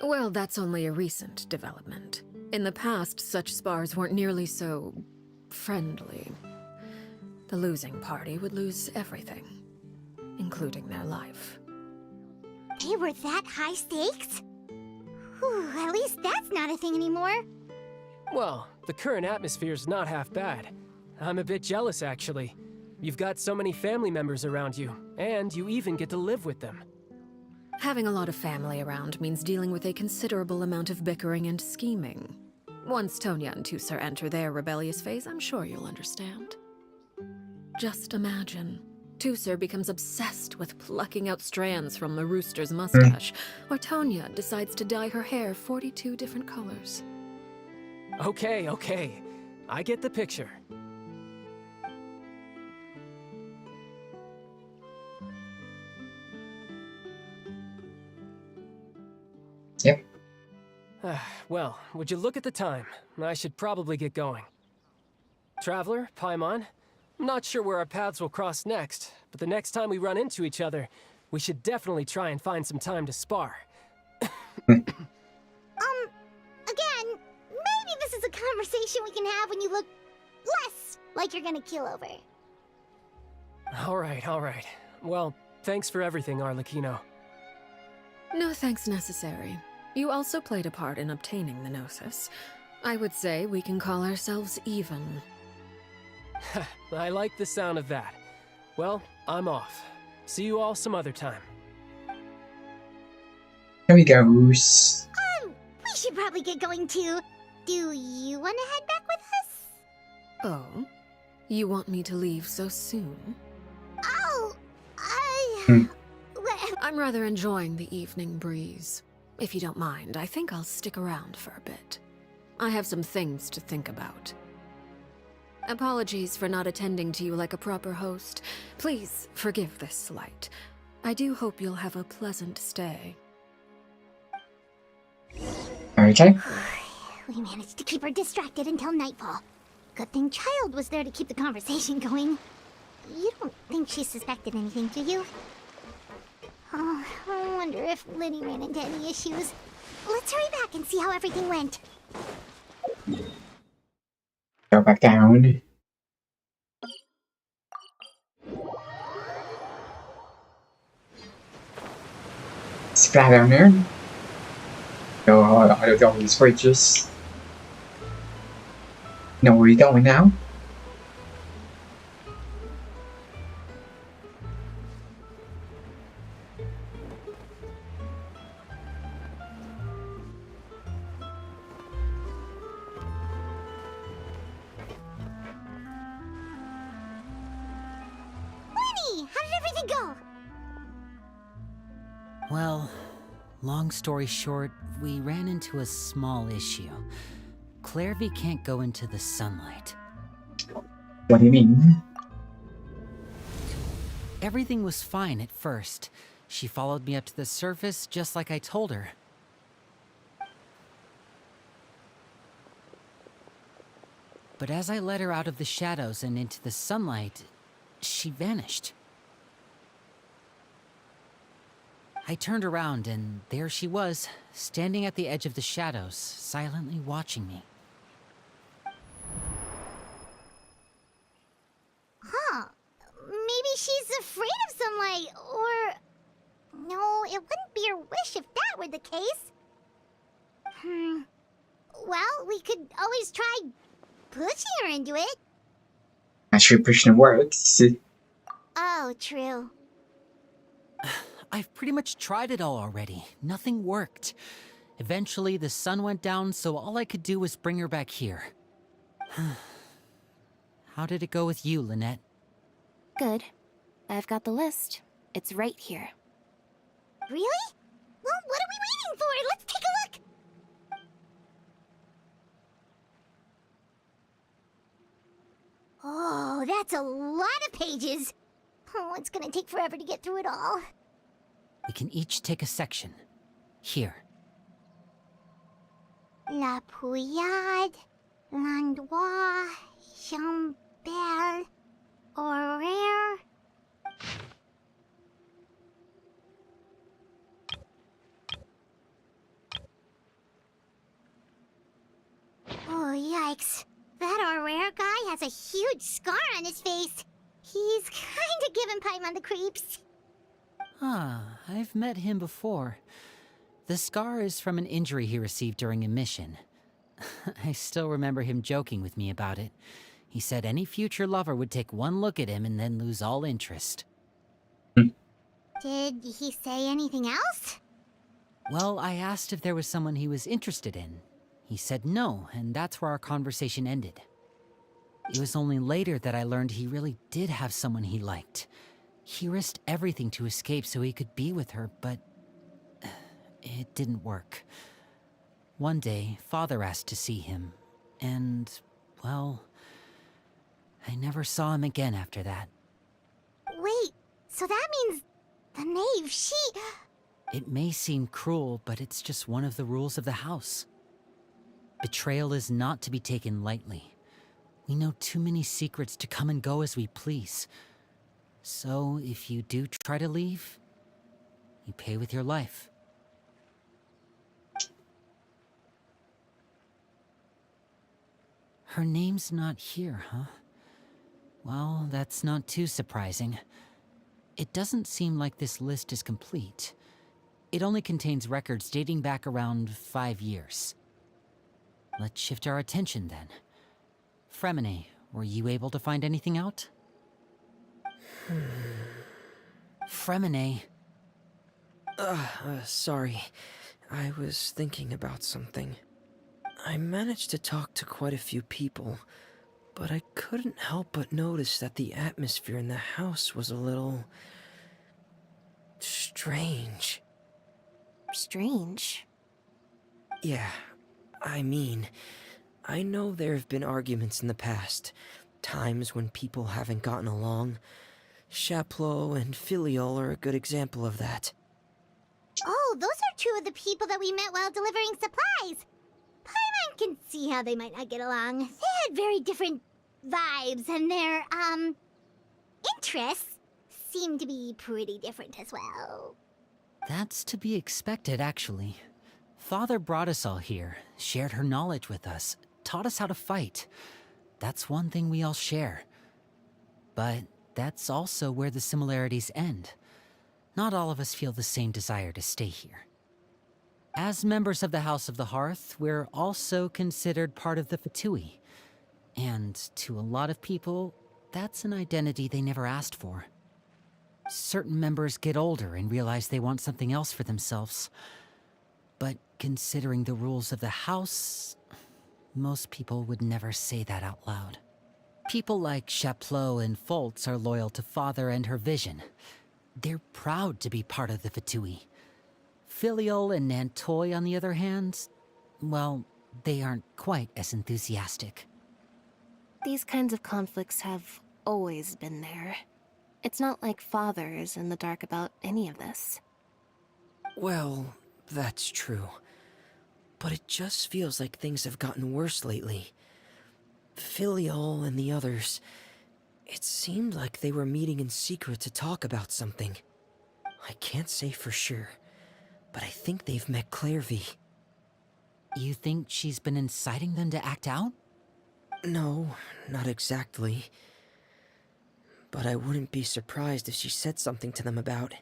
Well, that's only a recent development. In the past, such spars weren't nearly so friendly. The losing party would lose everything, including their life. They were that high stakes? Whew, at least that's not a thing anymore. Well, the current atmosphere's not half bad. I'm a bit jealous, actually. You've got so many family members around you, and you even get to live with them. Having a lot of family around means dealing with a considerable amount of bickering and scheming. Once Tonya and Tusar enter their rebellious phase, I'm sure you'll understand. Just imagine. Tusar becomes obsessed with plucking out strands from the rooster's mustache, or Tonya decides to dye her hair 42 different colors. Okay. I get the picture. Yep. Well, would you look at the time? I should probably get going. Traveler, Paimon, I'm not sure where our paths will cross next, but the next time we run into each other, we should definitely try and find some time to spar. Again, maybe this is a conversation we can have when you look less like you're gonna kill over. All right. Well, thanks for everything, Arlecchino. No thanks necessary. You also played a part in obtaining the Gnosis. I would say we can call ourselves even. I like the sound of that. Well, I'm off. See you all some other time. Here we go, Roos. We should probably get going too. Do you want to head back with us? Oh? You want me to leave so soon? Oh, I'm rather enjoying the evening breeze. If you don't mind, I think I'll stick around for a bit. I have some things to think about. Apologies for not attending to you like a proper host. Please forgive this slight. I do hope you'll have a pleasant stay. Okay. We managed to keep her distracted until nightfall. Good thing Child was there to keep the conversation going. You don't think she suspected anything, do you? Oh, I wonder if Liddy ran into any issues. Let's hurry back and see how everything went. Go back down. Splat down there. Go out of all these fridges. Know where you're going now? Lenny, how did everything go? Well, long story short, we ran into a small issue. Clairvy can't go into the sunlight. What do you mean? Everything was fine at first. She followed me up to the surface just like I told her. But as I led her out of the shadows and into the sunlight, she vanished. I turned around and there she was, standing at the edge of the shadows, silently watching me. Huh. Maybe she's afraid of sunlight, or... No, it wouldn't be her wish if that were the case. Well, we could always try pushing her into it. Not sure pushing works. Oh, true. I've pretty much tried it all already. Nothing worked. Eventually, the sun went down, so all I could do was bring her back here. How did it go with you, Lynette? Good. I've got the list. It's right here. Really? Well, what are we waiting for? Let's take a look! Oh, that's a lot of pages. Oh, it's gonna take forever to get through it all. We can each take a section. Here. La Pouillade, Landois, Chambel, Ororon. Oh, yikes. That Ororon guy has a huge scar on his face. He's kinda giving Paimon the creeps. Ah, I've met him before. The scar is from an injury he received during a mission. I still remember him joking with me about it. He said any future lover would take one look at him and then lose all interest. Did he say anything else? Well, I asked if there was someone he was interested in. He said no, and that's where our conversation ended. It was only later that I learned he really did have someone he liked. He risked everything to escape so he could be with her, but it didn't work. One day, Father asked to see him, and, well, I never saw him again after that. Wait, so that means the knave, she... It may seem cruel, but it's just one of the rules of the house. Betrayal is not to be taken lightly. We know too many secrets to come and go as we please. So, if you do try to leave, you pay with your life. Her name's not here, huh? Well, that's not too surprising. It doesn't seem like this list is complete. It only contains records dating back around 5 years. Let's shift our attention then. Fremine, were you able to find anything out? Fremine. Sorry. I was thinking about something. I managed to talk to quite a few people, but I couldn't help but notice that the atmosphere in the house was a little... strange. Strange? Yeah, I mean, I know there have been arguments in the past, times when people haven't gotten along. Chaplot and Filiol are a good example of that. Oh, those are two of the people that we met while delivering supplies. Paimon can see how they might not get along. They had very different vibes, and their, interests seem to be pretty different as well. That's to be expected, actually. Father brought us all here, shared her knowledge with us, taught us how to fight. That's one thing we all share. But that's also where the similarities end. Not all of us feel the same desire to stay here. As members of the House of the Hearth, we're also considered part of the Fatui. And to a lot of people, that's an identity they never asked for. Certain members get older and realize they want something else for themselves. But considering the rules of the House, most people would never say that out loud. People like Chaplot and Foltz are loyal to Father and her vision. They're proud to be part of the Fatui. Filial and Nantoy, on the other hand, well, they aren't quite as enthusiastic. These kinds of conflicts have always been there. It's not like Father is in the dark about any of this. Well, that's true. But it just feels like things have gotten worse lately. Filial and the others, it seemed like they were meeting in secret to talk about something. I can't say for sure, but I think they've met Clairvy. You think she's been inciting them to act out? No, not exactly. But I wouldn't be surprised if she said something to them about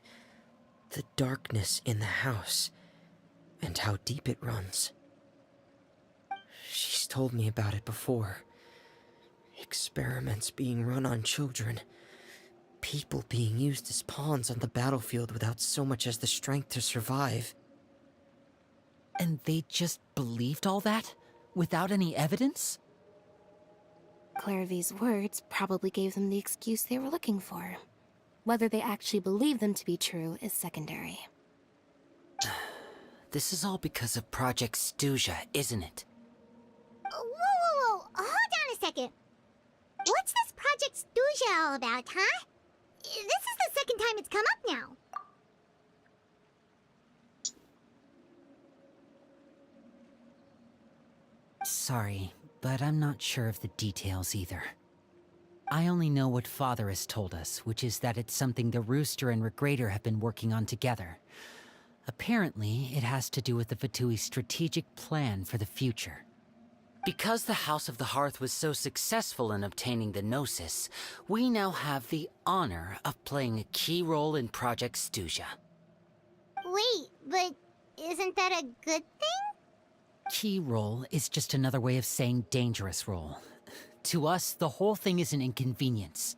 the darkness in the house and how deep it runs. She's told me about it before. Experiments being run on children. People being used as pawns on the battlefield without so much as the strength to survive. And they just believed all that? Without any evidence? Clairvy's words probably gave them the excuse they were looking for. Whether they actually believe them to be true is secondary. This is all because of Project Stuja, isn't it? Whoa! Hold on a second. What's this Project Stuja all about, huh? This is the second time it's come up now. Sorry, but I'm not sure of the details either. I only know what Father has told us, which is that it's something the Rooster and Regrader have been working on together. Apparently, it has to do with the Fatui's strategic plan for the future. Because the House of the Hearth was so successful in obtaining the Gnosis, we now have the honor of playing a key role in Project Stuja. Wait, but isn't that a good thing? Key role is just another way of saying dangerous role. To us, the whole thing is an inconvenience.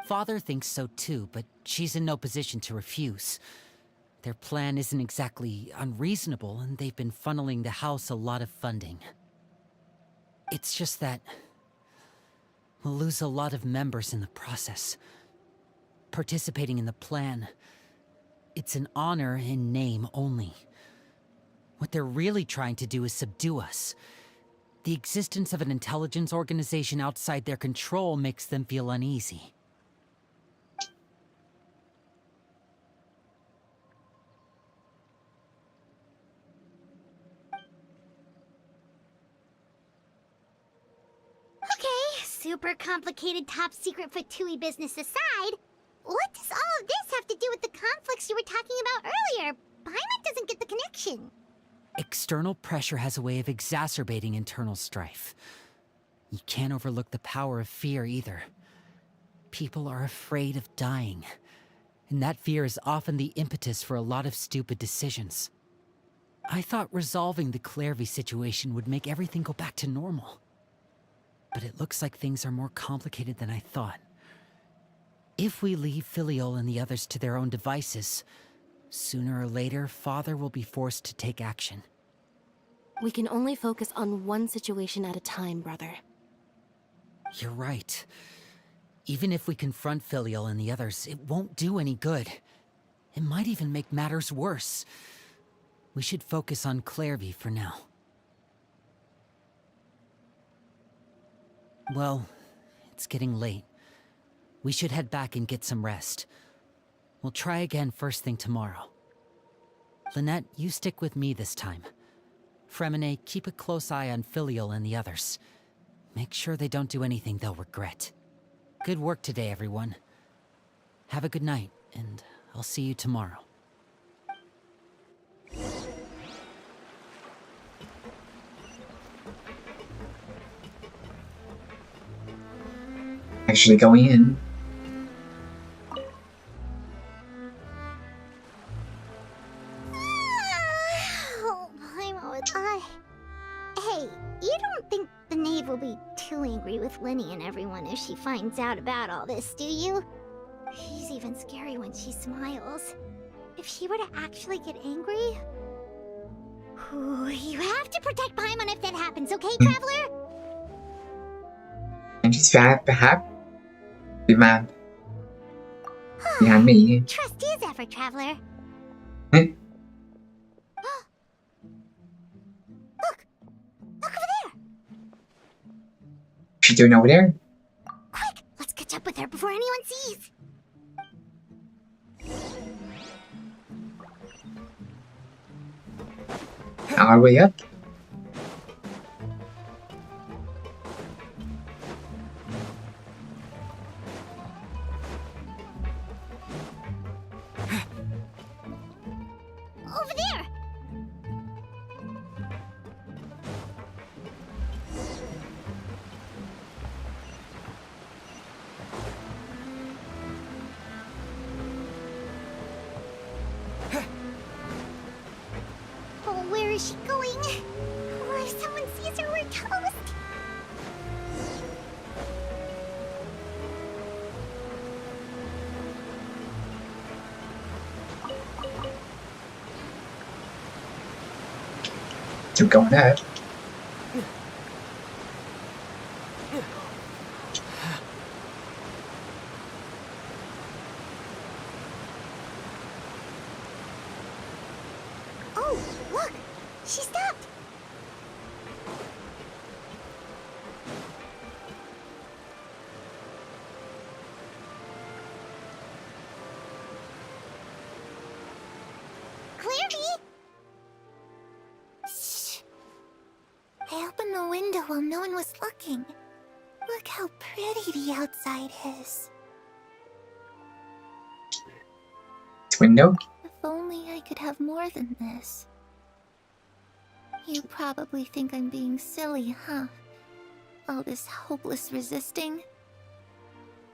Father thinks so too, but she's in no position to refuse. Their plan isn't exactly unreasonable, and they've been funneling the house a lot of funding. It's just that we'll lose a lot of members in the process. Participating in the plan, it's an honor in name only. What they're really trying to do is subdue us. The existence of an intelligence organization outside their control makes them feel uneasy. Okay, super complicated top secret Fatui business aside, what does all of this have to do with the conflicts you were talking about earlier? Paimon doesn't get the connection. External pressure has a way of exacerbating internal strife. You can't overlook the power of fear either. People are afraid of dying, and that fear is often the impetus for a lot of stupid decisions. I thought resolving the Clairvy situation would make everything go back to normal. But it looks like things are more complicated than I thought. If we leave Filial and the others to their own devices, sooner or later, Father will be forced to take action. We can only focus on one situation at a time, brother. You're right. Even if we confront Filial and the others, it won't do any good. It might even make matters worse. We should focus on Clairvy for now. Well, it's getting late. We should head back and get some rest. We'll try again first thing tomorrow. Lynette, you stick with me this time. Fremine, keep a close eye on Filial and the others. Make sure they don't do anything they'll regret. Good work today, everyone. Have a good night, and I'll see you tomorrow. Actually going in. Oh, hey, you don't think the knave will be too angry with Lenny and everyone if she finds out about all this, do you? She's even scary when she smiles. If she were to actually get angry... Ooh, you have to protect Paimon if that happens, okay, Traveler? And she's happy, man. Behind me. Trust is effort, Traveler. Hmm? Look over there. She's doing over there? Quick, let's catch up with her before anyone sees. Our way up. Over there. Oh, where is she going? Oh, if someone sees her, we're toast. Keep going up. Oh, look! She stopped! Clairvy! Shh! I opened the window while no one was looking. Look how pretty the outside is. This window? If only I could have more than this. You probably think I'm being silly, huh? All this hopeless resisting?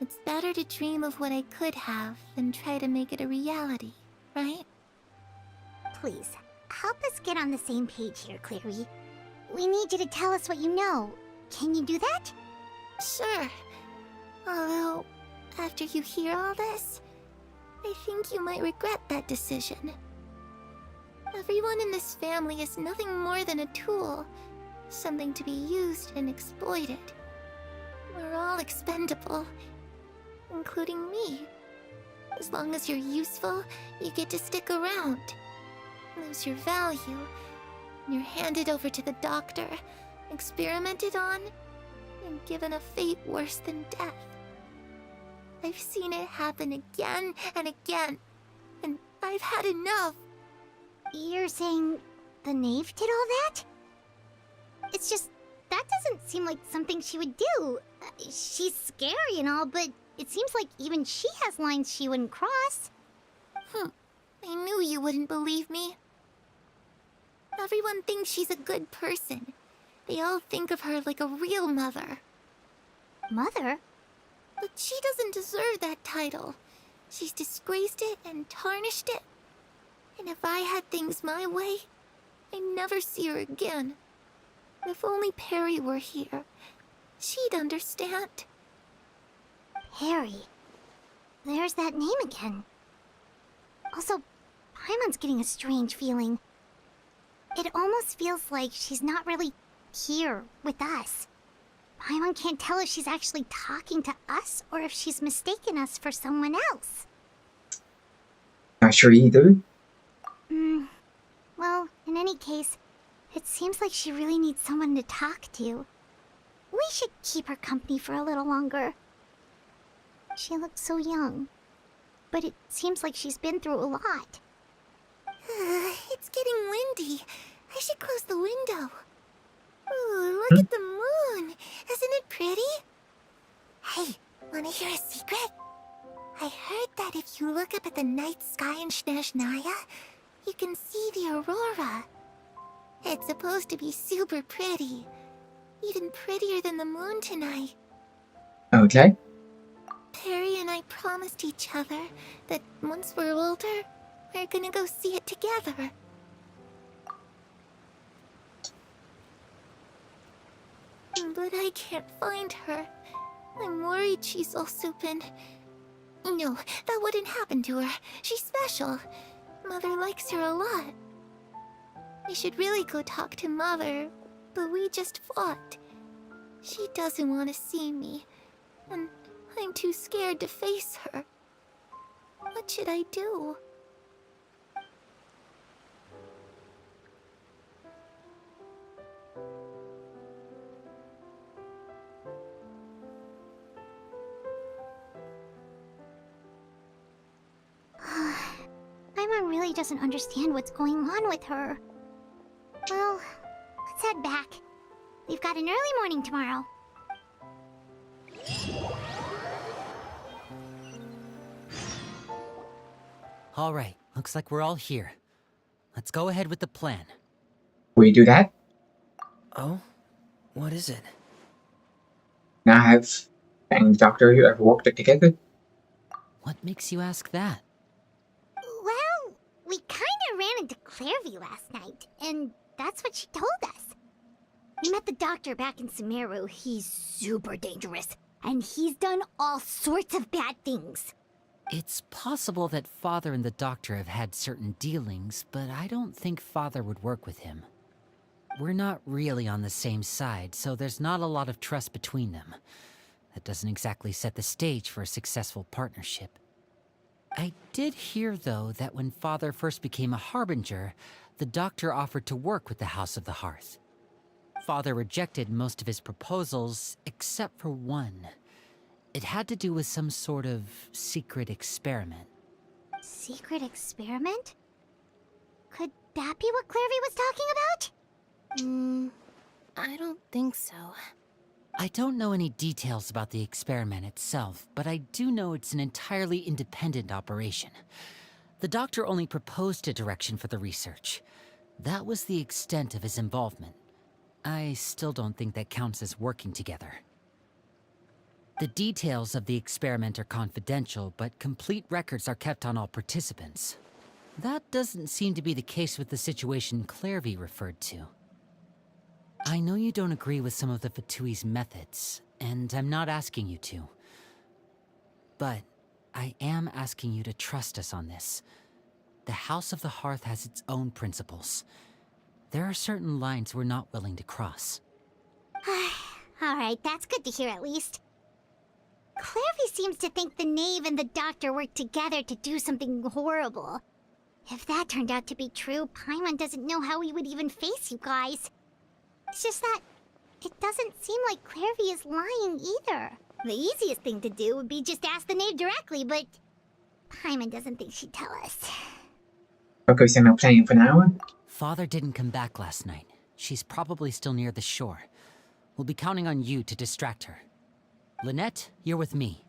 It's better to dream of what I could have than try to make it a reality, right? Please, help us get on the same page here, Clary. We need you to tell us what you know. Can you do that? Sure. Although, after you hear all this, I think you might regret that decision. Everyone in this family is nothing more than a tool, something to be used and exploited. We're all expendable, including me. As long as you're useful, you get to stick around. Lose your value, and you're handed over to the doctor, experimented on, and given a fate worse than death. I've seen it happen again and again, and I've had enough. You're saying the knave did all that? It's just, that doesn't seem like something she would do. She's scary and all, but it seems like even she has lines she wouldn't cross. I knew you wouldn't believe me. Everyone thinks she's a good person. They all think of her like a real mother. Mother? But she doesn't deserve that title. She's disgraced it and tarnished it. And if I had things my way, I'd never see her again. If only Perry were here, she'd understand. Perry? There's that name again. Also, Paimon's getting a strange feeling. It almost feels like she's not really here with us. Paimon can't tell if she's actually talking to us or if she's mistaken us for someone else. Not sure either. Well, in any case, it seems like she really needs someone to talk to. We should keep her company for a little longer. She looks so young, but it seems like she's been through a lot. It's getting windy. I should close the window. Ooh, look at the moon. Isn't it pretty? Hey, wanna hear a secret? I heard that if you look up at the night sky in Snezhnaya, you can see the aurora. It's supposed to be super pretty. Even prettier than the moon tonight. Okay. Perry and I promised each other that once we're older, we're gonna go see it together. But I can't find her. I'm worried she's also been... No, that wouldn't happen to her. She's special. Mother likes her a lot. We should really go talk to Mother, but we just fought. She doesn't want to see me, and I'm too scared to face her. What should I do? Paimon really doesn't understand what's going on with her. Well, let's head back. We've got an early morning tomorrow. All right, looks like we're all here. Let's go ahead with the plan. Will you do that? Oh? What is it? Now have and the Doctor you ever walked it together? What makes you ask that? Well, we kinda ran into Clairvy last night, and that's what she told us. We met the Doctor back in Sumeru. He's super dangerous, and he's done all sorts of bad things. It's possible that Father and the Doctor have had certain dealings, but I don't think Father would work with him. We're not really on the same side, so there's not a lot of trust between them. That doesn't exactly set the stage for a successful partnership. I did hear, though, that when Father first became a Harbinger, the Doctor offered to work with the House of the Hearth. Father rejected most of his proposals, except for one. It had to do with some sort of secret experiment. Secret experiment? Could that be what Clairvy was talking about? I don't think so. I don't know any details about the experiment itself, but I do know it's an entirely independent operation. The Doctor only proposed a direction for the research. That was the extent of his involvement. I still don't think that counts as working together. The details of the experiment are confidential, but complete records are kept on all participants. That doesn't seem to be the case with the situation Clairvy referred to. I know you don't agree with some of the Fatui's methods, and I'm not asking you to. But I am asking you to trust us on this. The House of the Hearth has its own principles. There are certain lines we're not willing to cross. Alright, that's good to hear at least. Clairvy seems to think the Knave and the Doctor worked together to do something horrible. If that turned out to be true, Paimon doesn't know how he would even face you guys. It's just that it doesn't seem like Clairvy is lying either. The easiest thing to do would be just ask the Knave directly, but Paimon doesn't think she'd tell us. Okay, so no planning for now. Father didn't come back last night. She's probably still near the shore. We'll be counting on you to distract her. Lynette, you're with me.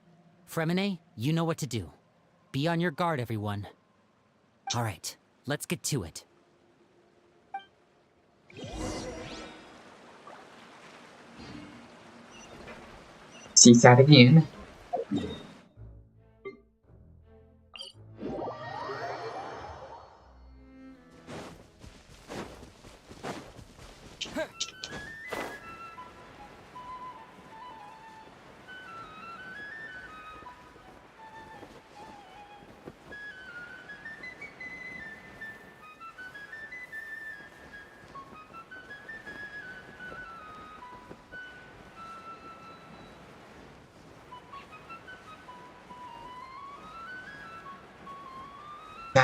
Fremine, you know what to do. Be on your guard, everyone. All right, let's get to it. She's that again.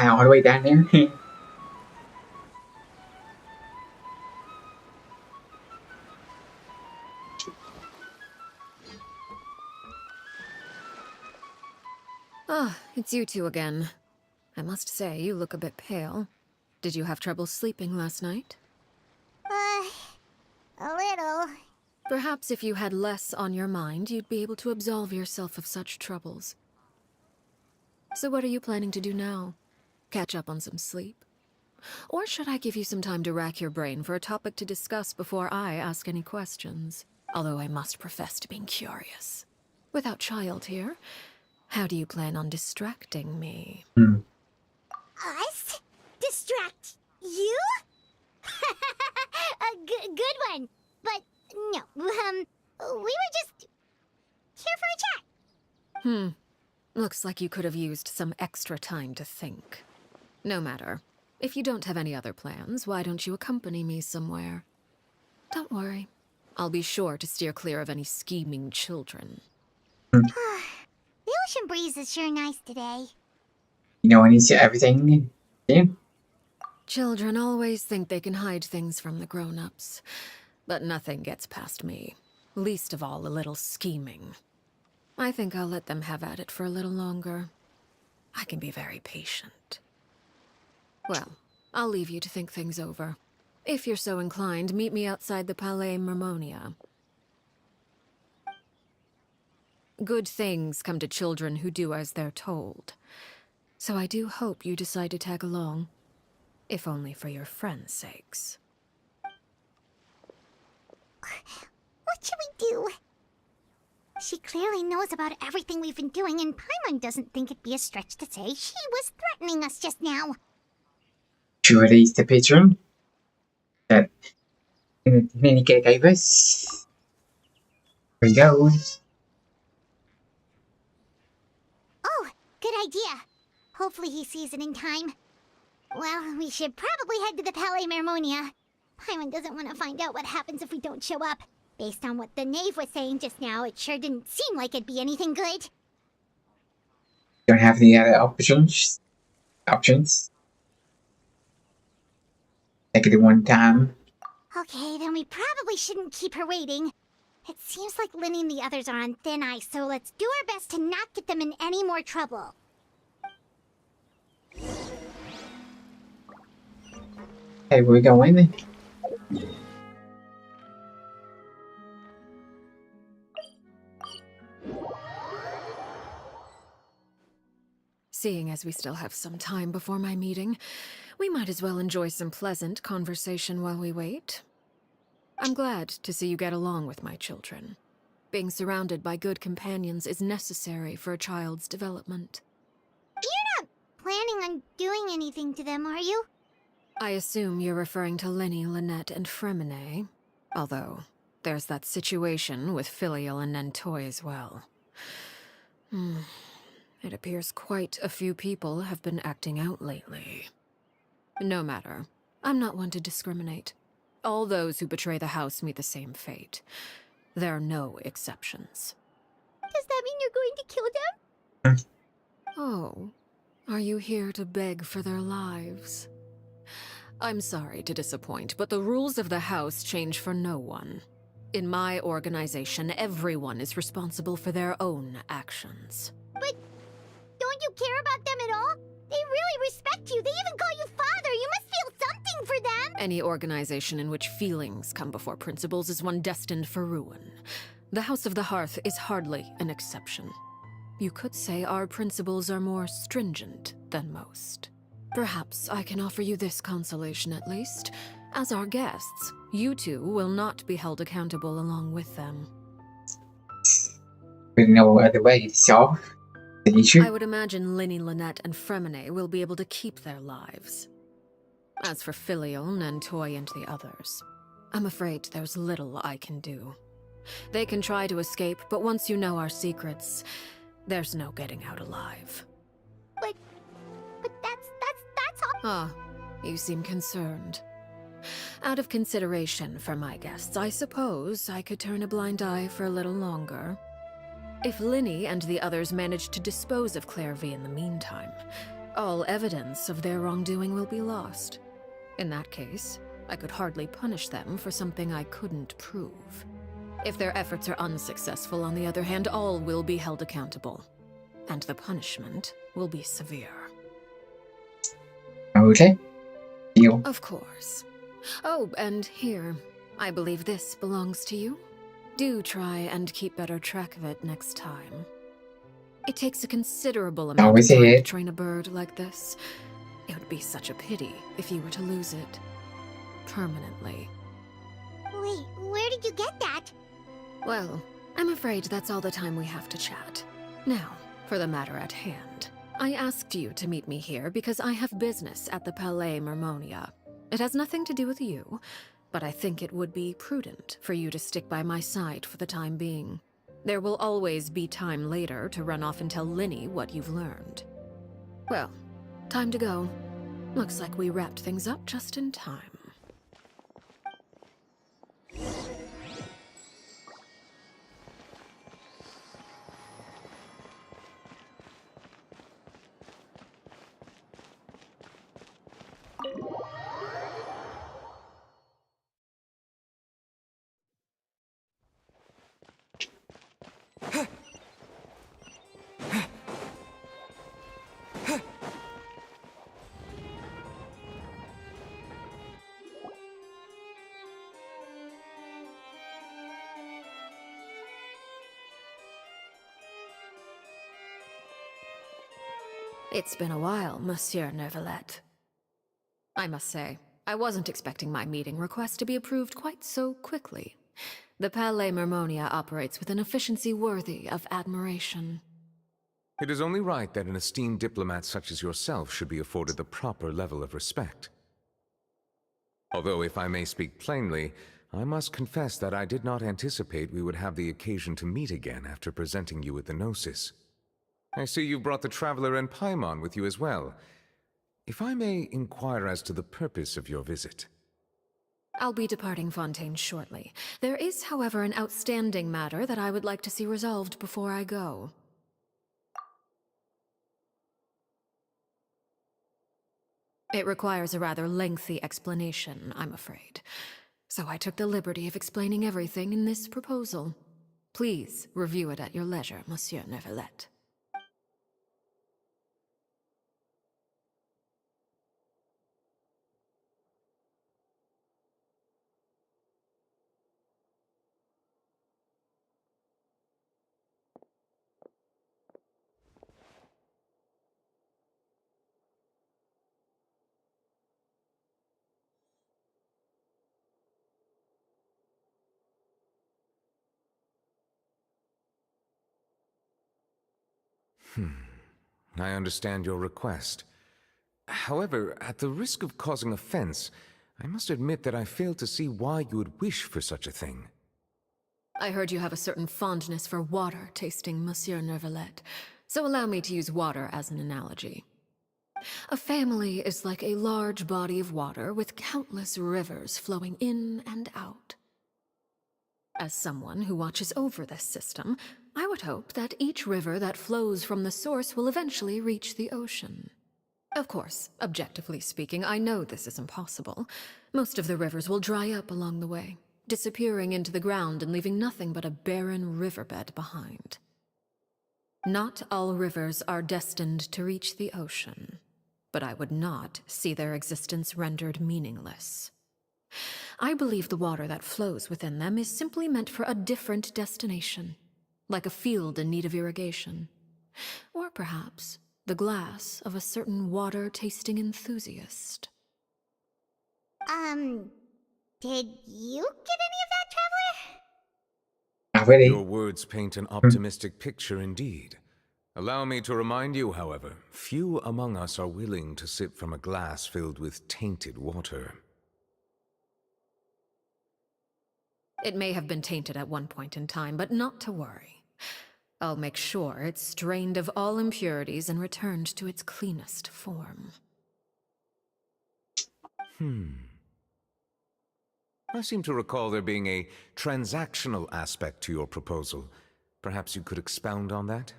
All the way down there. Ah, it's you two again. I must say, you look a bit pale. Did you have trouble sleeping last night? A little. Perhaps if you had less on your mind, you'd be able to absolve yourself of such troubles. So what are you planning to do now? Catch up on some sleep? Or should I give you some time to rack your brain for a topic to discuss before I ask any questions? Although I must profess to being curious. Without child here, how do you plan on distracting me? Us? Distract you? A good one. But no, we were just here for a chat. Looks like you could have used some extra time to think. No matter. If you don't have any other plans, why don't you accompany me somewhere? Don't worry. I'll be sure to steer clear of any scheming children. The ocean breeze is sure nice today. You know, I need to everything. Yeah. Children always think they can hide things from the grown-ups. But nothing gets past me. Least of all a little scheming. I think I'll let them have at it for a little longer. I can be very patient. Well, I'll leave you to think things over. If you're so inclined, meet me outside the Palais Mermonia. Good things come to children who do as they're told. So I do hope you decide to tag along. If only for your friends' sakes. What should we do? She clearly knows about everything we've been doing, and Paimon doesn't think it'd be a stretch to say she was threatening us just now. To release the patron that Nini gave us. Here we go. Oh, good idea. Hopefully he sees it in time. Well, we should probably head to the Palais Mermonia. Paimon doesn't want to find out what happens if we don't show up. Based on what the knave was saying just now, it sure didn't seem like it'd be anything good. Don't have any other options. Take it at one time. Okay, then we probably shouldn't keep her waiting. It seems like Linny and the others are on thin ice, so let's do our best to not get them in any more trouble. Hey, we're going. Seeing as we still have some time before my meeting, we might as well enjoy some pleasant conversation while we wait. I'm glad to see you get along with my children. Being surrounded by good companions is necessary for a child's development. You're not planning on doing anything to them, are you? I assume you're referring to Linny, Lynette, and Fremine. Although, there's that situation with Filial and Nentoy as well. It appears quite a few people have been acting out lately. No matter. I'm not one to discriminate. All those who betray the house meet the same fate. There are no exceptions. Does that mean you're going to kill them? Oh, are you here to beg for their lives? I'm sorry to disappoint, but the rules of the house change for no one. In my organization, everyone is responsible for their own actions. But don't you care about them at all? They really respect you. They even call you father. You must feel something for them. Any organization in which feelings come before principles is one destined for ruin. The House of the Hearth is hardly an exception. You could say our principles are more stringent than most. Perhaps I can offer you this consolation at least. As our guests, you two will not be held accountable along with them. With no other way to solve the issue. I would imagine Linny, Lynette, and Fremine will be able to keep their lives. As for Filial, Nentoy, and the others, I'm afraid there's little I can do. They can try to escape, but once you know our secrets, there's no getting out alive. But that's all. Ah, you seem concerned. Out of consideration for my guests, I suppose I could turn a blind eye for a little longer. If Linny and the others manage to dispose of Clairvy in the meantime, all evidence of their wrongdoing will be lost. In that case, I could hardly punish them for something I couldn't prove. If their efforts are unsuccessful, on the other hand, all will be held accountable. And the punishment will be severe. Okay. Deal. Of course. Oh, and here, I believe this belongs to you. Do try and keep better track of it next time. It takes a considerable amount of time to train a bird like this. It would be such a pity if you were to lose it. Permanently. Wait, where did you get that? Well, I'm afraid that's all the time we have to chat. Now, for the matter at hand. I asked you to meet me here because I have business at the Palais Mermonia. It has nothing to do with you, but I think it would be prudent for you to stick by my side for the time being. There will always be time later to run off and tell Linny what you've learned. Well, time to go. Looks like we wrapped things up just in time. It's been a while, Monsieur Neuvillette. I must say, I wasn't expecting my meeting request to be approved quite so quickly. The Palais Mermonia operates with an efficiency worthy of admiration. It is only right that an esteemed diplomat such as yourself should be afforded the proper level of respect. Although, if I may speak plainly, I must confess that I did not anticipate we would have the occasion to meet again after presenting you with the Gnosis. I see you've brought the Traveler and Paimon with you as well. If I may inquire as to the purpose of your visit. I'll be departing Fontaine shortly. There is, however, an outstanding matter that I would like to see resolved before I go. It requires a rather lengthy explanation, I'm afraid. So I took the liberty of explaining everything in this proposal. Please review it at your leisure, Monsieur Neuvillette. I understand your request. However, at the risk of causing offense, I must admit that I fail to see why you would wish for such a thing. I heard you have a certain fondness for water tasting, Monsieur Neuvillette, so allow me to use water as an analogy. A family is like a large body of water with countless rivers flowing in and out. As someone who watches over this system, I would hope that each river that flows from the source will eventually reach the ocean. Of course, objectively speaking, I know this is impossible. Most of the rivers will dry up along the way, disappearing into the ground and leaving nothing but a barren riverbed behind. Not all rivers are destined to reach the ocean, but I would not see their existence rendered meaningless. I believe the water that flows within them is simply meant for a different destination, like a field in need of irrigation. Or perhaps the glass of a certain water-tasting enthusiast. Did you get any of that, Traveler? Not really. Your words paint an optimistic picture indeed. Allow me to remind you, however, few among us are willing to sip from a glass filled with tainted water. It may have been tainted at one point in time, but not to worry. I'll make sure it's strained of all impurities and returned to its cleanest form. I seem to recall there being a transactional aspect to your proposal. Perhaps you could expound on that?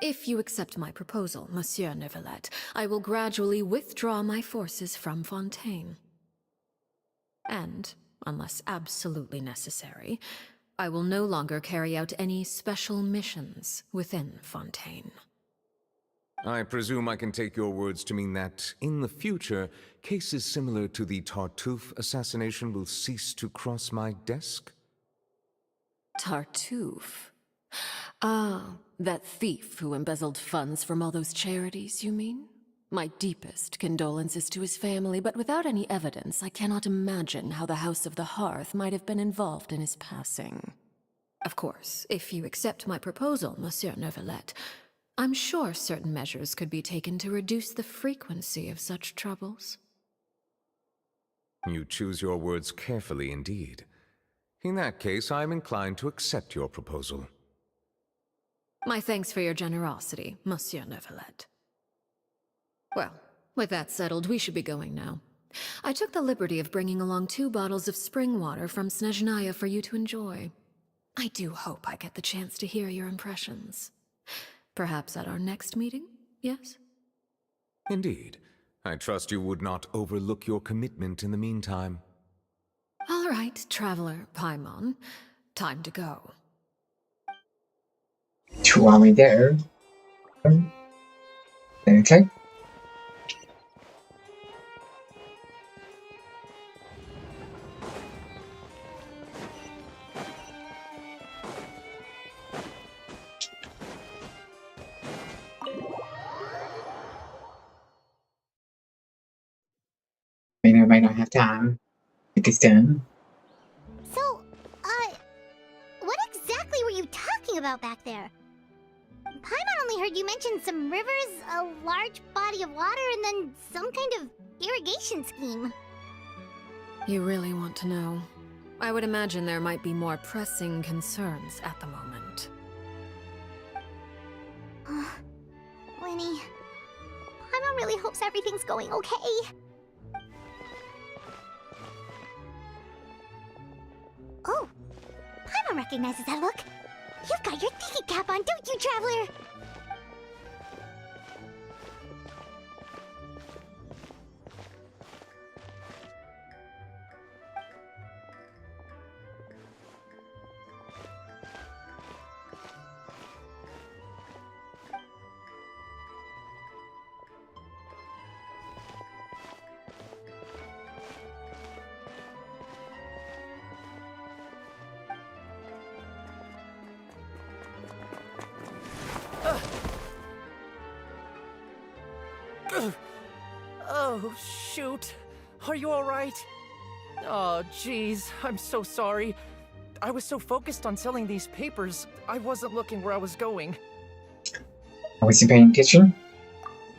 If you accept my proposal, Monsieur Neuvillette, I will gradually withdraw my forces from Fontaine. And, unless absolutely necessary, I will no longer carry out any special missions within Fontaine. I presume I can take your words to mean that, in the future, cases similar to the Tartuffe assassination will cease to cross my desk? Tartuffe? Ah, that thief who embezzled funds from all those charities, you mean? My deepest condolences to his family, but without any evidence, I cannot imagine how the House of the Hearth might have been involved in his passing. Of course, if you accept my proposal, Monsieur Neuvillette, I'm sure certain measures could be taken to reduce the frequency of such troubles. You choose your words carefully indeed. In that case, I'm inclined to accept your proposal. My thanks for your generosity, Monsieur Neuvillette. Well, with that settled, we should be going now. I took the liberty of bringing along 2 bottles of spring water from Snezhnaya for you to enjoy. I do hope I get the chance to hear your impressions. Perhaps at our next meeting, yes? Indeed. I trust you would not overlook your commitment in the meantime. All right, Traveler Paimon. Time to go. Do you want me there? Okay. I might not have time. Get this done. So, what exactly were you talking about back there? Paimon only heard you mention some rivers, a large body of water, and then some kind of irrigation scheme. You really want to know? I would imagine there might be more pressing concerns at the moment. Winnie, Paimon really hopes everything's going okay. Oh, Paimon recognizes that look. You've got your thinking cap on, don't you, Traveler? Oh, shoot. Are you alright? Oh, jeez. I'm so sorry. I was so focused on selling these papers, I wasn't looking where I was going. Was he paying attention?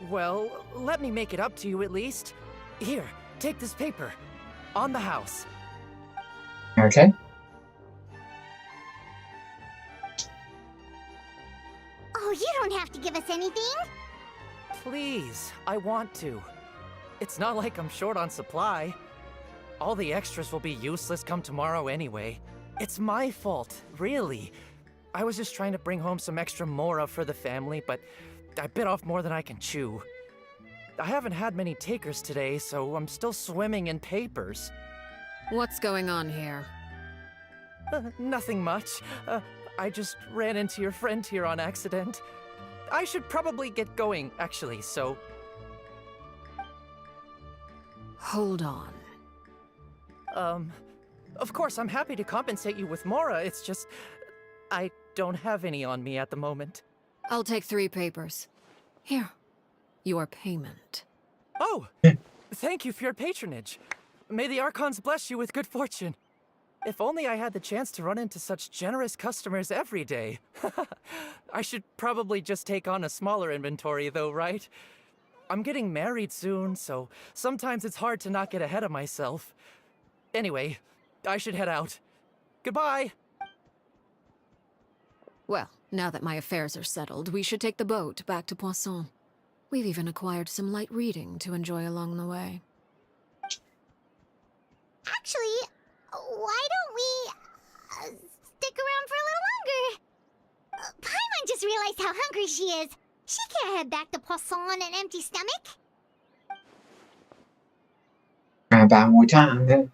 Well, let me make it up to you at least. Here, take this paper. On the house. Okay. Oh, you don't have to give us anything. Please, I want to. It's not like I'm short on supply. All the extras will be useless come tomorrow anyway. It's my fault, really. I was just trying to bring home some extra mora for the family, but I bit off more than I can chew. I haven't had many takers today, so I'm still swimming in papers. What's going on here? Nothing much. I just ran into your friend here on accident. I should probably get going, actually, so... Hold on. Of course, I'm happy to compensate you with mora, it's just... I don't have any on me at the moment. I'll take 3 papers. Here. Your payment. Oh! Thank you for your patronage. May the Archons bless you with good fortune. If only I had the chance to run into such generous customers every day. I should probably just take on a smaller inventory though, right? I'm getting married soon, so sometimes it's hard to not get ahead of myself. Anyway, I should head out. Goodbye! Well, now that my affairs are settled, we should take the boat back to Poisson. We've even acquired some light reading to enjoy along the way. Actually, why don't we stick around for a little longer? Paimon just realized how hungry she is. She can't head back to Poisson on an empty stomach. About more time, then.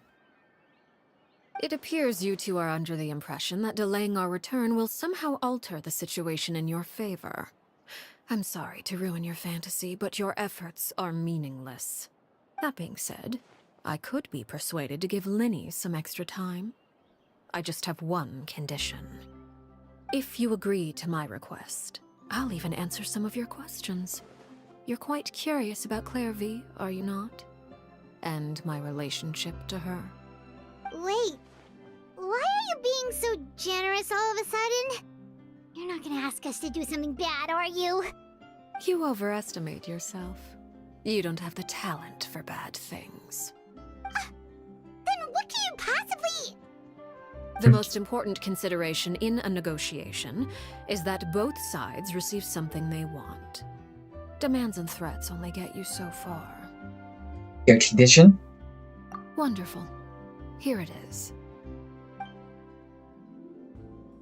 It appears you two are under the impression that delaying our return will somehow alter the situation in your favor. I'm sorry to ruin your fantasy, but your efforts are meaningless. That being said, I could be persuaded to give Linny some extra time. I just have one condition. If you agree to my request, I'll even answer some of your questions. You're quite curious about Claire V, are you not? And my relationship to her. Wait, why are you being so generous all of a sudden? You're not gonna ask us to do something bad, are you? You overestimate yourself. You don't have the talent for bad things. Then what can you possibly... The most important consideration in a negotiation is that both sides receive something they want. Demands and threats only get you so far. Your tradition? Wonderful. Here it is.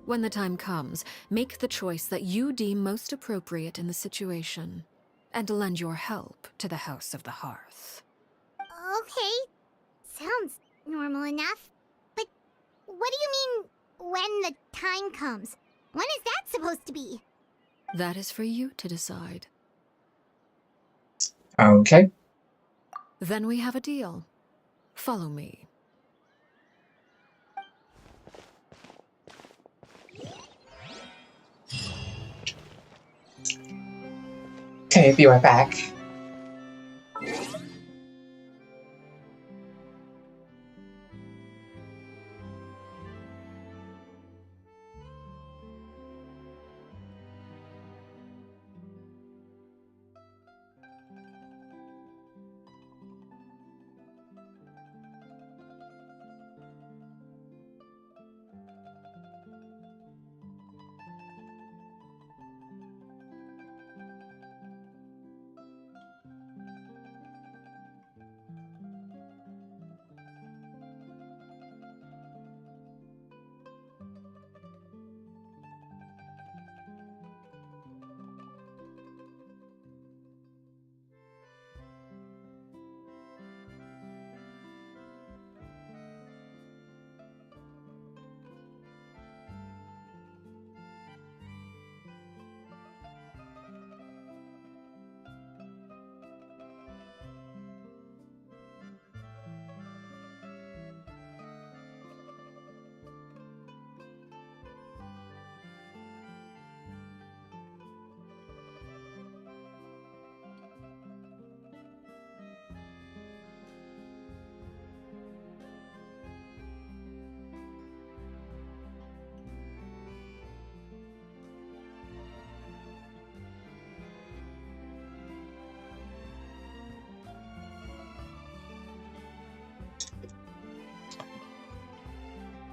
When the time comes, make the choice that you deem most appropriate in the situation, and lend your help to the House of the Hearth. Okay, sounds normal enough. But what do you mean, when the time comes? When is that supposed to be? That is for you to decide. Okay. Then we have a deal. Follow me. Okay, be right back.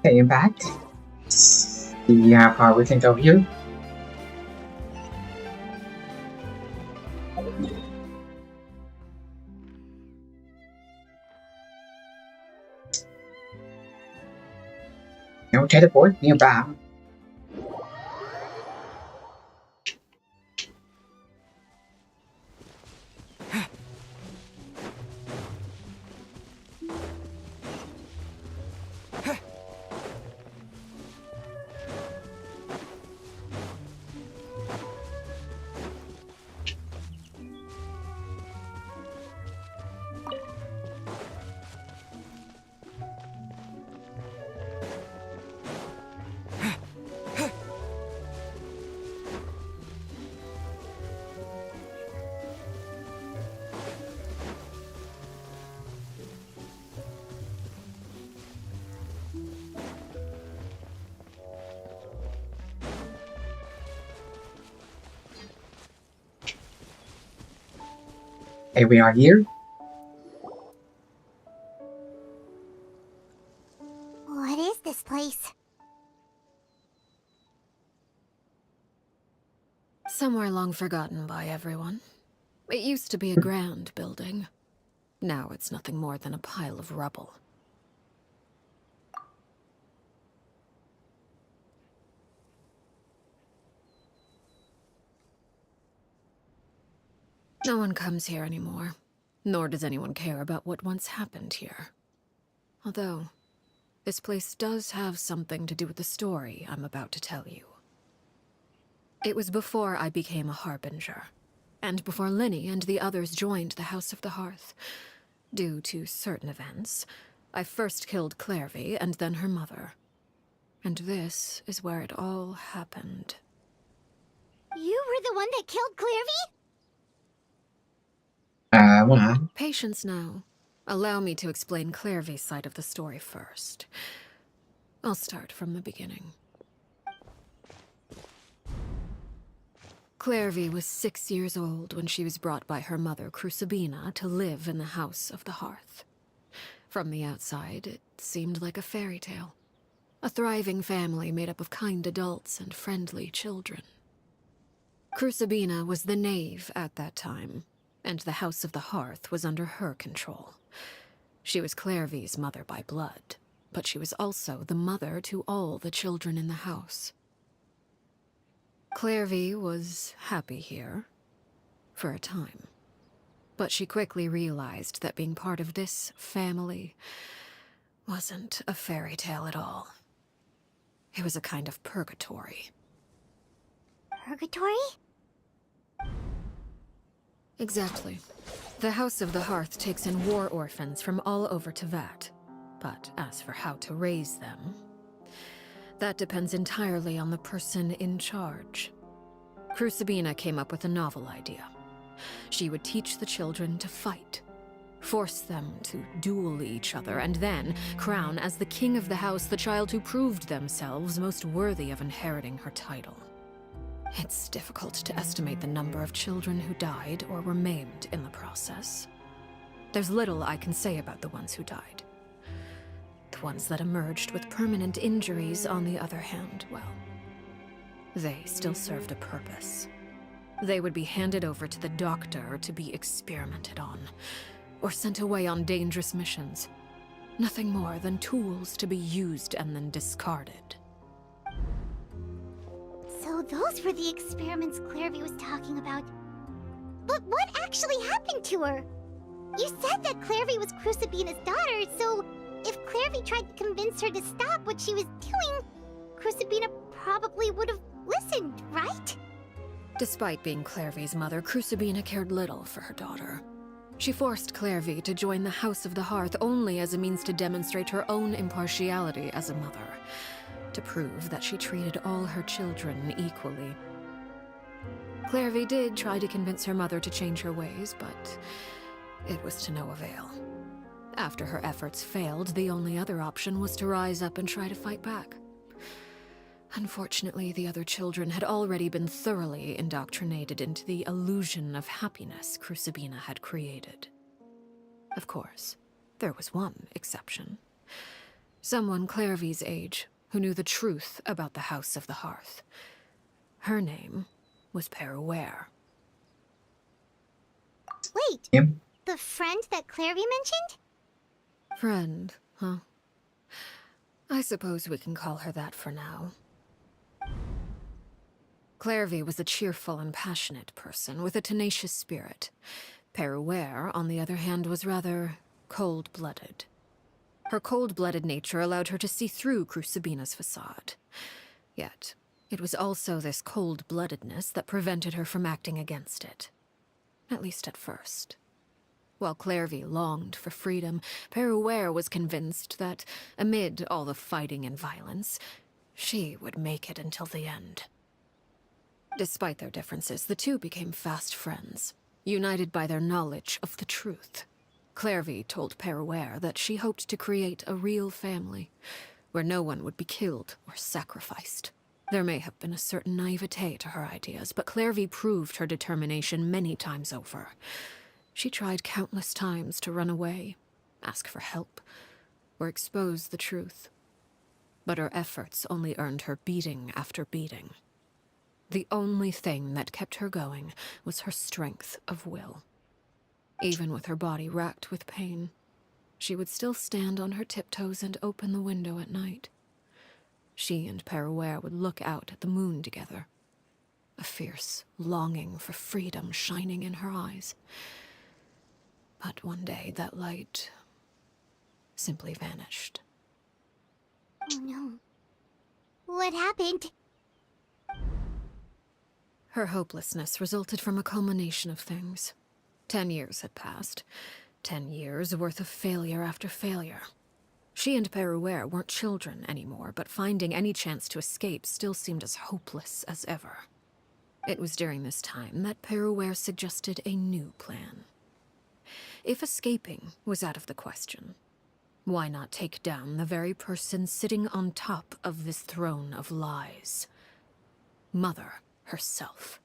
Okay, I'm back. See how far we can go here. No teleport nearby. Hey, we are here. What is this place? Somewhere long forgotten by everyone. It used to be a grand building. Now it's nothing more than a pile of rubble. No one comes here anymore, nor does anyone care about what once happened here. Although, this place does have something to do with the story I'm about to tell you. It was before I became a Harbinger, and before Linny and the others joined the House of the Hearth. Due to certain events, I first killed Clairvy and then her mother. And this is where it all happened. You were the one that killed Clairvy? What? Patience now. Allow me to explain Clairvy's side of the story first. I'll start from the beginning. Clairvy was 6 years old when she was brought by her mother, Crucibina, to live in the House of the Hearth. From the outside, it seemed like a fairy tale. A thriving family made up of kind adults and friendly children. Crucibina was the knave at that time, and the House of the Hearth was under her control. She was Clairvy's mother by blood, but she was also the mother to all the children in the house. Clairvy was happy here, for a time. But she quickly realized that being part of this family wasn't a fairy tale at all. It was a kind of purgatory. Purgatory? Exactly. The House of the Hearth takes in war orphans from all over Teyvat. But as for how to raise them, that depends entirely on the person in charge. Crucibina came up with a novel idea. She would teach the children to fight, force them to duel each other, and then crown as the king of the house the child who proved themselves most worthy of inheriting her title. It's difficult to estimate the number of children who died or were maimed in the process. There's little I can say about the ones who died. The ones that emerged with permanent injuries, on the other hand, well, they still served a purpose. They would be handed over to the doctor to be experimented on, or sent away on dangerous missions. Nothing more than tools to be used and then discarded. So those were the experiments Clairvy was talking about. But what actually happened to her? You said that Clairvy was Crucibina's daughter, so if Clairvy tried to convince her to stop what she was doing, Crucibina probably would have listened, right? Despite being Clairvy's mother, Crucibina cared little for her daughter. She forced Clairvy to join the House of the Hearth only as a means to demonstrate her own impartiality as a mother, to prove that she treated all her children equally. Clairvy did try to convince her mother to change her ways, but it was to no avail. After her efforts failed, the only other option was to rise up and try to fight back. Unfortunately, the other children had already been thoroughly indoctrinated into the illusion of happiness Crucibina had created. Of course, there was one exception. Someone Clairvy's age who knew the truth about the House of the Hearth. Her name was Peruere. Wait, Yep. the friend that Clairvy mentioned? Friend, huh? I suppose we can call her that for now. Clairvy was a cheerful and passionate person with a tenacious spirit. Peruere, on the other hand, was rather cold-blooded. Her cold-blooded nature allowed her to see through Crucibina's facade. Yet, it was also this cold-bloodedness that prevented her from acting against it. At least at first. While Clairvy longed for freedom, Peruere was convinced that, amid all the fighting and violence, she would make it until the end. Despite their differences, the two became fast friends, united by their knowledge of the truth. Clairvy told Peruere that she hoped to create a real family, where no one would be killed or sacrificed. There may have been a certain naivete to her ideas, but Clairvy proved her determination many times over. She tried countless times to run away, ask for help, or expose the truth. But her efforts only earned her beating after beating. The only thing that kept her going was her strength of will. Even with her body racked with pain, she would still stand on her tiptoes and open the window at night. She and Peruere would look out at the moon together, a fierce longing for freedom shining in her eyes. But one day that light simply vanished. Oh no. What happened? Her hopelessness resulted from a culmination of things. 10 years had passed. 10 years worth of failure after failure. She and Perouer weren't children anymore, but finding any chance to escape still seemed as hopeless as ever. It was during this time that Perouer suggested a new plan. If escaping was out of the question, why not take down the very person sitting on top of this throne of lies? Mother herself.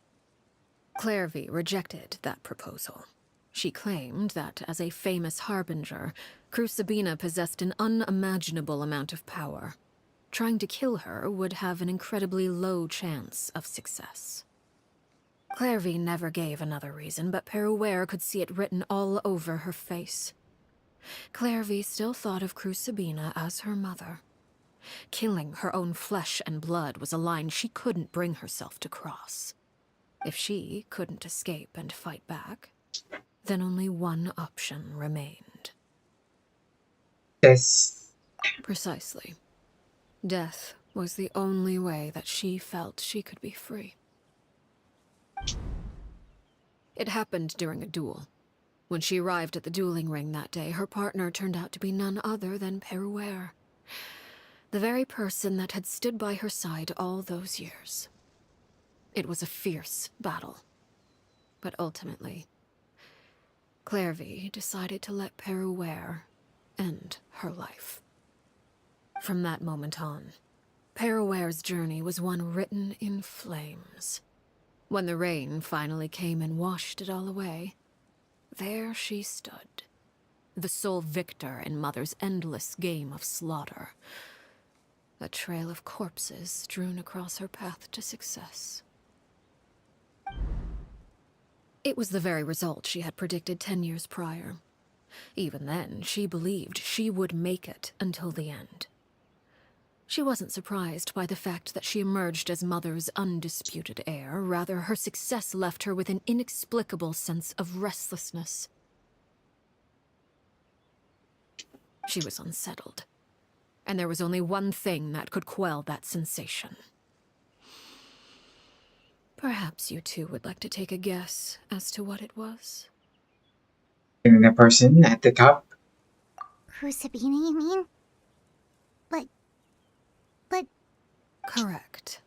Clairvy rejected that proposal. She claimed that, as a famous harbinger, Crucibina possessed an unimaginable amount of power. Trying to kill her would have an incredibly low chance of success. Clairvy never gave another reason, but Perouer could see it written all over her face. Clairvy still thought of Crucibina as her mother. Killing her own flesh and blood was a line she couldn't bring herself to cross. If she couldn't escape and fight back, then only one option remained. Yes. Precisely. Death was the only way that she felt she could be free. It happened during a duel. When she arrived at the dueling ring that day, her partner turned out to be none other than Perouer. The very person that had stood by her side all those years. It was a fierce battle. But ultimately, Clairvy decided to let Perouer end her life. From that moment on, Perouer's journey was one written in flames. When the rain finally came and washed it all away, there she stood, the sole victor in Mother's endless game of slaughter. A trail of corpses strewn across her path to success. It was the very result she had predicted 10 years prior. Even then, she believed she would make it until the end. She wasn't surprised by the fact that she emerged as Mother's undisputed heir. Rather, her success left her with an inexplicable sense of restlessness. She was unsettled, and there was only one thing that could quell that sensation. Perhaps you two would like to take a guess as to what it was? And the person at the top? Crucibina, you mean? But... Correct.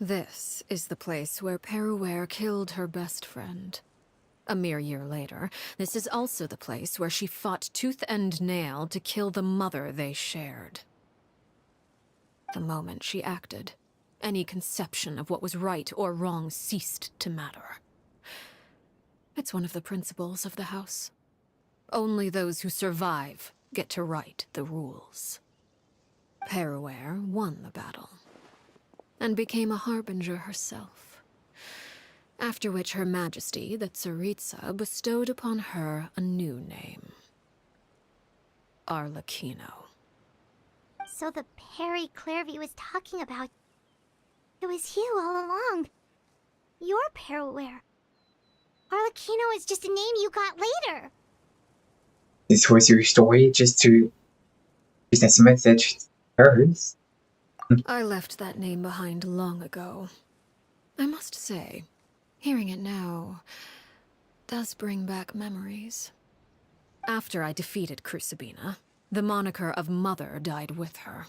This is the place where Perouer killed her best friend. A mere year later, this is also the place where she fought tooth and nail to kill the mother they shared. The moment she acted, any conception of what was right or wrong ceased to matter. It's one of the principles of the house. Only those who survive get to write the rules. Perouer won the battle, and became a harbinger herself. After which Her Majesty, the Tsaritsa, bestowed upon her a new name. Arlecchino. So the Perry Clairvy was talking about... It was you all along. You're Perouer. Arlecchino is just a name you got later. This was your story just as a message to hers? I left that name behind long ago. I must say, hearing it now does bring back memories. After I defeated Crucibina, the moniker of Mother died with her.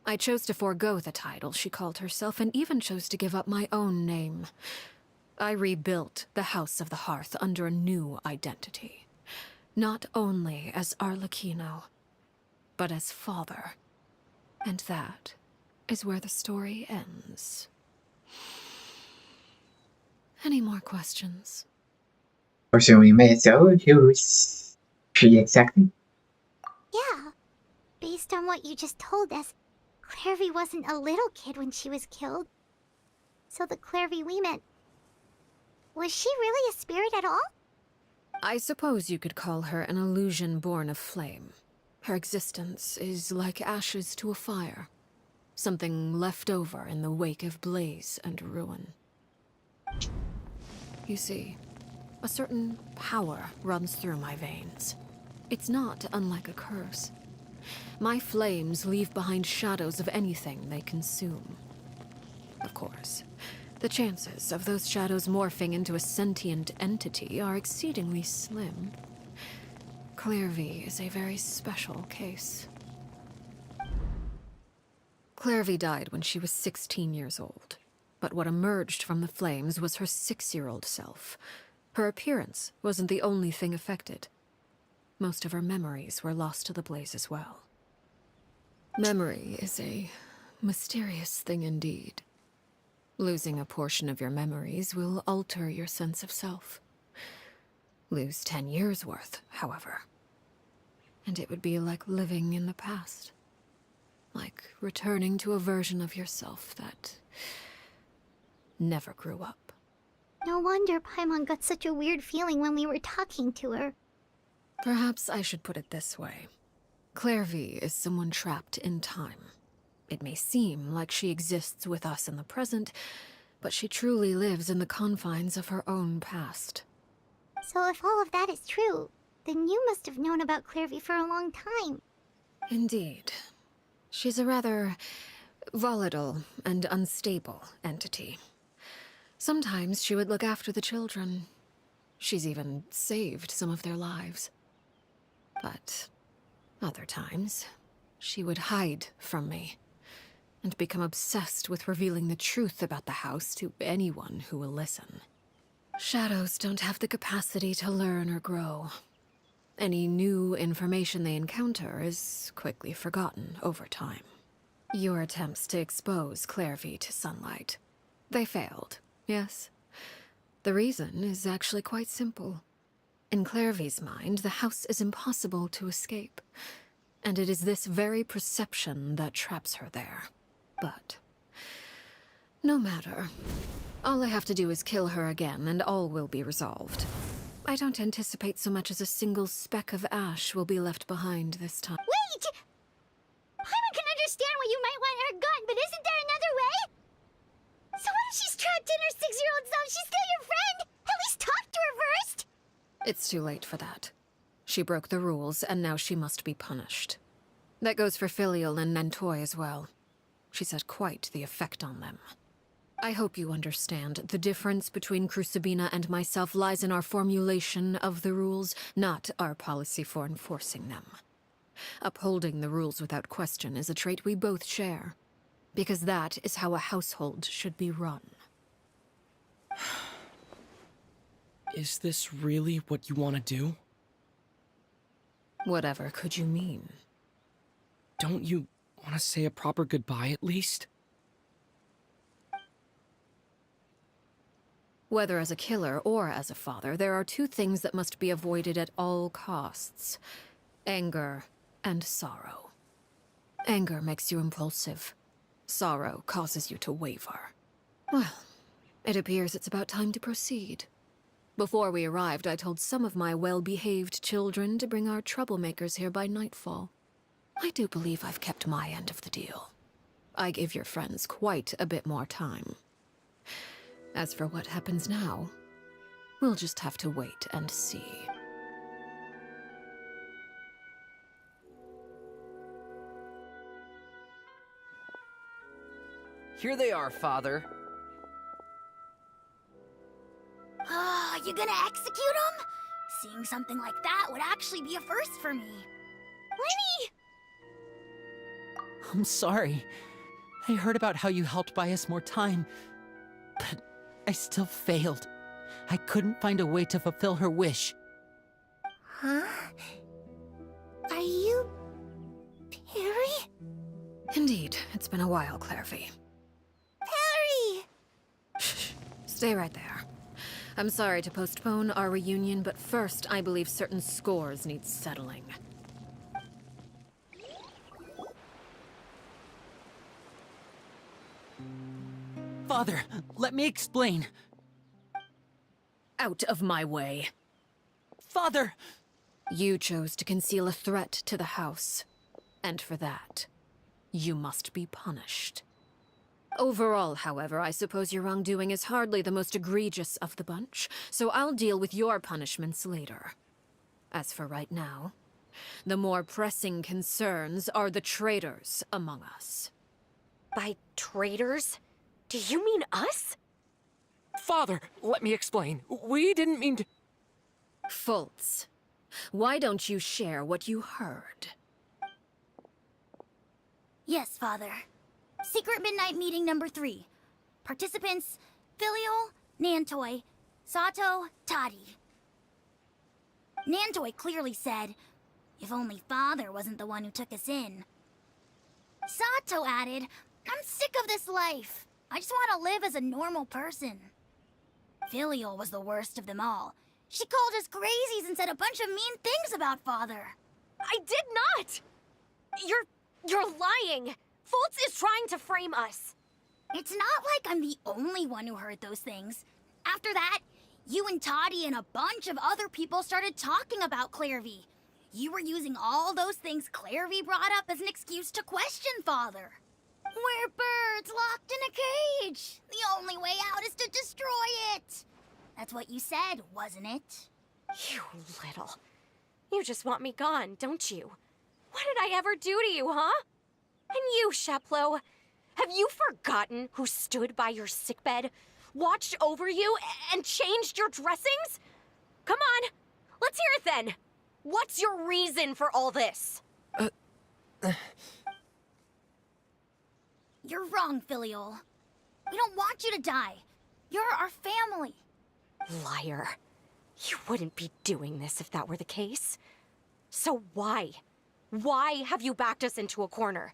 I chose to forego the title she called herself, and even chose to give up my own name. I rebuilt the House of the Hearth under a new identity. Not only as Arlecchino, but as father. And that is where the story ends. Any more questions? Pursuing myself, who's she exactly? Yeah. Based on what you just told us, Clairvy wasn't a little kid when she was killed. So the Clairvy we met... Was she really a spirit at all? I suppose you could call her an illusion born of flame. Her existence is like ashes to a fire. Something left over in the wake of blaze and ruin. You see, a certain power runs through my veins. It's not unlike a curse. My flames leave behind shadows of anything they consume. Of course, The chances of those shadows morphing into a sentient entity are exceedingly slim. Clairvy is a very special case. Clairvy died when she was 16 years old, but what emerged from the flames was her 6-year-old self. Her appearance wasn't the only thing affected. Most of her memories were lost to the blaze as well. Memory is a mysterious thing indeed. Losing a portion of your memories will alter your sense of self. Lose 10 years' worth, however, and it would be like living in the past. Like returning to a version of yourself that never grew up. No wonder Paimon got such a weird feeling when we were talking to her. Perhaps I should put it this way. Clairvy is someone trapped in time. It may seem like she exists with us in the present, but she truly lives in the confines of her own past. So if all of that is true, then you must have known about Clairvy for a long time. Indeed. She's a rather volatile and unstable entity. Sometimes she would look after the children. She's even saved some of their lives. But other times, she would hide from me and become obsessed with revealing the truth about the house to anyone who will listen. Shadows don't have the capacity to learn or grow. Any new information they encounter is quickly forgotten over time. Your attempts to expose Clairvy to sunlight. They failed, yes? The reason is actually quite simple. In Clairvy's mind, the house is impossible to escape, and it is this very perception that traps her there. But no matter. All I have to do is kill her again, and all will be resolved. I don't anticipate so much as a single speck of ash will be left behind this time. Wait! Paimon can understand why you might want her gone, but isn't there another way? So what if she's trapped in her 6-year-old self? She's still your friend! At least talk to her first! It's too late for that. She broke the rules, and now she must be punished. That goes for Filial and Nantoy as well. She's had quite the effect on them. I hope you understand. The difference between Crucibina and myself lies in our formulation of the rules, not our policy for enforcing them. Upholding the rules without question is a trait we both share, because that is how a household should be run. Is this really what you want to do? Whatever could you mean? Don't you want to say a proper goodbye at least? Whether as a killer or as a father, there are two things that must be avoided at all costs: anger and sorrow. Anger makes you impulsive. Sorrow causes you to waver. Well, it appears it's about time to proceed. Before we arrived, I told some of my well-behaved children to bring our troublemakers here by nightfall. I do believe I've kept my end of the deal. I gave your friends quite a bit more time. As for what happens now, we'll just have to wait and see. Here they are, Father. Ah, you gonna execute him? Seeing something like that would actually be a first for me. Lenny! I'm sorry. I heard about how you helped buy us more time, but I still failed. I couldn't find a way to fulfill her wish. Huh? Are you... Perry? Indeed, it's been a while, Clairvy. Perry! Shh, stay right there. I'm sorry to postpone our reunion, but first I believe certain scores need settling. Father, let me explain. Out of my way. Father! You chose to conceal a threat to the house, and for that, you must be punished. Overall, however, I suppose your wrongdoing is hardly the most egregious of the bunch, so I'll deal with your punishments later. As for right now, the more pressing concerns are the traitors among us. By traitors? Do you mean us? Father, let me explain. We didn't mean to... Fultz, why don't you share what you heard? Yes, Father. Secret midnight meeting number 3. Participants: Filial, Nantoy, Sato, Toddy. Nantoy clearly said, if only Father wasn't the one who took us in. Sato added, I'm sick of this life. I just want to live as a normal person. Filial was the worst of them all. She called us crazies and said a bunch of mean things about Father. I did not! You're lying! Fultz is trying to frame us. It's not like I'm the only one who heard those things. After that, you and Toddy and a bunch of other people started talking about Clairvy. You were using all those things Clairvy brought up as an excuse to question Father. We're birds locked in a cage. The only way out is to destroy it. That's what you said, wasn't it? You little... You just want me gone, don't you? What did I ever do to you, huh? And you, Sheplo, have you forgotten who stood by your sickbed, watched over you, and changed your dressings? Come on, let's hear it then. What's your reason for all this? You're wrong, Filial. We don't want you to die. You're our family. Liar. You wouldn't be doing this if that were the case. So why? Why have you backed us into a corner?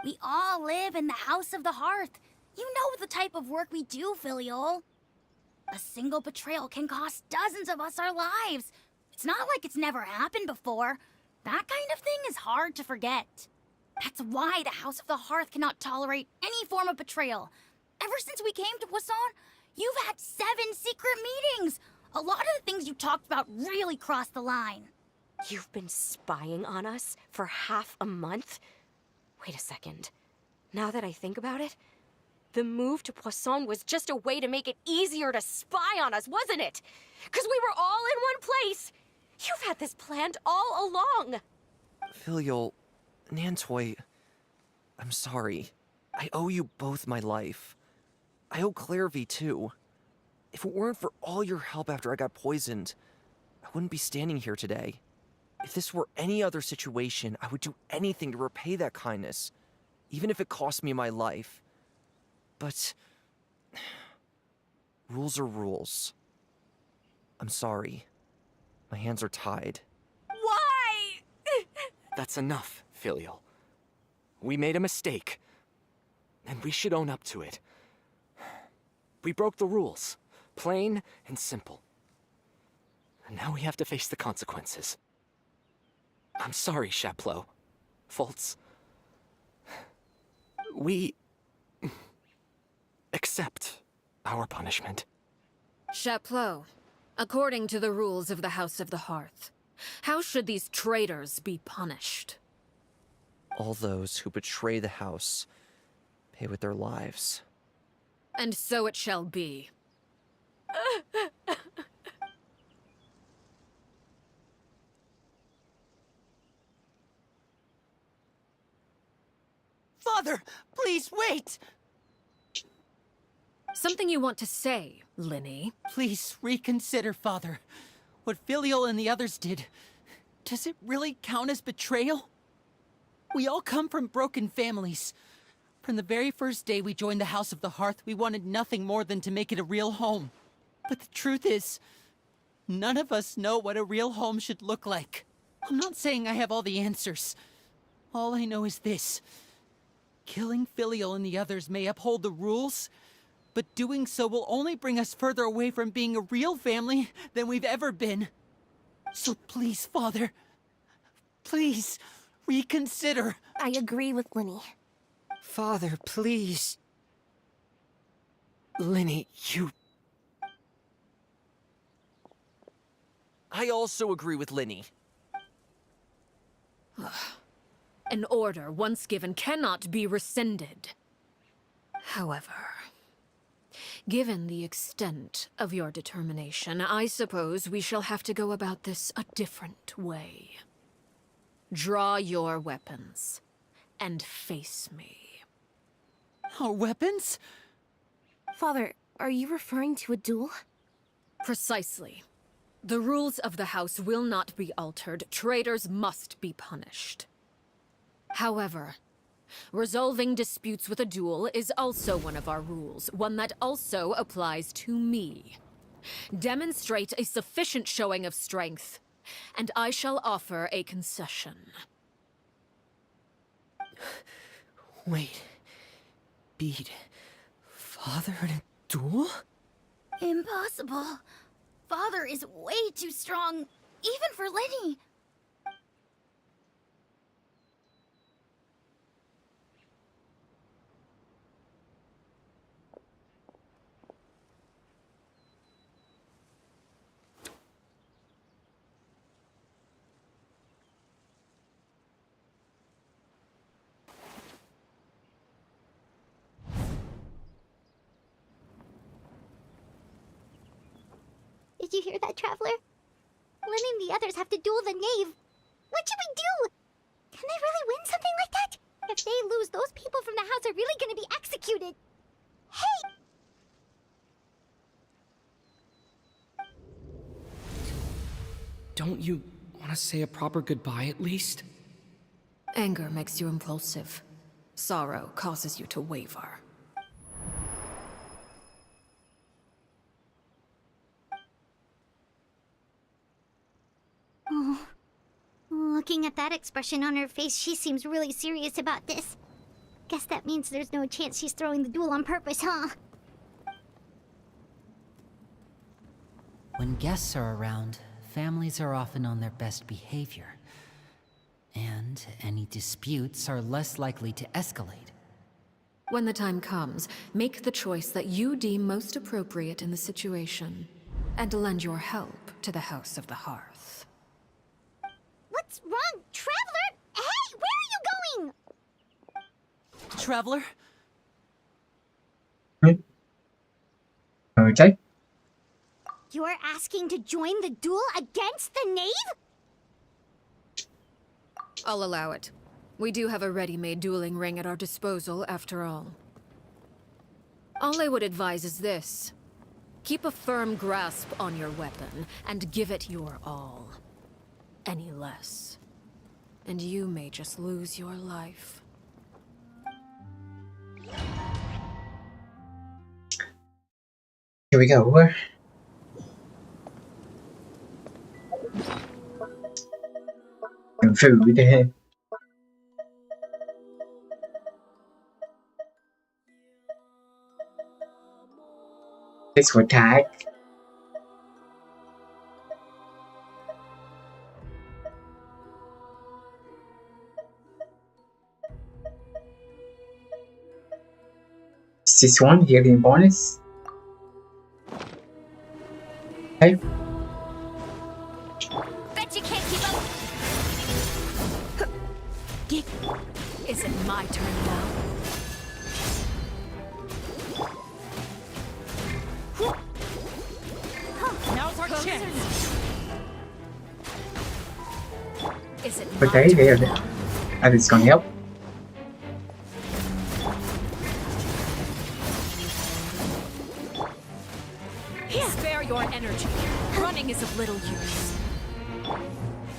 We all live in the House of the Hearth. You know the type of work we do, Filial. A single betrayal can cost dozens of us our lives. It's not like it's never happened before. That kind of thing is hard to forget. That's why the House of the Hearth cannot tolerate any form of betrayal. Ever since we came to Poisson, you've had 7 secret meetings. A lot of the things you talked about really crossed the line. You've been spying on us for half a month? Wait a second. Now that I think about it, the move to Poisson was just a way to make it easier to spy on us, wasn't it? Because we were all in one place. You've had this planned all along. Filial, Nantoy, I'm sorry. I owe you both my life. I owe Clairvy too. If it weren't for all your help after I got poisoned, I wouldn't be standing here today. If this were any other situation, I would do anything to repay that kindness, even if it cost me my life. But rules are rules. I'm sorry. My hands are tied. Why? That's enough, Filial. We made a mistake, and we should own up to it. We broke the rules, plain and simple. And now we have to face the consequences. I'm sorry, Sheplo. Fultz. We... accept our punishment. Chapleau, according to the rules of the House of the Hearth, how should these traitors be punished? All those who betray the house pay with their lives. And so it shall be. Father, please wait! Something you want to say, Linny? Please reconsider, Father. What Filial and the others did, does it really count as betrayal? We all come from broken families. From the very first day we joined the House of the Hearth, we wanted nothing more than to make it a real home. But the truth is, none of us know what a real home should look like. I'm not saying I have all the answers. All I know is this. Killing Filial and the others may uphold the rules, but doing so will only bring us further away from being a real family than we've ever been. So please, Father, please, reconsider. I agree with Linny. Father, please. Linny, you... I also agree with Linny. An order once given cannot be rescinded. However, given the extent of your determination, I suppose we shall have to go about this a different way. Draw your weapons and face me. Our weapons? Father, Are you referring to a duel? Precisely. The rules of the house will not be altered. Traitors must be punished. However, resolving disputes with a duel is also one of our rules, one that also applies to me. Demonstrate a sufficient showing of strength, and I shall offer a concession. Wait. Beat Father in a duel? Impossible. Father is way too strong, even for Lenny. Did you hear that, Traveler? Lenny and the others have to duel the knave. What should we do? Can they really win something like that? If they lose, those people from the house are really gonna be executed. Hey! Don't you want to say a proper goodbye at least? Anger makes you impulsive. Sorrow causes you to waver. Oh. Looking at that expression on her face, she seems really serious about this. Guess that means there's no chance she's throwing the duel on purpose, huh? When guests are around, families are often on their best behavior. And any disputes are less likely to escalate. When the time comes, make the choice that you deem most appropriate in the situation, and lend your help to the House of the Hearth. What's wrong, Traveler? Hey, where are you going? Traveler? Okay. You're asking to join the duel against the knave? I'll allow it. We do have a ready-made dueling ring at our disposal, after all. All I would advise is this. Keep a firm grasp on your weapon, and give it your all. Any less, and you may just lose your life. Here we go. And food. This will tag. This one healing bonus. Hey. Bet you can't keep up. Is it my turn now? Now's our chance. Is it my Okay, there. turn now? And it's gonna help. Spare your energy. Running is of little use.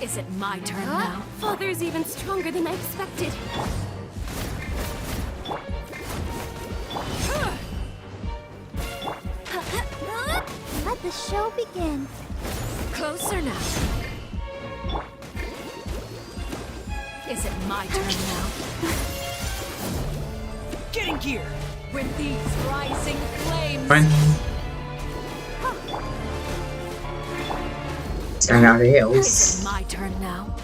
Is it my turn now? Father's even stronger than I expected. Let the show begin. Closer now. Is it my turn now? Get in gear! With these rising flames. Fine. Stand out of the Is hills. it my turn now?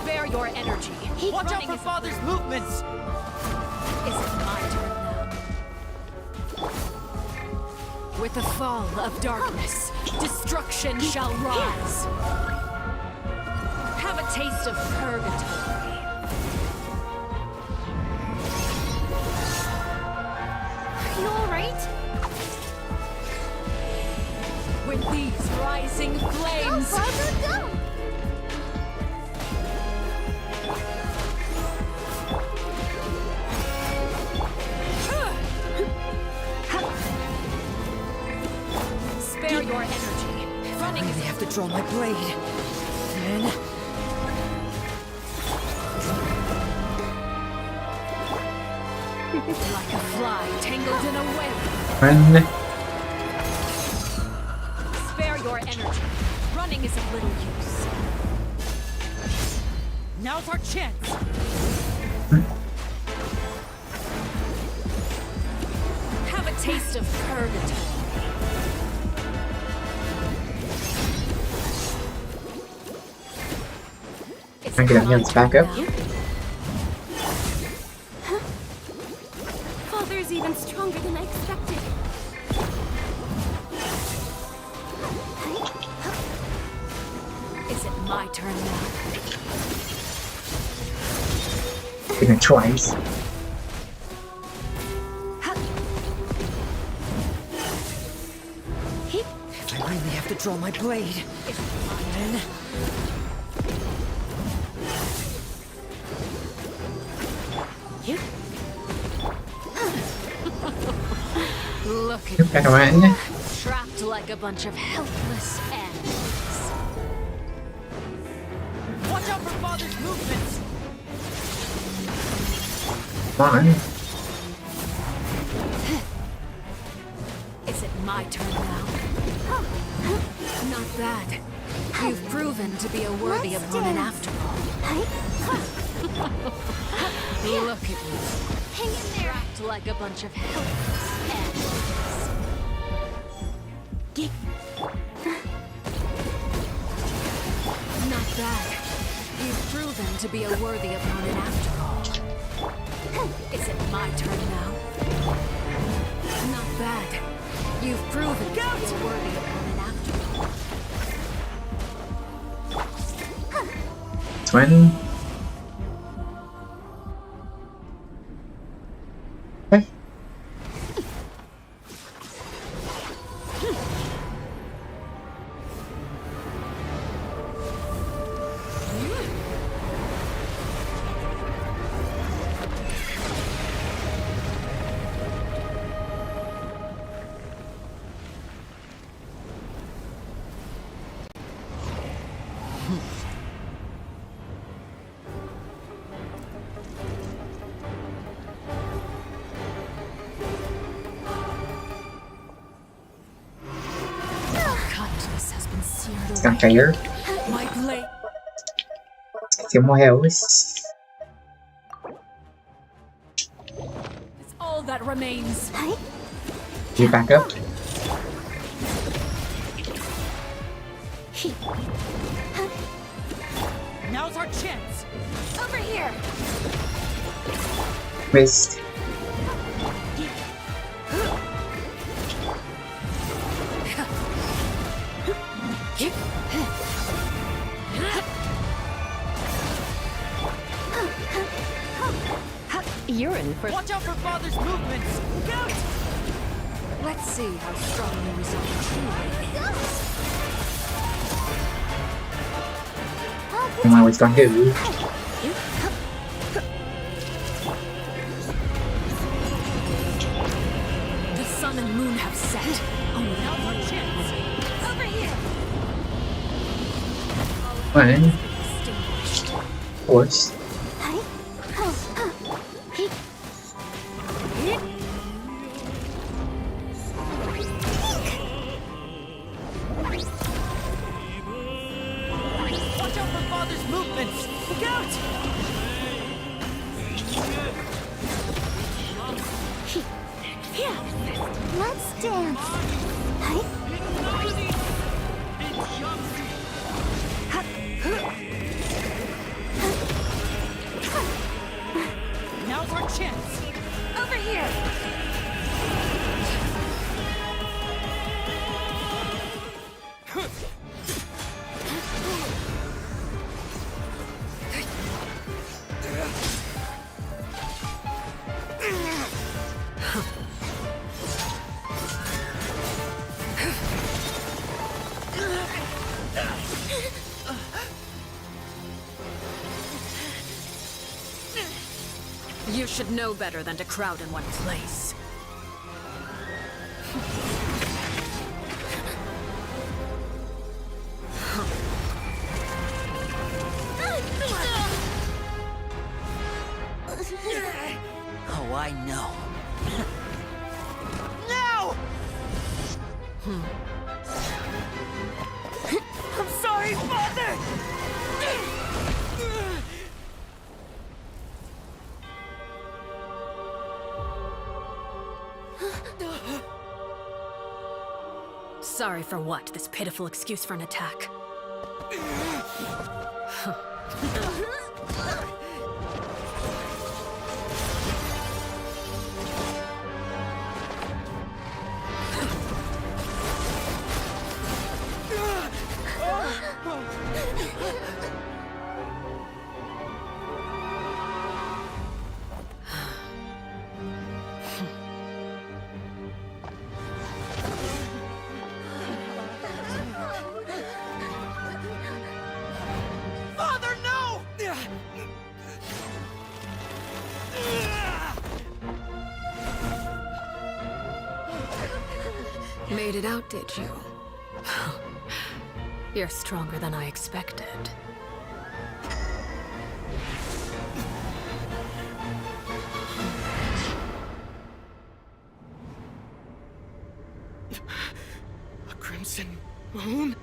Spare your energy. Watch out for Father's movements! Is it my turn now? With the fall of darkness, destruction shall rise. Have a taste of purgatory. Are you alright? With these rising Go, flames. Father, go! your energy. Running is... I have to draw my blade. Then... like a fly tangled in a web. Run. Spare your energy. Running is of little use. Now's our chance. Have a taste of purgatory. I'm gonna hands back up. Father's even stronger than I expected. Is it my turn now? Even twice. I really have to draw my blade. Then... Look at Back around. trapped like a bunch of helpless animals. Watch out for Father's movements. Come on. Is it my turn now? Not bad. You've proven to be a worthy opponent after all. Look at you. Hang in there. Trapped like a bunch of helpless animals. Not bad. You've proven to be a worthy opponent after all. Is it my turn now? Not bad. You've proven to be a worthy opponent after all. Twin. Okay. Kindness has been seared It's gonna away. fire. My blade. Two more heals. It's all that remains. You back up. Now's our chance. Over here. Missed. You're in for... Watch out for Father's movements. Look out! Let's see how strong your resolve truly is. And what I was gonna do. The sun and moon have set. Only now's our chance. Over here. One. Extinguished. Horse. Watch out for Father's movements. Look out! Let's dance. Now's our chance. Over here. You should know better than to crowd in one place. No! I'm sorry, Father! Sorry for what? This pitiful excuse for an attack. Father, no! Made it out, did you? You're stronger than I expected. A crimson moon?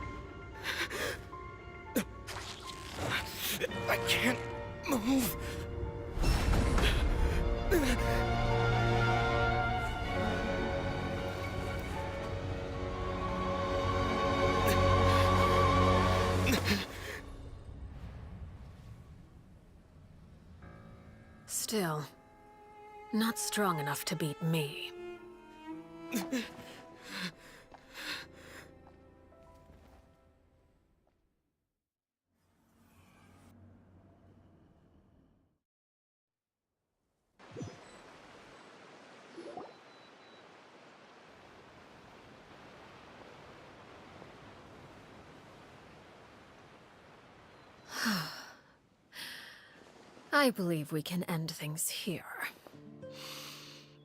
I can't move. Still, not strong enough to beat me. I believe we can end things here.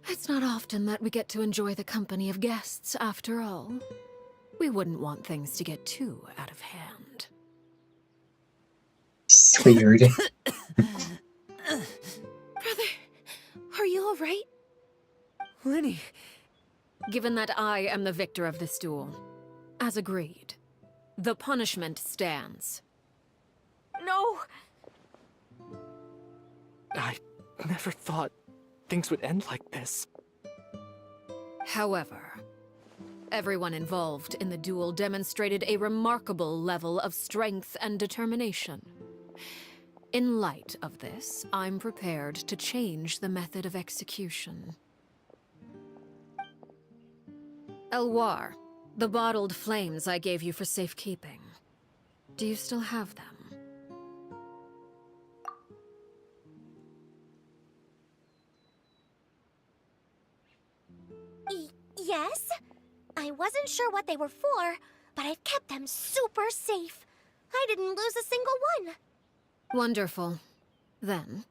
It's not often that we get to enjoy the company of guests, after all. We wouldn't want things to get too out of hand. It's weird. Brother, are you alright? Lenny. Given that I am the victor of this duel, as agreed, the punishment stands. No! I never thought things would end like this. However, everyone involved in the duel demonstrated a remarkable level of strength and determination. In light of this, I'm prepared to change the method of execution. Elwar, the bottled flames I gave you for safekeeping. Do you still have them? Yes? I wasn't sure what they were for, but I've kept them super safe. I didn't lose a single one. Wonderful. Then,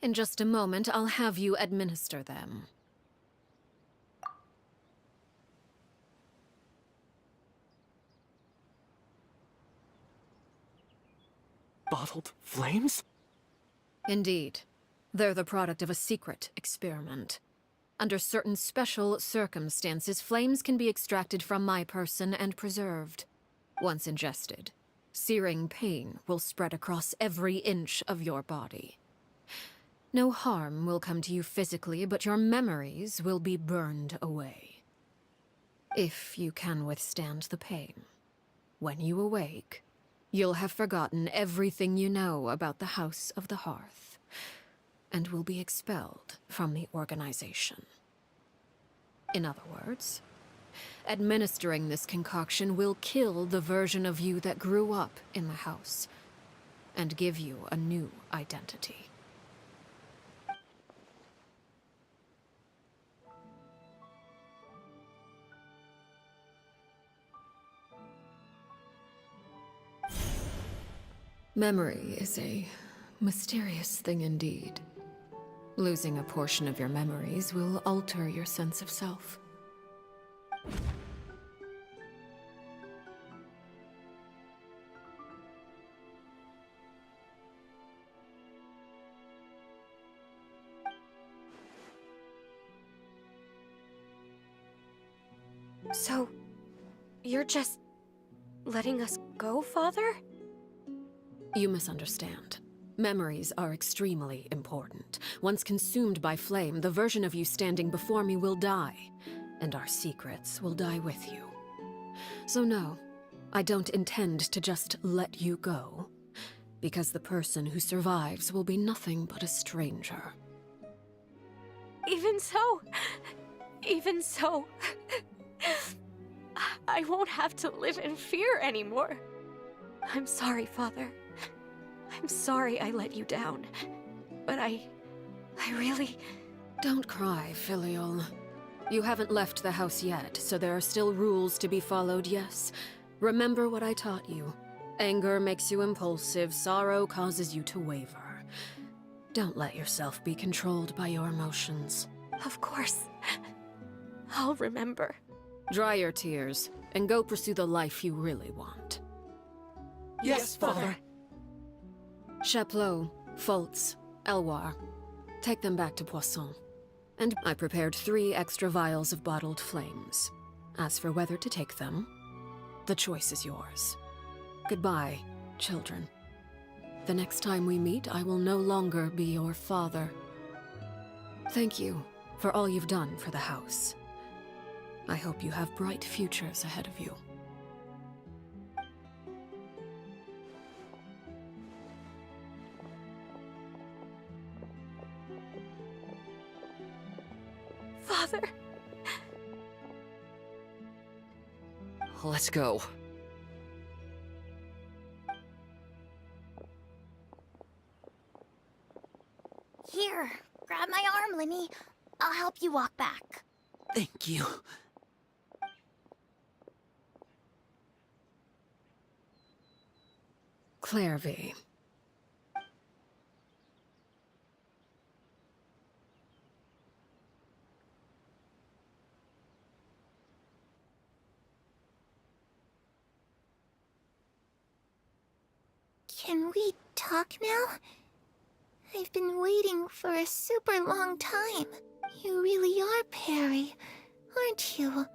in just a moment, I'll have you administer them. Bottled flames? Indeed. They're the product of a secret experiment. Under certain special circumstances, flames can be extracted from my person and preserved. Once ingested, searing pain will spread across every inch of your body. No harm will come to you physically, but your memories will be burned away. If you can withstand the pain, when you awake, you'll have forgotten everything you know about the House of the Hearth, and will be expelled from the organization. In other words, administering this concoction will kill the version of you that grew up in the house, and give you a new identity. Memory is a mysterious thing indeed. Losing a portion of your memories will alter your sense of self. So, you're just letting us go, Father? You misunderstand. Memories are extremely important. Once consumed by flame, the version of you standing before me will die, and our secrets will die with you. So no, I don't intend to just let you go, because the person who survives will be nothing but a stranger. Even so, I won't have to live in fear anymore. I'm sorry, Father. I'm sorry I let you down. But I really... Don't cry, Filial. You haven't left the house yet, so there are still rules to be followed, yes? Remember what I taught you. Anger makes you impulsive, sorrow causes you to waver. Don't let yourself be controlled by your emotions. Of course. I'll remember. Dry your tears, and go pursue the life you really want. Yes, Father. Chaplot, Fultz, Elwar. Take them back to Poisson. And I prepared 3 extra vials of bottled flames. As for whether to take them, the choice is yours. Goodbye, children. The next time we meet, I will no longer be your father. Thank you for all you've done for the house. I hope you have bright futures ahead of you. Father. Let's go. Here, grab my arm, Linny. I'll help you walk back. Thank you. Clairvy. Can we talk now? I've been waiting for a super long time. You really are Perry, aren't you?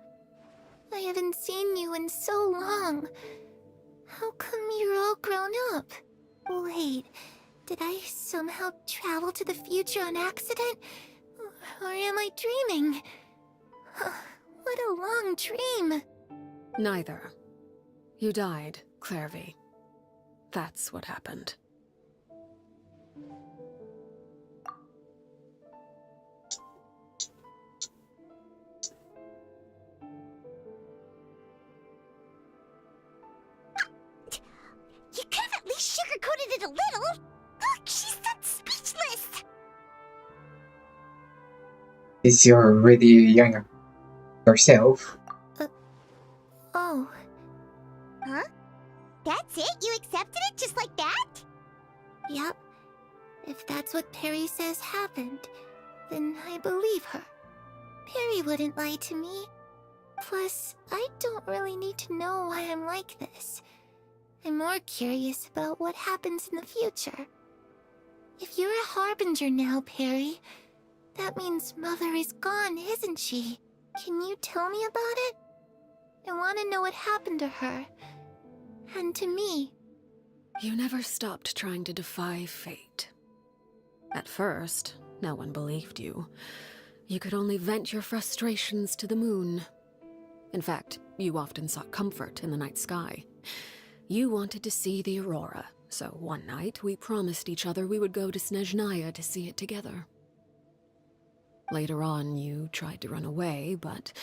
I haven't seen you in so long. How come you're all grown up? Wait, did I somehow travel to the future on accident? Or am I dreaming? What a long dream. Neither. You died, Clairvy. That's what happened. You could have at least sugarcoated it a little. Look, she's done speechless. Is you're really young yourself? Oh. Huh? That's it? You accepted it just like that? Yep. If that's what Perry says happened, then I believe her. Perry wouldn't lie to me. Plus, I don't really need to know why I'm like this. I'm more curious about what happens in the future. If you're a harbinger now, Perry, that means Mother is gone, isn't she? Can you tell me about it? I want to know what happened to her. And to me. You never stopped trying to defy fate. At first, no one believed you. You could only vent your frustrations to the moon. In fact, you often sought comfort in the night sky. You wanted to see the aurora, so one night we promised each other we would go to Snezhnaya to see it together. Later on, you tried to run away, but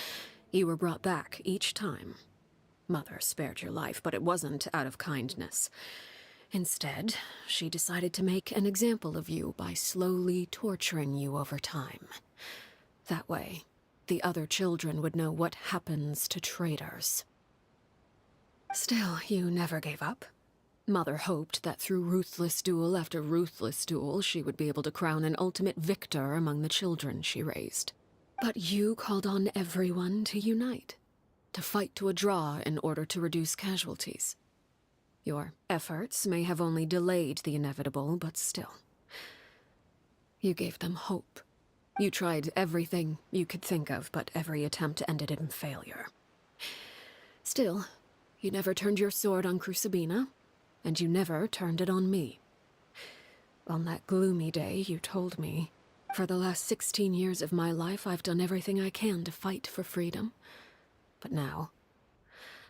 you were brought back each time. Mother spared your life, but it wasn't out of kindness. Instead, she decided to make an example of you by slowly torturing you over time. That way, the other children would know what happens to traitors. Still, you never gave up. Mother hoped that through ruthless duel after ruthless duel, she would be able to crown an ultimate victor among the children she raised. But you called on everyone to unite, to fight to a draw in order to reduce casualties. Your efforts may have only delayed the inevitable, but still. You gave them hope. You tried everything you could think of, but every attempt ended in failure. Still, you never turned your sword on Crucibina, and you never turned it on me. On that gloomy day, you told me, for the last 16 years of my life, I've done everything I can to fight for freedom. But now,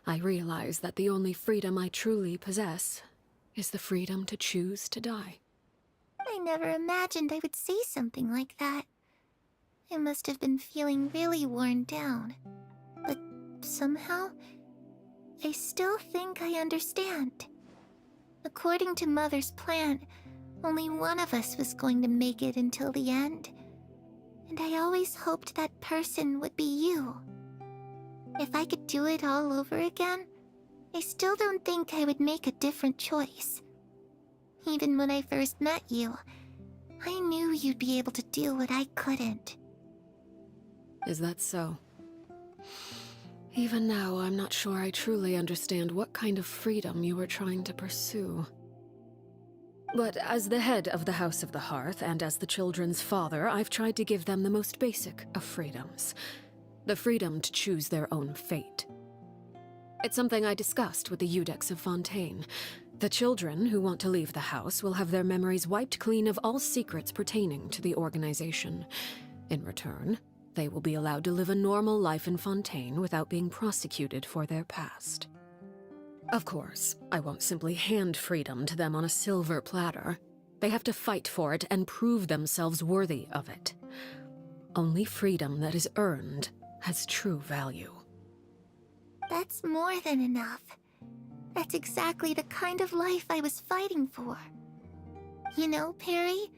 I realize that the only freedom I truly possess is the freedom to choose to die. I never imagined I would say something like that. I must have been feeling really worn down. But somehow, I still think I understand. According to Mother's plan, only one of us was going to make it until the end. And I always hoped that person would be you. If I could do it all over again, I still don't think I would make a different choice. Even when I first met you, I knew you'd be able to do what I couldn't. Is that so? Even now, I'm not sure I truly understand what kind of freedom you were trying to pursue. But as the head of the House of the Hearth, and as the children's father, I've tried to give them the most basic of freedoms. The freedom to choose their own fate. It's something I discussed with the Iudex of Fontaine. The children who want to leave the house will have their memories wiped clean of all secrets pertaining to the organization. In return, they will be allowed to live a normal life in Fontaine without being prosecuted for their past. Of course, I won't simply hand freedom to them on a silver platter. They have to fight for it and prove themselves worthy of it. Only freedom that is earned has true value. That's more than enough. That's exactly the kind of life I was fighting for. You know, Perry,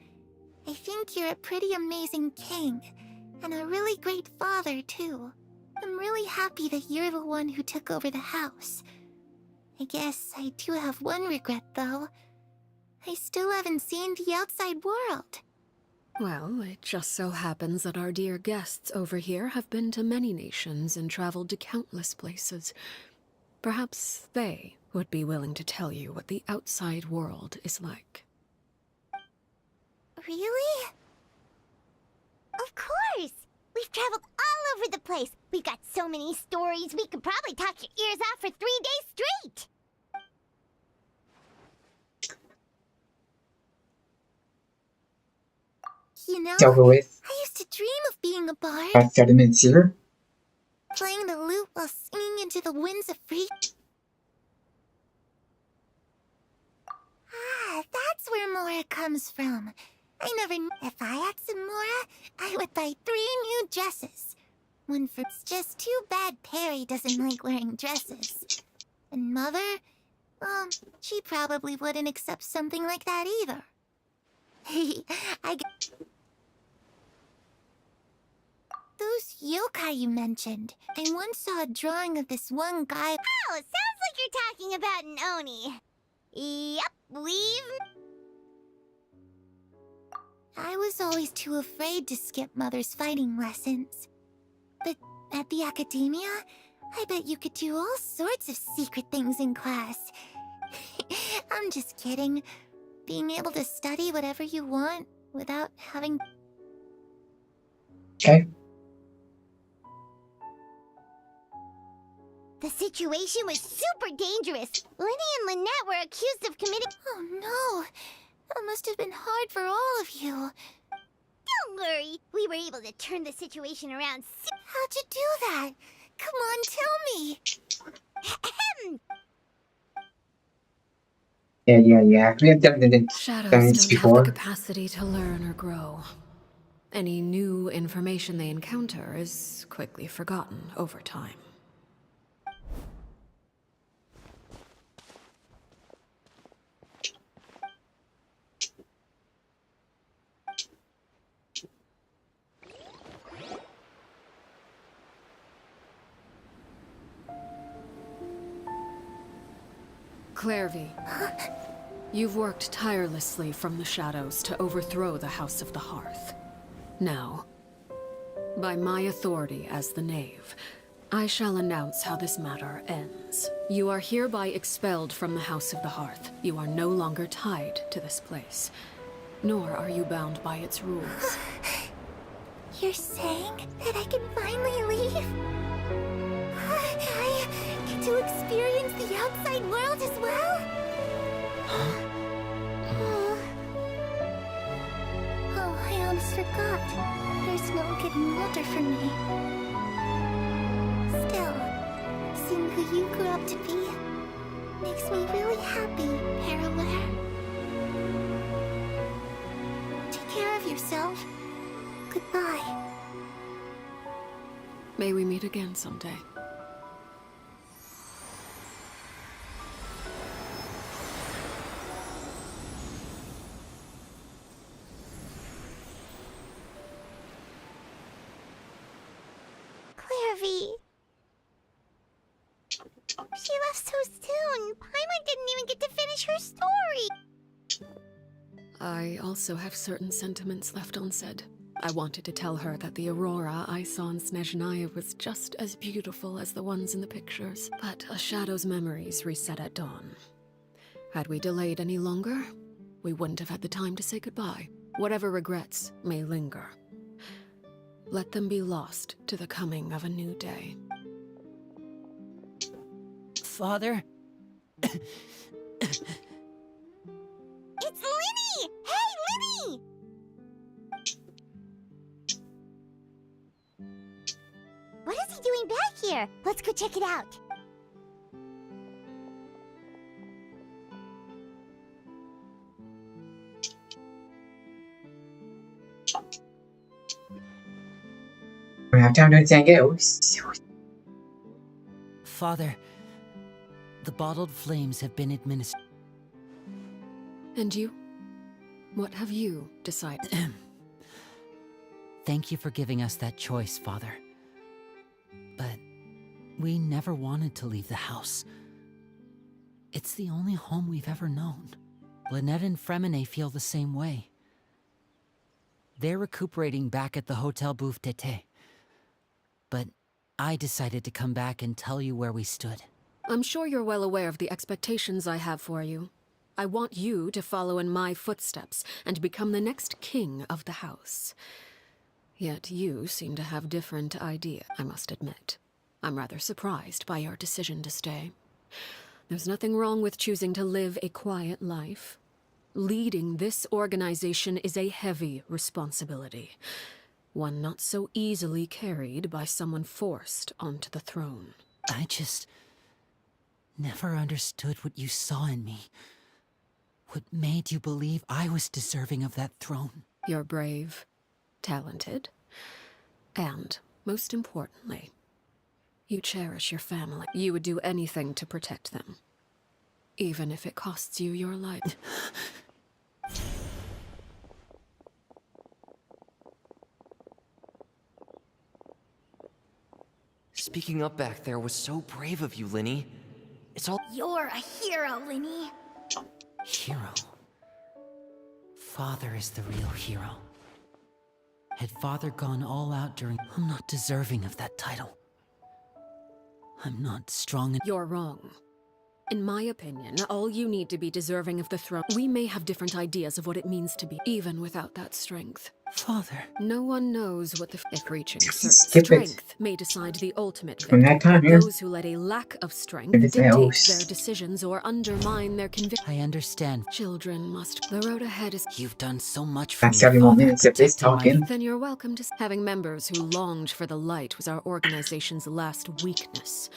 I think you're a pretty amazing king, and a really great father, too. I'm really happy that you're the one who took over the house. I guess I do have one regret, though. I still haven't seen the outside world. Well, it just so happens that our dear guests over here have been to many nations and traveled to countless places. Perhaps they would be willing to tell you what the outside world is like. Really? Of course! We've traveled all over the place. We've got so many stories, we could probably talk your ears off for 3 days straight! You know, It's over with. I used to dream of being a bard. About 30 minutes here. Playing the lute while singing into the winds of freedom. Ah, that's where Mora comes from. I never knew. If I had some Mora, I would buy 3 new dresses. One for... It's just too bad Perry doesn't like wearing dresses. And Mother, well, she probably wouldn't accept something like that either. Those yokai you mentioned. I once saw a drawing of this one guy. Oh, sounds like you're talking about an Oni. Yep, I was always too afraid to skip Mother's fighting lessons. But at the academia, I bet you could do all sorts of secret things in class. I'm just kidding. Being able to study whatever you want without having... Okay. The situation was super dangerous. Lenny and Lynette were accused of committing... Oh no! That must have been hard for all of you. Don't worry. We were able to turn the situation around. How'd you do that? Come on, tell me. Yeah. We have done this Shadows don't before. have the capacity to learn or grow. Any new information they encounter is quickly forgotten over time. Clairvy, you've worked tirelessly from the shadows to overthrow the House of the Hearth. Now, by my authority as the Knave, I shall announce how this matter ends. You are hereby expelled from the House of the Hearth. You are no longer tied to this place, nor are you bound by its rules. You're saying that I can finally leave? I get to getting older for me. Still, seeing who you grew up to be makes me really happy, Parallel. Take care of yourself. Goodbye. May we meet again someday. Clairvy. She left so soon. Paimon didn't even get to finish her story. I also have certain sentiments left unsaid. I wanted to tell her that the aurora I saw in Snezhnaya was just as beautiful as the ones in the pictures, but a shadow's memories reset at dawn. Had we delayed any longer, we wouldn't have had the time to say goodbye. Whatever regrets may linger, let them be lost to the coming of a new day. Father? It's Linny! Hey, Linny! What is he doing back here? Let's go check it out. We don't have time to do anything else. Father, the bottled flames have been administered. And you? What have you decided? Thank you for giving us that choice, Father. But we never wanted to leave the house. It's the only home we've ever known. Lynette and Fremine feel the same way. They're recuperating back at the Hotel Bouffe Tété. But I decided to come back and tell you where we stood. I'm sure you're well aware of the expectations I have for you. I want you to follow in my footsteps and become the next king of the house. Yet you seem to have different ideas, I must admit. I'm rather surprised by your decision to stay. There's nothing wrong with choosing to live a quiet life. Leading this organization is a heavy responsibility. One not so easily carried by someone forced onto the throne. I just never understood what you saw in me. What made you believe I was deserving of that throne? You're brave, talented, and, most importantly, you cherish your family. You would do anything to protect them, even if it costs you your life. Speaking up back there was so brave of you, Linny. It's all— You're a hero, Linny. Hero. Father is the real hero. Had Father gone all out during— I'm not deserving of that title. I'm not strong enough. You're wrong. In my opinion, all you need to be deserving of the throne. We may have different ideas of what it means to be, even without that strength. Father. No one knows what if reaching certain Skip it. strength may decide the ultimate From that time but here, those who let a lack of strength it is dictate else. their decisions or undermine their convictions. I understand. Children must. The road ahead is. You've done so much for That's me, 71 Father, minutes of this protecting talking. Then you're welcome to. Having members who longed for the light was our organization's last weakness.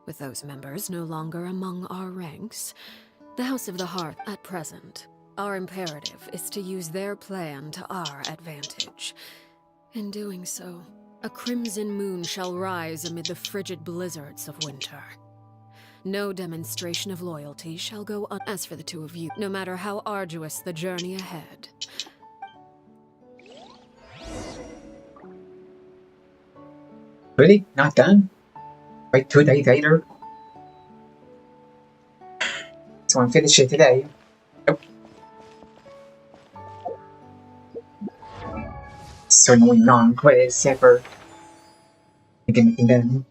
With those members no longer among our ranks, the House of the Hearth, at present, our imperative is to use their plan to our advantage. In doing so, a crimson moon shall rise amid the frigid blizzards of winter. No demonstration of loyalty shall go un— As for the two of you, no matter how arduous the journey ahead, Really? Not done? Wait 2 days later? So I'm finish it today. Nope. Certainly non-quiz ever. Again, done.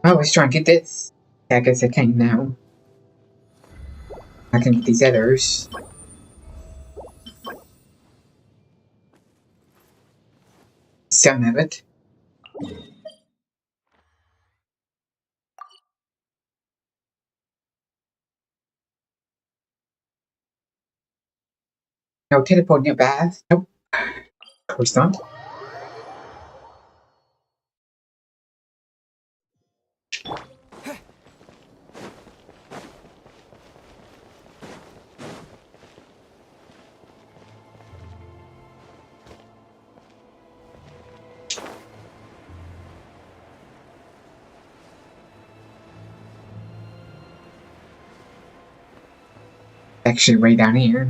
I was trying to get this. I guess I can't now. I can get these others. Some of it. No teleport near bath. Nope. Of course not. Actually, way down here.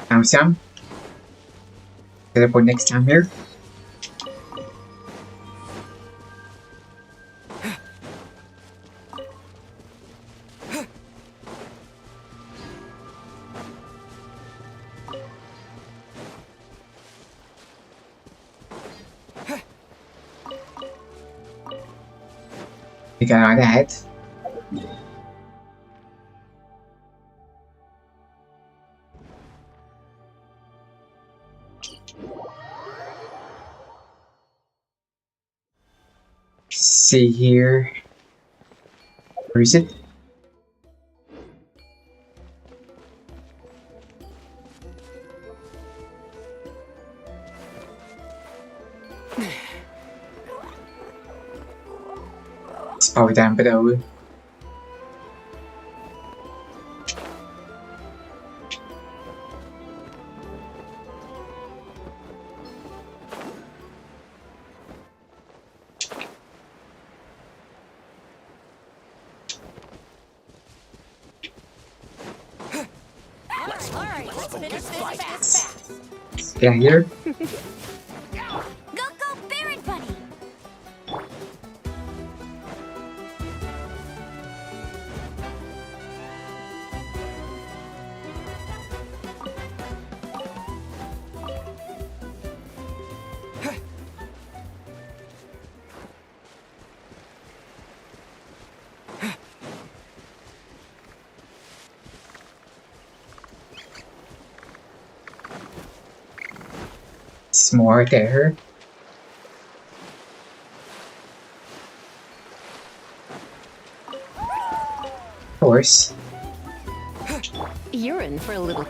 Found some. Teleport next time here. We got all that. See here. Where is it? It's probably down below. Yeah, here. Go, Baron Bunny! It's more there. Of course. You're in for a little.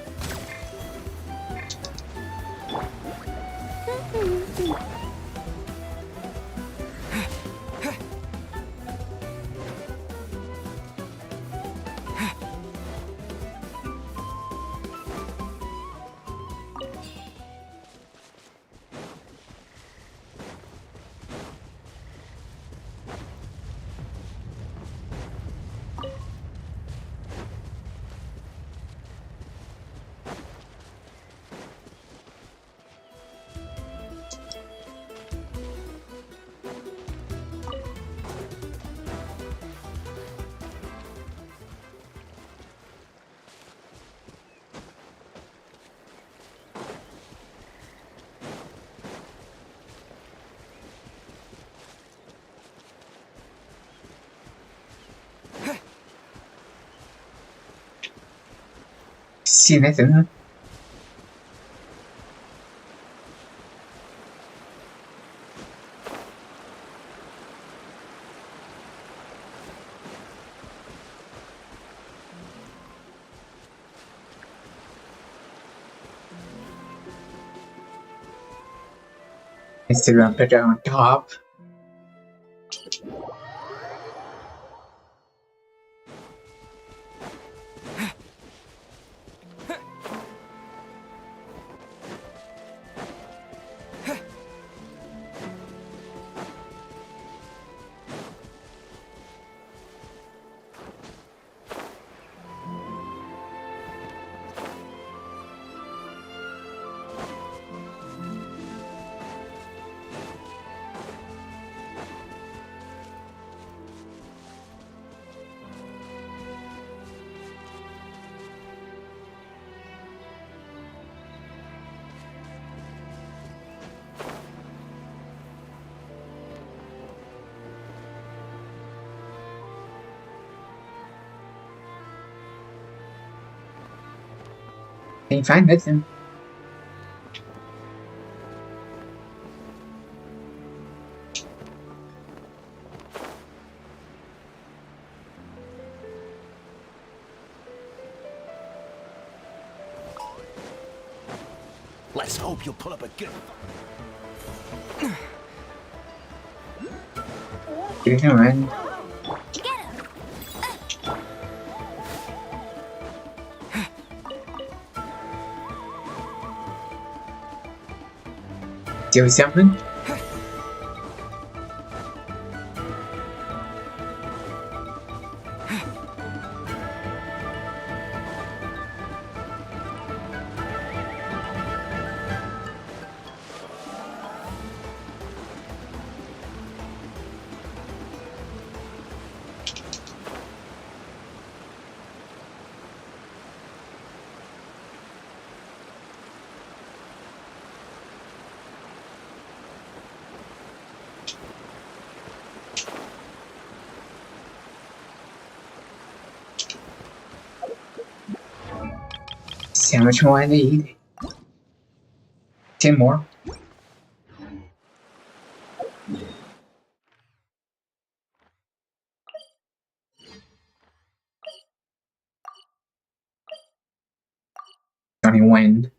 See nothing. Instagram put it on top. Can't find nothing. Let's hope you'll pull up a good. Get him run. Do something? See how much more I need. 10 more. Johnny Wind.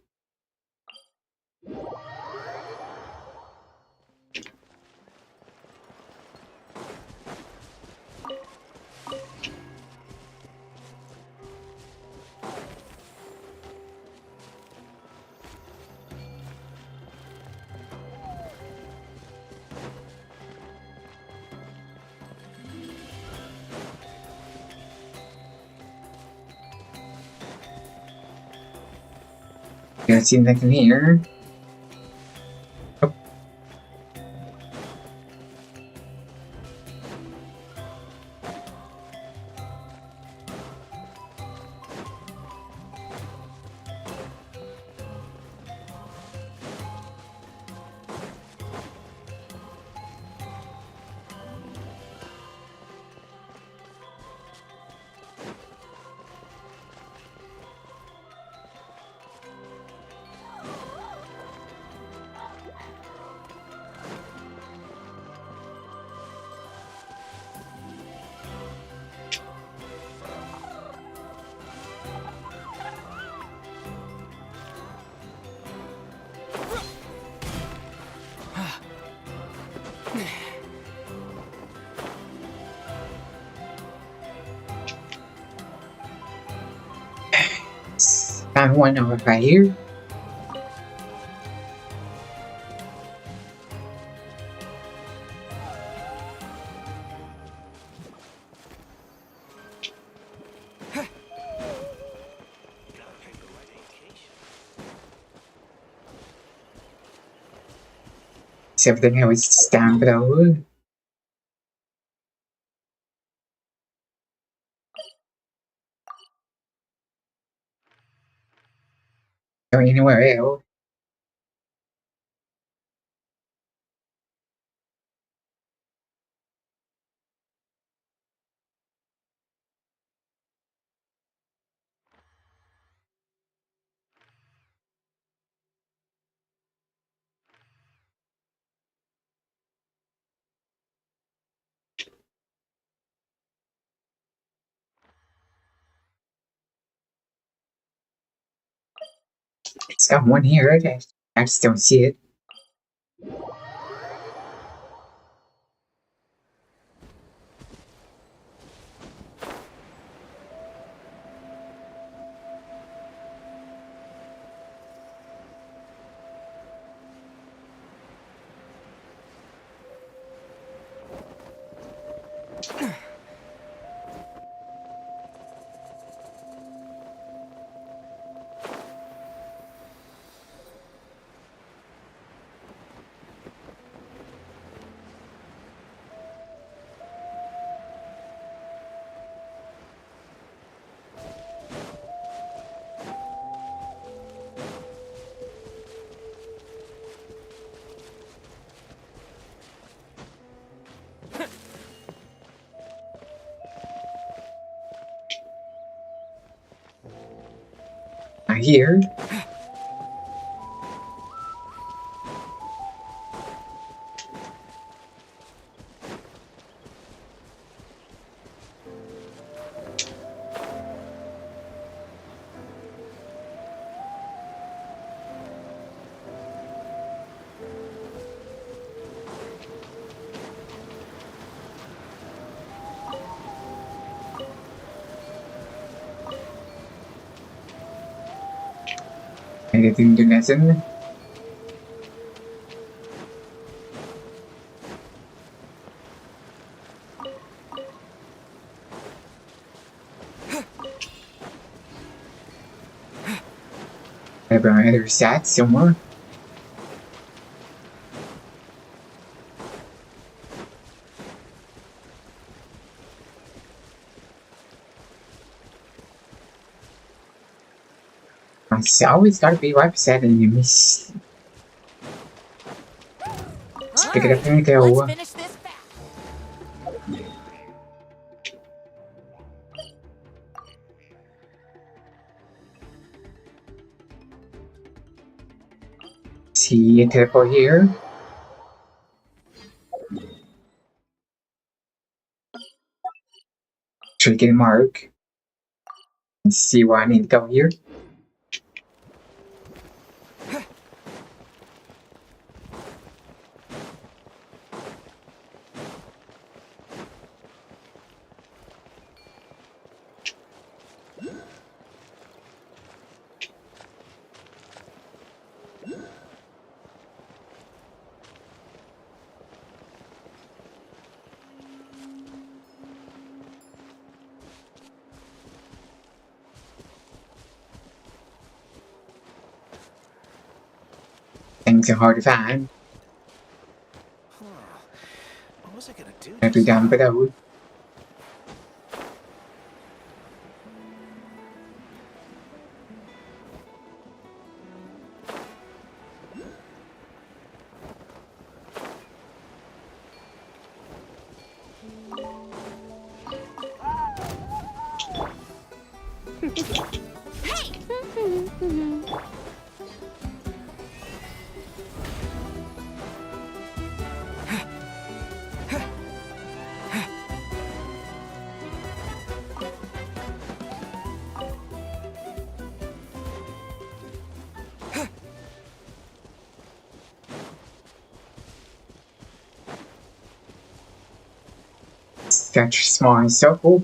Can't see nothing here. Oh. Found one over right here. See everything I was down below. Going anywhere else. It's got one here. I just don't see it. here. Anything to lesson? Have another sat somewhere? It's always gotta be upset and you miss. Let's pick it up and go. Let's finish this fast. See a teleport here. Should get a mark. And see why I need to go here. Things are hard to find. What was I gonna do? Have to down below. Such a small circle.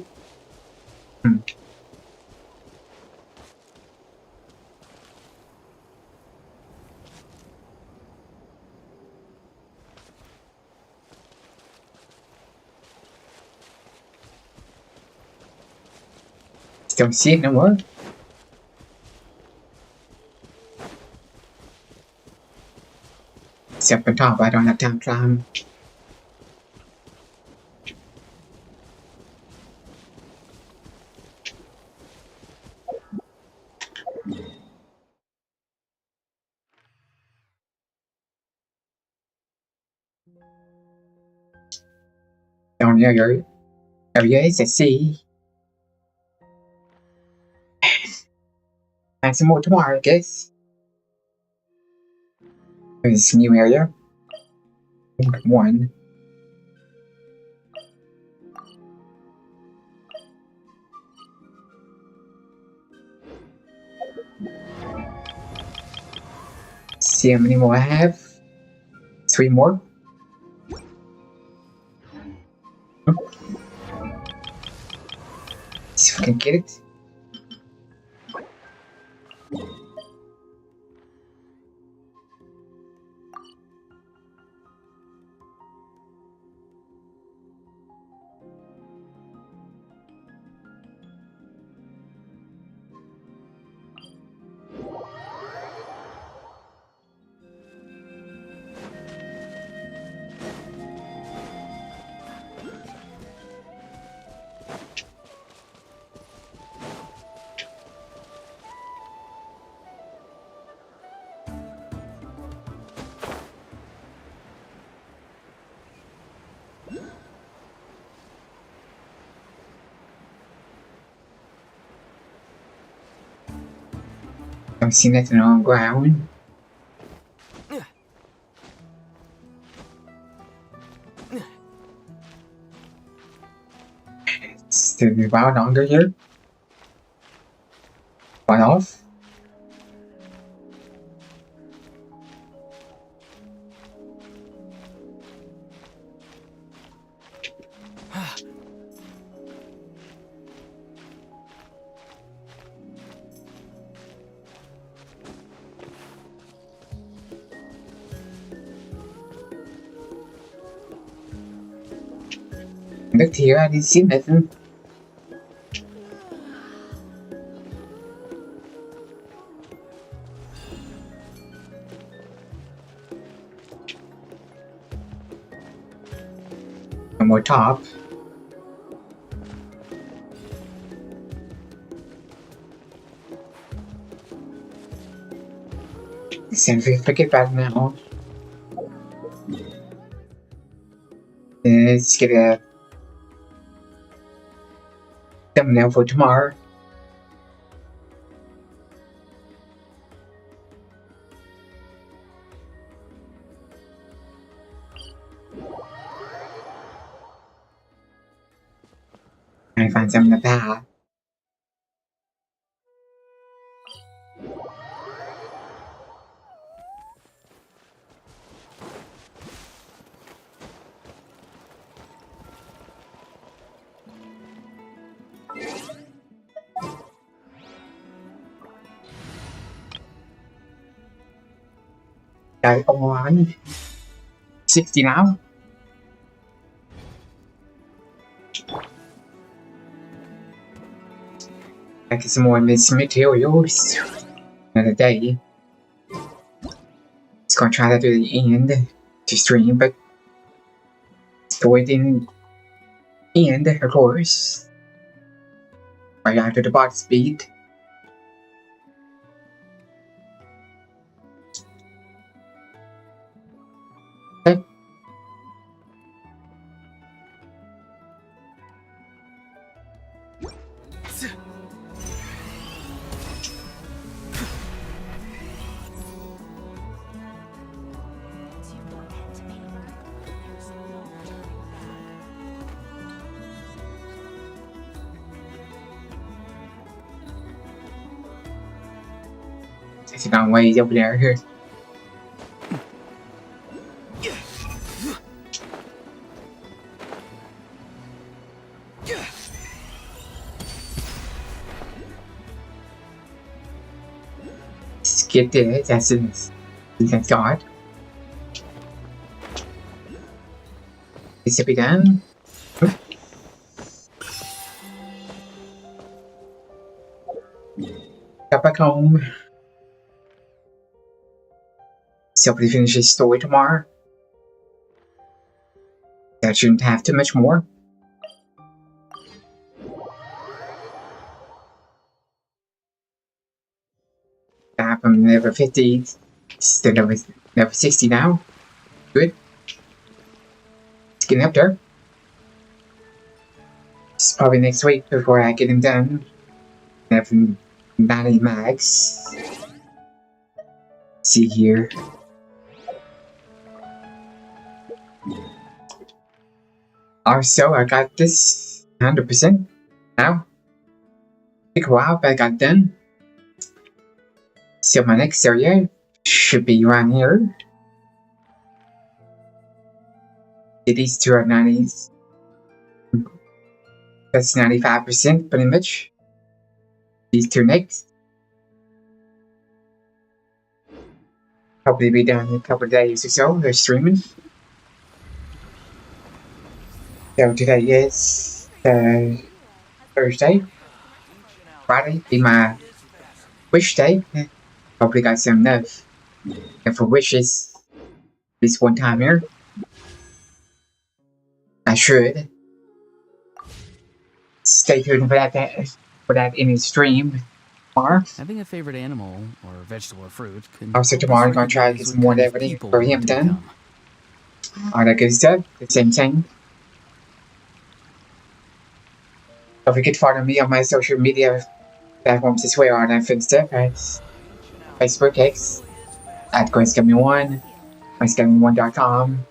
Don't see it no more. It's up on top, I don't have time to climb. Down there, area is a sea. And some more tomorrow, I guess. There's a new area. One. See how many more I have. 3 more. See if I can get it. Don't see nothing on the ground. Still be about under here. Right off. Looked here, I didn't see nothing. One more top. Forget about it now. Let's get a thumbnail for tomorrow. I find some in the path. Got on 60 now. I get some more of this materials another day. Just gonna try that to the end to stream, but story didn't end, of course. Right after the box beat. Okay. It's gone way over there here. Skip it, that's God. This will be done. Got back home. So we finish this story tomorrow. That shouldn't have too much more. That from level 50 to level 60 now. Good. It's getting up there. It's probably next week before I get him done. Level 90 max. See here. Also, I got this 100% now. Took a while, but I got done. So my next area should be around here. These two are 90s. That's 95% pretty much. These two next. Probably be done in a couple of days or so. They're streaming. So today is Thursday. Friday be my wish day. Hopefully got some enough. And for wishes, at least one time here. I should. Stay tuned for that in the stream tomorrow. Having a favorite animal or vegetable or fruit can also tomorrow I'm gonna try to get some more everything for him done. All that good stuff. The same thing. Don't forget to follow me on my social media platforms as well, all that fun stuff, guys. Facebook X at GoScamming1, MyScamming1.com,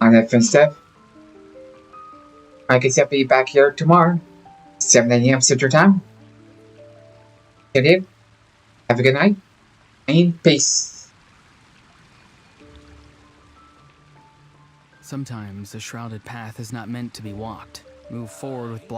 all that fun stuff. I guess I'll be back here tomorrow, 7 a.m. Central Time. Get in. Have a good night, and peace. Sometimes the shrouded path is not meant to be walked. Move forward with